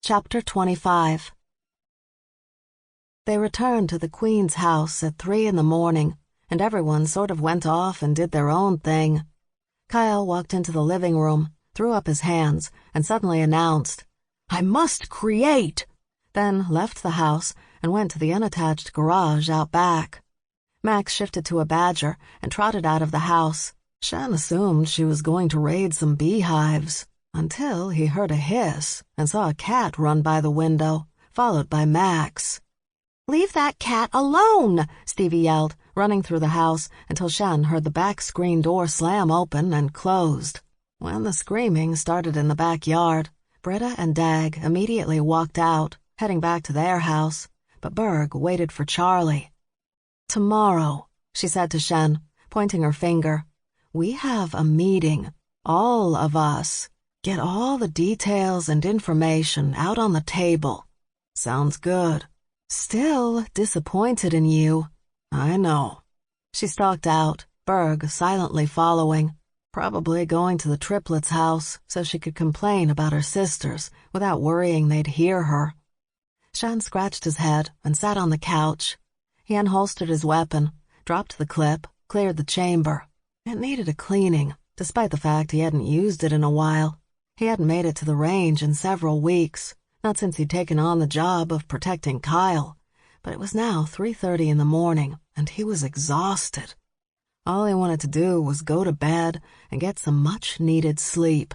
Chapter 25. They returned to the Queen's house at 3 a.m, and everyone sort of went off and did their own thing. Kyle walked into the living room, threw up his hands, and suddenly announced, I must create! Then left the house and went to the unattached garage out back. Max shifted to a badger and trotted out of the house. Shen assumed she was going to raid some beehives, until he heard a hiss and saw a cat run by the window, followed by Max. Leave that cat alone, Stevie yelled, running through the house until Shen heard the back screen door slam open and closed. When the screaming started in the backyard, Britta and Dag immediately walked out, heading back to their house, but Berg waited for Charlie. Tomorrow, she said to Shen, pointing her finger, we have a meeting, all of us. Get all the details and information out on the table. Sounds good. Still disappointed in you. I know. She stalked out, Berg silently following, probably going to the triplets' house so she could complain about her sisters without worrying they'd hear her. Shen scratched his head and sat on the couch. He unholstered his weapon, dropped the clip, cleared the chamber. It needed a cleaning, despite the fact he hadn't used it in a while. He hadn't made it to the range in several weeks, not since he'd taken on the job of protecting Kyle, but it was now 3:30 in the morning, and he was exhausted. All he wanted to do was go to bed and get some much-needed sleep,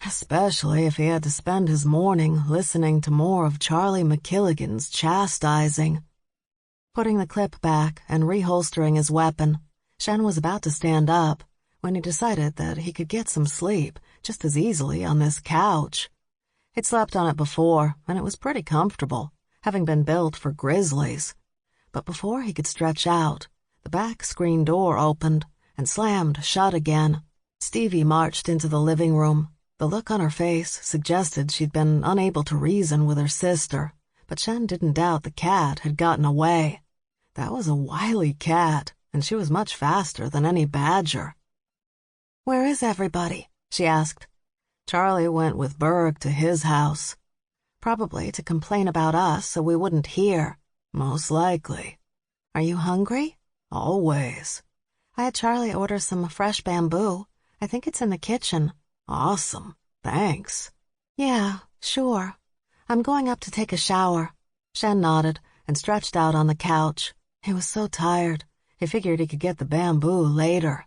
especially if he had to spend his morning listening to more of Charlie MacKilligan's chastising. Putting the clip back and reholstering his weapon, Shen was about to stand up when he decided that he could get some sleep just as easily on this couch. He'd slept on it before, and it was pretty comfortable, having been built for grizzlies. But before he could stretch out, the back screen door opened and slammed shut again. Stevie marched into the living room. The look on her face suggested she'd been unable to reason with her sister, but Shen didn't doubt the cat had gotten away. That was a wily cat, and she was much faster than any badger. Where is everybody? She asked. Charlie went with Berg to his house. Probably to complain about us so we wouldn't hear. Most likely. Are you hungry? Always. I had Charlie order some fresh bamboo. I think it's in the kitchen. Awesome. Thanks. Yeah, sure. I'm going up to take a shower. Shen nodded and stretched out on the couch. He was so tired. He figured he could get the bamboo later.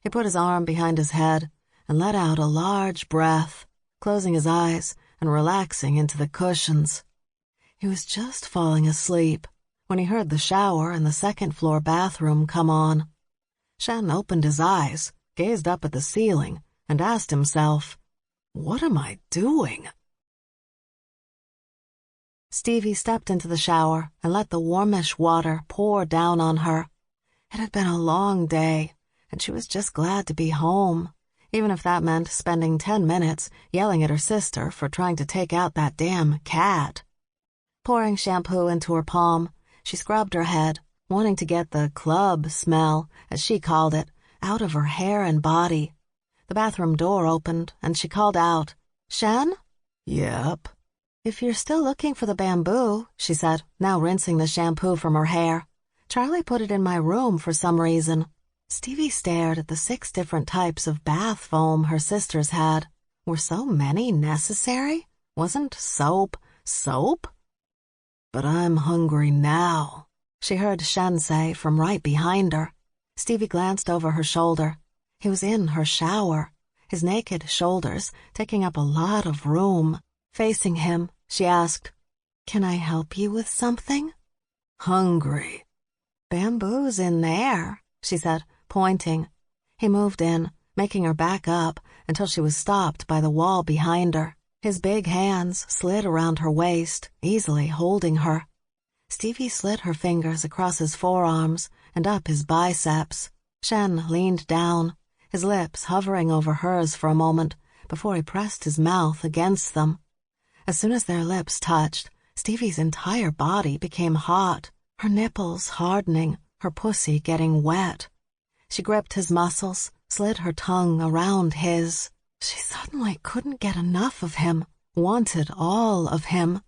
He put his arm behind his head and let out a large breath, closing his eyes and relaxing into the cushions. He was just falling asleep when he heard the shower in the second-floor bathroom come on. Shen opened his eyes, gazed up at the ceiling, and asked himself, "What am I doing?" Stevie stepped into the shower and let the warmish water pour down on her. It had been a long day, and she was just glad to be home, even if that meant spending 10 minutes yelling at her sister for trying to take out that damn cat. Pouring shampoo into her palm, she scrubbed her head, wanting to get the club smell, as she called it, out of her hair and body. The bathroom door opened, and she called out, "Shen?" "Yep." "If you're still looking for the bamboo," she said, now rinsing the shampoo from her hair, "Charlie put it in my room for some reason." Stevie stared at the 6 different types of bath foam her sisters had. Were so many necessary? Wasn't soap soap? "But I'm hungry now," she heard Shen say from right behind her. Stevie glanced over her shoulder. He was in her shower, his naked shoulders taking up a lot of room. Facing him, she asked, "Can I help you with something?" "Hungry." "Bamboo's in there," she said, pointing. He moved in, making her back up until she was stopped by the wall behind her. His big hands slid around her waist, easily holding her. Stevie slid her fingers across his forearms and up his biceps. Shen leaned down, his lips hovering over hers for a moment before he pressed his mouth against them. As soon as their lips touched, Stevie's entire body became hot, her nipples hardening, her pussy getting wet. She gripped his muscles, slid her tongue around his. She suddenly couldn't get enough of him, wanted all of him.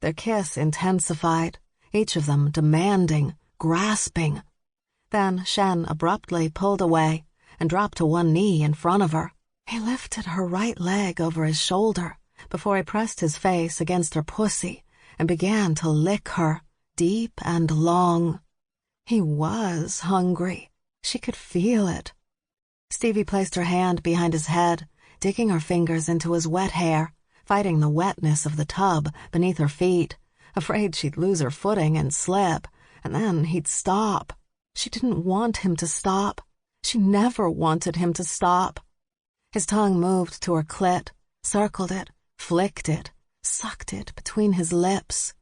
Their kiss intensified, each of them demanding, grasping. Then Shen abruptly pulled away and dropped to one knee in front of her. He lifted her right leg over his shoulder before he pressed his face against her pussy and began to lick her, deep and long. He was hungry. She could feel it. Stevie placed her hand behind his head, digging her fingers into his wet hair, fighting the wetness of the tub beneath her feet, afraid she'd lose her footing and slip, and then he'd stop. She didn't want him to stop. She never wanted him to stop. His tongue moved to her clit, circled it, flicked it, sucked it between his lips.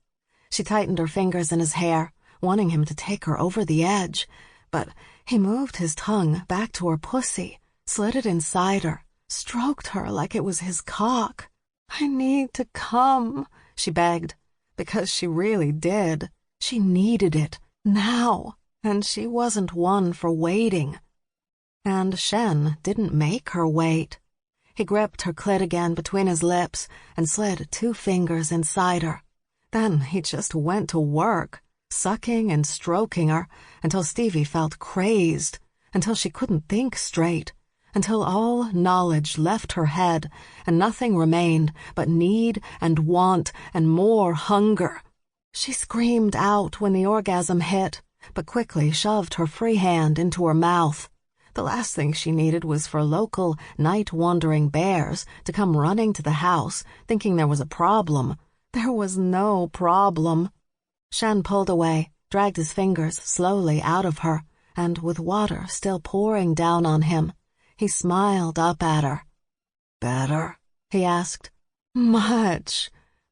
She tightened her fingers in his hair, wanting him to take her over the edge, but he moved his tongue back to her pussy, slid it inside her, stroked her like it was his cock. "I need to come," she begged, because she really did. She needed it, now, and she wasn't one for waiting. And Shen didn't make her wait. He gripped her clit again between his lips and slid 2 fingers inside her. Then he just went to work, sucking and stroking her until Stevie felt crazed, until she couldn't think straight, until all knowledge left her head and nothing remained but need and want and more hunger. She screamed out when the orgasm hit, but quickly shoved her free hand into her mouth. The last thing she needed was for local night-wandering bears to come running to the house thinking there was a problem. There was no problem. Shen pulled away, dragged his fingers slowly out of her, and with water still pouring down on him, he smiled up at her. "Better?" he asked. "Much.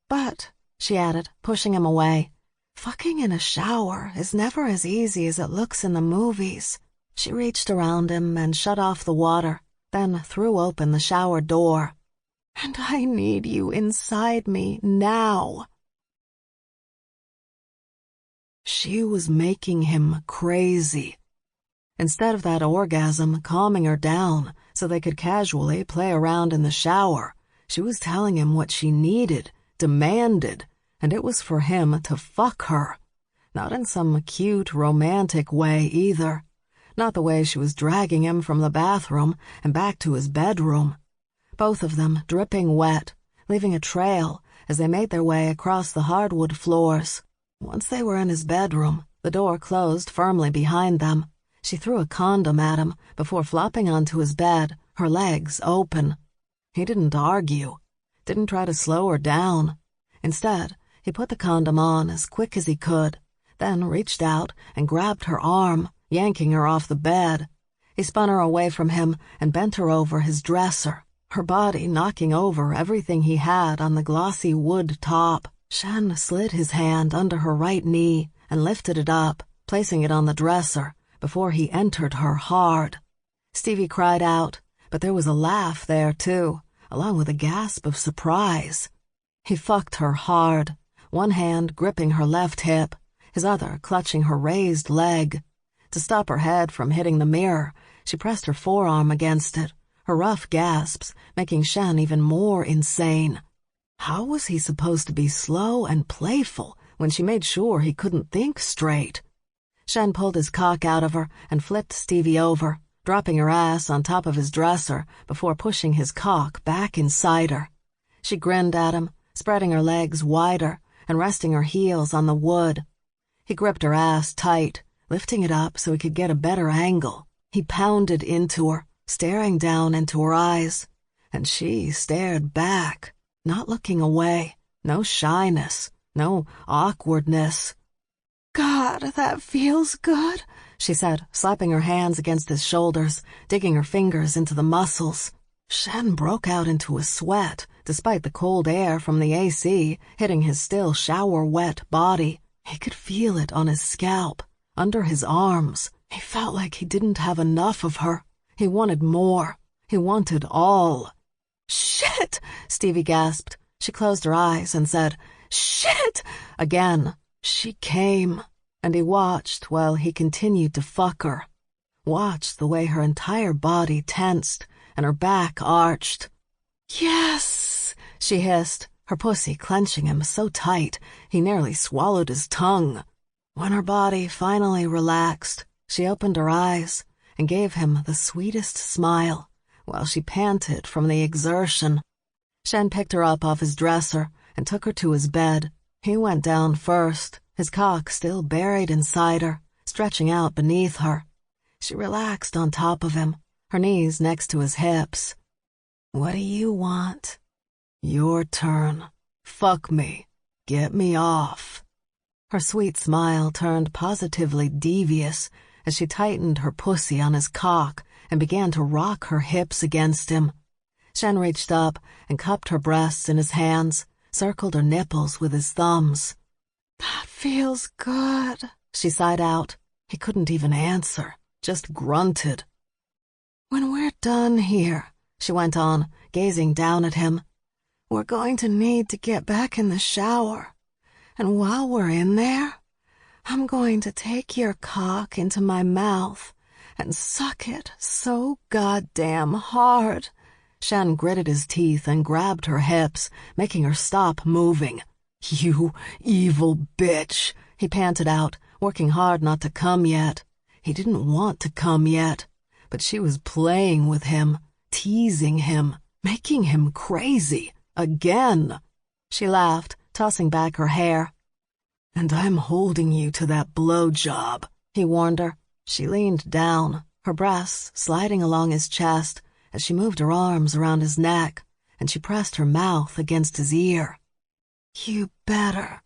But," she added, pushing him away, "fucking in a shower is never as easy as it looks in the movies." She reached around him and shut off the water, then threw open the shower door. "And I need you inside me now." She was making him crazy. Instead of that orgasm calming her down so they could casually play around in the shower, she was telling him what she needed, demanded, and it was for him to fuck her. Not in some cute, romantic way either. Not the way she was dragging him from the bathroom and back to his bedroom. Both of them dripping wet, leaving a trail as they made their way across the hardwood floors. Once they were in his bedroom, the door closed firmly behind them. She threw a condom at him before flopping onto his bed, her legs open. He didn't argue, didn't try to slow her down. Instead, he put the condom on as quick as he could, then reached out and grabbed her arm, yanking her off the bed. He spun her away from him and bent her over his dresser, her body knocking over everything he had on the glossy wood top. Shen slid his hand under her right knee and lifted it up, placing it on the dresser before he entered her hard. Stevie cried out, but there was a laugh there too, along with a gasp of surprise. He fucked her hard, one hand gripping her left hip, his other clutching her raised leg. To stop her head from hitting the mirror, she pressed her forearm against it, her rough gasps making Shen even more insane. How was he supposed to be slow and playful when she made sure he couldn't think straight? Shen pulled his cock out of her and flipped Stevie over, dropping her ass on top of his dresser before pushing his cock back inside her. She grinned at him, spreading her legs wider and resting her heels on the wood. He gripped her ass tight, lifting it up so he could get a better angle. He pounded into her, staring down into her eyes, and she stared back, not looking away, no shyness, no awkwardness. "God, that feels good," she said, slapping her hands against his shoulders, digging her fingers into the muscles. Shen broke out into a sweat, despite the cold air from the AC hitting his still shower-wet body. He could feel it on his scalp, under his arms. He felt like he didn't have enough of her. He wanted more. He wanted all. "Shit!" Stevie gasped. She closed her eyes and said, "Shit!" again. She came, and he watched while he continued to fuck her. Watched the way her entire body tensed and her back arched. "Yes," she hissed, her pussy clenching him so tight he nearly swallowed his tongue. When her body finally relaxed, she opened her eyes and gave him the sweetest smile while she panted from the exertion. Shen picked her up off his dresser and took her to his bed. He went down first, his cock still buried inside her, stretching out beneath her. She relaxed on top of him, her knees next to his hips. "What do you want?" "Your turn. Fuck me. Get me off." Her sweet smile turned positively devious as she tightened her pussy on his cock and began to rock her hips against him. Shen reached up and cupped her breasts in his hands, circled her nipples with his thumbs. "That feels good," she sighed out. He couldn't even answer, just grunted. "When we're done here," she went on, gazing down at him, "we're going to need to get back in the shower. And while we're in there, I'm going to take your cock into my mouth and suck it so goddamn hard." Shen gritted his teeth and grabbed her hips, making her stop moving. "You evil bitch," he panted out, working hard not to come yet. He didn't want to come yet, but she was playing with him, teasing him, making him crazy, again. She laughed, tossing back her hair. "And I'm holding you to that blowjob," he warned her. She leaned down, her breasts sliding along his chest as she moved her arms around his neck, and she pressed her mouth against his ear. "You better,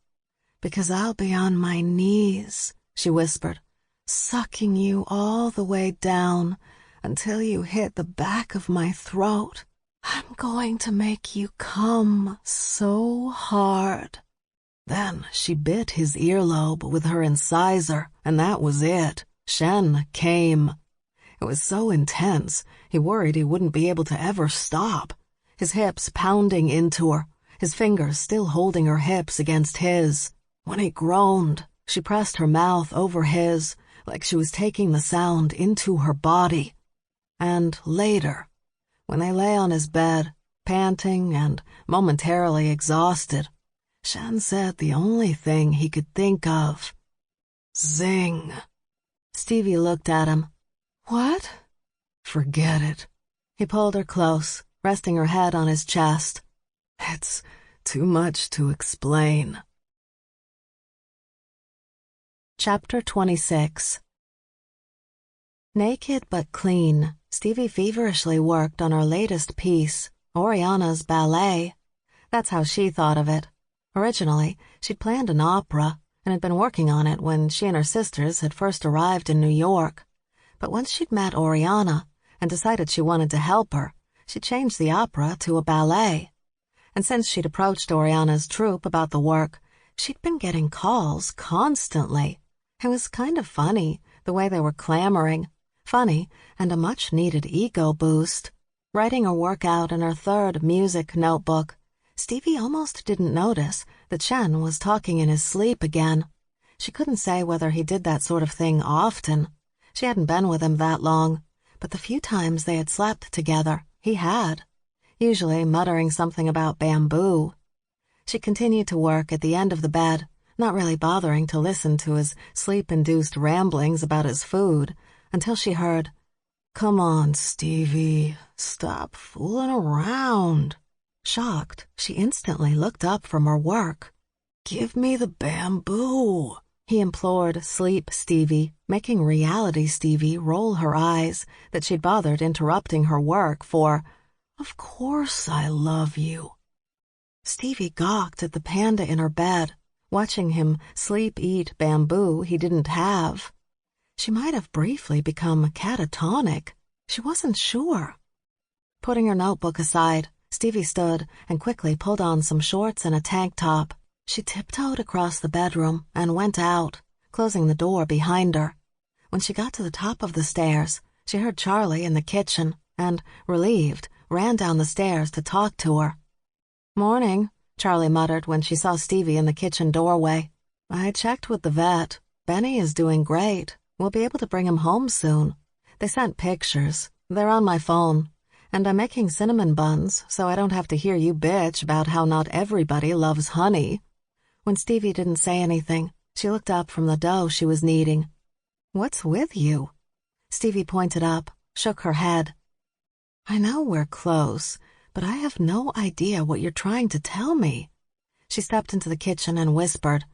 because I'll be on my knees," she whispered, "sucking you all the way down until you hit the back of my throat. I'm going to make you come so hard." Then she bit his earlobe with her incisor, and that was it. Shen came. It was so intense, he worried he wouldn't be able to ever stop. His hips pounding into her, his fingers still holding her hips against his. When he groaned, she pressed her mouth over his, like she was taking the sound into her body. And later, when they lay on his bed, panting and momentarily exhausted, Shen said the only thing he could think of. "Zing." Stevie looked at him. "What?" "Forget it." He pulled her close, resting her head on his chest. "It's too much to explain." Chapter 26. Naked but clean, Stevie feverishly worked on her latest piece, Oriana's ballet. That's how she thought of it. Originally, she'd planned an opera and had been working on it when she and her sisters had first arrived in New York. But once she'd met Oriana and decided she wanted to help her, she changed the opera to a ballet. And since she'd approached Oriana's troupe about the work, she'd been getting calls constantly. It was kind of funny, the way they were clamoring. Funny, and a much-needed ego boost. Writing her work out in her third music notebook, Stevie almost didn't notice that Shen was talking in his sleep again. She couldn't say whether he did that sort of thing often. She hadn't been with him that long, but the few times they had slept together, he had, usually muttering something about bamboo. She continued to work at the end of the bed, not really bothering to listen to his sleep-induced ramblings about his food, until she heard, "Come on, Stevie, stop fooling around." Shocked, she instantly looked up from her work. "Give me the bamboo," he implored Sleep Stevie, making Reality Stevie roll her eyes that she'd bothered interrupting her work for, "Of course I love you." Stevie gawked at the panda in her bed, watching him sleep-eat bamboo he didn't have. She might have briefly become catatonic. She wasn't sure. Putting her notebook aside, Stevie stood and quickly pulled on some shorts and a tank top. She tiptoed across the bedroom and went out, closing the door behind her. When she got to the top of the stairs, she heard Charlie in the kitchen and, relieved, ran down the stairs to talk to her. "Morning," Charlie muttered when she saw Stevie in the kitchen doorway. "I checked with the vet. Benny is doing great. We'll be able to bring him home soon. They sent pictures. They're on my phone. And I'm making cinnamon buns so I don't have to hear you bitch about how not everybody loves honey." When Stevie didn't say anything, she looked up from the dough she was kneading. "What's with you?" Stevie pointed up, shook her head. "I know we're close, but I have no idea what you're trying to tell me." She stepped into the kitchen and whispered,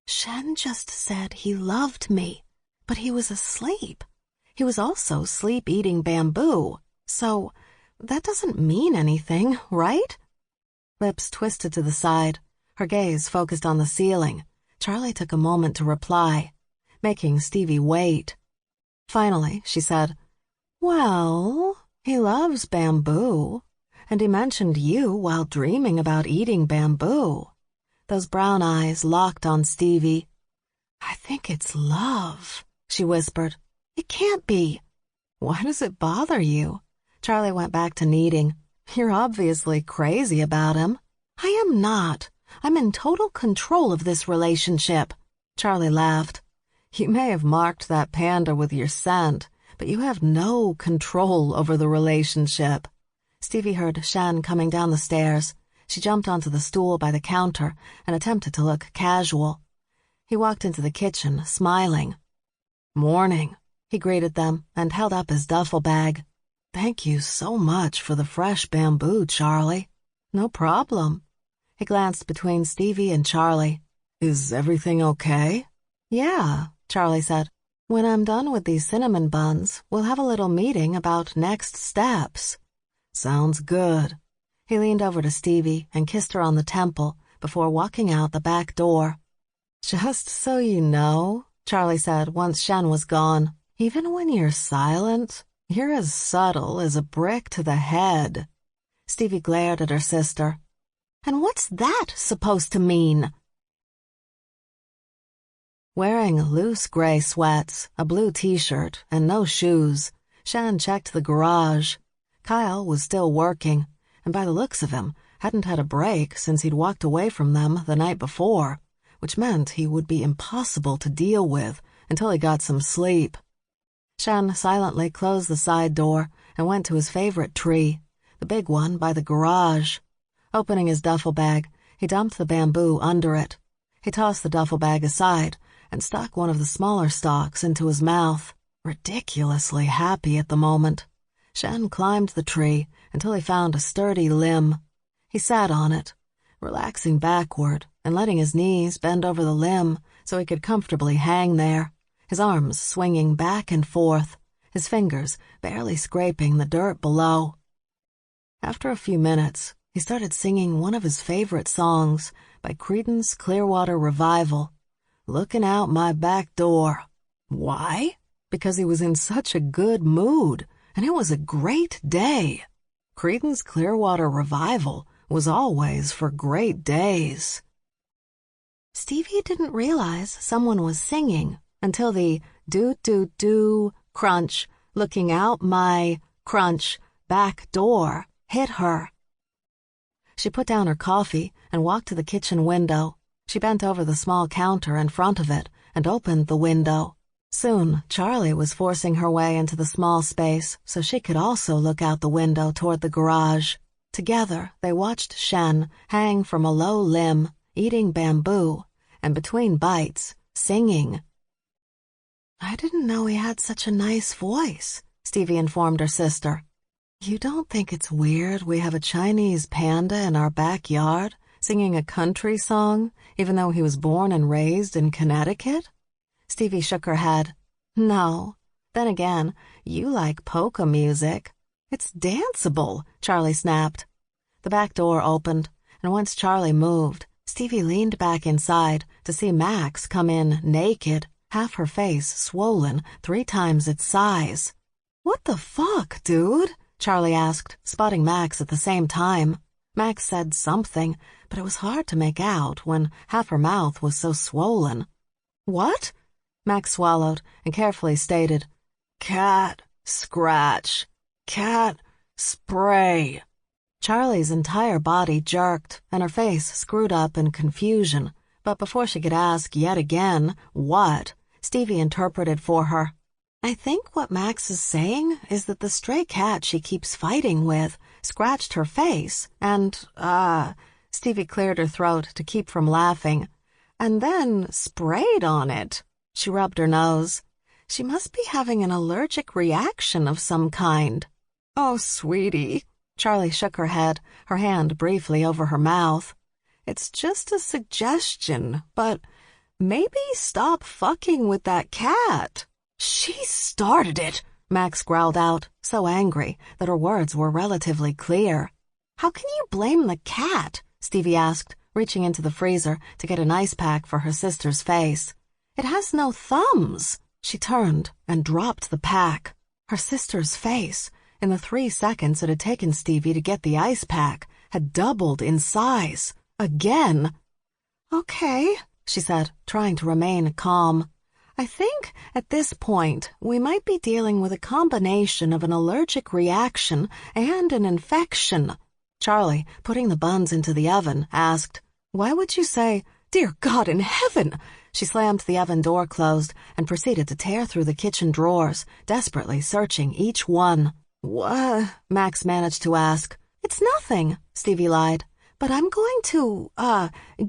"Shen just said he loved me, but he was asleep. He was also sleep-eating bamboo, so that doesn't mean anything, right?" Lips twisted to the side, her gaze focused on the ceiling, Charlie took a moment to reply, making Stevie wait. Finally, she said, "Well, he loves bamboo, and he mentioned you while dreaming about eating bamboo." Those brown eyes locked on Stevie. "I think it's love," she whispered. "It can't be." "Why does it bother you?" Charlie went back to kneading. "You're obviously crazy about him." "I am not. I'm in total control of this relationship." Charlie laughed. "You may have marked that panda with your scent, but you have no control over the relationship." Stevie heard Shen coming down the stairs. She jumped onto the stool by the counter and attempted to look casual. He walked into the kitchen, smiling. "Morning," he greeted them and held up his duffel bag. "Thank you so much for the fresh bamboo, Charlie." "No problem." He glanced between Stevie and Charlie. "Is everything okay?" "Yeah," Charlie said. "When I'm done with these cinnamon buns, we'll have a little meeting about next steps." "Sounds good." He leaned over to Stevie and kissed her on the temple before walking out the back door. "Just so you know," Charlie said once Shen was gone, "even when you're silent, you're as subtle as a brick to the head." Stevie glared at her sister. "And what's that supposed to mean?" Wearing loose gray sweats, a blue t-shirt, and no shoes, Shen checked the garage. Kyle was still working, and by the looks of him, hadn't had a break since he'd walked away from them the night before, which meant he would be impossible to deal with until he got some sleep. Shen silently closed the side door and went to his favorite tree, the big one by the garage. Opening his duffel bag, he dumped the bamboo under it. He tossed the duffel bag aside and stuck one of the smaller stalks into his mouth, ridiculously happy at the moment. Shen climbed the tree until he found a sturdy limb. He sat on it, relaxing backward and letting his knees bend over the limb so he could comfortably hang there, his arms swinging back and forth, his fingers barely scraping the dirt below. After a few minutes, he started singing one of his favorite songs by Creedence Clearwater Revival, "Looking Out My Back Door." Why? Because he was in such a good mood, and it was a great day. Creedence Clearwater Revival was always for great days. Stevie didn't realize someone was singing until the do-do-do crunch, looking out my crunch back door hit her. She put down her coffee and walked to the kitchen window. She bent over the small counter in front of it and opened the window. Soon, Charlie was forcing her way into the small space so she could also look out the window toward the garage. Together, they watched Shen hang from a low limb, eating bamboo, and between bites, singing. "I didn't know he had such a nice voice," Stevie informed her sister. "You don't think it's weird we have a Chinese panda in our backyard singing a country song, even though he was born and raised in Connecticut?" Stevie shook her head. "No. Then again, you like polka music. It's danceable," Charlie snapped. The back door opened, and once Charlie moved, Stevie leaned back inside to see Max come in naked, half her face swollen 3 times its size. "What the fuck, dude?" Charlie asked, spotting Max at the same time. Max said something, but it was hard to make out when half her mouth was so swollen. "What?" Max swallowed and carefully stated, "Cat scratch. Cat spray." Charlie's entire body jerked and her face screwed up in confusion, but before she could ask yet again, what, Stevie interpreted for her. "I think what Max is saying is that the stray cat she keeps fighting with scratched her face and, Stevie cleared her throat to keep from laughing, and then sprayed on it." She rubbed her nose. "She must be having an allergic reaction of some kind." "Oh, sweetie." Charlie shook her head, her hand briefly over her mouth. "It's just a suggestion, but maybe stop fucking with that cat." "She started it," Max growled out, so angry that her words were relatively clear. "How can you blame the cat?" Stevie asked, reaching into the freezer to get an ice pack for her sister's face. "It has no thumbs." She turned and dropped the pack. Her sister's face, in the 3 seconds it had taken Stevie to get the ice pack, had doubled in size. Again. "Okay," she said, trying to remain calm. "I think, at this point, we might be dealing with a combination of an allergic reaction and an infection." Charlie, putting the buns into the oven, asked, "Why would you say, 'Dear God in heaven'?" She slammed the oven door closed and proceeded to tear through the kitchen drawers, desperately searching each one. "What?" Max managed to ask. "It's nothing," Stevie lied. "But I'm going to,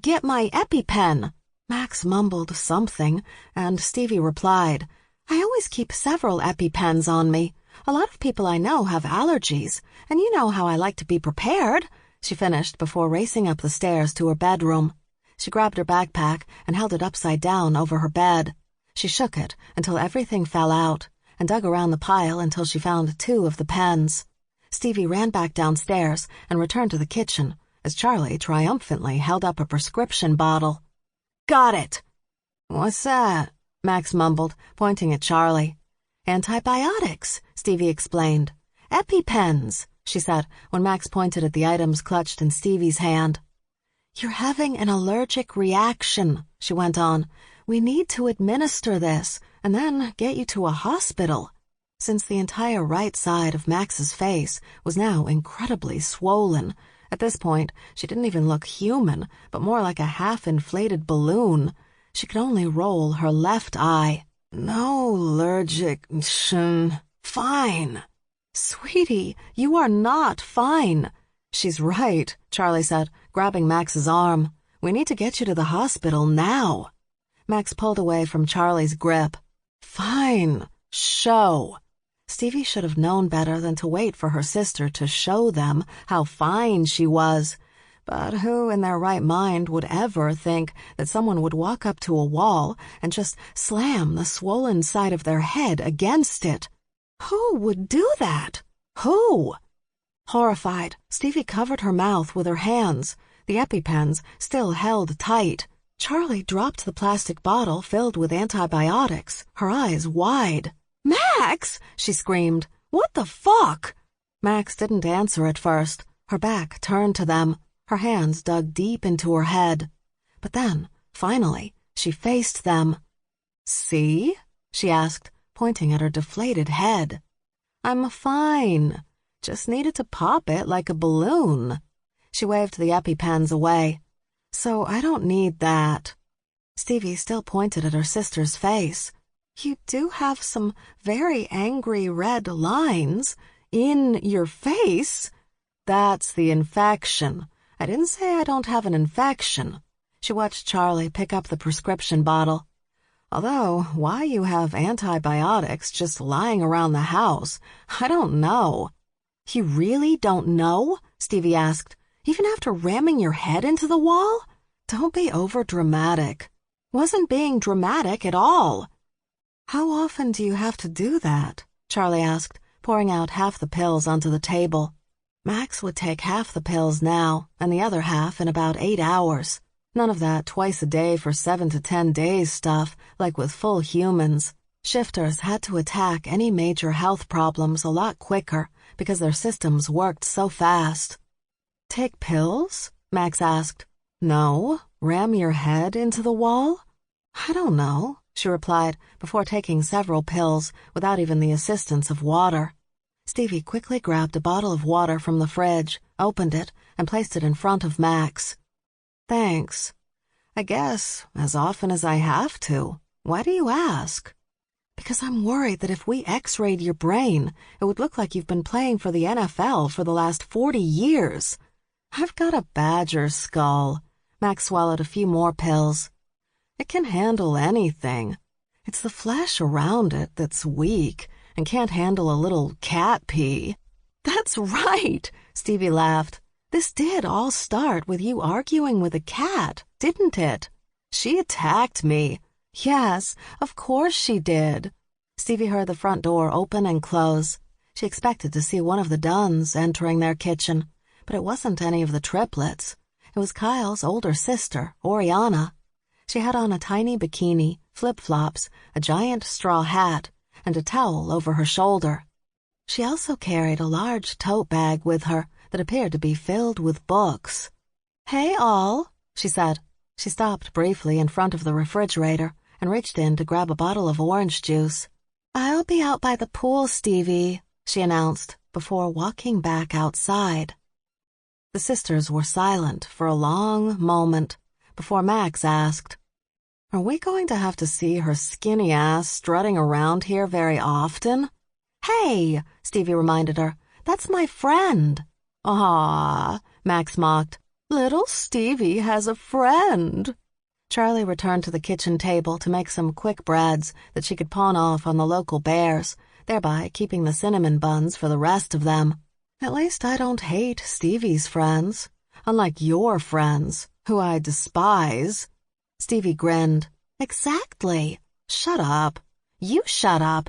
get my EpiPen." Max mumbled something, and Stevie replied, "I always keep several EpiPens on me. A lot of people I know have allergies, and you know how I like to be prepared," she finished before racing up the stairs to her bedroom. She grabbed her backpack and held it upside down over her bed. She shook it until everything fell out, and dug around the pile until she found 2 of the pens. Stevie ran back downstairs and returned to the kitchen as Charlie triumphantly held up a prescription bottle. "Got it." "What's that?" Max mumbled, pointing at Charlie. "Antibiotics," Stevie explained. "EpiPens," she said when Max pointed at the items clutched in Stevie's hand. "You're having an allergic reaction," she went on. "We need to administer this and then get you to a hospital." Since the entire right side of Max's face was now incredibly swollen, at this point she didn't even look human, but more like a half-inflated balloon. She could only roll her left eye. "No allergic, fine." "Sweetie, you are not fine." "She's right," Charlie said, grabbing Max's arm. "We need to get you to the hospital now." Max pulled away from Charlie's grip. "Fine. Show." Stevie should have known better than to wait for her sister to show them how fine she was. But who in their right mind would ever think that someone would walk up to a wall and just slam the swollen side of their head against it? Who would do that? Who? Horrified, Stevie covered her mouth with her hands, the EpiPens still held tight. Charlie dropped the plastic bottle filled with antibiotics, her eyes wide. "Max!" she screamed. "What the fuck?" Max didn't answer at first, her back turned to them, her hands dug deep into her head. But then, finally, she faced them. "See?" she asked, pointing at her deflated head. "I'm fine. Just needed to pop it like a balloon." She waved the EpiPens away. "So I don't need that." Stevie still pointed at her sister's face. You do have some very angry red lines in your face. That's the infection. I didn't say I don't have an infection. She watched Charlie pick up the prescription bottle. Although, why you have antibiotics just lying around the house, I don't know. You really don't know? Stevie asked. Even after ramming your head into the wall? Don't be over-dramatic. Wasn't being dramatic at all. How often do you have to do that? Charlie asked, pouring out half the pills onto the table. Max would take half the pills now, and the other half in about 8 hours. None of that twice a day for 7 to 10 days stuff, like with full humans. Shifters had to attack any major health problems a lot quicker because their systems worked so fast. Take pills? Max asked. No, ram your head into the wall? I don't know, she replied before taking several pills without even the assistance of water. Stevie quickly grabbed a bottle of water from the fridge, opened it, and placed it in front of Max. Thanks. I guess as often as I have to. Why do you ask? Because I'm worried that if we x-rayed your brain, it would look like you've been playing for the NFL for the last 40 years. I've got a badger skull. Max swallowed a few more pills. It can handle anything. It's the flesh around it that's weak and can't handle a little cat pee. That's right, Stevie laughed. This did all start with you arguing with a cat, didn't it? She attacked me. Yes, of course she did. Stevie heard the front door open and close. She expected to see one of the Dunns entering their kitchen, but it wasn't any of the triplets. It was Kyle's older sister, Oriana. She had on a tiny bikini, flip-flops, a giant straw hat, and a towel over her shoulder. She also carried a large tote bag with her that appeared to be filled with books. "Hey, all," she said. She stopped briefly in front of the refrigerator and reached in to grab a bottle of orange juice. "I'll be out by the pool, Stevie," she announced before walking back outside. The sisters were silent for a long moment before Max asked, "Are we going to have to see her skinny ass strutting around here very often?" "Hey," Stevie reminded her, "that's my friend." "Aw," Max mocked. "Little Stevie has a friend." Charlie returned to the kitchen table to make some quick breads that she could pawn off on the local bears, thereby keeping the cinnamon buns for the rest of them. "At least I don't hate Stevie's friends, unlike your friends, who I despise." Stevie grinned. "Exactly. Shut up." "You shut up."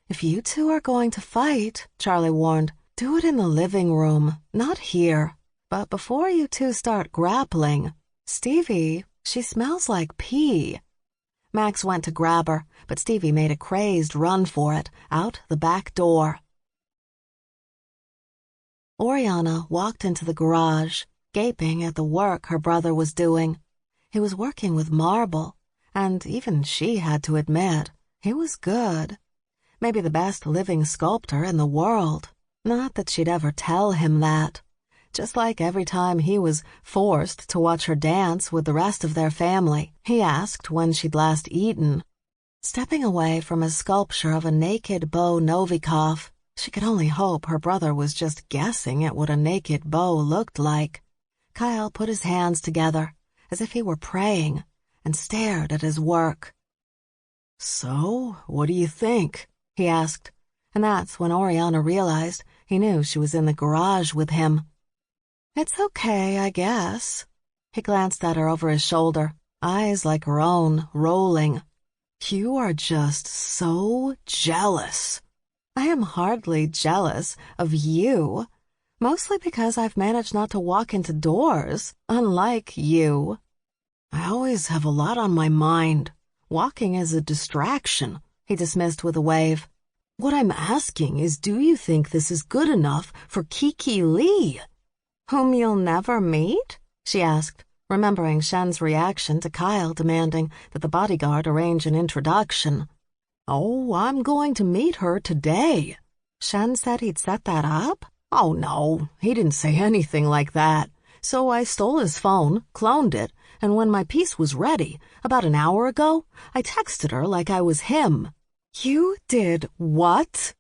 "If you two are going to fight," Charlie warned, "do it in the living room, not here. But before you two start grappling, Stevie, she smells like pee." Max went to grab her, but Stevie made a crazed run for it, out the back door. Oriana walked into the garage, gaping at the work her brother was doing. He was working with marble, and even she had to admit, he was good. Maybe the best living sculptor in the world. Not that she'd ever tell him that. Just like every time he was forced to watch her dance with the rest of their family, he asked when she'd last eaten. Stepping away from a sculpture of a naked Beau Novikov, she could only hope her brother was just guessing at what a naked Beau looked like. Kyle put his hands together, as if he were praying, and stared at his work. "So, what do you think?" he asked, and that's when Oriana realized he knew she was in the garage with him. "It's okay, I guess." He glanced at her over his shoulder, eyes like her own, rolling. "You are just so jealous." "I am hardly jealous of you, mostly because I've managed not to walk into doors, unlike you." "I always have a lot on my mind. Walking is a distraction," he dismissed with a wave. "What I'm asking is, do you think this is good enough for Kiki Lee?" "Whom you'll never meet?" she asked, remembering Shen's reaction to Kyle demanding that the bodyguard arrange an introduction. "Oh, I'm going to meet her today." "Shen said he'd set that up?" "Oh, no, he didn't say anything like that. So I stole his phone, cloned it, and when my piece was ready, about an hour ago, I texted her like I was him. You did what?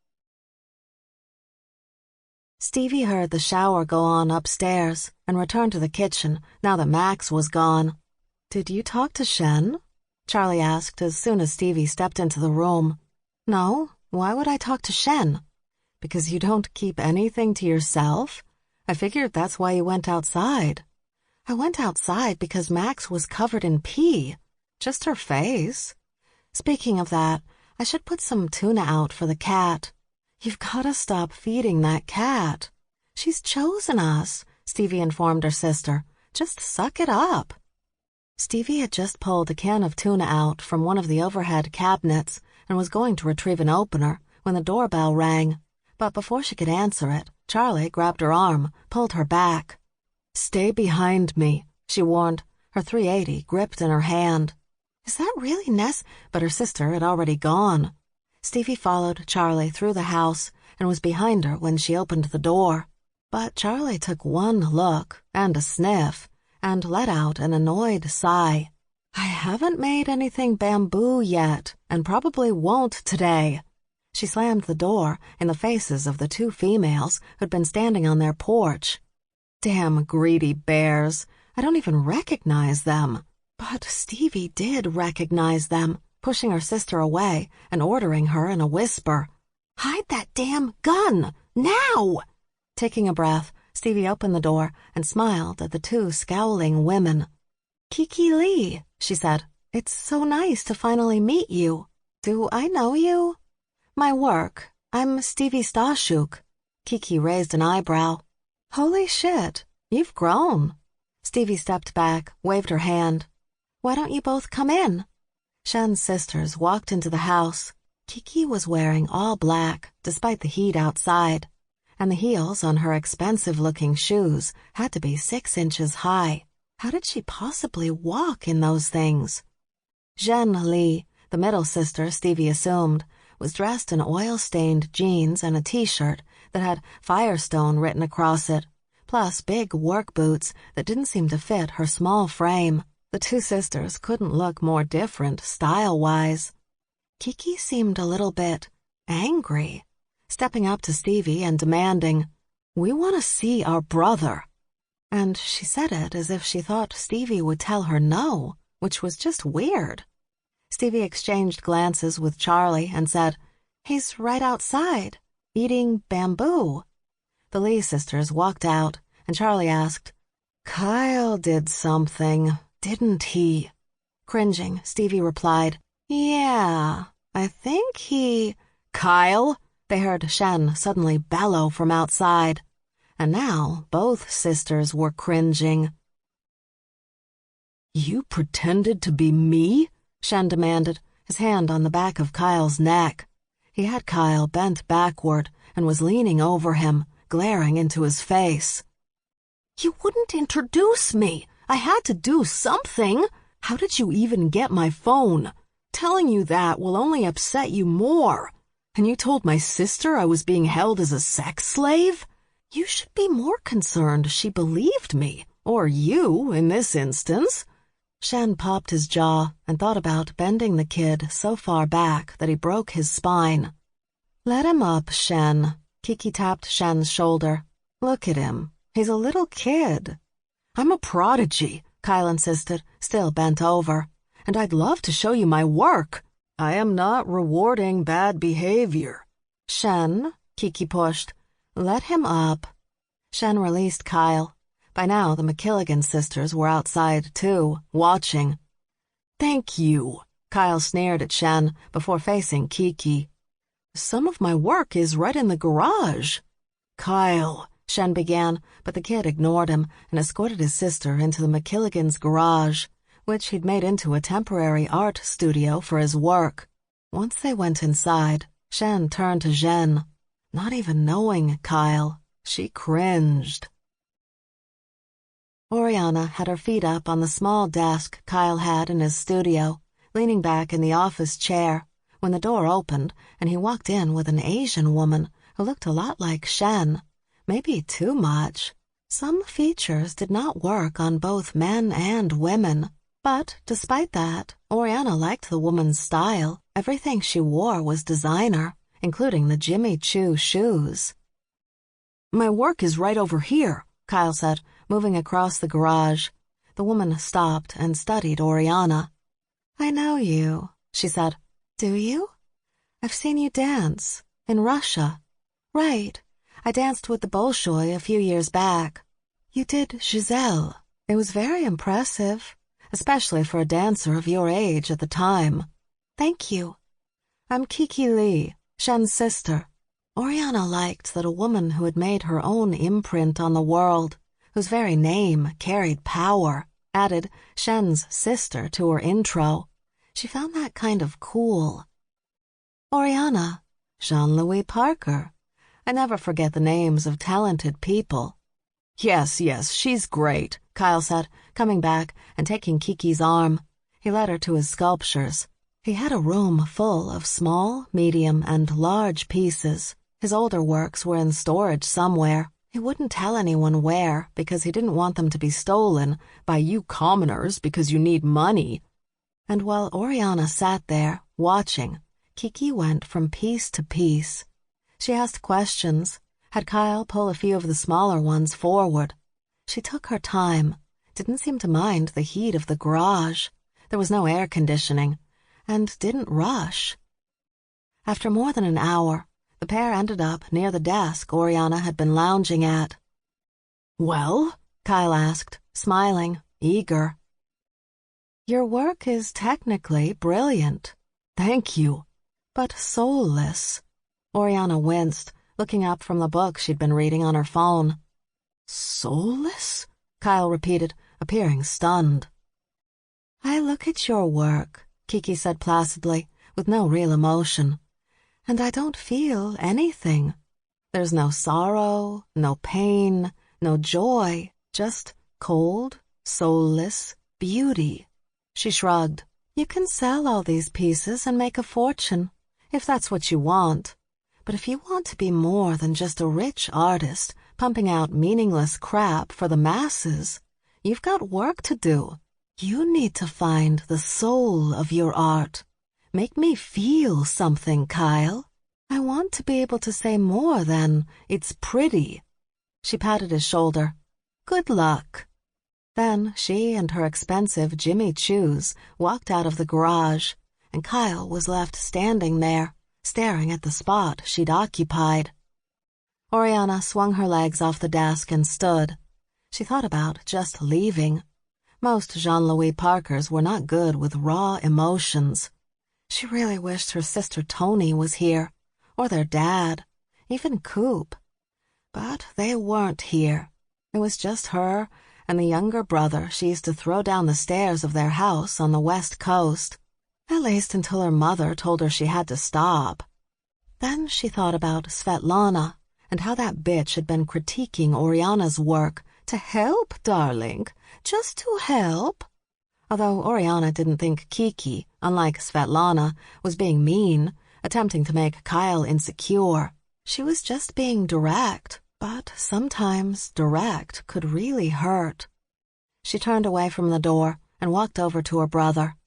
Stevie heard the shower go on upstairs and returned to the kitchen now that Max was gone. Did you talk to Shen? Charlie asked as soon as Stevie stepped into the room. No, why would I talk to Shen? Because you don't keep anything to yourself? I figured that's why you went outside. I went outside because Max was covered in pee. Just her face. Speaking of that, I should put some tuna out for the cat. You've gotta stop feeding that cat. She's chosen us, Stevie informed her sister. Just suck it up. Stevie had just pulled a can of tuna out from one of the overhead cabinets and was going to retrieve an opener when the doorbell rang. But before she could answer it, Charlie grabbed her arm, pulled her back. Stay behind me, she warned, her .380 gripped in her hand. Is that really Ness? But her sister had already gone. Stevie followed Charlie through the house and was behind her when she opened the door. But Charlie took one look and a sniff and let out an annoyed sigh. I haven't made anything bamboo yet and probably won't today. She slammed the door in the faces of the two females who'd been standing on their porch. Damn greedy bears. I don't even recognize them. But Stevie did recognize them, pushing her sister away and ordering her in a whisper. Hide that damn gun! Now! Taking a breath, Stevie opened the door and smiled at the two scowling women. Kiki Lee, she said. It's so nice to finally meet you. Do I know you? My work. I'm Stevie Stashuk. Kiki raised an eyebrow. Holy shit, you've grown. Stevie stepped back, waved her hand. Why don't you both come in? Shen's sisters walked into the house. Kiki was wearing all black, despite the heat outside, and the heels on her expensive-looking shoes had to be 6 inches high. How did she possibly walk in those things? Shen Li, the middle sister Stevie assumed, was dressed in oil-stained jeans and a t-shirt that had Firestone written across it, plus big work boots that didn't seem to fit her small frame. The two sisters couldn't look more different style-wise. Kiki seemed a little bit angry, stepping up to Stevie and demanding, "We want to see our brother." And she said it as if she thought Stevie would tell her no, which was just weird. Stevie exchanged glances with Charlie and said, "He's right outside, eating bamboo." The Lee sisters walked out, and Charlie asked, "Kyle did something, didn't he?" Cringing, Stevie replied, "Yeah, I think he—" "Kyle?" they heard Shen suddenly bellow from outside. And now both sisters were cringing. "You pretended to be me?" Shen demanded, his hand on the back of Kyle's neck. He had Kyle bent backward and was leaning over him, glaring into his face. "You wouldn't introduce me. I had to do something. How did you even get my phone? Telling you that will only upset you more. And you told my sister I was being held as a sex slave? You should be more concerned she believed me, or you in this instance." Shen popped his jaw and thought about bending the kid so far back that he broke his spine. "Let him up, Shen." Kiki tapped Shen's shoulder. "Look at him. He's a little kid." "I'm a prodigy," Kyle insisted, still bent over. "And I'd love to show you my work. I am not rewarding bad behavior." "Shen," Kiki pushed. "Let him up." Shen released Kyle. By now, the MacKilligan sisters were outside, too, watching. "Thank you," Kyle sneered at Shen before facing Kiki. "Some of my work is right in the garage." "Kyle," Shen began, but the kid ignored him and escorted his sister into the MacKilligan's garage, which he'd made into a temporary art studio for his work. Once they went inside, Shen turned to Jen. Not even knowing Kyle, she cringed. Oriana had her feet up on the small desk Kyle had in his studio, leaning back in the office chair, when the door opened and he walked in with an Asian woman who looked a lot like Shen, maybe too much. Some features did not work on both men and women, but despite that, Oriana liked the woman's style. Everything she wore was designer, including the Jimmy Choo shoes. "My work is right over here," Kyle said, moving across the garage. The woman stopped and studied Oriana. "I know you," she said. "Do you? I've seen you dance. In Russia." "Right. I danced with the Bolshoi a few years back." "You did Giselle. It was very impressive, especially for a dancer of your age at the time." "Thank you. I'm Kiki Lee, Shen's sister." Oriana liked that a woman who had made her own imprint on the world, whose very name carried power, added Shen's sister to her intro. She found that kind of cool. "Oriana, Jean-Louis Parker. I never forget the names of talented people." Yes, she's great," Kyle said, coming back and taking Kiki's arm. He led her to his sculptures. He had a room full of small, medium, and large pieces. His older works were in storage somewhere. He wouldn't tell anyone where because he didn't want them to be stolen by you commoners because you need money. And while Oriana sat there, watching, Kiki went from piece to piece. She asked questions, had Kyle pull a few of the smaller ones forward. She took her time, didn't seem to mind the heat of the garage. There was no air conditioning, and didn't rush. After more than an hour, the pair ended up near the desk Oriana had been lounging at. "Well?" Kyle asked, smiling, eager. "Your work is technically brilliant." "Thank you." "But soulless." Oriana winced, looking up from the book she'd been reading on her phone. "Soulless?" Kyle repeated, appearing stunned. "I look at your work," Kiki said placidly, with no real emotion, "and I don't feel anything. There's no sorrow, no pain, no joy, just cold, soulless beauty." She shrugged. "You can sell all these pieces and make a fortune, if that's what you want. But if you want to be more than just a rich artist pumping out meaningless crap for the masses, you've got work to do. You need to find the soul of your art. Make me feel something, Kyle. I want to be able to say more than, 'It's pretty.'" She patted his shoulder. "Good luck." Then she and her expensive Jimmy Choos walked out of the garage, and Kyle was left standing there, staring at the spot she'd occupied. Oriana swung her legs off the desk and stood. She thought about just leaving. Most Jean-Louis Parkers were not good with raw emotions. She really wished her sister Tony was here, or their dad, even Coop. But they weren't here. It was just her and the younger brother she used to throw down the stairs of their house on the West Coast, at least until her mother told her she had to stop. Then she thought about Svetlana and how that bitch had been critiquing Oriana's work. To help, darling, just to help. Although Oriana didn't think Kiki, unlike Svetlana, was being mean, attempting to make Kyle insecure. She was just being direct, but sometimes direct could really hurt. She turned away from the door and walked over to her brother.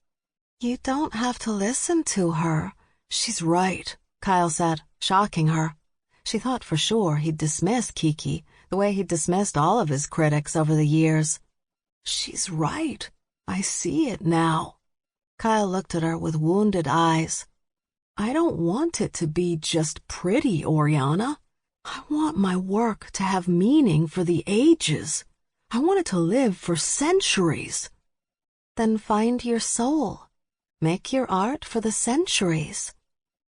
"You don't have to listen to her." "She's right," Kyle said, shocking her. She thought for sure he'd dismiss Kiki the way he'd dismissed all of his critics over the years. "She's right. I see it now." Kyle looked at her with wounded eyes. "I don't want it to be just pretty, Oriana. I want my work to have meaning for the ages. I want it to live for centuries." "Then find your soul. Make your art for the centuries."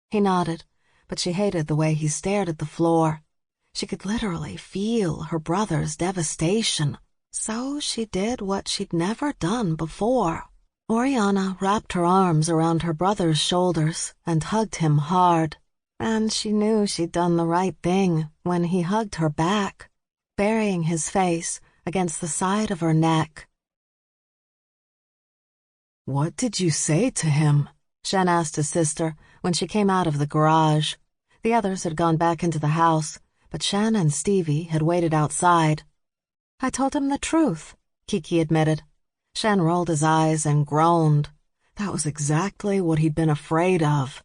He nodded, but she hated the way he stared at the floor. She could literally feel her brother's devastation. So she did what she'd never done before. Oriana wrapped her arms around her brother's shoulders and hugged him hard. And she knew she'd done the right thing when he hugged her back, burying his face against the side of her neck. "What did you say to him?" Shen asked his sister when she came out of the garage. The others had gone back into the house, but Shen and Stevie had waited outside. "I told him the truth," Kiki admitted. Shen rolled his eyes and groaned. That was exactly what he'd been afraid of.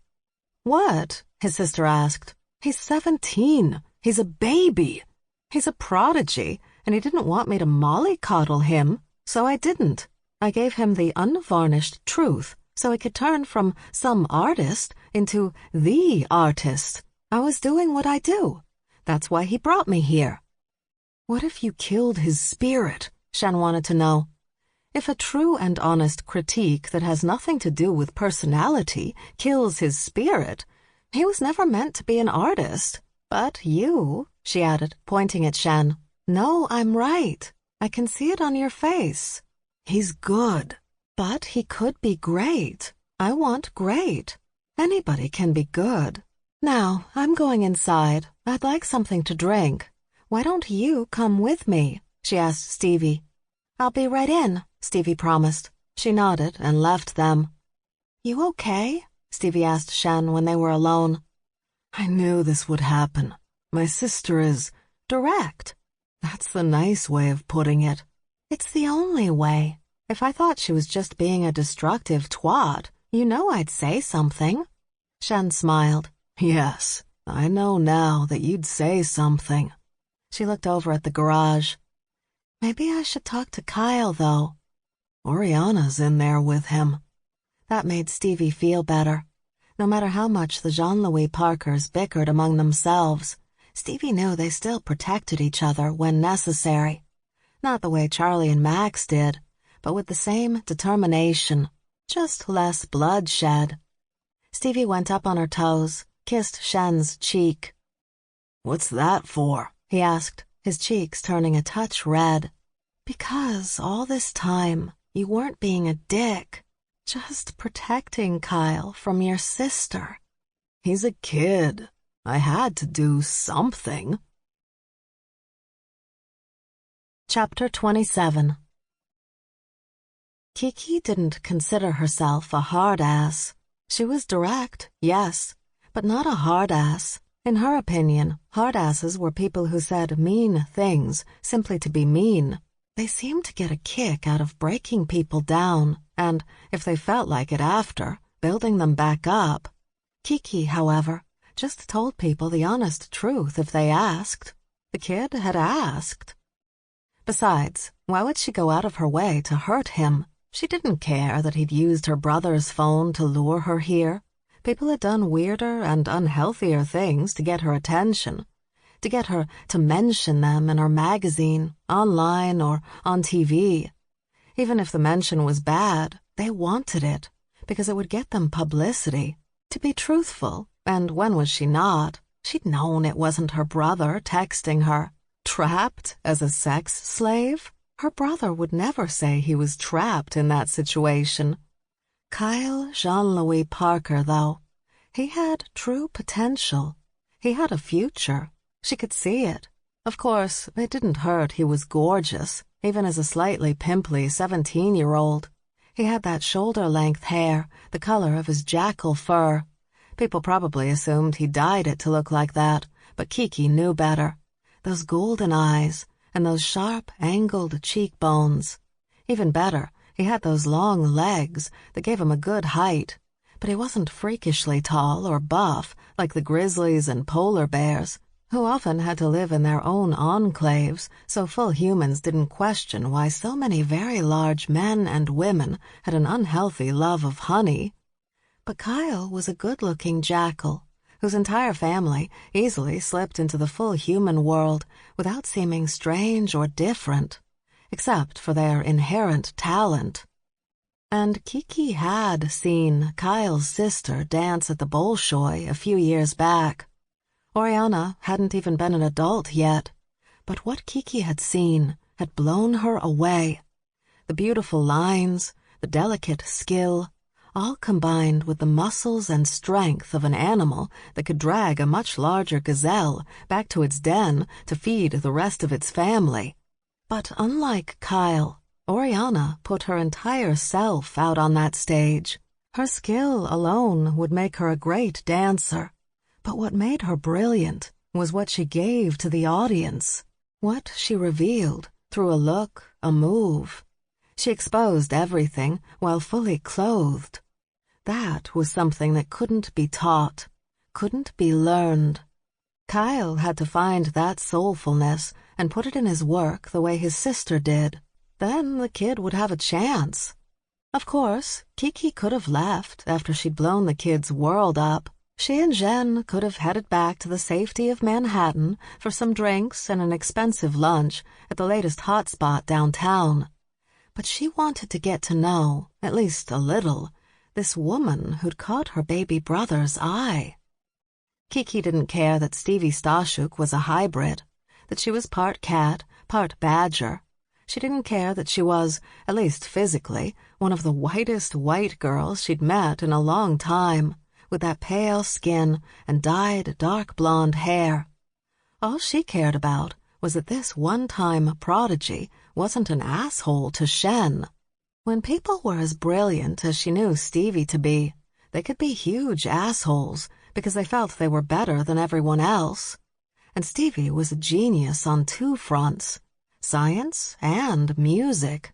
What? His sister asked. He's 17. He's a baby. He's a prodigy, and he didn't want me to mollycoddle him, so I didn't. I gave him the unvarnished truth so he could turn from some artist into the artist. I was doing what I do. That's why he brought me here. What if you killed his spirit? Shen wanted to know. If a true and honest critique that has nothing to do with personality kills his spirit, he was never meant to be an artist. But you, she added, pointing at Shen, know I'm right. I can see it on your face. He's good. But he could be great. I want great. Anybody can be good. Now, I'm going inside. I'd like something to drink. Why don't you come with me? She asked Stevie. I'll be right in, Stevie promised. She nodded and left them. You okay? Stevie asked Shen when they were alone. I knew this would happen. My sister is direct. That's the nice way of putting it. It's the only way. If I thought she was just being a destructive twat, you know I'd say something. Shen smiled. Yes, I know now that you'd say something. She looked over at the garage. Maybe I should talk to Kyle, though. Oriana's in there with him. That made Stevie feel better. No matter how much the Jean-Louis Parkers bickered among themselves, Stevie knew they still protected each other when necessary. Not the way Charlie and Max did, but with the same determination, just less bloodshed. Stevie went up on her toes, kissed Shen's cheek. What's that for? He asked, his cheeks turning a touch red. Because all this time, you weren't being a dick, just protecting Kyle from your sister. He's a kid. I had to do something. Chapter 27. Kiki didn't consider herself a hard-ass. She was direct, yes, but not a hard-ass. In her opinion, hard-asses were people who said mean things simply to be mean. They seemed to get a kick out of breaking people down and, if they felt like it after, building them back up. Kiki, however, just told people the honest truth if they asked. The kid had asked. Besides, why would she go out of her way to hurt him? She didn't care that he'd used her brother's phone to lure her here. People had done weirder and unhealthier things to get her attention, to get her to mention them in her magazine, online, or on TV. Even if the mention was bad, they wanted it, because it would get them publicity. To be truthful, and when was she not? She'd known it wasn't her brother texting her. Trapped as a sex slave? Her brother would never say he was trapped in that situation. Kyle Jean-Louis Parker, though, he had true potential. He had a future. She could see it. Of course, it didn't hurt he was gorgeous, even as a slightly pimply 17-year-old. He had that shoulder-length hair, the color of his jackal fur. People probably assumed he dyed it to look like that, but Kiki knew better. Those golden eyes, and those sharp, angled cheekbones. Even better, he had those long legs that gave him a good height, but he wasn't freakishly tall or buff like the grizzlies and polar bears, who often had to live in their own enclaves, so full humans didn't question why so many very large men and women had an unhealthy love of honey. But Kyle was a good-looking jackal, whose entire family easily slipped into the full human world without seeming strange or different, except for their inherent talent. And Kiki had seen Kyle's sister dance at the Bolshoi a few years back. Oriana hadn't even been an adult yet, but what Kiki had seen had blown her away. The beautiful lines, the delicate skill, all combined with the muscles and strength of an animal that could drag a much larger gazelle back to its den to feed the rest of its family. But unlike Kyle, Oriana put her entire self out on that stage. Her skill alone would make her a great dancer. But what made her brilliant was what she gave to the audience, what she revealed through a look, a move. She exposed everything while fully clothed. That was something that couldn't be taught, couldn't be learned. Kyle had to find that soulfulness and put it in his work the way his sister did. Then the kid would have a chance. Of course, Kiki could have left after she'd blown the kid's world up. She and Jen could have headed back to the safety of Manhattan for some drinks and an expensive lunch at the latest hotspot downtown. But she wanted to get to know, at least a little, this woman who'd caught her baby brother's eye. Kiki didn't care that Stevie Stashuk was a hybrid, that she was part cat, part badger. She didn't care that she was, at least physically, one of the whitest white girls she'd met in a long time, with that pale skin and dyed dark blonde hair. All she cared about was that this one-time prodigy wasn't an asshole to Shen. When people were as brilliant as she knew Stevie to be, they could be huge assholes because they felt they were better than everyone else. And Stevie was a genius on two fronts, science and music.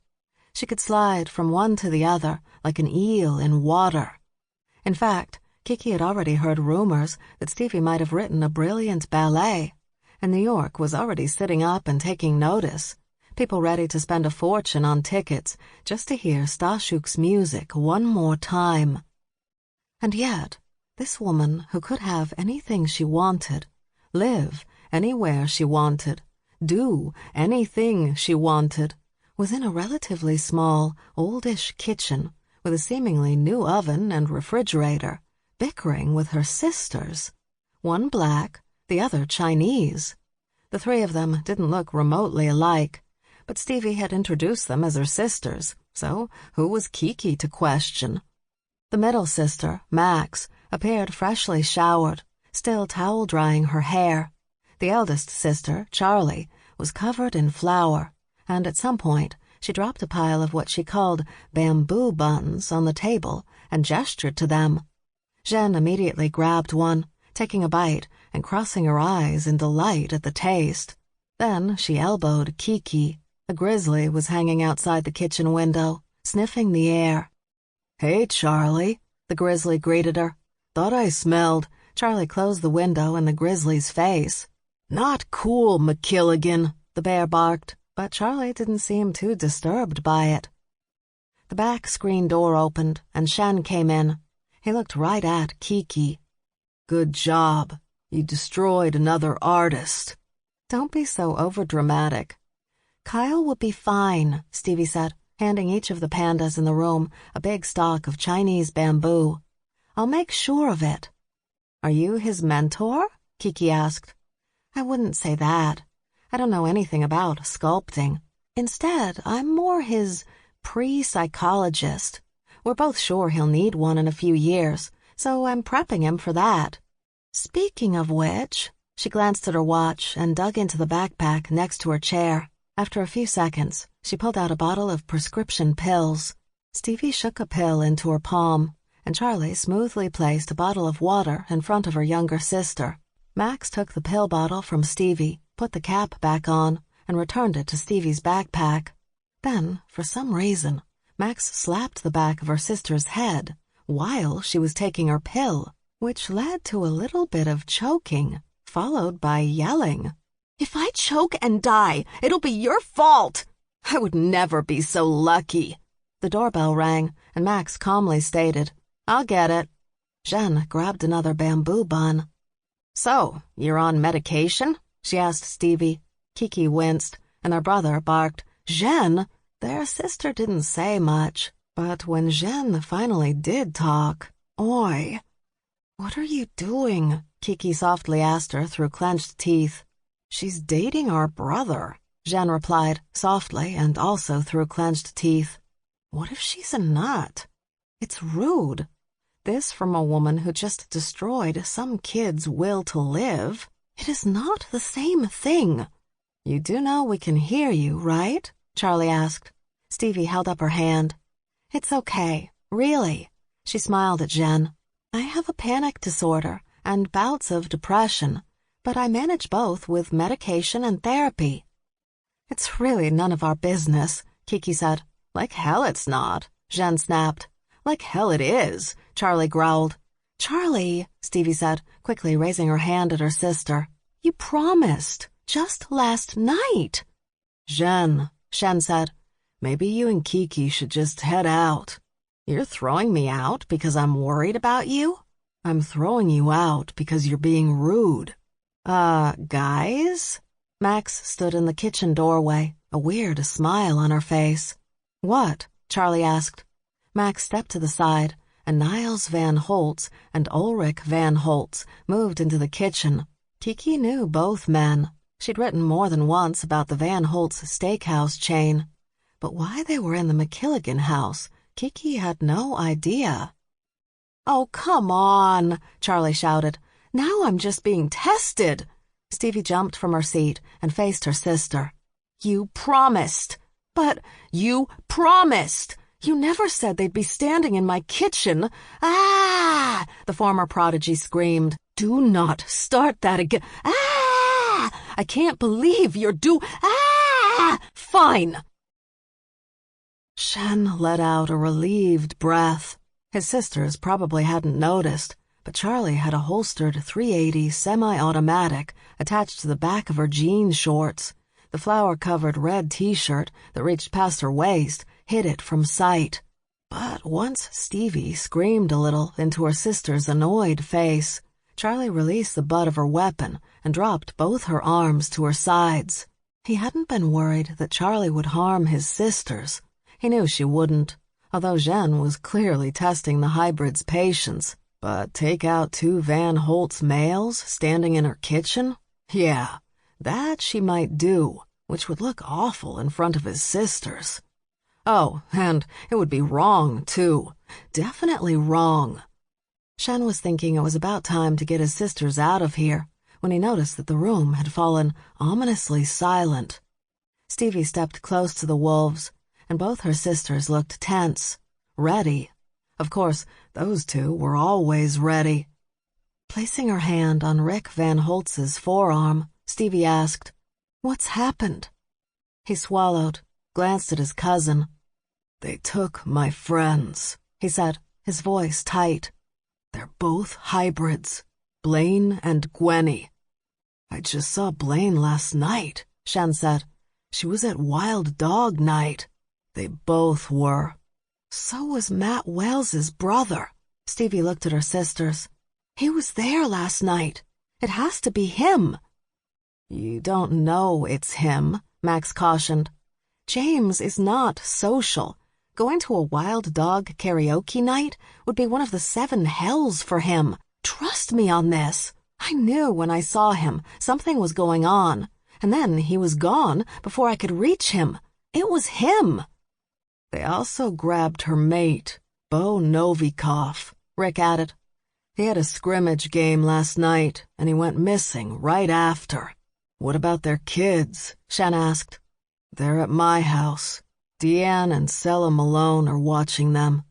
She could slide from one to the other like an eel in water. In fact, Kiki had already heard rumors that Stevie might have written a brilliant ballet, and New York was already sitting up and taking notice, people ready to spend a fortune on tickets just to hear Stashuk's music one more time. And yet, this woman who could have anything she wanted, live anywhere she wanted, do anything she wanted, was in a relatively small, oldish kitchen with a seemingly new oven and refrigerator, bickering with her sisters, one black, the other Chinese. The three of them didn't look remotely alike, but Stevie had introduced them as her sisters, so who was Kiki to question? The middle sister, Max, appeared freshly showered, still towel-drying her hair. The eldest sister, Charlie, was covered in flour, and at some point she dropped a pile of what she called bamboo buns on the table and gestured to them. Jen immediately grabbed one, taking a bite and crossing her eyes in delight at the taste. Then she elbowed Kiki. A grizzly was hanging outside the kitchen window, sniffing the air. "Hey, Charlie," the grizzly greeted her. "Thought I smelled." Charlie closed the window in the grizzly's face. "Not cool, MacKilligan," the bear barked, but Charlie didn't seem too disturbed by it. The back screen door opened, and Shen came in. He looked right at Kiki. "Good job. You destroyed another artist." "Don't be so overdramatic." "Kyle will be fine," Stevie said, handing each of the pandas in the room a big stalk of Chinese bamboo. "I'll make sure of it." "Are you his mentor?" Kiki asked. "I wouldn't say that. I don't know anything about sculpting. Instead, I'm more his pre-psychologist. We're both sure he'll need one in a few years, so I'm prepping him for that. Speaking of which," she glanced at her watch and dug into the backpack next to her chair. After a few seconds, she pulled out a bottle of prescription pills. Stevie shook a pill into her palm, and Charlie smoothly placed a bottle of water in front of her younger sister. Max took the pill bottle from Stevie, put the cap back on, and returned it to Stevie's backpack. Then, for some reason, Max slapped the back of her sister's head while she was taking her pill, which led to a little bit of choking, followed by yelling. "If I choke and die, it'll be your fault! I would never be so lucky." The doorbell rang, and Max calmly stated, "I'll get it." Jen grabbed another bamboo bun. "So, you're on medication?" she asked Stevie. Kiki winced, and her brother barked, "Jen!" Their sister didn't say much, but when Jen finally did talk, "Oi!" "What are you doing?" Kiki softly asked her through clenched teeth. "She's dating our brother," Jen replied, softly and also through clenched teeth. "What if she's a nut? It's rude. This from a woman who just destroyed some kid's will to live. It is not the same thing." "You do know we can hear you, right?" Charlie asked. Stevie held up her hand. "It's okay, really." She smiled at Jen. "I have a panic disorder and bouts of depression, but I manage both with medication and therapy." "It's really none of our business," Kiki said. Like hell it's not, Shen snapped. Like hell it is, Charlie growled. Charlie, Stevie said, quickly raising her hand at her sister. You promised, just last night. Shen said, maybe you and Kiki should just head out. You're throwing me out because I'm worried about you? I'm throwing you out because you're being rude. Guys? Max stood in the kitchen doorway, a weird smile on her face. What? Charlie asked. Max stepped to the side, and Niles Van Holtz and Ulrich Van Holtz moved into the kitchen. Kiki knew both men. She'd written more than once about the Van Holtz steakhouse chain. But why they were in the MacKilligan house, Kiki had no idea. Oh, come on, Charlie shouted. Now I'm just being tested. Stevie jumped from her seat and faced her sister. You promised. But you promised. You never said they'd be standing in my kitchen. Ah! The former prodigy screamed. Do not start that again. Ah! I can't believe you're Ah! Fine. Shen let out a relieved breath. His sisters probably hadn't noticed, but Charlie had a holstered .380 semi-automatic attached to the back of her jean shorts. The flower-covered red t-shirt that reached past her waist hid it from sight. But once Stevie screamed a little into her sister's annoyed face, Charlie released the butt of her weapon and dropped both her arms to her sides. He hadn't been worried that Charlie would harm his sisters. He knew she wouldn't, although Shen was clearly testing the hybrid's patience. But take out 2 Van Holtz males standing in her kitchen? Yeah, that she might do, which would look awful in front of his sisters. Oh, and it would be wrong, too. Definitely wrong. Shen was thinking it was about time to get his sisters out of here when he noticed that the room had fallen ominously silent. Stevie stepped close to the wolves, and both her sisters looked tense, ready. Of course, those two were always ready. Placing her hand on Rick Van Holtz's forearm, Stevie asked, What's happened? He swallowed, glanced at his cousin. They took my friends, he said, his voice tight. They're both hybrids, Blaine and Gwenny. I just saw Blaine last night, Shen said. She was at Wild Dog Night. They both were. So was Matt Wells's brother. Stevie looked at her sisters. He was there last night. It has to be him. You don't know it's him, Max cautioned. James is not social. Going to a Wild Dog karaoke night would be one of the 7 hells for him. Trust me on this. I knew when I saw him something was going on, and then he was gone before I could reach him. It was him. They also grabbed her mate, Bo Novikov, Rick added. He had a scrimmage game last night, and he went missing right after. What about their kids? Shen asked. They're at my house. Deanne and Sella Malone are watching them,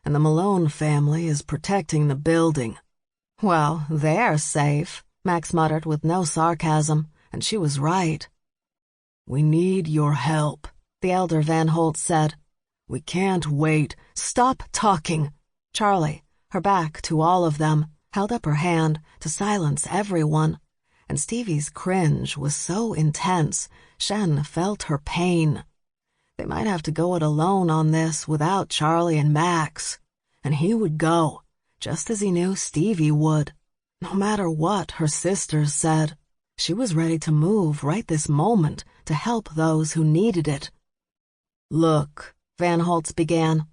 and the Malone family is protecting the building. Well, they're safe, Max muttered with no sarcasm, and she was right. We need your help, the elder Van Holtz said. We can't wait. Stop talking. Charlie, her back to all of them, held up her hand to silence everyone, and Stevie's cringe was so intense, Shen felt her pain. They might have to go it alone on this without Charlie and Max, and he would go, just as he knew Stevie would. No matter what her sisters said, she was ready to move right this moment to help those who needed it. Look, Van Holtz began.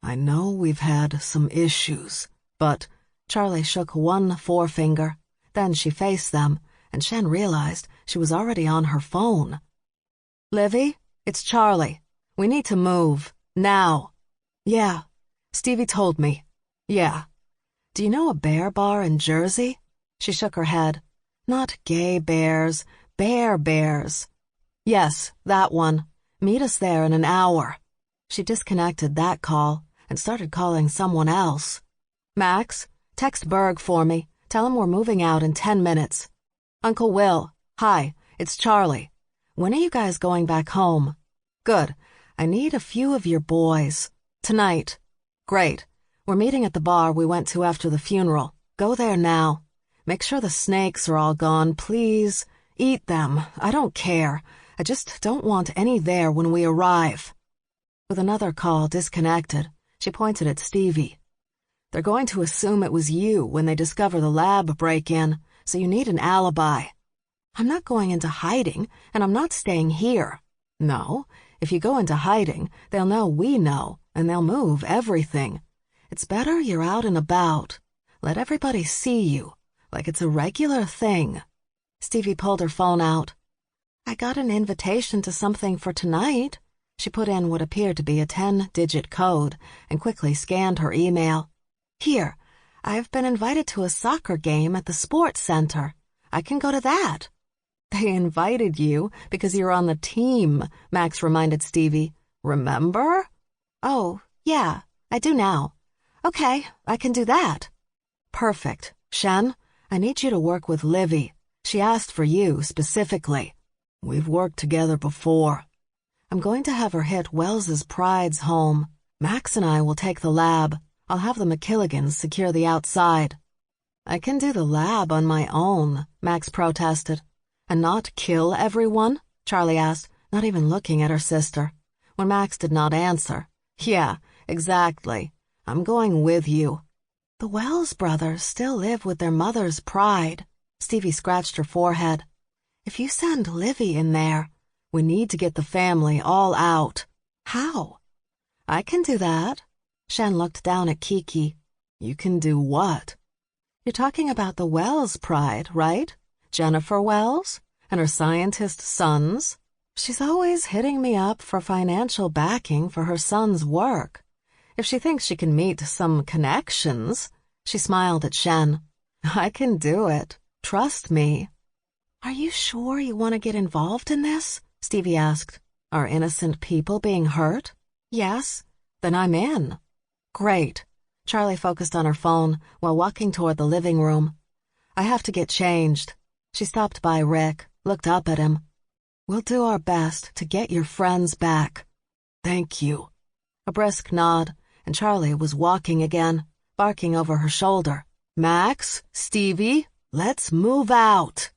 I know we've had some issues, but Charlie shook one forefinger. Then she faced them, and Shen realized she was already on her phone. Livy, it's Charlie. We need to move. Now. Yeah. Stevie told me. Yeah. Do you know a bear bar in Jersey? She shook her head. Not gay bears, bear bears. Yes, that one. Meet us there in an hour. She disconnected that call and started calling someone else. Max, text Berg for me. Tell him we're moving out in 10 minutes. Uncle Will, hi, it's Charlie. When are you guys going back home? Good. I need a few of your boys. Tonight. Great. We're meeting at the bar we went to after the funeral. Go there now. Make sure the snakes are all gone, please. Eat them. I don't care. I just don't want any there when we arrive." With another call disconnected, she pointed at Stevie. "They're going to assume it was you when they discover the lab break-in, so you need an alibi." "I'm not going into hiding, and I'm not staying here." "No, if you go into hiding, they'll know we know, and they'll move everything. It's better you're out and about. Let everybody see you, like it's a regular thing." Stevie pulled her phone out. "I got an invitation to something for tonight." She put in what appeared to be a 10-digit code and quickly scanned her email. "Here, I've been invited to a soccer game at the sports center. I can go to that." "They invited you because you're on the team," Max reminded Stevie. "Remember?" "Oh, yeah, I do now. Okay, I can do that." "Perfect. Shen, I need you to work with Livy. She asked for you specifically. We've worked together before. I'm going to have her hit Wells's Pride's home. Max and I will take the lab. I'll have the MacKilligans secure the outside." "I can do the lab on my own," Max protested. "And not kill everyone?" Charlie asked, not even looking at her sister. When Max did not answer, "Yeah, exactly. I'm going with you." "The Wells brothers still live with their mother's pride." Stevie scratched her forehead. "If you send Livy in there, we need to get the family all out." "How?" "I can do that." Shen looked down at Kiki. "You can do what?" "You're talking about the Wells pride, right? Jennifer Wells? And her scientist sons? She's always hitting me up for financial backing for her son's work. If she thinks she can meet some connections," she smiled at Shen. "I can do it. Trust me." "Are you sure you want to get involved in this?" Stevie asked. "Are innocent people being hurt?" "Yes." "Then I'm in." "Great." Charlie focused on her phone while walking toward the living room. "I have to get changed." She stopped by Rick, looked up at him. "We'll do our best to get your friends back." "Thank you." A brisk nod, and Charlie was walking again, barking over her shoulder. "Max, Stevie, let's move out."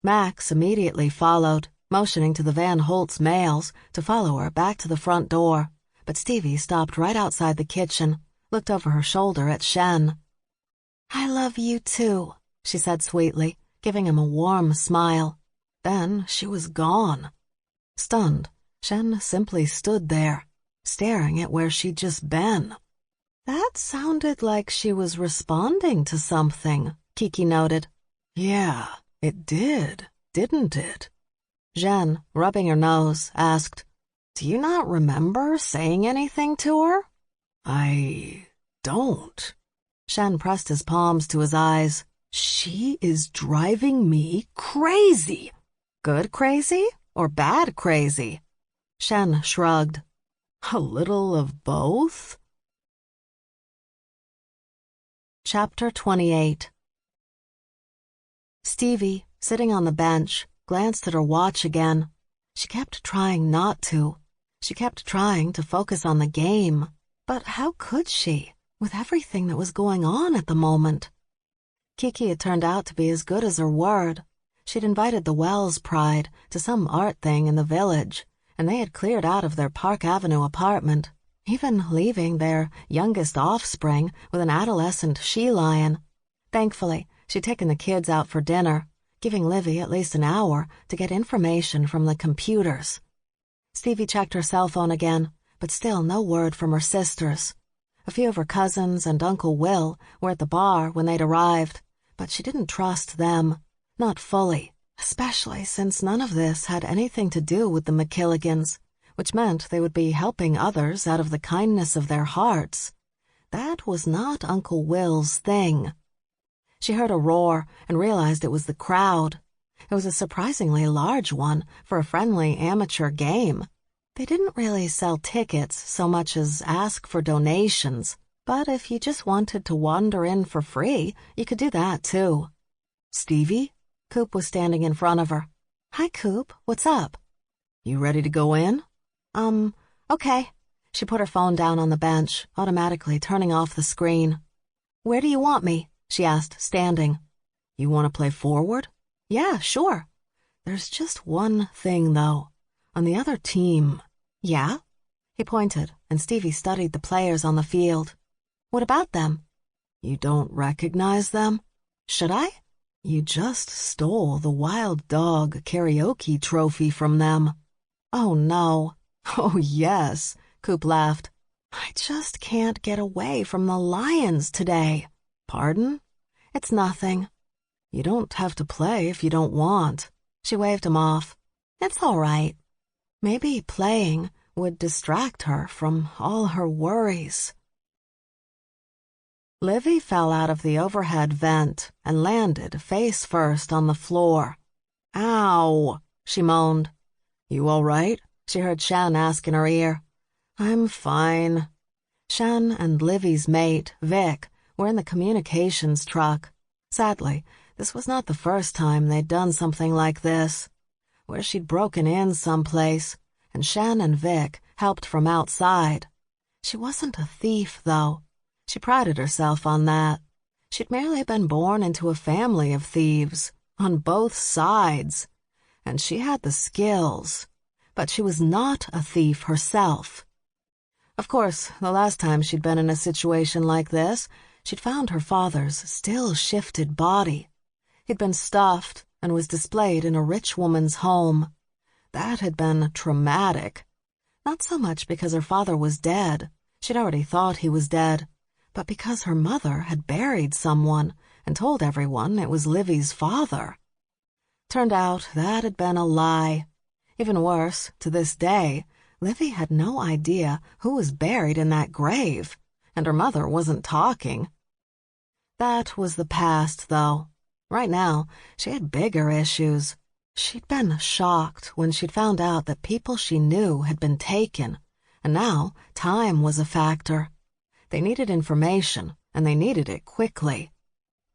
Max immediately followed, motioning to the Van Holt's males to follow her back to the front door, but Stevie stopped right outside the kitchen, looked over her shoulder at Shen. "I love you too," she said sweetly, giving him a warm smile. Then she was gone. Stunned, Shen simply stood there, staring at where she'd just been. "That sounded like she was responding to something," Kiki noted. "Yeah, it did, didn't it?" Jen, rubbing her nose, asked, "Do you not remember saying anything to her?" "I don't." Shen pressed his palms to his eyes. "She is driving me crazy." "Good crazy or bad crazy?" Shen shrugged. "A little of both." Chapter 28. Stevie, sitting on the bench, glanced at her watch again. She kept trying not to. She kept trying to focus on the game. But how could she, with everything that was going on at the moment? Kiki had turned out to be as good as her word. She'd invited the Wells Pride to some art thing in the village, and they had cleared out of their Park Avenue apartment, even leaving their youngest offspring with an adolescent she-lion. Thankfully, she'd taken the kids out for dinner, giving Livy at least an hour to get information from the computers. Stevie checked her cell phone again, but still no word from her sisters. A few of her cousins and Uncle Will were at the bar when they'd arrived, but she didn't trust them, not fully, especially since none of this had anything to do with the MacKilligans, which meant they would be helping others out of the kindness of their hearts. That was not Uncle Will's thing. She heard a roar and realized it was the crowd. It was a surprisingly large one for a friendly amateur game. They didn't really sell tickets so much as ask for donations, but if you just wanted to wander in for free, you could do that too. "Stevie?" Coop was standing in front of her. "Hi, Coop. What's up?" "You ready to go in?" Okay. She put her phone down on the bench, automatically turning off the screen. Where do you want me? She asked, standing. You want to play forward? Yeah, sure. There's just one thing, though. On the other team. Yeah? He pointed, and Stevie studied the players on the field. What about them? You don't recognize them? Should I? You just stole the wild dog karaoke trophy from them. Oh, no. Oh, yes, Coop laughed. I just can't get away from the lions today. Pardon? It's nothing. You don't have to play if you don't want. She waved him off. It's all right. Maybe playing would distract her from all her worries. Livy fell out of the overhead vent and landed face first on the floor. Ow, she moaned. You all right? She heard Shen ask in her ear. I'm fine. Shen and Livy's mate, Vic, were in the communications truck. Sadly, this was not the first time they'd done something like this, where she'd broken in someplace, and Shen and Vic helped from outside. She wasn't a thief, though. She prided herself on that. She'd merely been born into a family of thieves, on both sides, and she had the skills. But she was not a thief herself. Of course, the last time she'd been in a situation like this, she'd found her father's still-shifted body. He'd been stuffed and was displayed in a rich woman's home. That had been traumatic. Not so much because her father was dead, she'd already thought he was dead, but because her mother had buried someone and told everyone it was Livy's father. Turned out that had been a lie. Even worse, to this day, Livy had no idea who was buried in that grave, and her mother wasn't talking. That was the past, though. Right now, she had bigger issues. She'd been shocked when she'd found out that people she knew had been taken, and now time was a factor. They needed information, and they needed it quickly.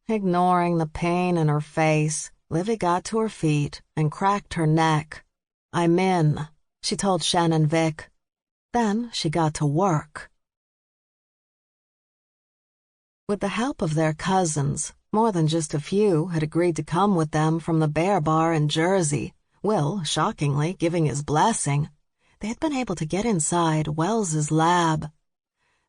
Ignoring the pain in her face, Livy got to her feet and cracked her neck. I'm in, she told Shen and Vic. Then she got to work. With the help of their cousins, more than just a few had agreed to come with them from the Bear Bar in Jersey, Will, shockingly, giving his blessing. They had been able to get inside Wells's lab.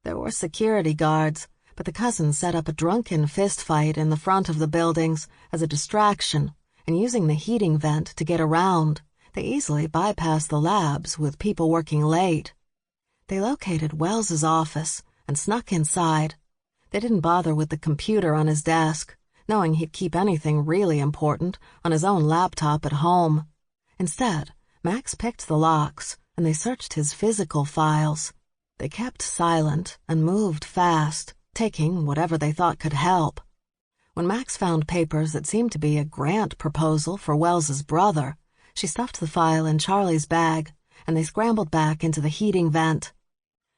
There were security guards, but the cousins set up a drunken fistfight in the front of the buildings as a distraction, and using the heating vent to get around, they easily bypassed the labs with people working late. They located Wells's office and snuck inside. They didn't bother with the computer on his desk, knowing he'd keep anything really important on his own laptop at home. Instead, Max picked the locks, and they searched his physical files. They kept silent and moved fast, taking whatever they thought could help. When Max found papers that seemed to be a grant proposal for Wells's brother, she stuffed the file in Charlie's bag, and they scrambled back into the heating vent.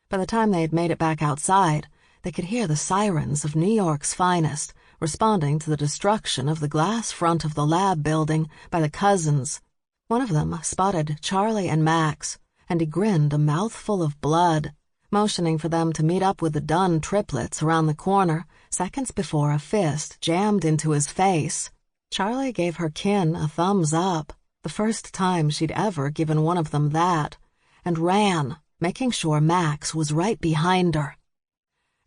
By the time they had made it back outside, they could hear the sirens of New York's finest responding to the destruction of the glass front of the lab building by the cousins. One of them spotted Charlie and Max, and he grinned a mouthful of blood, motioning for them to meet up with the Dunn triplets around the corner seconds before a fist jammed into his face. Charlie gave her kin a thumbs up, the first time she'd ever given one of them that, and ran, making sure Max was right behind her.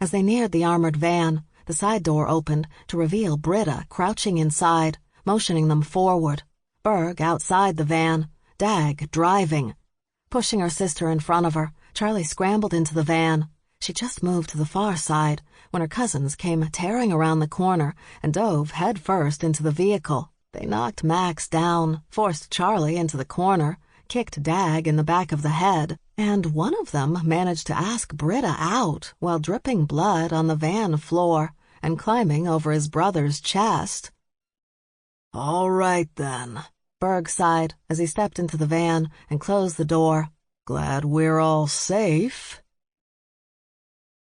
As they neared the armored van, the side door opened to reveal Britta crouching inside, motioning them forward, Berg outside the van, Dag driving. Pushing her sister in front of her, Charlie scrambled into the van. She just moved to the far side when her cousins came tearing around the corner and dove headfirst into the vehicle. They knocked Max down, forced Charlie into the corner, kicked Dag in the back of the head, and one of them managed to ask Britta out while dripping blood on the van floor and climbing over his brother's chest. All right, then, Berg sighed as he stepped into the van and closed the door. Glad we're all safe.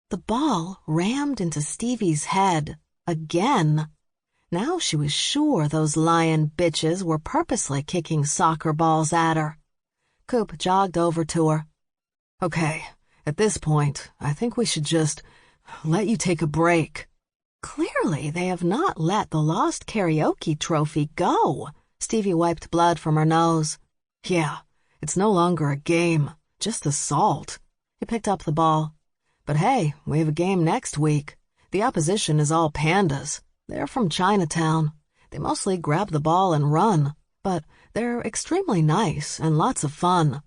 The ball rammed into Stevie's head, again. Now she was sure those lion bitches were purposely kicking soccer balls at her. Coop jogged over to her. Okay, at this point, I think we should just let you take a break. Clearly, they have not let the lost karaoke trophy go. Stevie wiped blood from her nose. Yeah, it's no longer a game, just assault. He picked up the ball. But hey, we have a game next week. The opposition is all pandas. They're from Chinatown. They mostly grab the ball and run, but they're extremely nice and lots of fun.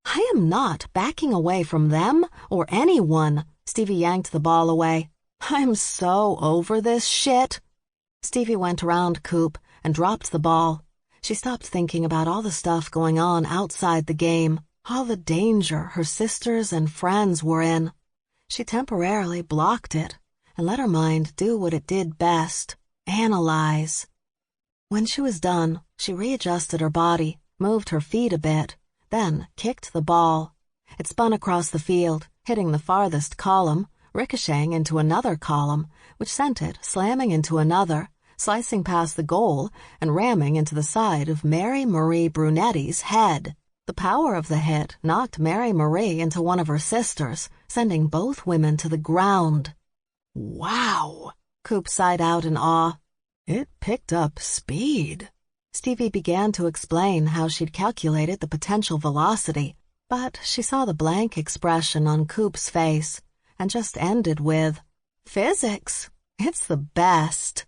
I am not backing away from them or anyone. Stevie yanked the ball away. I'm so over this shit. Stevie went around Coop and dropped the ball. She stopped thinking about all the stuff going on outside the game, all the danger her sisters and friends were in. She temporarily blocked it and let her mind do what it did best, analyze. When she was done, she readjusted her body, moved her feet a bit, then kicked the ball. It spun across the field, hitting the farthest column, ricocheting into another column, which sent it slamming into another, slicing past the goal and ramming into the side of Mary Marie Brunetti's head. The power of the hit knocked Mary Marie into one of her sisters, sending both women to the ground. Wow! Coop sighed out in awe. It picked up speed. Stevie began to explain how she'd calculated the potential velocity, but she saw the blank expression on Coop's face and just ended with, "Physics. It's the best."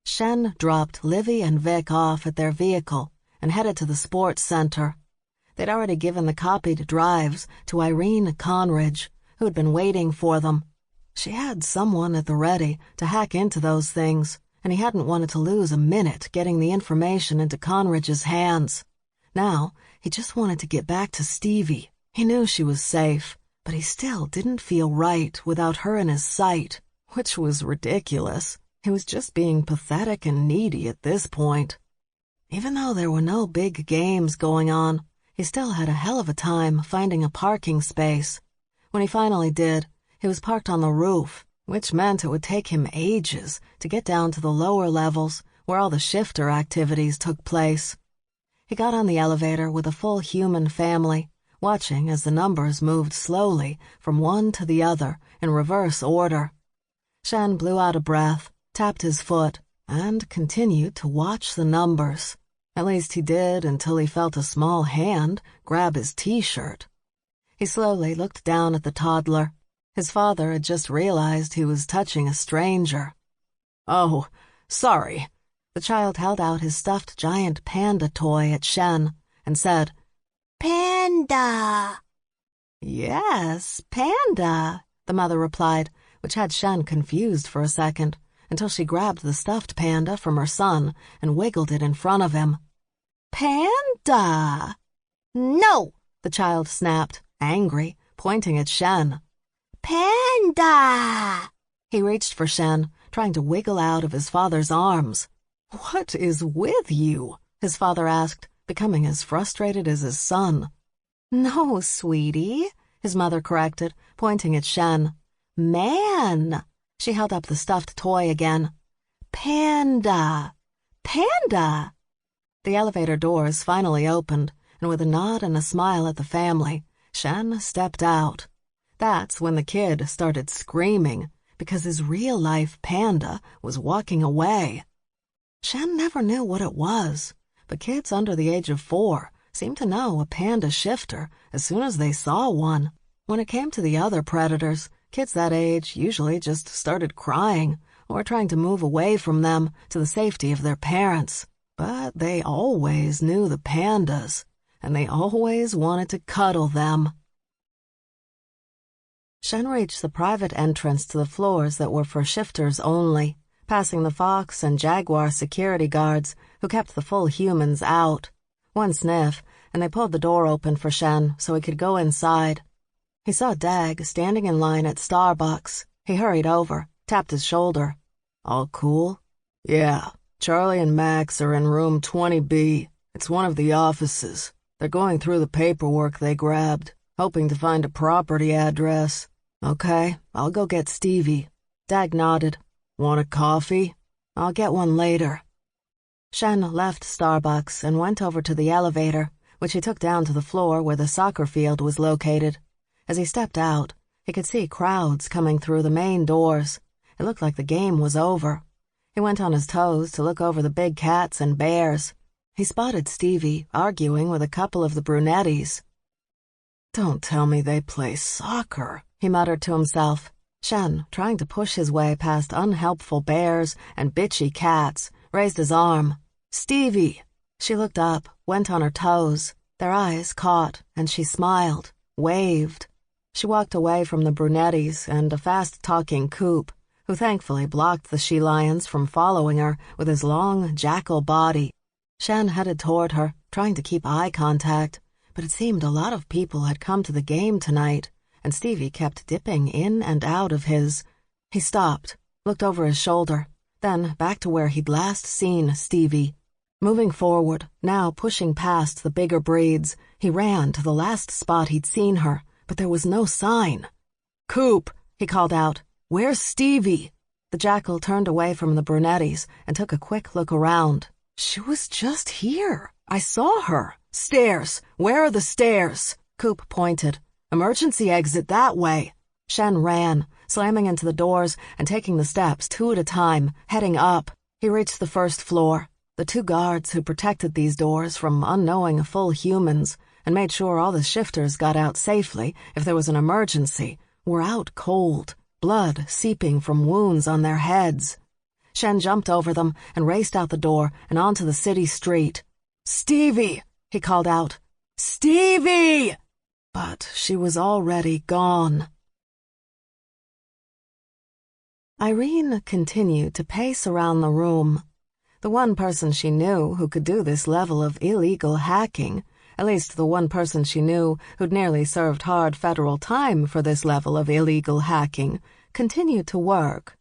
Shen dropped Livy and Vic off at their vehicle and headed to the sports center. They'd already given the copied drives to Irene Conridge, who had been waiting for them. She had someone at the ready to hack into those things, and he hadn't wanted to lose a minute getting the information into Conridge's hands. Now, he just wanted to get back to Stevie. He knew she was safe, but he still didn't feel right without her in his sight, which was ridiculous. He was just being pathetic and needy at this point. Even though there were no big games going on, he still had a hell of a time finding a parking space. When he finally did, he was parked on the roof, which meant it would take him ages to get down to the lower levels where all the shifter activities took place. He got on the elevator with a full human family, watching as the numbers moved slowly from one to the other in reverse order. Shen blew out a breath, tapped his foot, and continued to watch the numbers. At least he did until he felt a small hand grab his t-shirt. He slowly looked down at the toddler. His father had just realized he was touching a stranger. "Oh, sorry." The child held out his stuffed giant panda toy at Shen and said, "Panda." "Yes, panda," the mother replied, which had Shen confused for a second, until she grabbed the stuffed panda from her son and wiggled it in front of him. "Panda!" "No!" the child snapped, angry, pointing at Shen. "Panda!" He reached for Shen, trying to wiggle out of his father's arms. "What is with you?" his father asked, becoming as frustrated as his son. "No, sweetie," his mother corrected, pointing at Shen. "Man!" She held up the stuffed toy again. "Panda! Panda!" The elevator doors finally opened, and with a nod and a smile at the family, Shen stepped out. That's when the kid started screaming, because his real-life panda was walking away. Shen never knew what it was, but kids under the age of 4 seemed to know a panda shifter as soon as they saw one. When it came to the other predators, kids that age usually just started crying or trying to move away from them to the safety of their parents. But they always knew the pandas, and they always wanted to cuddle them. Shen reached the private entrance to the floors that were for shifters only, passing the fox and jaguar security guards who kept the full humans out. One sniff, and they pulled the door open for Shen so he could go inside. He saw Dag standing in line at Starbucks. He hurried over, tapped his shoulder. "All cool?" "Yeah, Charlie and Max are in room 20B. It's one of the offices. They're going through the paperwork they grabbed, hoping to find a property address." "Okay, I'll go get Stevie." Dag nodded. "Want a coffee?" "I'll get one later." Shen left Starbucks and went over to the elevator, which he took down to the floor where the soccer field was located. As he stepped out, he could see crowds coming through the main doors. It looked like the game was over. He went on his toes to look over the big cats and bears. He spotted Stevie arguing with a couple of the brunetties. "Don't tell me they play soccer," he muttered to himself. Shen, trying to push his way past unhelpful bears and bitchy cats, raised his arm. "Stevie!" She looked up, went on her toes. Their eyes caught, and she smiled, waved. She walked away from the brunetties and a fast-talking Coop, who thankfully blocked the she-lions from following her with his long jackal body. Shen headed toward her, trying to keep eye contact, but it seemed a lot of people had come to the game tonight, and Stevie kept dipping in and out of his. He stopped, looked over his shoulder, then back to where he'd last seen Stevie. Moving forward, now pushing past the bigger breeds, he ran to the last spot he'd seen her, but there was no sign. "Coop," he called out. "Where's Stevie?" The jackal turned away from the brunetties and took a quick look around. "She was just here. I saw her. Stairs. Where are the stairs?" Coop pointed. "Emergency exit that way." Shen ran, slamming into the doors and taking the steps 2 at a time, heading up. He reached the first floor. The 2 guards who protected these doors from unknowing full humans and made sure all the shifters got out safely if there was an emergency were out cold, blood seeping from wounds on their heads. Shen jumped over them and raced out the door and onto the city street. "Stevie!" he called out. "Stevie!" But she was already gone. Irene continued to pace around the room. The one person she knew who could do this level of illegal hacking, at least the one person she knew who'd nearly served hard federal time for this level of illegal hacking, continued to work.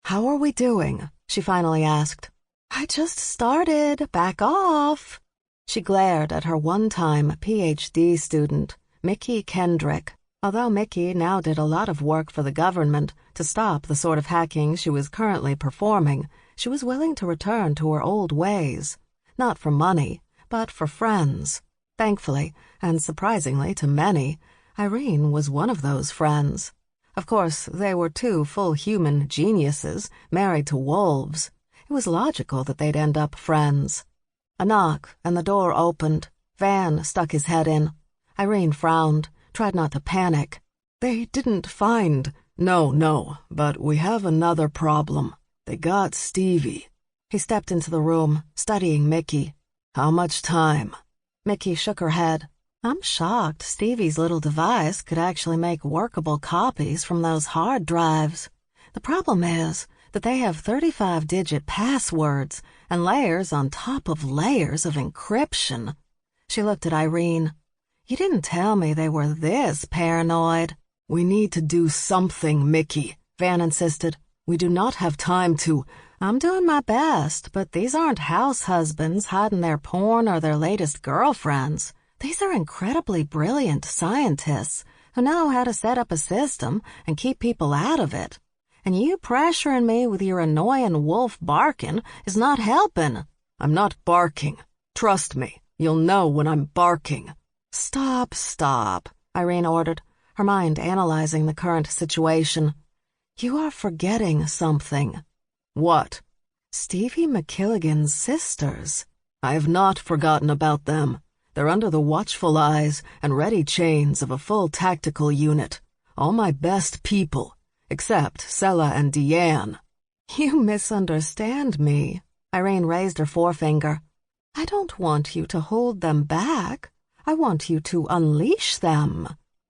"How are we doing?" she finally asked. "I just started. Back off." She glared at her one-time PhD student, Mickey Kendrick. Although Mickey now did a lot of work for the government to stop the sort of hacking she was currently performing, she was willing to return to her old ways. Not for money, but for friends. Thankfully, and surprisingly to many, Irene was one of those friends. Of course, they were 2 full human geniuses married to wolves. It was logical that they'd end up friends. A knock, and the door opened. Van stuck his head in. Irene frowned, tried not to panic. "They didn't find—" No, but we have another problem. They got Stevie." He stepped into the room, studying Mickey. "How much time?" Mickey shook her head. "I'm shocked Stevie's little device could actually make workable copies from those hard drives. The problem is that they have 35-digit passwords and layers on top of layers of encryption." She looked at Irene. "You didn't tell me they were this paranoid." "We need to do something, Mickey," Van insisted. "We do not have time to—" "I'm doing my best, but these aren't house husbands hiding their porn or their latest girlfriends. These are incredibly brilliant scientists who know how to set up a system and keep people out of it. And you pressuring me with your annoying wolf barking is not helping." "I'm not barking. Trust me, you'll know when I'm barking." Stop, Irene ordered, her mind analyzing the current situation. "You are forgetting something." "What?" "Stevie MacKilligan's sisters." "I have not forgotten about them. They're under the watchful eyes and ready chains of a full tactical unit. All my best people, except Sella and Deanne." "You misunderstand me." Irene raised her forefinger. "I don't want you to hold them back. I want you to unleash them."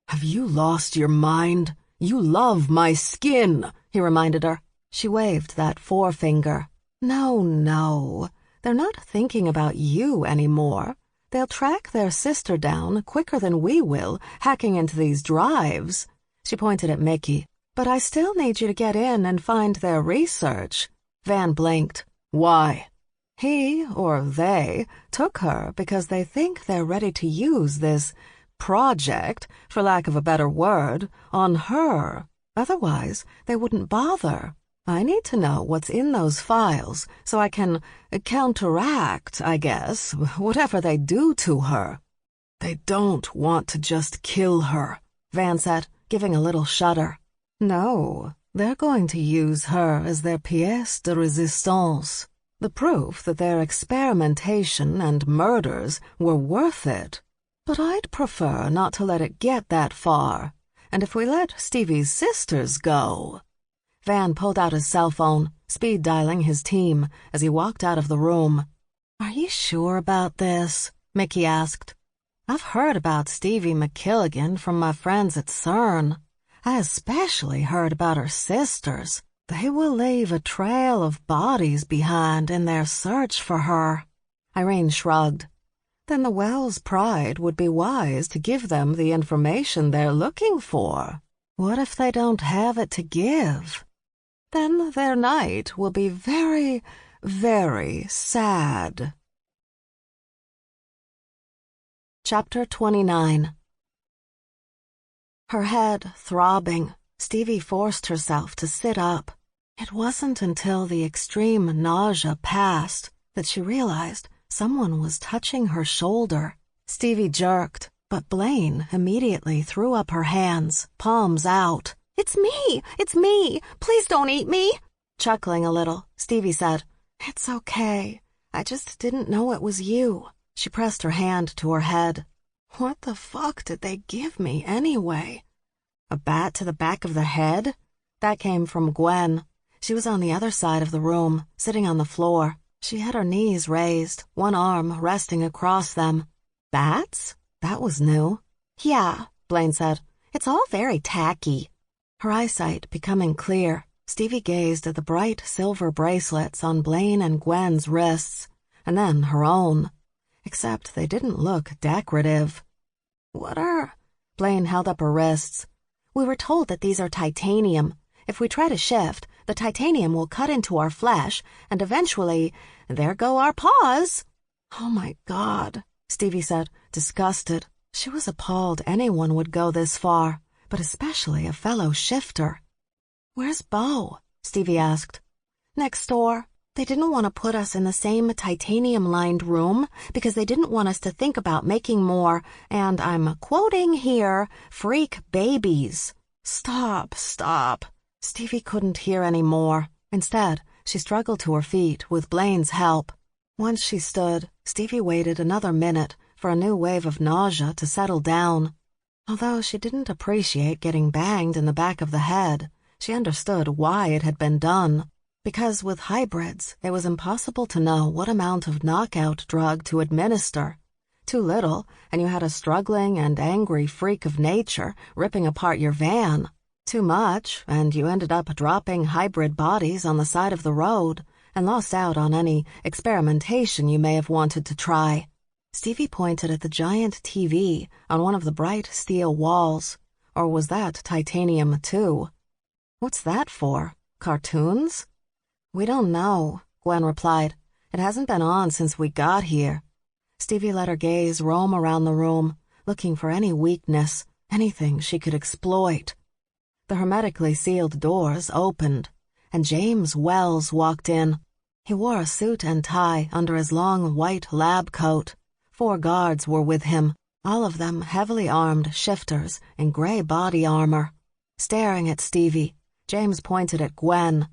"Have you lost your mind? You love my skin," he reminded her. She waved that forefinger. No. They're not thinking about you anymore. They'll track their sister down quicker than we will, hacking into these drives." She pointed at Mickey. "But I still need you to get in and find their research." Van blinked. "Why?" "He, or they, took her because they think they're ready to use this project, for lack of a better word, on her. Otherwise, they wouldn't bother. I need to know what's in those files so I can counteract, I guess, whatever they do to her." They don't want to just kill her, Van said, giving a little shudder. No, they're going to use her as their pièce de résistance, the proof that their experimentation and murders were worth it. But I'd prefer not to let it get that far, and if we let Stevie's sisters go... Van pulled out his cell phone, speed-dialing his team as he walked out of the room. Are you sure about this? Mickey asked. I've heard about Stevie MacKilligan from my friends at CERN. I especially heard about her sisters. They will leave a trail of bodies behind in their search for her. Irene shrugged. Then the Wells Pride would be wise to give them the information they're looking for. What if they don't have it to give? Then their night will be very, very sad. Chapter 29. Her head throbbing, Stevie forced herself to sit up. It wasn't until the extreme nausea passed that she realized someone was touching her shoulder. Stevie jerked, but Blaine immediately threw up her hands, palms out. It's me! It's me! Please don't eat me! Chuckling a little, Stevie said, It's okay. I just didn't know it was you. She pressed her hand to her head. What the fuck did they give me anyway? A bat to the back of the head? That came from Gwen. She was on the other side of the room, sitting on the floor. She had her knees raised, one arm resting across them. Bats? That was new. Yeah, Blaine said. It's all very tacky. Her eyesight becoming clear, Stevie gazed at the bright silver bracelets on Blaine and Gwen's wrists, and then her own. Except they didn't look decorative. What are... Blaine held up her wrists. We were told that these are titanium. If we try to shift, the titanium will cut into our flesh, and eventually, there go our paws. Oh my God, Stevie said, disgusted. She was appalled anyone would go this far, but especially a fellow shifter. Where's Beau? Stevie asked. Next door. They didn't want to put us in the same titanium-lined room because they didn't want us to think about making more, and I'm quoting here, freak babies. Stop. Stevie couldn't hear any more. Instead, she struggled to her feet with Blaine's help. Once she stood, Stevie waited another minute for a new wave of nausea to settle down. Although she didn't appreciate getting banged in the back of the head, she understood why it had been done. Because with hybrids, it was impossible to know what amount of knockout drug to administer. Too little, and you had a struggling and angry freak of nature ripping apart your van. Too much, and you ended up dropping hybrid bodies on the side of the road and lost out on any experimentation you may have wanted to try. Stevie pointed at the giant TV on one of the bright steel walls. Or was that titanium, too? What's that for? Cartoons? We don't know, Gwen replied. It hasn't been on since we got here. Stevie let her gaze roam around the room, looking for any weakness, anything she could exploit. The hermetically sealed doors opened, and James Wells walked in. He wore a suit and tie under his long white lab coat. 4 guards were with him, all of them heavily armed shifters in gray body armor. Staring at Stevie, James pointed at Gwen.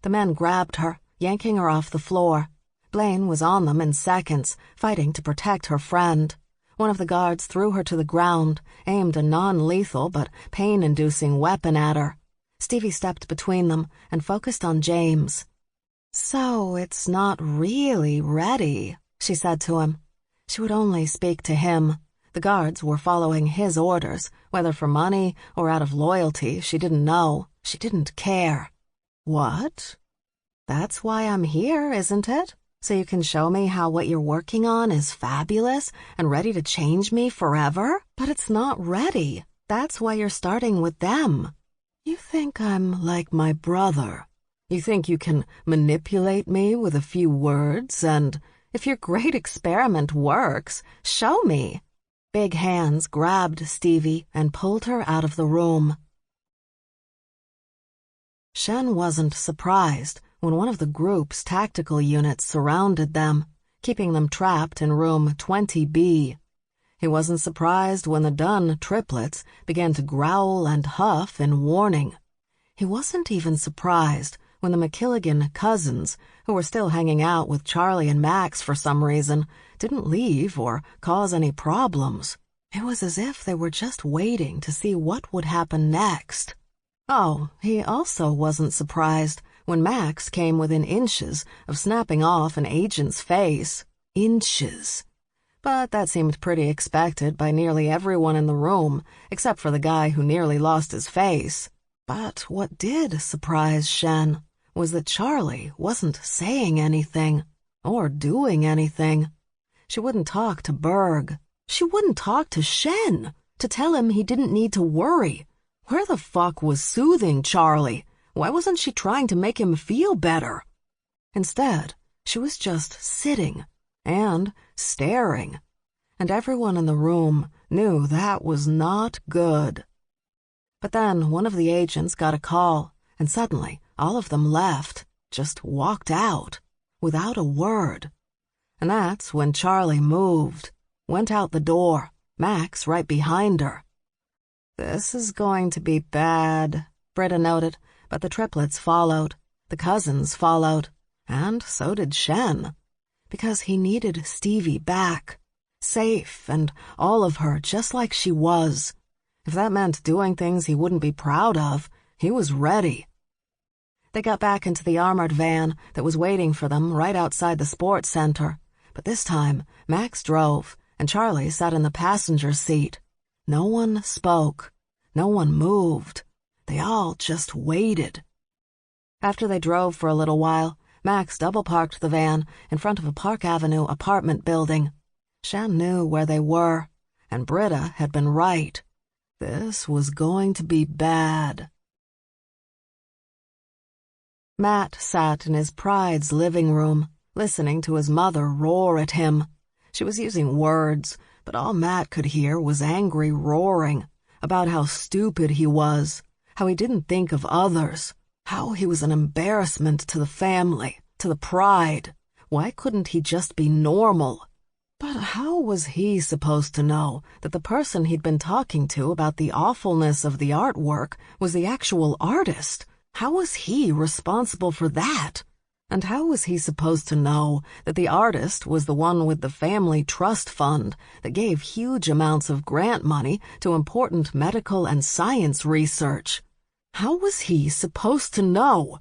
The men grabbed her, yanking her off the floor. Blaine was on them in seconds, fighting to protect her friend. One of the guards threw her to the ground, aimed a non-lethal but pain-inducing weapon at her. Stevie stepped between them and focused on James. So it's not really ready, she said to him. She would only speak to him. The guards were following his orders, whether for money or out of loyalty, she didn't know. She didn't care. What? That's why I'm here, isn't it? So you can show me how what you're working on is fabulous and ready to change me forever? But it's not ready. That's why you're starting with them. You think I'm like my brother. You think you can manipulate me with a few words and, if your great experiment works, show me. Big hands grabbed Stevie and pulled her out of the room. Shen wasn't surprised when one of the group's tactical units surrounded them, keeping them trapped in room 20B. He wasn't surprised when the Dunn triplets began to growl and huff in warning. He wasn't even surprised when the MacKilligan cousins, who were still hanging out with Charlie and Max for some reason, didn't leave or cause any problems. It was as if they were just waiting to see what would happen next. Oh, he also wasn't surprised when Max came within inches of snapping off an agent's face. Inches. But that seemed pretty expected by nearly everyone in the room, except for the guy who nearly lost his face. But what did surprise Shen was that Charlie wasn't saying anything or doing anything. She wouldn't talk to Berg. She wouldn't talk to Shen to tell him he didn't need to worry. Where the fuck was soothing Charlie? Why wasn't she trying to make him feel better? Instead, she was just sitting and staring, and everyone in the room knew that was not good. But then one of the agents got a call, and suddenly all of them left, just walked out, without a word. And that's when Charlie moved, went out the door, Max right behind her. "This is going to be bad," Britta noted, but the triplets followed, the cousins followed, and so did Shen, because he needed Stevie back, safe and all of her just like she was. If that meant doing things he wouldn't be proud of, he was ready. They got back into the armored van that was waiting for them right outside the sports center, but this time Max drove and Charlie sat in the passenger seat. No one spoke. No one moved. They all just waited. After they drove for a little while, Max double-parked the van in front of a Park Avenue apartment building. Shen knew where they were, and Britta had been right. This was going to be bad. Matt sat in his pride's living room, listening to his mother roar at him. She was using words, but all Matt could hear was angry roaring about how stupid he was, how he didn't think of others, how he was an embarrassment to the family, to the pride. Why couldn't he just be normal? But how was he supposed to know that the person he'd been talking to about the awfulness of the artwork was the actual artist? How was he responsible for that? And how was he supposed to know that the artist was the one with the family trust fund that gave huge amounts of grant money to important medical and science research? How was he supposed to know?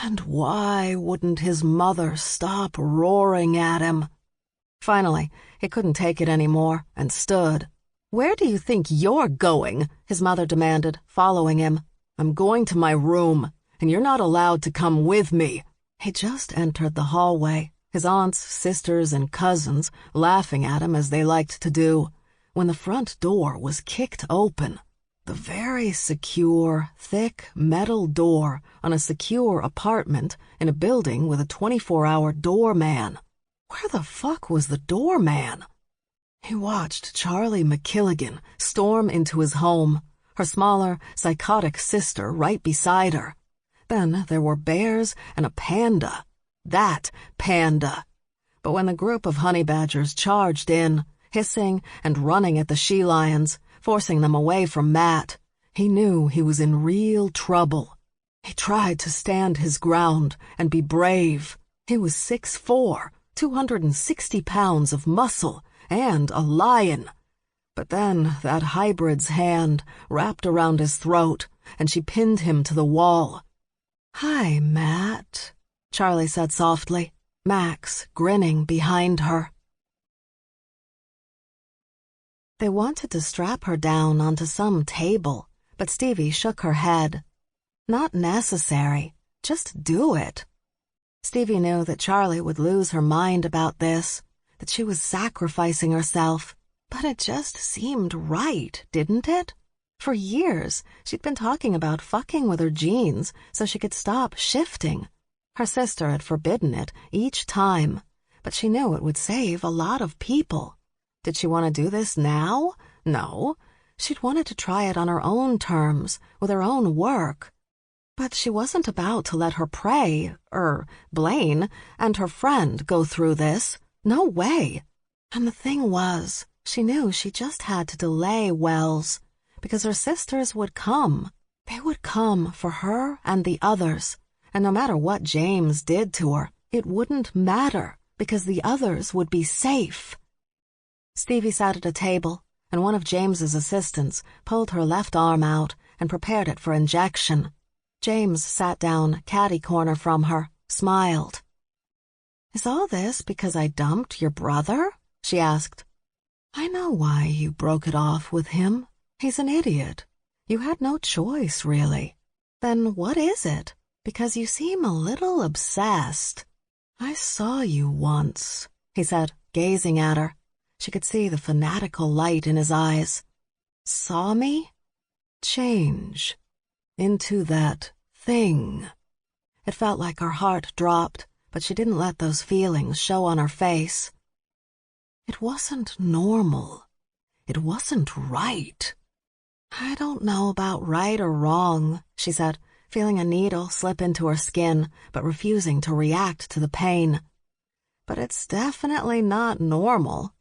And why wouldn't his mother stop roaring at him? Finally, he couldn't take it anymore and stood. "Where do you think you're going?" his mother demanded, following him. "I'm going to my room, and you're not allowed to come with me." He just entered the hallway, his aunts, sisters, and cousins laughing at him as they liked to do, when the front door was kicked open. The very secure, thick metal door on a secure apartment in a building with a 24-hour doorman. Where the fuck was the doorman? He watched Charlie MacKilligan storm into his home, her smaller, psychotic sister right beside her. Then there were bears and a panda. That panda. But when the group of honey badgers charged in, hissing and running at the she-lions, forcing them away from Matt, he knew he was in real trouble. He tried to stand his ground and be brave. He was 6'4", 260 pounds of muscle, and a lion. But then that hybrid's hand wrapped around his throat, and she pinned him to the wall. "Hi, Matt," Charlie said softly, Max grinning behind her. They wanted to strap her down onto some table, but Stevie shook her head. "Not necessary. Just do it." Stevie knew that Charlie would lose her mind about this, that she was sacrificing herself, but it just seemed right, didn't it? For years, she'd been talking about fucking with her jeans so she could stop shifting. Her sister had forbidden it each time, but she knew it would save a lot of people. Did she want to do this now? No. She'd wanted to try it on her own terms, with her own work. But she wasn't about to let her prey, Blaine, and her friend go through this. No way. And the thing was, She knew she just had to delay Wells, because her sisters would come. They would come for her and the others, and no matter what James did to her, it wouldn't matter, because the others would be safe. Stevie sat at a table, and one of James's assistants pulled her left arm out and prepared it for injection. James sat down catty-corner from her, smiled. "Is all this because I dumped your brother?" she asked. "I know why you broke it off with him. He's an idiot. You had no choice, really." "Then what is it? Because you seem a little obsessed." "I saw you once," he said, gazing at her. She could see the fanatical light in his eyes. "Saw me? Change into that thing." It felt like her heart dropped, but she didn't let those feelings show on her face. "It wasn't normal. It wasn't right." "I don't know about right or wrong," she said, feeling a needle slip into her skin, but refusing to react to the pain. "But it's definitely not normal.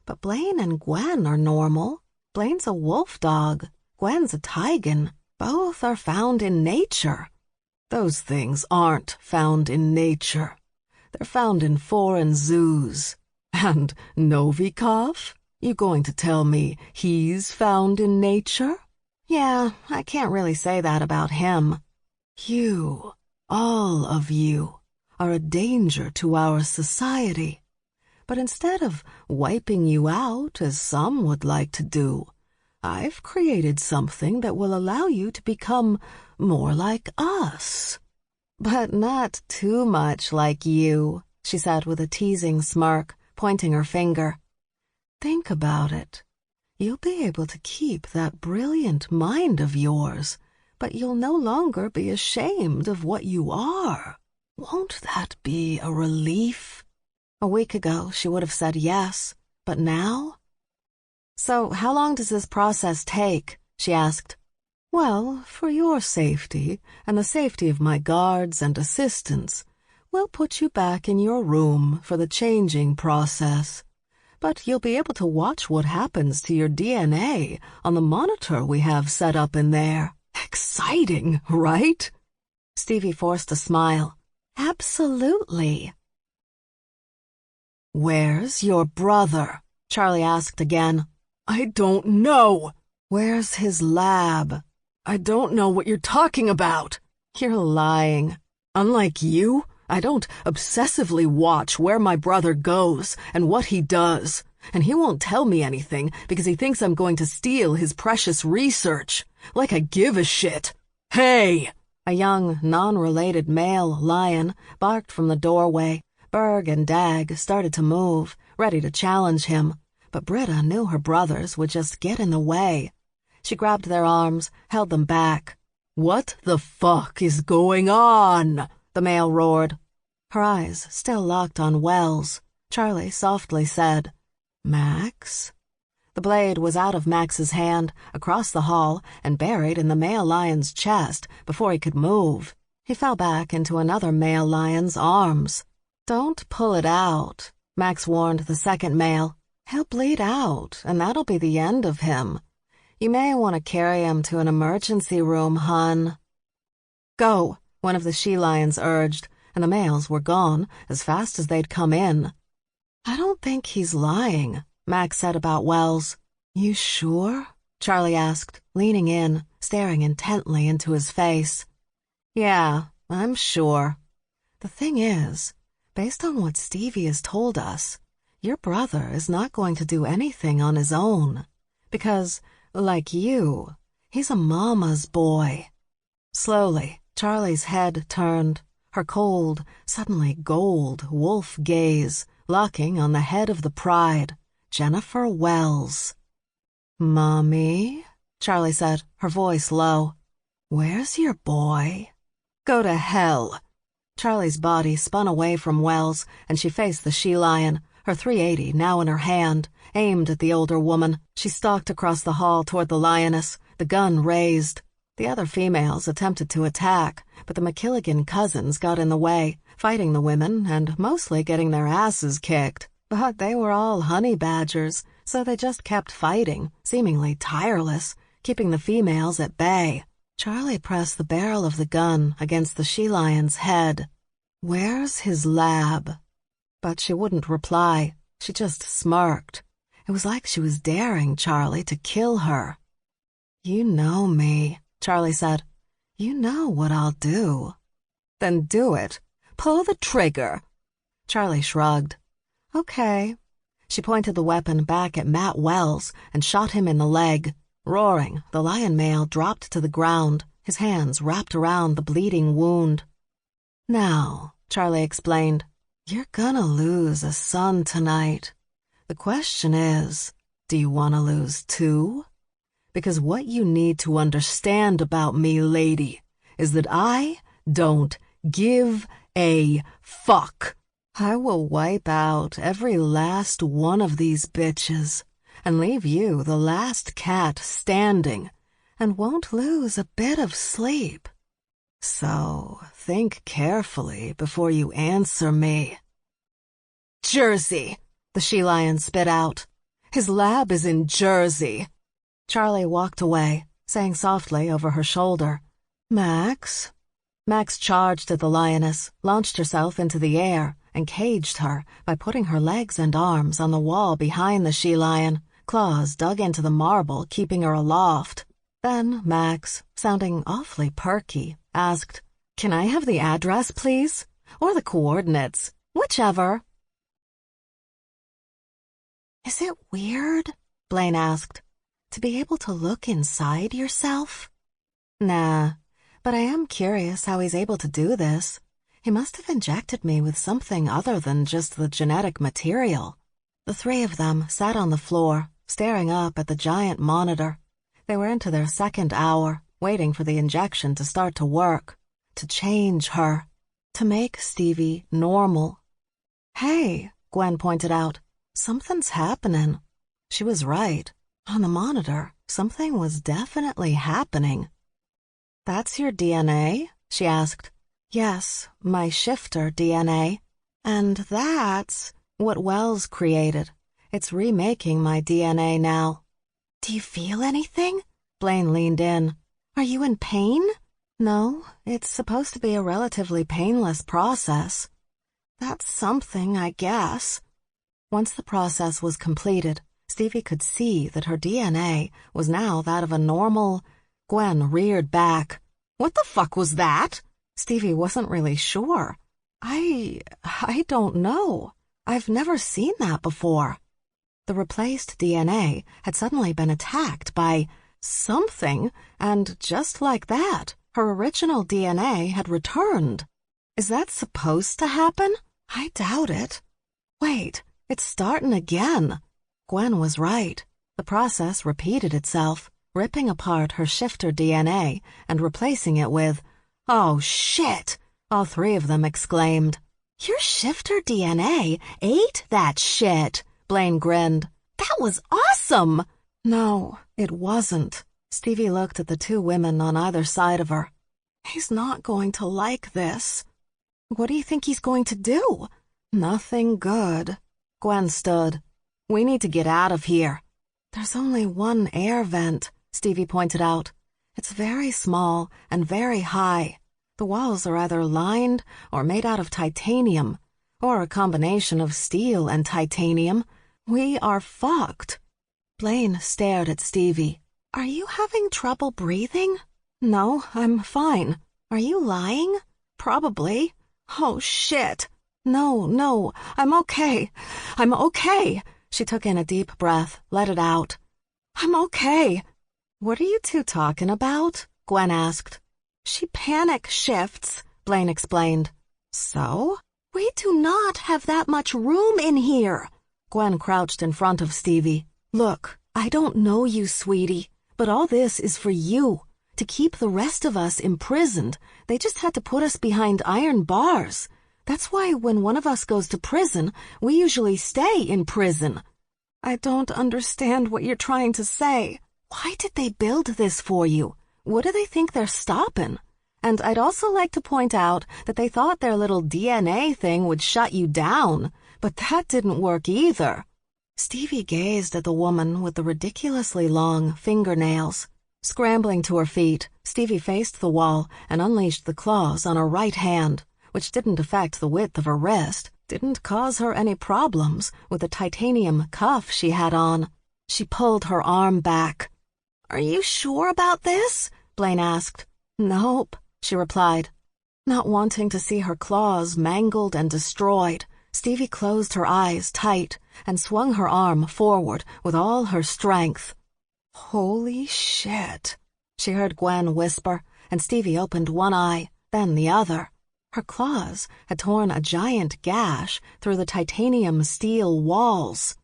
But Blaine and Gwen are normal. Blaine's a wolf dog. Gwen's a tigan. Both are found in nature." "Those things aren't found in nature. They're found in foreign zoos. And Novikov? You going to tell me he's found in nature?" "Yeah, I can't really say that about him." "You, all of you, are a danger to our society. But instead of wiping you out, as some would like to do, I've created something that will allow you to become more like us." "But not too much like you," she said with a teasing smirk, pointing her finger. "Think about it. You'll be able to keep that brilliant mind of yours, but you'll no longer be ashamed of what you are. Won't that be a relief?" A week ago, she would have said yes, but now? "So how long does this process take?" she asked. "Well, for your safety and the safety of my guards and assistants, we'll put you back in your room for the changing process. But you'll be able to watch what happens to your DNA on the monitor we have set up in there. Exciting, right?" Stevie forced a smile. "Absolutely." "Where's your brother?" Charlie asked again. "I don't know." "Where's his lab?" "I don't know what you're talking about." "You're lying. Unlike you, I don't obsessively watch where my brother goes and what he does, and he won't tell me anything because he thinks I'm going to steal his precious research. Like I give a shit. Hey!" A young, non-related male lion barked from the doorway. Berg and Dag started to move, ready to challenge him, but Britta knew her brothers would just get in the way. She grabbed their arms, held them back. "What the fuck is going on?" the male roared. Her eyes still locked on Wells. Charlie softly said, "Max?" The blade was out of Max's hand, across the hall, and buried in the male lion's chest before he could move. He fell back into another male lion's arms. "Don't pull it out," Max warned the second male. "He'll bleed out, and that'll be the end of him. You may want to carry him to an emergency room, hun." "Go," one of the she-lions urged, and the males were gone as fast as they'd come in. "I don't think he's lying," Max said about Wells. "You sure?" Charlie asked, leaning in, staring intently into his face. "Yeah, I'm sure. The thing is, based on what Stevie has told us, your brother is not going to do anything on his own. Because, like you, he's a mama's boy." Slowly, Charlie's head turned, her cold, suddenly gold wolf gaze locking on the head of the pride, Jennifer Wells. "Mommy," Charlie said, her voice low. "Where's your boy?" "Go to hell." Charlie's body spun away from Wells, and she faced the she-lion, her .380 now in her hand, aimed at the older woman. She stalked across the hall toward the lioness, the gun raised. The other females attempted to attack, but the MacKilligan cousins got in the way, fighting the women and mostly getting their asses kicked. But they were all honey badgers, so they just kept fighting, seemingly tireless, keeping the females at bay. Charlie pressed the barrel of the gun against the she-lion's head. "Where's his lab?" But she wouldn't reply. She just smirked. It was like she was daring Charlie to kill her. "You know me," Charlie said. "You know what I'll do." "Then do it. Pull the trigger." Charlie shrugged. "Okay." She pointed the weapon back at Matt Wells and shot him in the leg. Roaring, the lion male dropped to the ground, his hands wrapped around the bleeding wound. "Now," Charlie explained, "you're gonna lose a son tonight. The question is, do you want to lose two? Because what you need to understand about me, lady, is that I don't give a fuck. I will wipe out every last one of these bitches and leave you the last cat standing and won't lose a bit of sleep. So think carefully before you answer me." "Jersey," the she-lion spit out. "His lab is in Jersey." Charlie walked away, saying softly over her shoulder, "Max?" Max charged at the lioness, launched herself into the air, and caged her by putting her legs and arms on the wall behind the she-lion, claws dug into the marble, keeping her aloft. Then Max, sounding awfully perky, asked, "Can I have the address, please? Or the coordinates, whichever." "Is it weird," Blaine asked, "to be able to look inside yourself?" "Nah, but I am curious how he's able to do this. He must have injected me with something other than just the genetic material." The three of them sat on the floor, staring up at the giant monitor. They were into their second hour, waiting for the injection to start to work, to change her, to make Stevie normal. "Hey," Gwen pointed out, "something's happening." She was right. On the monitor, something was definitely happening. "That's your DNA?" she asked. "Yes, my shifter DNA. And that's what Wells created. It's remaking my DNA now." "Do you feel anything?" Blaine leaned in. "Are you in pain?" "No, it's supposed to be a relatively painless process." "That's something, I guess." Once the process was completed, Stevie could see that her DNA was now that of a normal... Gwen reared back. "What the fuck was that?" Stevie wasn't really sure. I don't know. I've never seen that before." The replaced DNA had suddenly been attacked by something, and just like that, her original DNA had returned. Is that supposed to happen? I doubt it. Wait, it's starting again. Gwen was right. The process repeated itself, ripping apart her shifter DNA and replacing it with, "Oh, shit!" all three of them exclaimed. "Your shifter DNA ate that shit," Blaine grinned. "That was awesome!" No, it wasn't. Stevie looked at the two women on either side of her. "He's not going to like this." "What do you think he's going to do?" "Nothing good." Gwen stood. "We need to get out of here." "There's only one air vent," Stevie pointed out. "It's very small and very high. The walls are either lined or made out of titanium, or a combination of steel and titanium. We are fucked." Blaine stared at Stevie. "Are you having trouble breathing?" "No, I'm fine." "Are you lying?" "Probably." "Oh, shit." No, I'm okay. I'm okay." She took in a deep breath, let it out. "I'm okay." "What are you two talking about?" Gwen asked. "She panic shifts," Blaine explained. "So?" "We do not have that much room in here." Gwen crouched in front of Stevie. "Look, I don't know you, sweetie, but all this is for you. To keep the rest of us imprisoned, they just had to put us behind iron bars. That's why when one of us goes to prison, we usually stay in prison." "I don't understand what you're trying to say." "Why did they build this for you? What do they think they're stopping? And I'd also like to point out that they thought their little DNA thing would shut you down, but that didn't work either." Stevie gazed at the woman with the ridiculously long fingernails. Scrambling to her feet, Stevie faced the wall and unleashed the claws on her right hand, which didn't affect the width of her wrist, didn't cause her any problems with the titanium cuff she had on. She pulled her arm back. "Are you sure about this?" Blaine asked. "Nope," she replied. Not wanting to see her claws mangled and destroyed, Stevie closed her eyes tight and swung her arm forward with all her strength. "Holy shit," she heard Gwen whisper, and Stevie opened one eye, then the other. Her claws had torn a giant gash through the titanium steel walls.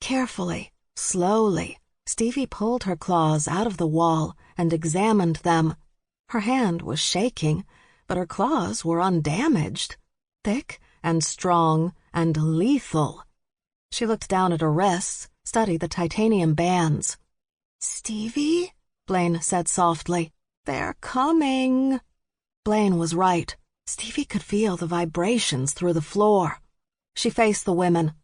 Carefully, slowly, Stevie pulled her claws out of the wall and examined them. Her hand was shaking, but her claws were undamaged, thick and strong and lethal. She looked down at her wrists, studied the titanium bands. "Stevie?" Blaine said softly. "They're coming." Blaine was right. Stevie could feel the vibrations through the floor. She faced the women.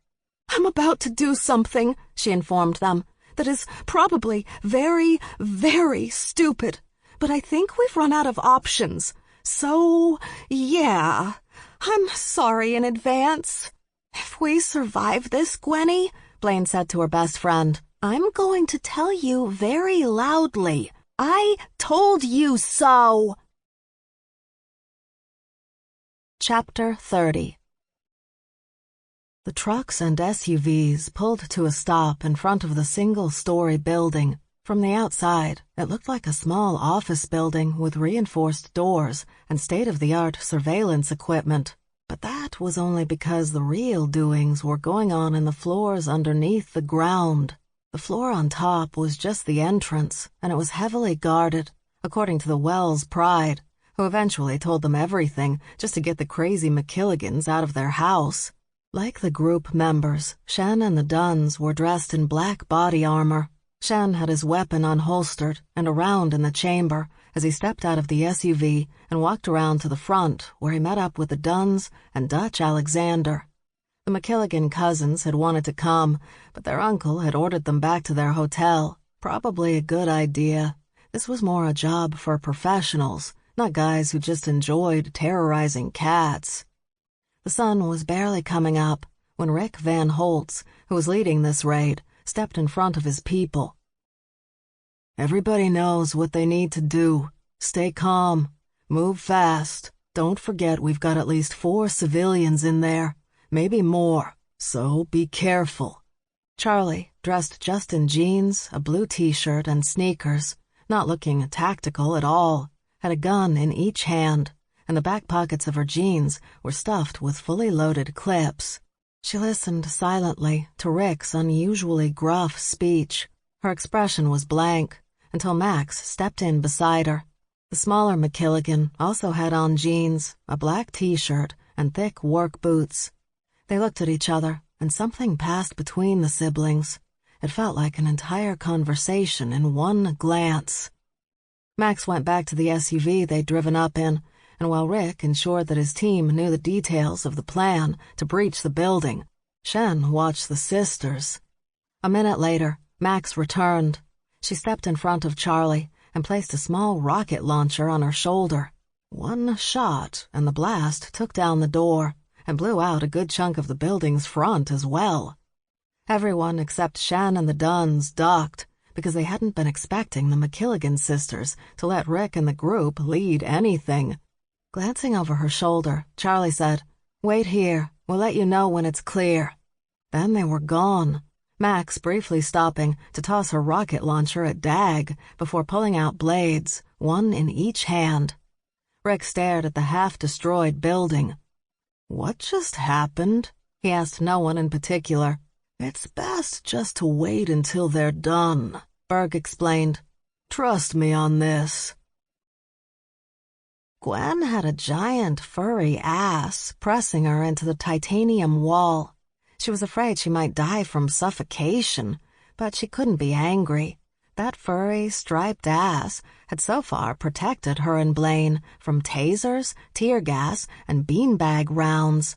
"I'm about to do something," she informed them, "that is probably very, very stupid, but I think we've run out of options. So, yeah, I'm sorry in advance. If we survive this, Gwenny," Blaine said to her best friend, "I'm going to tell you very loudly, I told you so." Chapter 30. The trucks and SUVs pulled to a stop in front of the single-story building. From the outside, it looked like a small office building with reinforced doors and state-of-the-art surveillance equipment. But that was only because the real doings were going on in the floors underneath the ground. The floor on top was just the entrance, and it was heavily guarded, according to the Wells Pride, who eventually told them everything just to get the crazy MacKilligans out of their house. Like the group members, Shen and the Dunns were dressed in black body armor. Shen had his weapon unholstered and around in the chamber as he stepped out of the SUV and walked around to the front where he met up with the Dunns and Dutch Alexander. The MacKilligan cousins had wanted to come, but their uncle had ordered them back to their hotel. Probably a good idea. This was more a job for professionals, not guys who just enjoyed terrorizing cats. The sun was barely coming up when Rick Van Holtz, who was leading this raid, stepped in front of his people. "Everybody knows what they need to do. Stay calm. Move fast. Don't forget we've got at least 4 civilians in there, maybe more, so be careful." Charlie, dressed just in jeans, a blue t-shirt, and sneakers, not looking tactical at all, had a gun in each hand, and the back pockets of her jeans were stuffed with fully loaded clips. She listened silently to Rick's unusually gruff speech. Her expression was blank until Max stepped in beside her. The smaller MacKilligan also had on jeans, a black t-shirt, and thick work boots. They looked at each other, and something passed between the siblings. It felt like an entire conversation in one glance. Max went back to the SUV they'd driven up in, and while Rick ensured that his team knew the details of the plan to breach the building, Shen watched the sisters. A minute later, Max returned. She stepped in front of Charlie and placed a small rocket launcher on her shoulder. One shot, and the blast took down the door and blew out a good chunk of the building's front as well. Everyone except Shen and the Dunns ducked because they hadn't been expecting the MacKilligan sisters to let Rick and the group lead anything. Glancing over her shoulder, Charlie said, "Wait here. We'll let you know when it's clear." Then they were gone, Max briefly stopping to toss her rocket launcher at Dag before pulling out blades, one in each hand. Rick stared at the half-destroyed building. "What just happened?" He asked no one in particular. "It's best just to wait until they're done," Berg explained. "Trust me on this." Gwen had a giant furry ass pressing her into the titanium wall. She was afraid she might die from suffocation, but she couldn't be angry. That furry, striped ass had so far protected her and Blaine from tasers, tear gas, and beanbag rounds.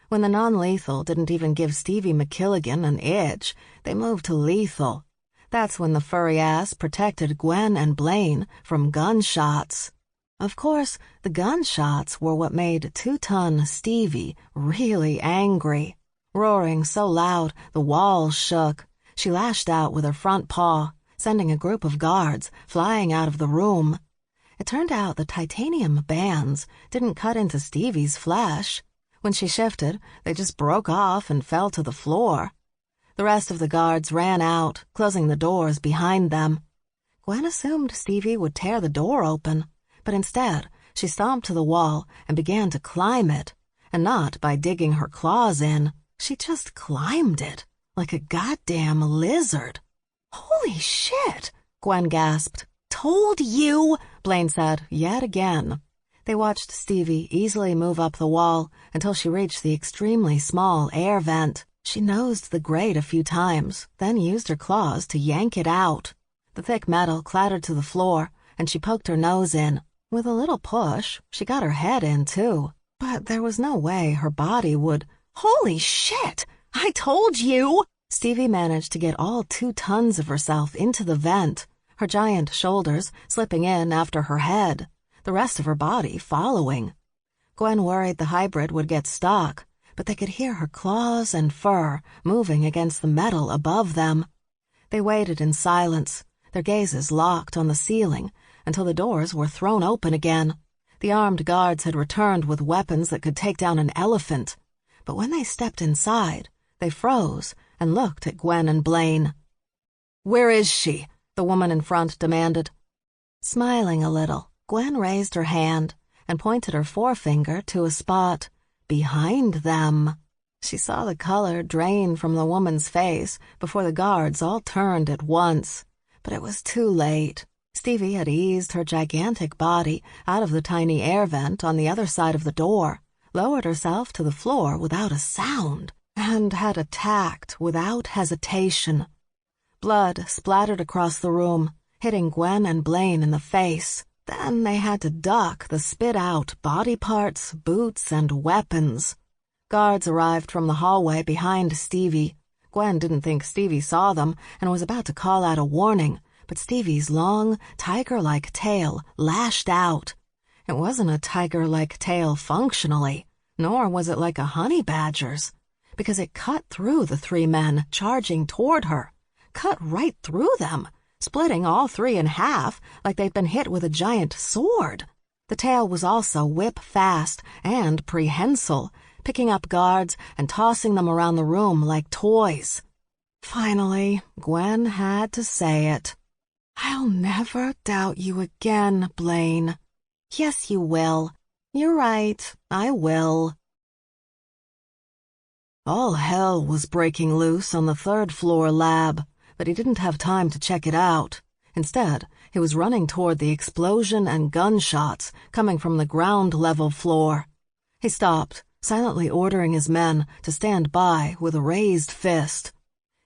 When the non-lethal didn't even give Stevie MacKilligan an itch, they moved to lethal. That's when the furry ass protected Gwen and Blaine from gunshots. Of course, the gunshots were what made 2-ton Stevie really angry. Roaring so loud the walls shook, she lashed out with her front paw, sending a group of guards flying out of the room. It turned out the titanium bands didn't cut into Stevie's flesh. When she shifted, they just broke off and fell to the floor. The rest of the guards ran out, closing the doors behind them. Gwen assumed Stevie would tear the door open, but instead she stomped to the wall and began to climb it, and not by digging her claws in. She just climbed it, like a goddamn lizard. "Holy shit," Gwen gasped. "Told you," Blaine said yet again. They watched Stevie easily move up the wall until she reached the extremely small air vent. She nosed the grate a few times, then used her claws to yank it out. The thick metal clattered to the floor, and she poked her nose in. With a little push, she got her head in, too. But there was no way her body would... "Holy shit! I told you!" Stevie managed to get all 2 tons of herself into the vent, her giant shoulders slipping in after her head, the rest of her body following. Gwen worried the hybrid would get stuck, but they could hear her claws and fur moving against the metal above them. They waited in silence, their gazes locked on the ceiling, until the doors were thrown open again. The armed guards had returned with weapons that could take down an elephant. But when they stepped inside, they froze and looked at Gwen and Blaine. "Where is she?" the woman in front demanded. Smiling a little, Gwen raised her hand and pointed her forefinger to a spot behind them. She saw the color drain from the woman's face before the guards all turned at once. But it was too late. Stevie had eased her gigantic body out of the tiny air vent on the other side of the door, lowered herself to the floor without a sound, and had attacked without hesitation. Blood splattered across the room, hitting Gwen and Blaine in the face. Then they had to duck the spit-out body parts, boots, and weapons. Guards arrived from the hallway behind Stevie. Gwen didn't think Stevie saw them and was about to call out a warning, but Stevie's long, tiger-like tail lashed out. It wasn't a tiger-like tail functionally, nor was it like a honey badger's, because it cut through the 3 men charging toward her, cut right through them, splitting all 3 in half like they'd been hit with a giant sword. The tail was also whip-fast and prehensile, picking up guards and tossing them around the room like toys. Finally, Gwen had to say it. "I'll never doubt you again, Blaine." "Yes, you will. You're right, I will." All hell was breaking loose on the 3rd-floor lab, but he didn't have time to check it out. Instead, he was running toward the explosion and gunshots coming from the ground-level floor. He stopped, silently ordering his men to stand by with a raised fist.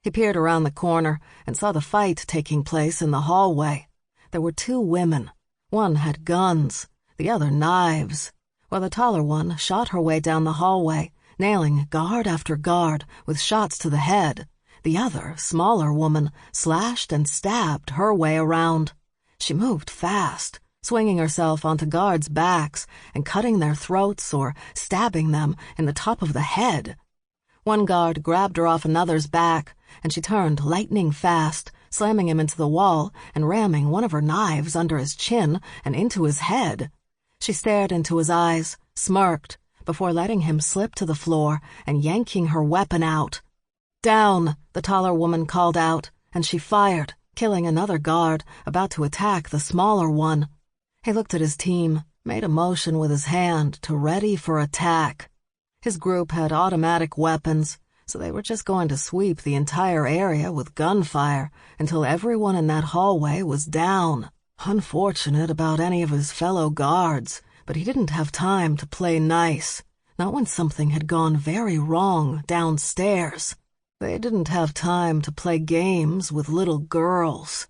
He peered around the corner and saw the fight taking place in the hallway. There were 2 women. One had guns, the other knives, while the taller one shot her way down the hallway, nailing guard after guard with shots to the head. The other, smaller woman slashed and stabbed her way around. She moved fast, swinging herself onto guards' backs and cutting their throats or stabbing them in the top of the head. One guard grabbed her off another's back, and she turned lightning fast, slamming him into the wall and ramming one of her knives under his chin and into his head. She stared into his eyes, smirked, before letting him slip to the floor and yanking her weapon out. "Down," the taller woman called out, and she fired, killing another guard about to attack the smaller one. He looked at his team, made a motion with his hand to ready for attack. His group had automatic weapons, so they were just going to sweep the entire area with gunfire until everyone in that hallway was down. Unfortunate about any of his fellow guards, but he didn't have time to play nice, not when something had gone very wrong downstairs. They didn't have time to play games with little girls.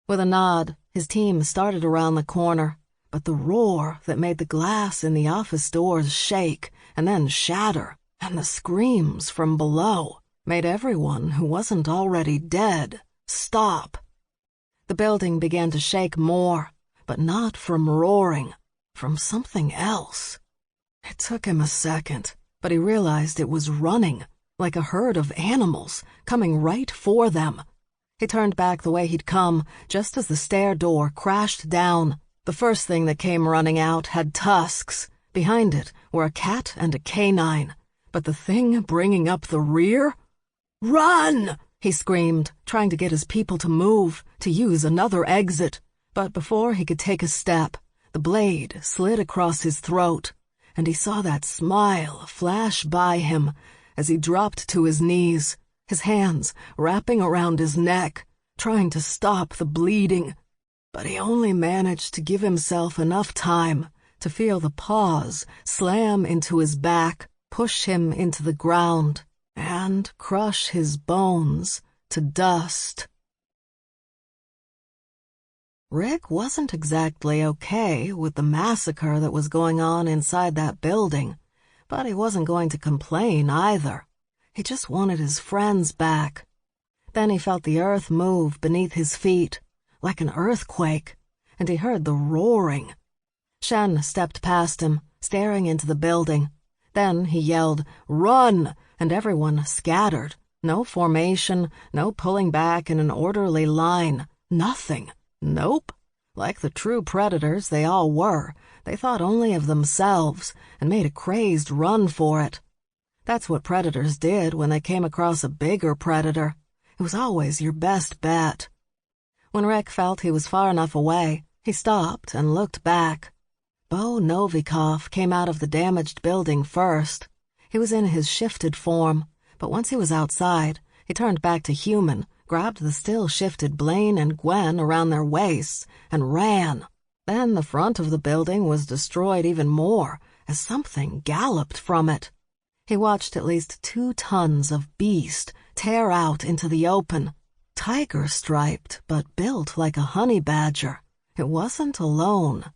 With a nod, his team started around the corner, but the roar that made the glass in the office doors shake and then shatter and the screams from below made everyone who wasn't already dead stop. The building began to shake more, but not from roaring, from something else. It took him a second, but he realized it was running, like a herd of animals, coming right for them. He turned back the way he'd come, just as the stair door crashed down. The first thing that came running out had tusks. Behind it were a cat and a canine. But the thing bringing up the rear? "Run!" he screamed, trying to get his people to move, to use another exit. But before he could take a step, the blade slid across his throat, and he saw that smile flash by him as he dropped to his knees, his hands wrapping around his neck, trying to stop the bleeding. But he only managed to give himself enough time to feel the paws slam into his back, push him into the ground, and crush his bones to dust. Rick wasn't exactly okay with the massacre that was going on inside that building, but he wasn't going to complain either. He just wanted his friends back. Then he felt the earth move beneath his feet, like an earthquake, and he heard the roaring. Shen stepped past him, staring into the building. Then he yelled, "Run!" and everyone scattered. No formation, no pulling back in an orderly line. Nothing. Nope. Like the true predators they all were, they thought only of themselves and made a crazed run for it. That's what predators did when they came across a bigger predator. It was always your best bet. When Rick felt he was far enough away, he stopped and looked back. Bo Novikov came out of the damaged building first. He was in his shifted form, but once he was outside, he turned back to human, grabbed the still shifted Blaine and Gwen around their waists, and ran. Then the front of the building was destroyed even more, as something galloped from it. He watched at least 2 tons of beast tear out into the open, tiger-striped but built like a honey badger. It wasn't alone.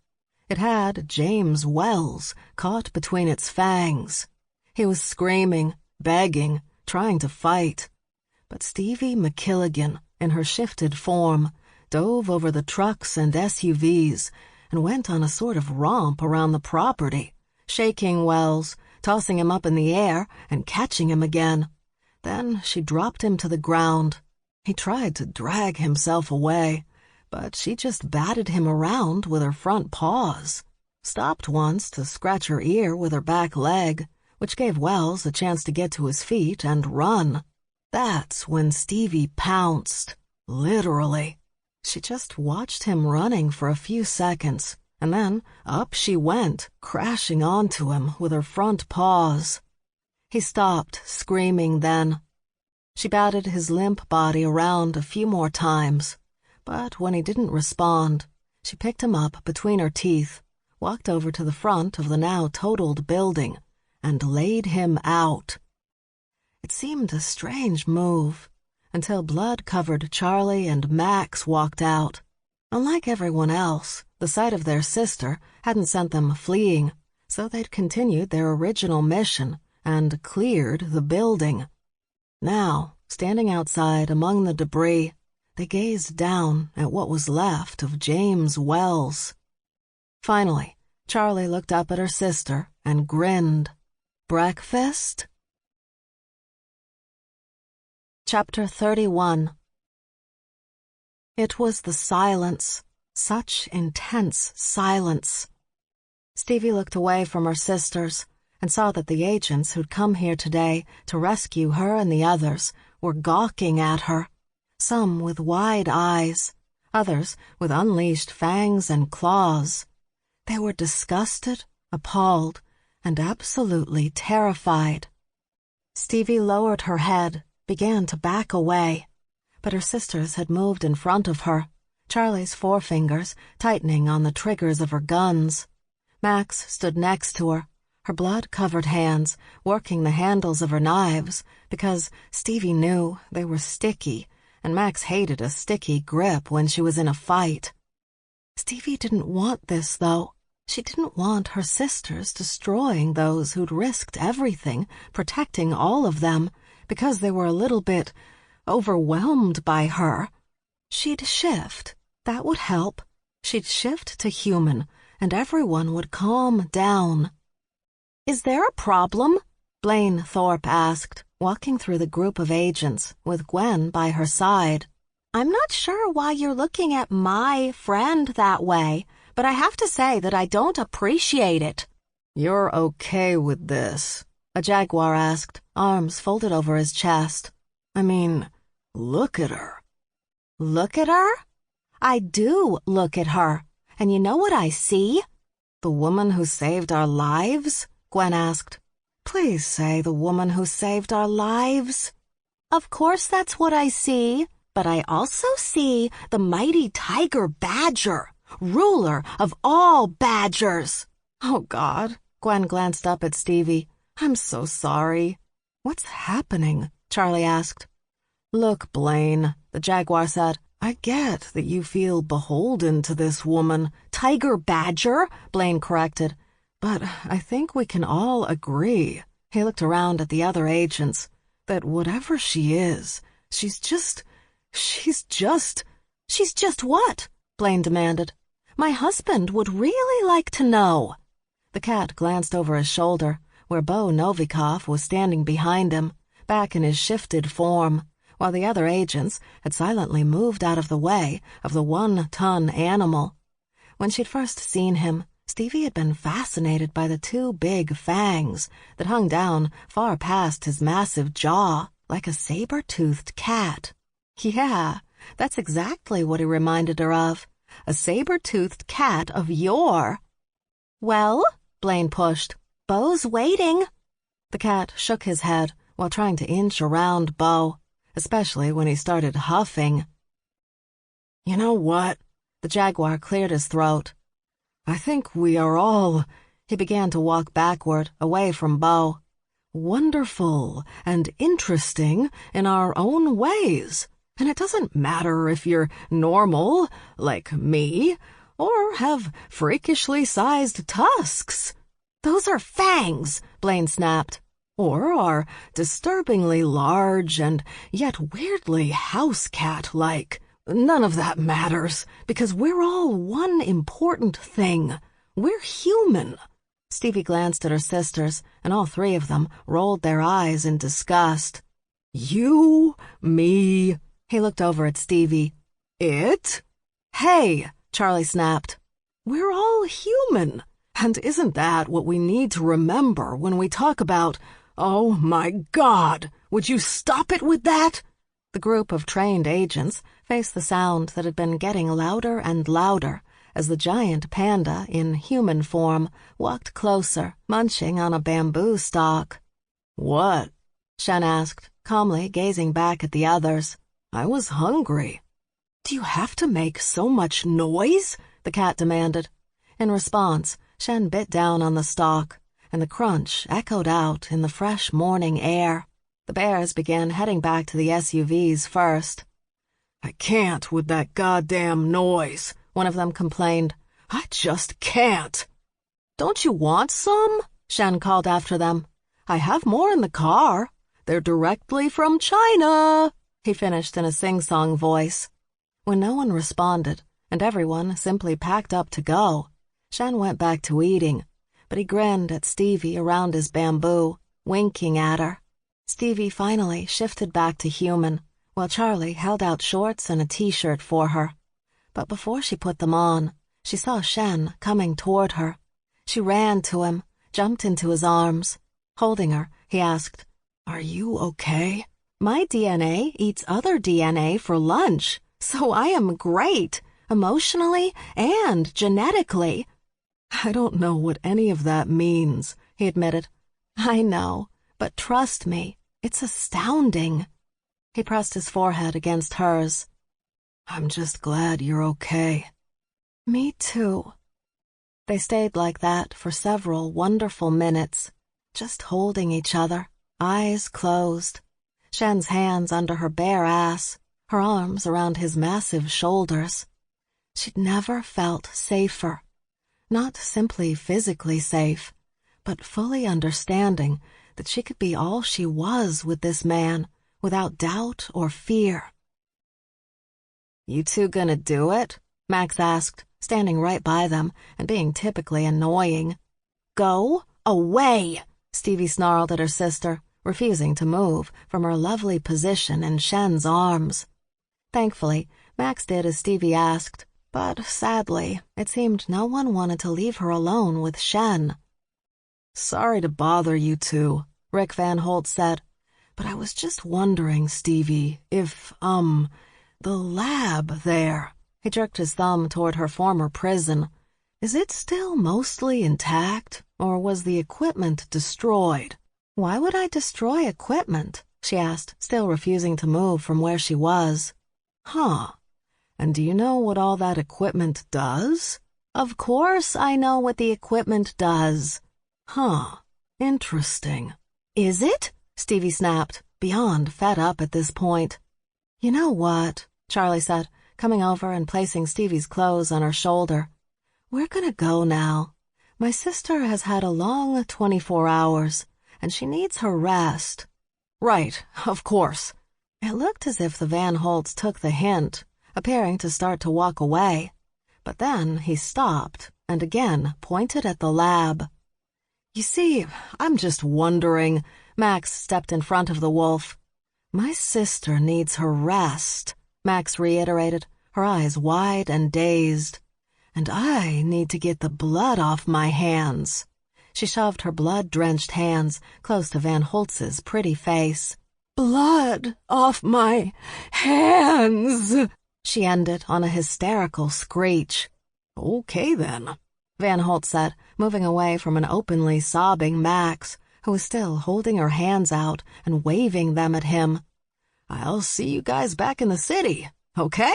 It had James Wells caught between its fangs. He was screaming, begging, trying to fight. But Stevie MacKilligan, in her shifted form, dove over the trucks and SUVs and went on a sort of romp around the property, shaking Wells, tossing him up in the air and catching him again. Then she dropped him to the ground. He tried to drag himself away, but she just batted him around with her front paws, stopped once to scratch her ear with her back leg, which gave Wells a chance to get to his feet and run. That's when Stevie pounced, literally. She just watched him running for a few seconds, and then up she went, crashing onto him with her front paws. He stopped, screaming then. She batted his limp body around a few more times, but when he didn't respond, she picked him up between her teeth, walked over to the front of the now totaled building, and laid him out. It seemed a strange move, until blood-covered Charlie and Max walked out. Unlike everyone else, the sight of their sister hadn't sent them fleeing, so they'd continued their original mission and cleared the building. Now, standing outside among the debris, they gazed down at what was left of James Wells. Finally, Charlie looked up at her sister and grinned. "Breakfast?" Chapter 31. It was the silence, such intense silence. Stevie looked away from her sisters and saw that the agents who'd come here today to rescue her and the others were gawking at her, some with wide eyes, others with unleashed fangs and claws. They were disgusted, appalled, and absolutely terrified. Stevie lowered her head, began to back away, but her sisters had moved in front of her, Charlie's forefingers tightening on the triggers of her guns. Max stood next to her blood-covered hands working the handles of her knives, because Stevie knew they were sticky, and Max hated a sticky grip when she was in a fight. Stevie didn't want this, though. She didn't want her sisters destroying those who'd risked everything, protecting all of them, because they were a little bit overwhelmed by her. She'd shift. That would help. She'd shift to human, and everyone would calm down. "Is there a problem?" Blaine Thorpe asked, walking through the group of agents, with Gwen by her side. "I'm not sure why you're looking at my friend that way, but I have to say that I don't appreciate it." "You're okay with this?" a jaguar asked, arms folded over his chest. "I mean, look at her." "Look at her? I do look at her. And you know what I see?" "The woman who saved our lives?" Gwen asked. "Please say the woman who saved our lives." "Of course that's what I see, but I also see the mighty tiger Badger, ruler of all badgers." "Oh, God." Gwen glanced up at Stevie. "I'm so sorry." "What's happening?" Charlie asked. "Look, Blaine," the jaguar said, "I get that you feel beholden to this woman." "Tiger Badger," Blaine corrected. "But I think we can all agree," he looked around at the other agents, "that whatever she is, she's just... She's just what?" Blaine demanded. "My husband would really like to know." The cat glanced over his shoulder, where Bo Novikov was standing behind him, back in his shifted form, while the other agents had silently moved out of the way of the 1-ton animal. When she'd first seen him, Stevie had been fascinated by the 2 big fangs that hung down far past his massive jaw like a saber-toothed cat. Yeah, that's exactly what he reminded her of, a saber-toothed cat of yore. "Well," Blaine pushed, "Bo's waiting." The cat shook his head while trying to inch around Bo, especially when he started huffing. "You know what?" The jaguar cleared his throat. "I think we are all..." He began to walk backward, away from Bo. "Wonderful and interesting in our own ways. And it doesn't matter if you're normal, like me, or have freakishly sized tusks." "Those are fangs," Blaine snapped. "Or are disturbingly large and yet weirdly house cat-like. None of that matters, because we're all one important thing. We're human." Stevie glanced at her sisters, and all 3 of them rolled their eyes in disgust. "You, me..." He looked over at Stevie. "It?" "Hey," Charlie snapped. "We're all human. And isn't that what we need to remember when we talk about... Oh, my God! Would you stop it with that?" The group of trained agents faced the sound that had been getting louder and louder as the giant panda in human form walked closer, munching on a bamboo stalk. "What?" Shen asked, calmly gazing back at the others. "I was hungry." "Do you have to make so much noise?" the cat demanded. In response, Shen bit down on the stalk, and the crunch echoed out in the fresh morning air. The bears began heading back to the SUVs first. "I can't with that goddamn noise," one of them complained. "I just can't." "Don't you want some?" Shen called after them. "I have more in the car. They're directly from China," he finished in a sing-song voice. When no one responded, and everyone simply packed up to go, Shen went back to eating, but he grinned at Stevie around his bamboo, winking at her. Stevie finally shifted back to human, while Charlie held out shorts and a t-shirt for her. But before she put them on, she saw Shen coming toward her. She ran to him, jumped into his arms. Holding her, he asked, "Are you okay?" "My DNA eats other DNA for lunch, so I am great, emotionally and genetically." "I don't know what any of that means," he admitted. "I know. But trust me, it's astounding." He pressed his forehead against hers. "I'm just glad you're okay." "Me too." They stayed like that for several wonderful minutes, just holding each other, eyes closed. Shen's hands under her bare ass, her arms around his massive shoulders. She'd never felt safer. not simply physically safe, but fully understanding that she could be all she was with this man, without doubt or fear. "You two gonna do it?" Max asked, standing right by them and being typically annoying. "Go away," Stevie snarled at her sister, refusing to move from her lovely position in Shen's arms. Thankfully, Max did as Stevie asked, but sadly, it seemed no one wanted to leave her alone with Shen. "Sorry to bother you two," Rick Van Holt said, "but I was just wondering, Stevie, if, the lab there," he jerked his thumb toward her former prison, "is it still mostly intact, or was the equipment destroyed?" "Why would I destroy equipment?" she asked, still refusing to move from where she was. "Huh. And do you know what all that equipment does?" "Of course I know what the equipment does." "Huh. Interesting." "Is it?" Stevie snapped, beyond fed up at this point. "You know what?" Charlie said, coming over and placing Stevie's clothes on her shoulder. "We're gonna go now. My sister has had a long 24 hours, and she needs her rest." "Right, of course." It looked as if the Van Holts took the hint, appearing to start to walk away. But then he stopped and again pointed at the lab. "You see, I'm just wondering," Max stepped in front of the wolf. "My sister needs her rest," Max reiterated, her eyes wide and dazed. "And I need to get the blood off my hands." She shoved her blood-drenched hands close to Van Holtz's pretty face. "Blood off my hands," she ended on a hysterical screech. "Okay, then," Van Holt said, moving away from an openly sobbing Max, who was still holding her hands out and waving them at him. "I'll see you guys back in the city, okay?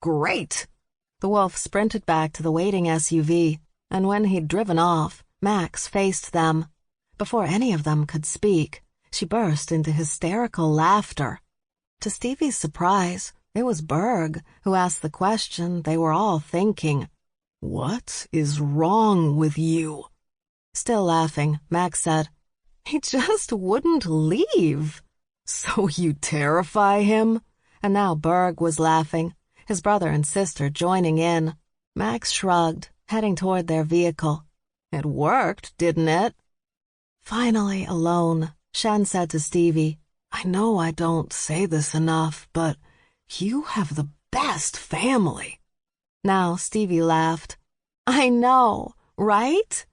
Great." The wolf sprinted back to the waiting SUV, and when he'd driven off, Max faced them. Before any of them could speak, she burst into hysterical laughter. To Stevie's surprise, it was Berg who asked the question they were all thinking. "What is wrong with you?" Still laughing, Max said, "He just wouldn't leave." "So you terrify him?" And now Berg was laughing, his brother and sister joining in. Max shrugged, heading toward their vehicle. "It worked, didn't it?" Finally alone, Shen said to Stevie, "I know I don't say this enough, but you have the best family." Now Stevie laughed. "I know, right?"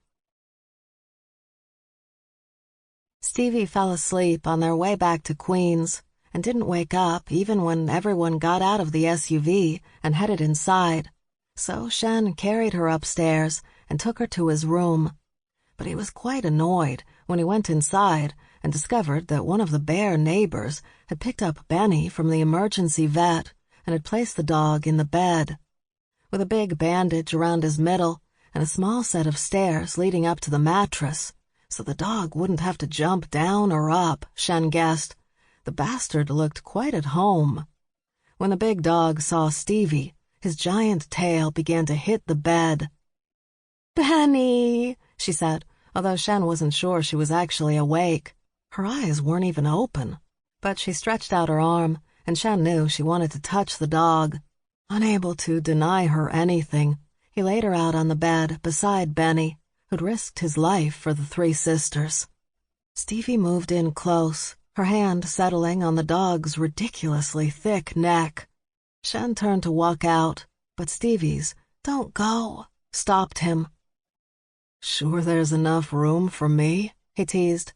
Stevie fell asleep on their way back to Queens and didn't wake up even when everyone got out of the SUV and headed inside. So Shen carried her upstairs and took her to his room. But he was quite annoyed when he went inside and discovered that one of the bear neighbors had picked up Benny from the emergency vet and had placed the dog in the bed. With a big bandage around his middle and a small set of stairs leading up to the mattress, so the dog wouldn't have to jump down or up, Shen guessed. The bastard looked quite at home. When the big dog saw Stevie, his giant tail began to hit the bed. "Benny," she said, although Shen wasn't sure she was actually awake. Her eyes weren't even open, but she stretched out her arm, and Shen knew she wanted to touch the dog. Unable to deny her anything, he laid her out on the bed beside Benny, who'd risked his life for the three sisters. Stevie moved in close, her hand settling on the dog's ridiculously thick neck. Shen turned to walk out, but Stevie's "Don't go" stopped him. "Sure there's enough room for me?" he teased.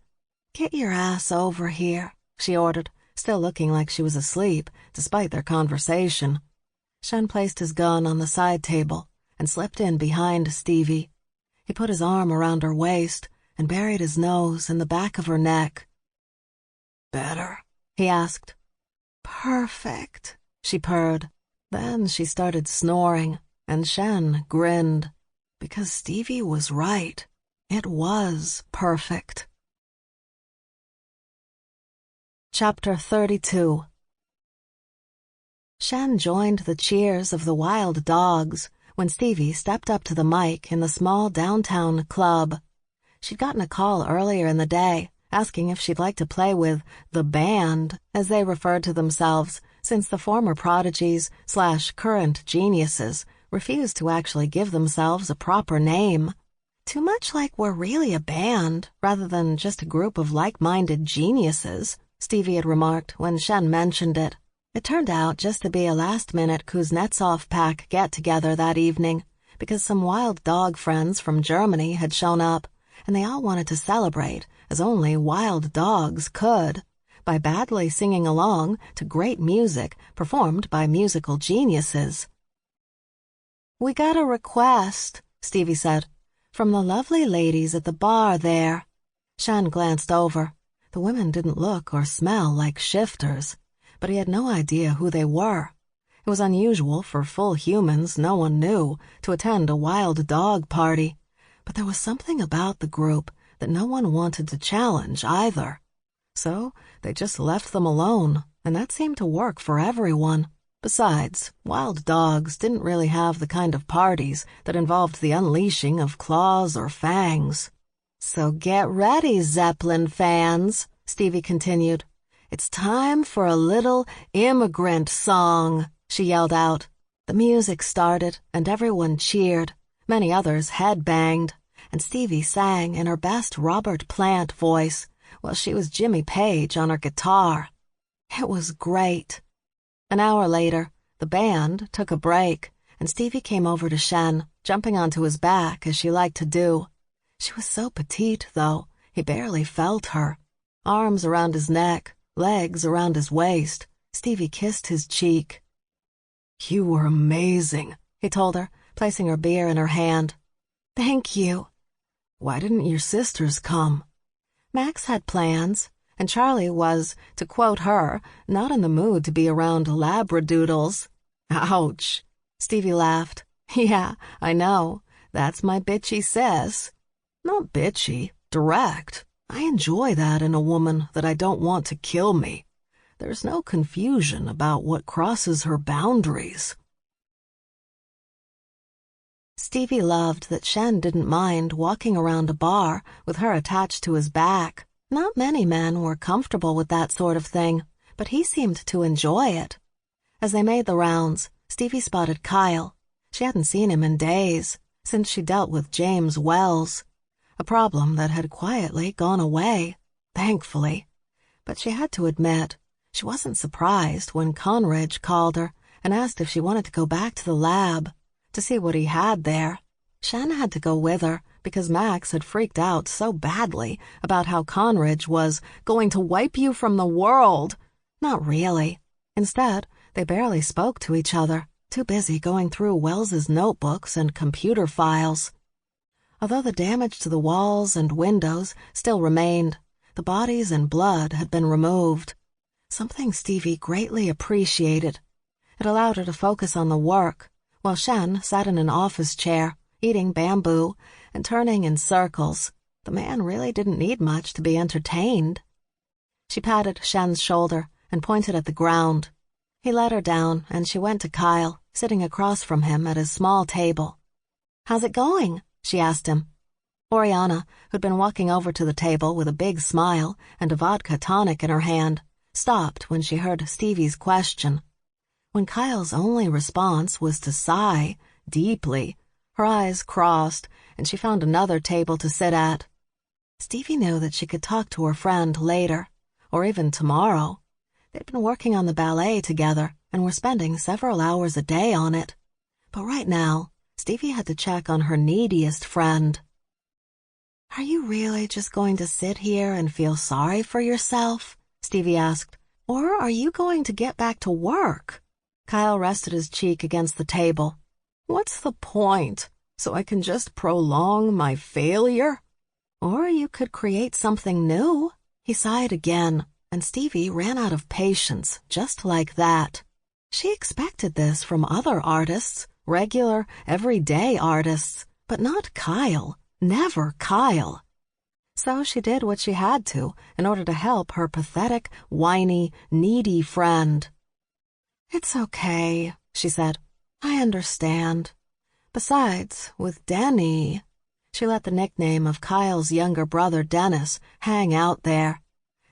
"Get your ass over here," she ordered, still looking like she was asleep, despite their conversation. Shen placed his gun on the side table and slipped in behind Stevie. He put his arm around her waist and buried his nose in the back of her neck. "Better?" he asked. "Perfect," she purred. Then she started snoring, and Shen grinned, because Stevie was right. It was perfect. Chapter 32. Shen joined the cheers of the wild dogs when Stevie stepped up to the mic in the small downtown club. She'd gotten a call earlier in the day, asking if she'd like to play with the band, as they referred to themselves, since the former prodigies/current geniuses refused to actually give themselves a proper name. Too much like we're really a band, rather than just a group of like-minded geniuses, Stevie had remarked when Shen mentioned it. It turned out just to be a last-minute Kuznetsov pack get-together that evening, because some wild dog friends from Germany had shown up, and they all wanted to celebrate, as only wild dogs could, by badly singing along to great music performed by musical geniuses. "We got a request," Stevie said, "from the lovely ladies at the bar there." Shen glanced over. The women didn't look or smell like shifters, but he had no idea who they were. It was unusual for full humans no one knew to attend a wild dog party, but there was something about the group that no one wanted to challenge either. So they just left them alone, and that seemed to work for everyone. Besides, wild dogs didn't really have the kind of parties that involved the unleashing of claws or fangs. "So get ready, Zeppelin fans," Stevie continued. "It's time for a little immigrant song," she yelled out. The music started, and everyone cheered. Many others head-banged, and Stevie sang in her best Robert Plant voice, while she was Jimmy Page on her guitar. It was great. An hour later, the band took a break, and Stevie came over to Shen, jumping onto his back as she liked to do. She was so petite, though, he barely felt her. Arms around his neck, legs around his waist, Stevie kissed his cheek. "You were amazing," he told her, placing her beer in her hand. "Thank you." "Why didn't your sisters come?" Max had plans, and Charlie was, to quote her, not in the mood to be around labradoodles. "Ouch," Stevie laughed. "Yeah, I know. That's my bitchy sis." "Not bitchy, direct. I enjoy that in a woman that I don't want to kill me. There's no confusion about what crosses her boundaries." Stevie loved that Shen didn't mind walking around a bar with her attached to his back. Not many men were comfortable with that sort of thing, but he seemed to enjoy it. As they made the rounds, Stevie spotted Kyle. She hadn't seen him in days, since she dealt with James Wells, a problem that had quietly gone away, thankfully. But she had to admit, she wasn't surprised when Conridge called her and asked if she wanted to go back to the lab to see what he had there. Shen had to go with her because Max had freaked out so badly about how Conridge was going to wipe you from the world. Not really. Instead, they barely spoke to each other, too busy going through Wells's notebooks and computer files. Although the damage to the walls and windows still remained, the bodies and blood had been removed. Something Stevie greatly appreciated. It allowed her to focus on the work, while Shen sat in an office chair, eating bamboo and turning in circles. The man really didn't need much to be entertained. She patted Shen's shoulder and pointed at the ground. He led her down, and she went to Kyle, sitting across from him at his small table. "How's it going?" she asked him. Oriana, who'd been walking over to the table with a big smile and a vodka tonic in her hand, stopped when she heard Stevie's question. When Kyle's only response was to sigh, deeply, her eyes crossed, and she found another table to sit at. Stevie knew that she could talk to her friend later, or even tomorrow. They'd been working on the ballet together and were spending several hours a day on it. But right now, Stevie had to check on her neediest friend. "Are you really just going to sit here and feel sorry for yourself?" Stevie asked. "Or are you going to get back to work?" Kyle rested his cheek against the table. "What's the point? So I can just prolong my failure? Or you could create something new." He sighed again, and Stevie ran out of patience just like that. She expected this from other artists, regular, everyday artists, but not Kyle, never Kyle. So she did what she had to in order to help her pathetic, whiny, needy friend. "It's okay," she said. "I understand. Besides, with Danny, she let the nickname of Kyle's younger brother Dennis hang out there.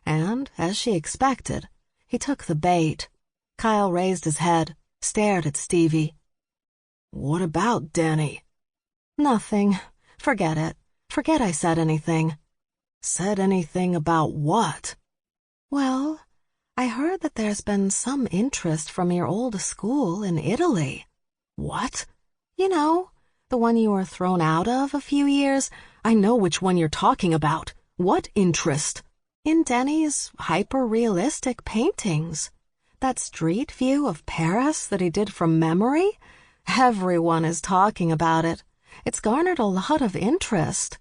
And, as she expected, he took the bait. Kyle raised his head, stared at Stevie. "What about Danny?" "Nothing. Forget it. Forget I said anything." "Said anything about what?" "Well, I heard that there's been some interest from your old school in Italy." "What?" "You know, the one you were thrown out of a few years." "I know which one you're talking about. What interest?" "In Denny's hyper-realistic paintings. That street view of Paris that he did from memory? Everyone is talking about it. It's garnered a lot of interest."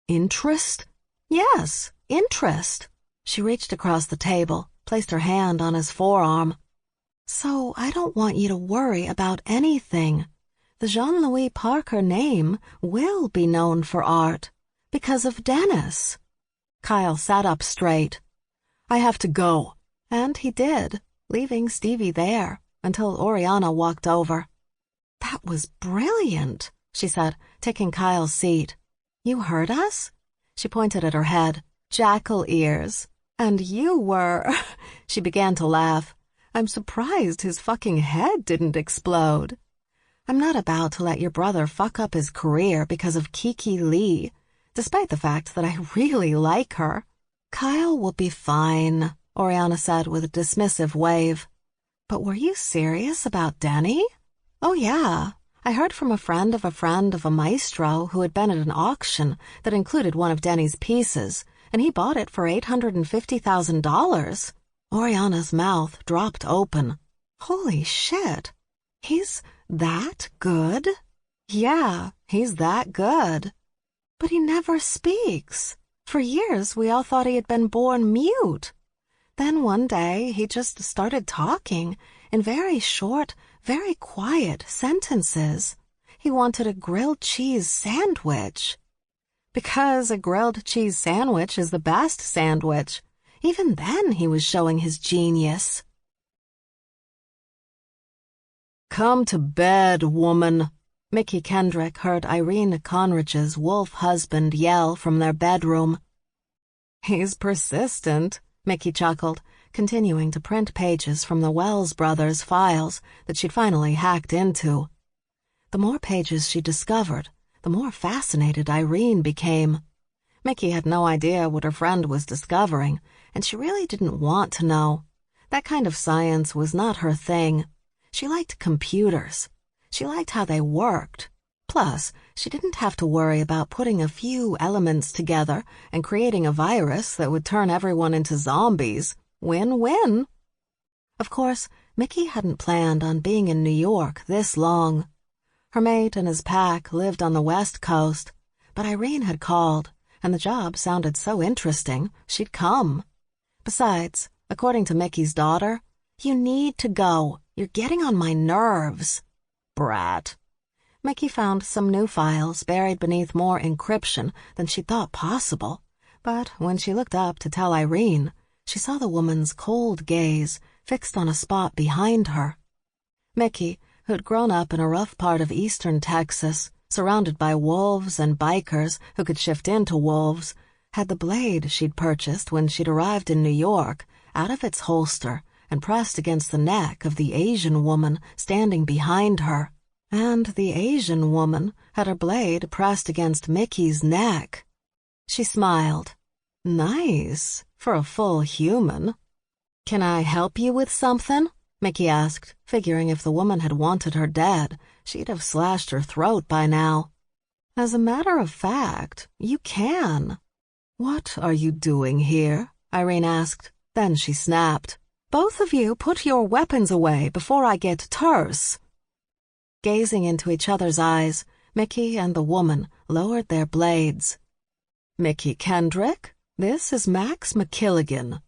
"Interest?" "Yes, interest." She reached across the table, placed her hand on his forearm. "So I don't want you to worry about anything. The Jean-Louis Parker name will be known for art, because of Dennis." Kyle sat up straight. "I have to go." And he did, leaving Stevie there until Oriana walked over. "That was brilliant," she said, taking Kyle's seat. "You heard us?" She pointed at her head. "Jackal ears. And you were..." She began to laugh. "I'm surprised his fucking head didn't explode." "I'm not about to let your brother fuck up his career because of Kiki Lee, despite the fact that I really like her." "Kyle will be fine," Oriana said with a dismissive wave. "But were you serious about Danny?" "Oh, yeah. I heard from a friend of a maestro who had been at an auction that included one of Danny's pieces, and he bought it for $850,000. Oriana's mouth dropped open. "Holy shit. He's that good?" "Yeah, he's that good." "But he never speaks. For years we all thought he had been born mute. Then one day he just started talking in very short, very quiet sentences. He wanted a grilled cheese sandwich." "Because a grilled cheese sandwich is the best sandwich." Even then he was showing his genius. "Come to bed, woman," Mickey Kendrick heard Irene Conridge's wolf husband yell from their bedroom. "He's persistent," Mickey chuckled, continuing to print pages from the Wells brothers' files that she'd finally hacked into. The more pages she discovered, the more fascinated Irene became. Mickey had no idea what her friend was discovering, and she really didn't want to know. That kind of science was not her thing. She liked computers. She liked how they worked. Plus, she didn't have to worry about putting a few elements together and creating a virus that would turn everyone into zombies. Win-win. Of course, Mickey hadn't planned on being in New York this long. Her mate and his pack lived on the West Coast, but Irene had called, and the job sounded so interesting, she'd come. Besides, according to Mickey's daughter, "You need to go. You're getting on my nerves." Brat. Mickey found some new files buried beneath more encryption than she thought possible, but when she looked up to tell Irene, she saw the woman's cold gaze fixed on a spot behind her. Mickey, who'd grown up in a rough part of eastern Texas, surrounded by wolves and bikers who could shift into wolves, had the blade she'd purchased when she'd arrived in New York out of its holster and pressed against the neck of the Asian woman standing behind her. And the Asian woman had her blade pressed against Mickey's neck. She smiled. "Nice, for a full human." "Can I help you with something?" Mickey asked, figuring if the woman had wanted her dead, she'd have slashed her throat by now. "As a matter of fact, you can." "What are you doing here?" Irene asked. Then she snapped. "Both of you put your weapons away before I get terse." Gazing into each other's eyes, Mickey and the woman lowered their blades. "Mickey Kendrick, this is Max MacKilligan.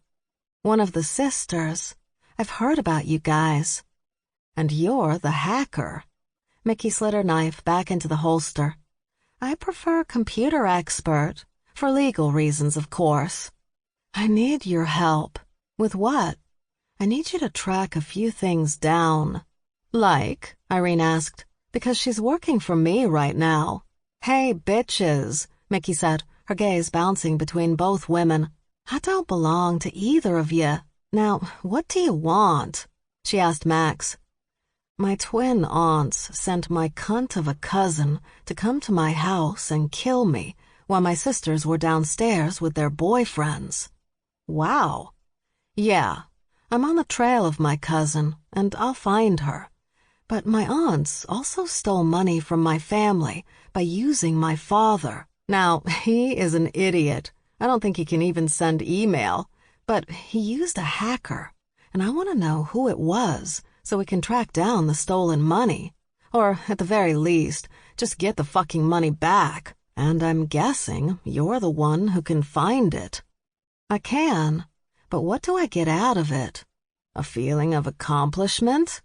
One of the sisters. I've heard about you guys. And you're the hacker." Mickey slid her knife back into the holster. "I prefer computer expert, for legal reasons, of course." "I need your help." "With what?" "I need you to track a few things down." "Like?" Irene asked, Because she's working for me right now. Hey, bitches, Mickey said, her gaze bouncing between both women. I don't belong to either of you. Now, what do you want? She asked Max. My twin aunts sent my cunt of a cousin to come to my house and kill me while my sisters were downstairs with their boyfriends. Wow. Yeah, I'm on the trail of my cousin, and I'll find her. But my aunts also stole money from my family by using my father. Now, he is an idiot. I don't think he can even send email, but he used a hacker, and I want to know who it was so we can track down the stolen money. Or, at the very least, just get the fucking money back. And I'm guessing you're the one who can find it. I can, but what do I get out of it? A feeling of accomplishment?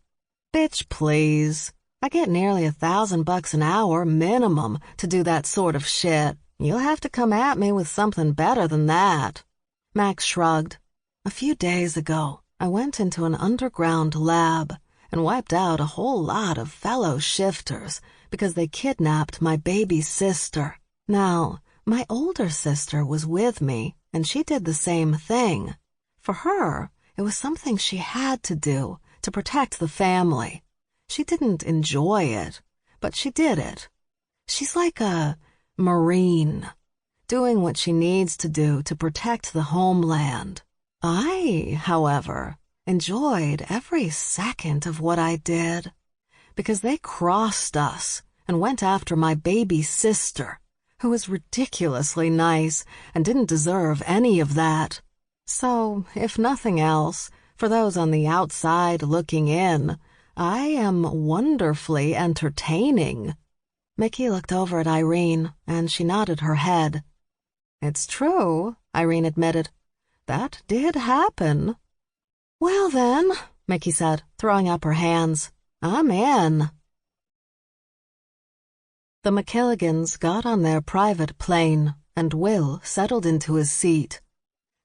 Bitch, please. I get nearly $1,000 an hour minimum to do that sort of shit. You'll have to come at me with something better than that. Max shrugged. A few days ago, I went into an underground lab and wiped out a whole lot of fellow shifters because they kidnapped my baby sister. Now, my older sister was with me, and she did the same thing. For her, it was something she had to do to protect the family. She didn't enjoy it, but she did it. She's like a Marine, doing what she needs to do to protect the homeland. I, however, enjoyed every second of what I did, because they crossed us and went after my baby sister, who was ridiculously nice and didn't deserve any of that. So, if nothing else, for those on the outside looking in, I am wonderfully entertaining. Mickey looked over at Irene, and she nodded her head. It's true, Irene admitted. That did happen. Well then, Mickey said, throwing up her hands, I'm in. The MacKilligans got on their private plane, and Will settled into his seat.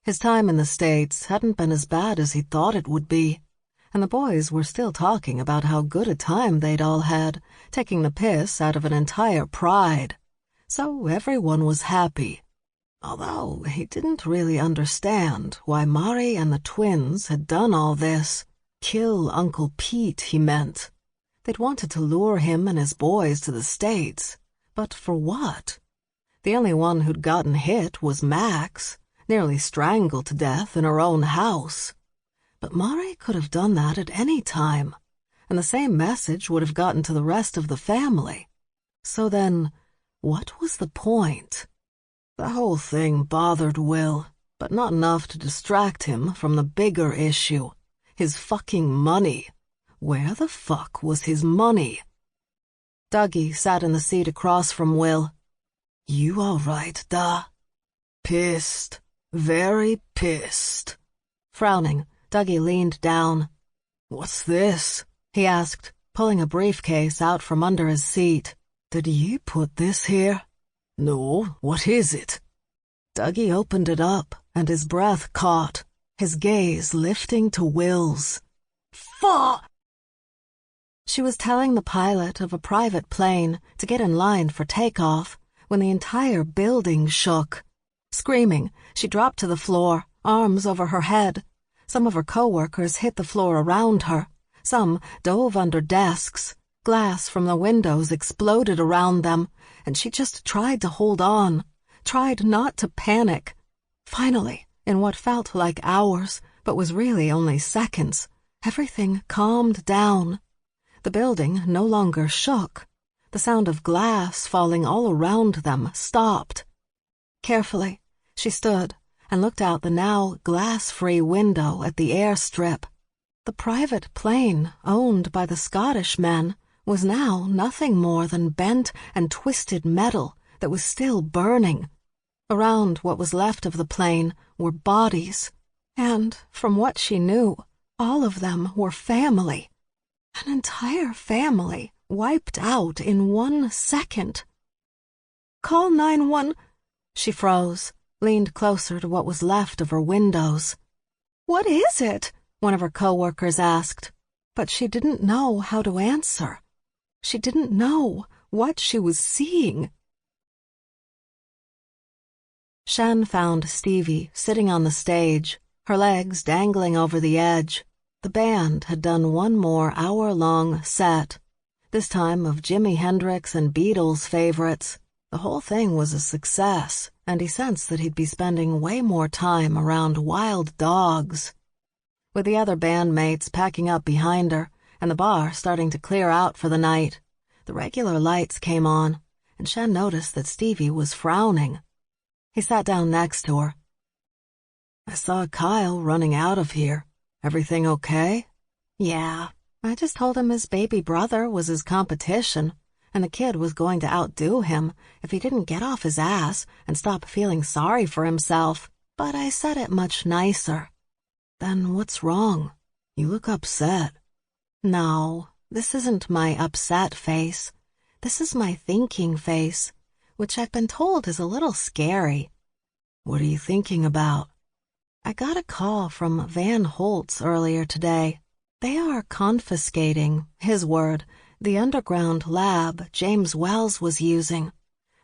His time in the States hadn't been as bad as he thought it would be, and the boys were still talking about how good a time they'd all had, taking the piss out of an entire pride. So everyone was happy. Although he didn't really understand why Mari and the twins had done all this. Kill Uncle Pete, he meant. They'd wanted to lure him and his boys to the States. But for what? The only one who'd gotten hit was Max, nearly strangled to death in her own house. But Mari could have done that at any time, and the same message would have gotten to the rest of the family. So then, what was the point? The whole thing bothered Will, but not enough to distract him from the bigger issue, his fucking money. Where the fuck was his money? Dougie sat in the seat across from Will. You all right, Da? Pissed. Very pissed. Frowning, Dougie leaned down. What's this? He asked, pulling a briefcase out from under his seat. Did you put this here? No, what is it? Dougie opened it up, and his breath caught, his gaze lifting to Will's. Fuck! She was telling the pilot of a private plane to get in line for takeoff when the entire building shook. Screaming, she dropped to the floor, arms over her head. Some of her co-workers hit the floor around her. Some dove under desks. Glass from the windows exploded around them, and she just tried to hold on, tried not to panic. Finally, in what felt like hours, but was really only seconds, everything calmed down. The building no longer shook. The sound of glass falling all around them stopped. Carefully, she stood and looked out the now glass-free window at the airstrip. The private plane owned by the Scottish men was now nothing more than bent and twisted metal that was still burning. Around what was left of the plane were bodies, and, from what she knew, all of them were family. An entire family wiped out in 1 second. Call 911. She froze, leaned closer to what was left of her windows. What is it? One of her co-workers asked, but she didn't know how to answer. She didn't know what she was seeing. Shen found Stevie sitting on the stage, her legs dangling over the edge. The band had done one more hour-long set, this time of Jimi Hendrix and Beatles favorites. The whole thing was a success, and he sensed that he'd be spending way more time around wild dogs. With the other bandmates packing up behind her, and the bar starting to clear out for the night, the regular lights came on, and Shen noticed that Stevie was frowning. He sat down next to her. "I saw Kyle running out of here. Everything okay?" "Yeah, I just told him his baby brother was his competition, and the kid was going to outdo him if he didn't get off his ass and stop feeling sorry for himself, but I said it much nicer." "Then what's wrong? You look upset." "No, this isn't my upset face. This is my thinking face, which I've been told is a little scary." "What are you thinking about?" "I got a call from Van Holt's earlier today. They are confiscating, his word, the underground lab James Wells was using.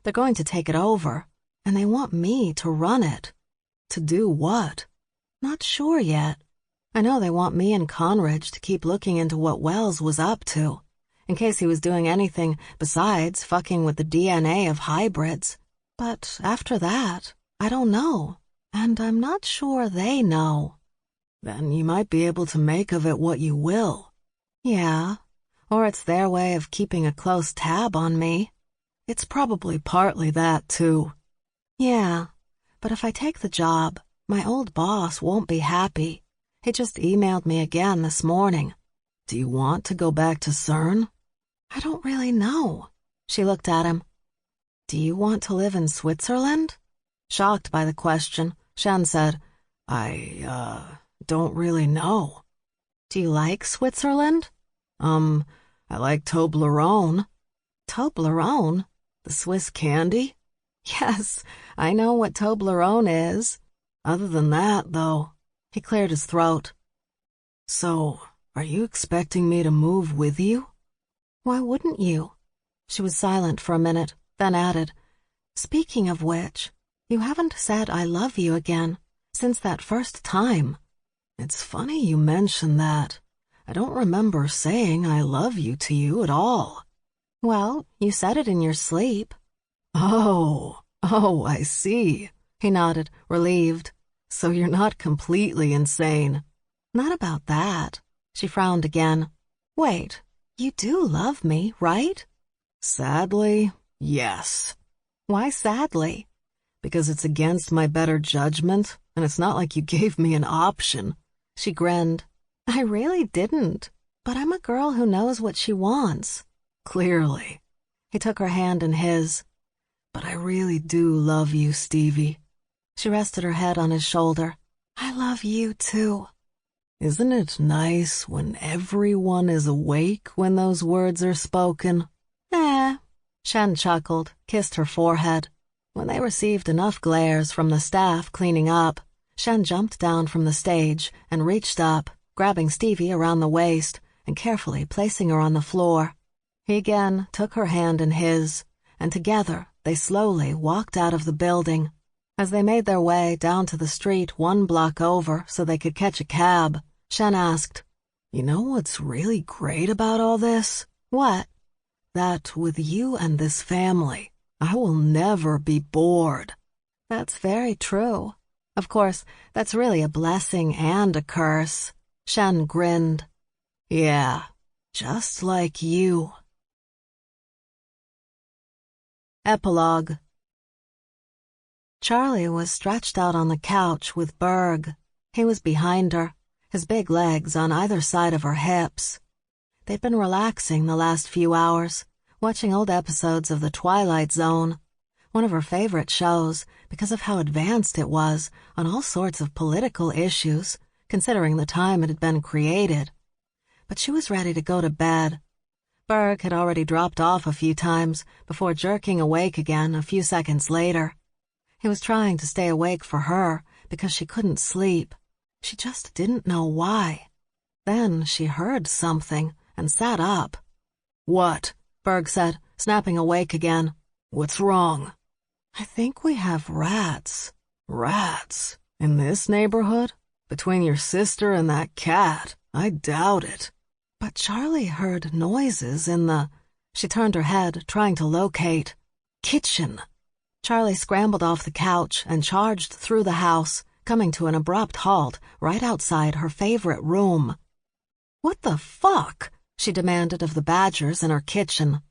They're going to take it over, and they want me to run it." "To do what?" "Not sure yet. I know they want me and Conridge to keep looking into what Wells was up to, in case he was doing anything besides fucking with the DNA of hybrids. But after that, I don't know, and I'm not sure they know." "Then you might be able to make of it what you will." "Yeah, or it's their way of keeping a close tab on me." "It's probably partly that, too." "Yeah, but if I take the job, my old boss won't be happy. He just emailed me again this morning." "Do you want to go back to CERN?" "I don't really know." She looked at him. "Do you want to live in Switzerland?" Shocked by the question, Shen said, I don't really know." "Do you like Switzerland?" I like Toblerone." "Toblerone? The Swiss candy?" "Yes, I know what Toblerone is." "Other than that, though." He cleared his throat. "So, are you expecting me to move with you?" "Why wouldn't you?" She was silent for a minute, then added, "Speaking of which, you haven't said I love you again since that first time." "It's funny you mention that. I don't remember saying I love you to you at all." "Well, you said it in your sleep." Oh, I see." He nodded, relieved. "So you're not completely insane." "Not about that." She frowned again. "Wait, you do love me, right?" "Sadly, yes." "Why sadly?" "Because it's against my better judgment, and it's not like you gave me an option." She grinned. "I really didn't, but I'm a girl who knows what she wants." "Clearly." He took her hand in his. "But I really do love you, Stevie." She rested her head on his shoulder. "I love you, too." "Isn't it nice when everyone is awake when those words are spoken?" Shen chuckled, kissed her forehead. When they received enough glares from the staff cleaning up, Shen jumped down from the stage and reached up, grabbing Stevie around the waist and carefully placing her on the floor. He again took her hand in his, and together they slowly walked out of the building. As they made their way down to the street 1 block over so they could catch a cab, Shen asked, "You know what's really great about all this?" "What?" "That with you and this family, I will never be bored." "That's very true. Of course, that's really a blessing and a curse." Shen grinned. "Yeah, just like you." Epilogue. Charlie was stretched out on the couch with Berg. He was behind her, his big legs on either side of her hips. They'd been relaxing the last few hours, watching old episodes of The Twilight Zone, one of her favorite shows because of how advanced it was on all sorts of political issues, considering the time it had been created. But she was ready to go to bed. Berg had already dropped off a few times before jerking awake again a few seconds later. He was trying to stay awake for her because she couldn't sleep. She just didn't know why. Then she heard something and sat up. "What?" Berg said, snapping awake again. "What's wrong?" "I think we have rats." "Rats? In this neighborhood? Between your sister and that cat? I doubt it." "But Charlie heard noises in the—" She turned her head, trying to locate. "Kitchen." Charlie scrambled off the couch and charged through the house, coming to an abrupt halt right outside her favorite room. "What the fuck?" she demanded of the Badgers in her kitchen.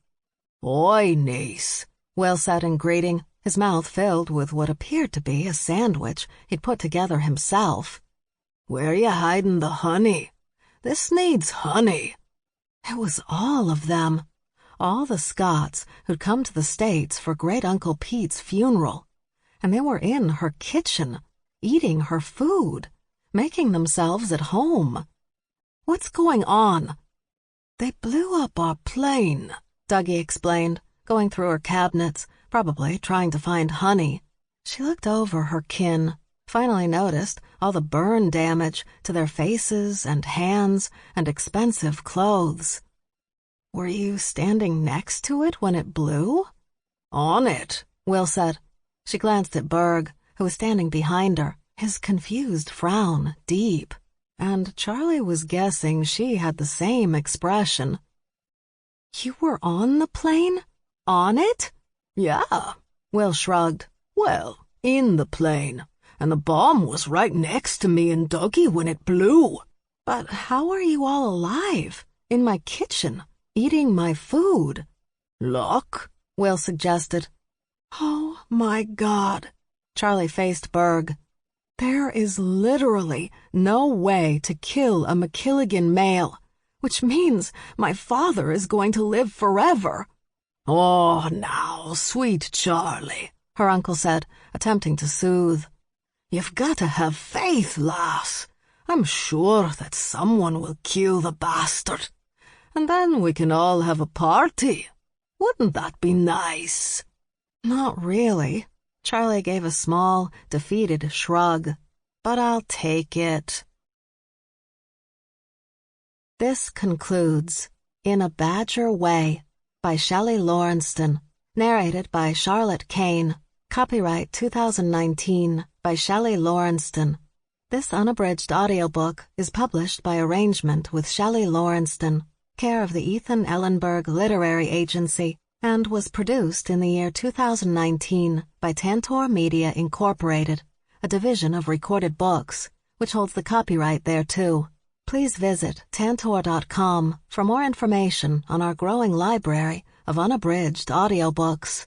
"Oi, niece," Will said in greeting, his mouth filled with what appeared to be a sandwich he'd put together himself. "Where you hiding the honey? This needs honey." It was all of them. All the Scots who'd come to the States for Great-Uncle Pete's funeral. And they were in her kitchen, eating her food, making themselves at home. "What's going on?" "They blew up our plane," Dougie explained, going through her cabinets, probably trying to find honey. She looked over her kin, finally noticed all the burn damage to their faces and hands and expensive clothes. "Were you standing next to it when it blew?" "On it," Will said. She glanced at Berg, who was standing behind her, his confused frown deep, and Charlie was guessing she had the same expression. "You were on the plane? On it?" "Yeah," Will shrugged. "Well, in the plane, and the bomb was right next to me and Dougie when it blew." "But how are you all alive? In my kitchen, eating my food?" "Luck," Will suggested. "Oh, my God," Charlie faced Berg. "There is literally no way to kill a MacKilligan male, which means my father is going to live forever." "Oh, now, sweet Charlie," her uncle said, attempting to soothe. "You've got to have faith, lass. I'm sure that someone will kill the bastard. And then we can all have a party. Wouldn't that be nice?" "Not really." Charlie gave a small, defeated shrug. "But I'll take it." This concludes In a Badger Way by Shelly Laurenston, narrated by Charlotte Kane, copyright 2019 by Shelly Laurenston. This unabridged audiobook is published by arrangement with Shelly Laurenston, care of the Ethan Ellenberg Literary Agency, and was produced in the year 2019 by Tantor Media Incorporated, a division of Recorded Books, which holds the copyright thereto. Please visit tantor.com for more information on our growing library of unabridged audiobooks.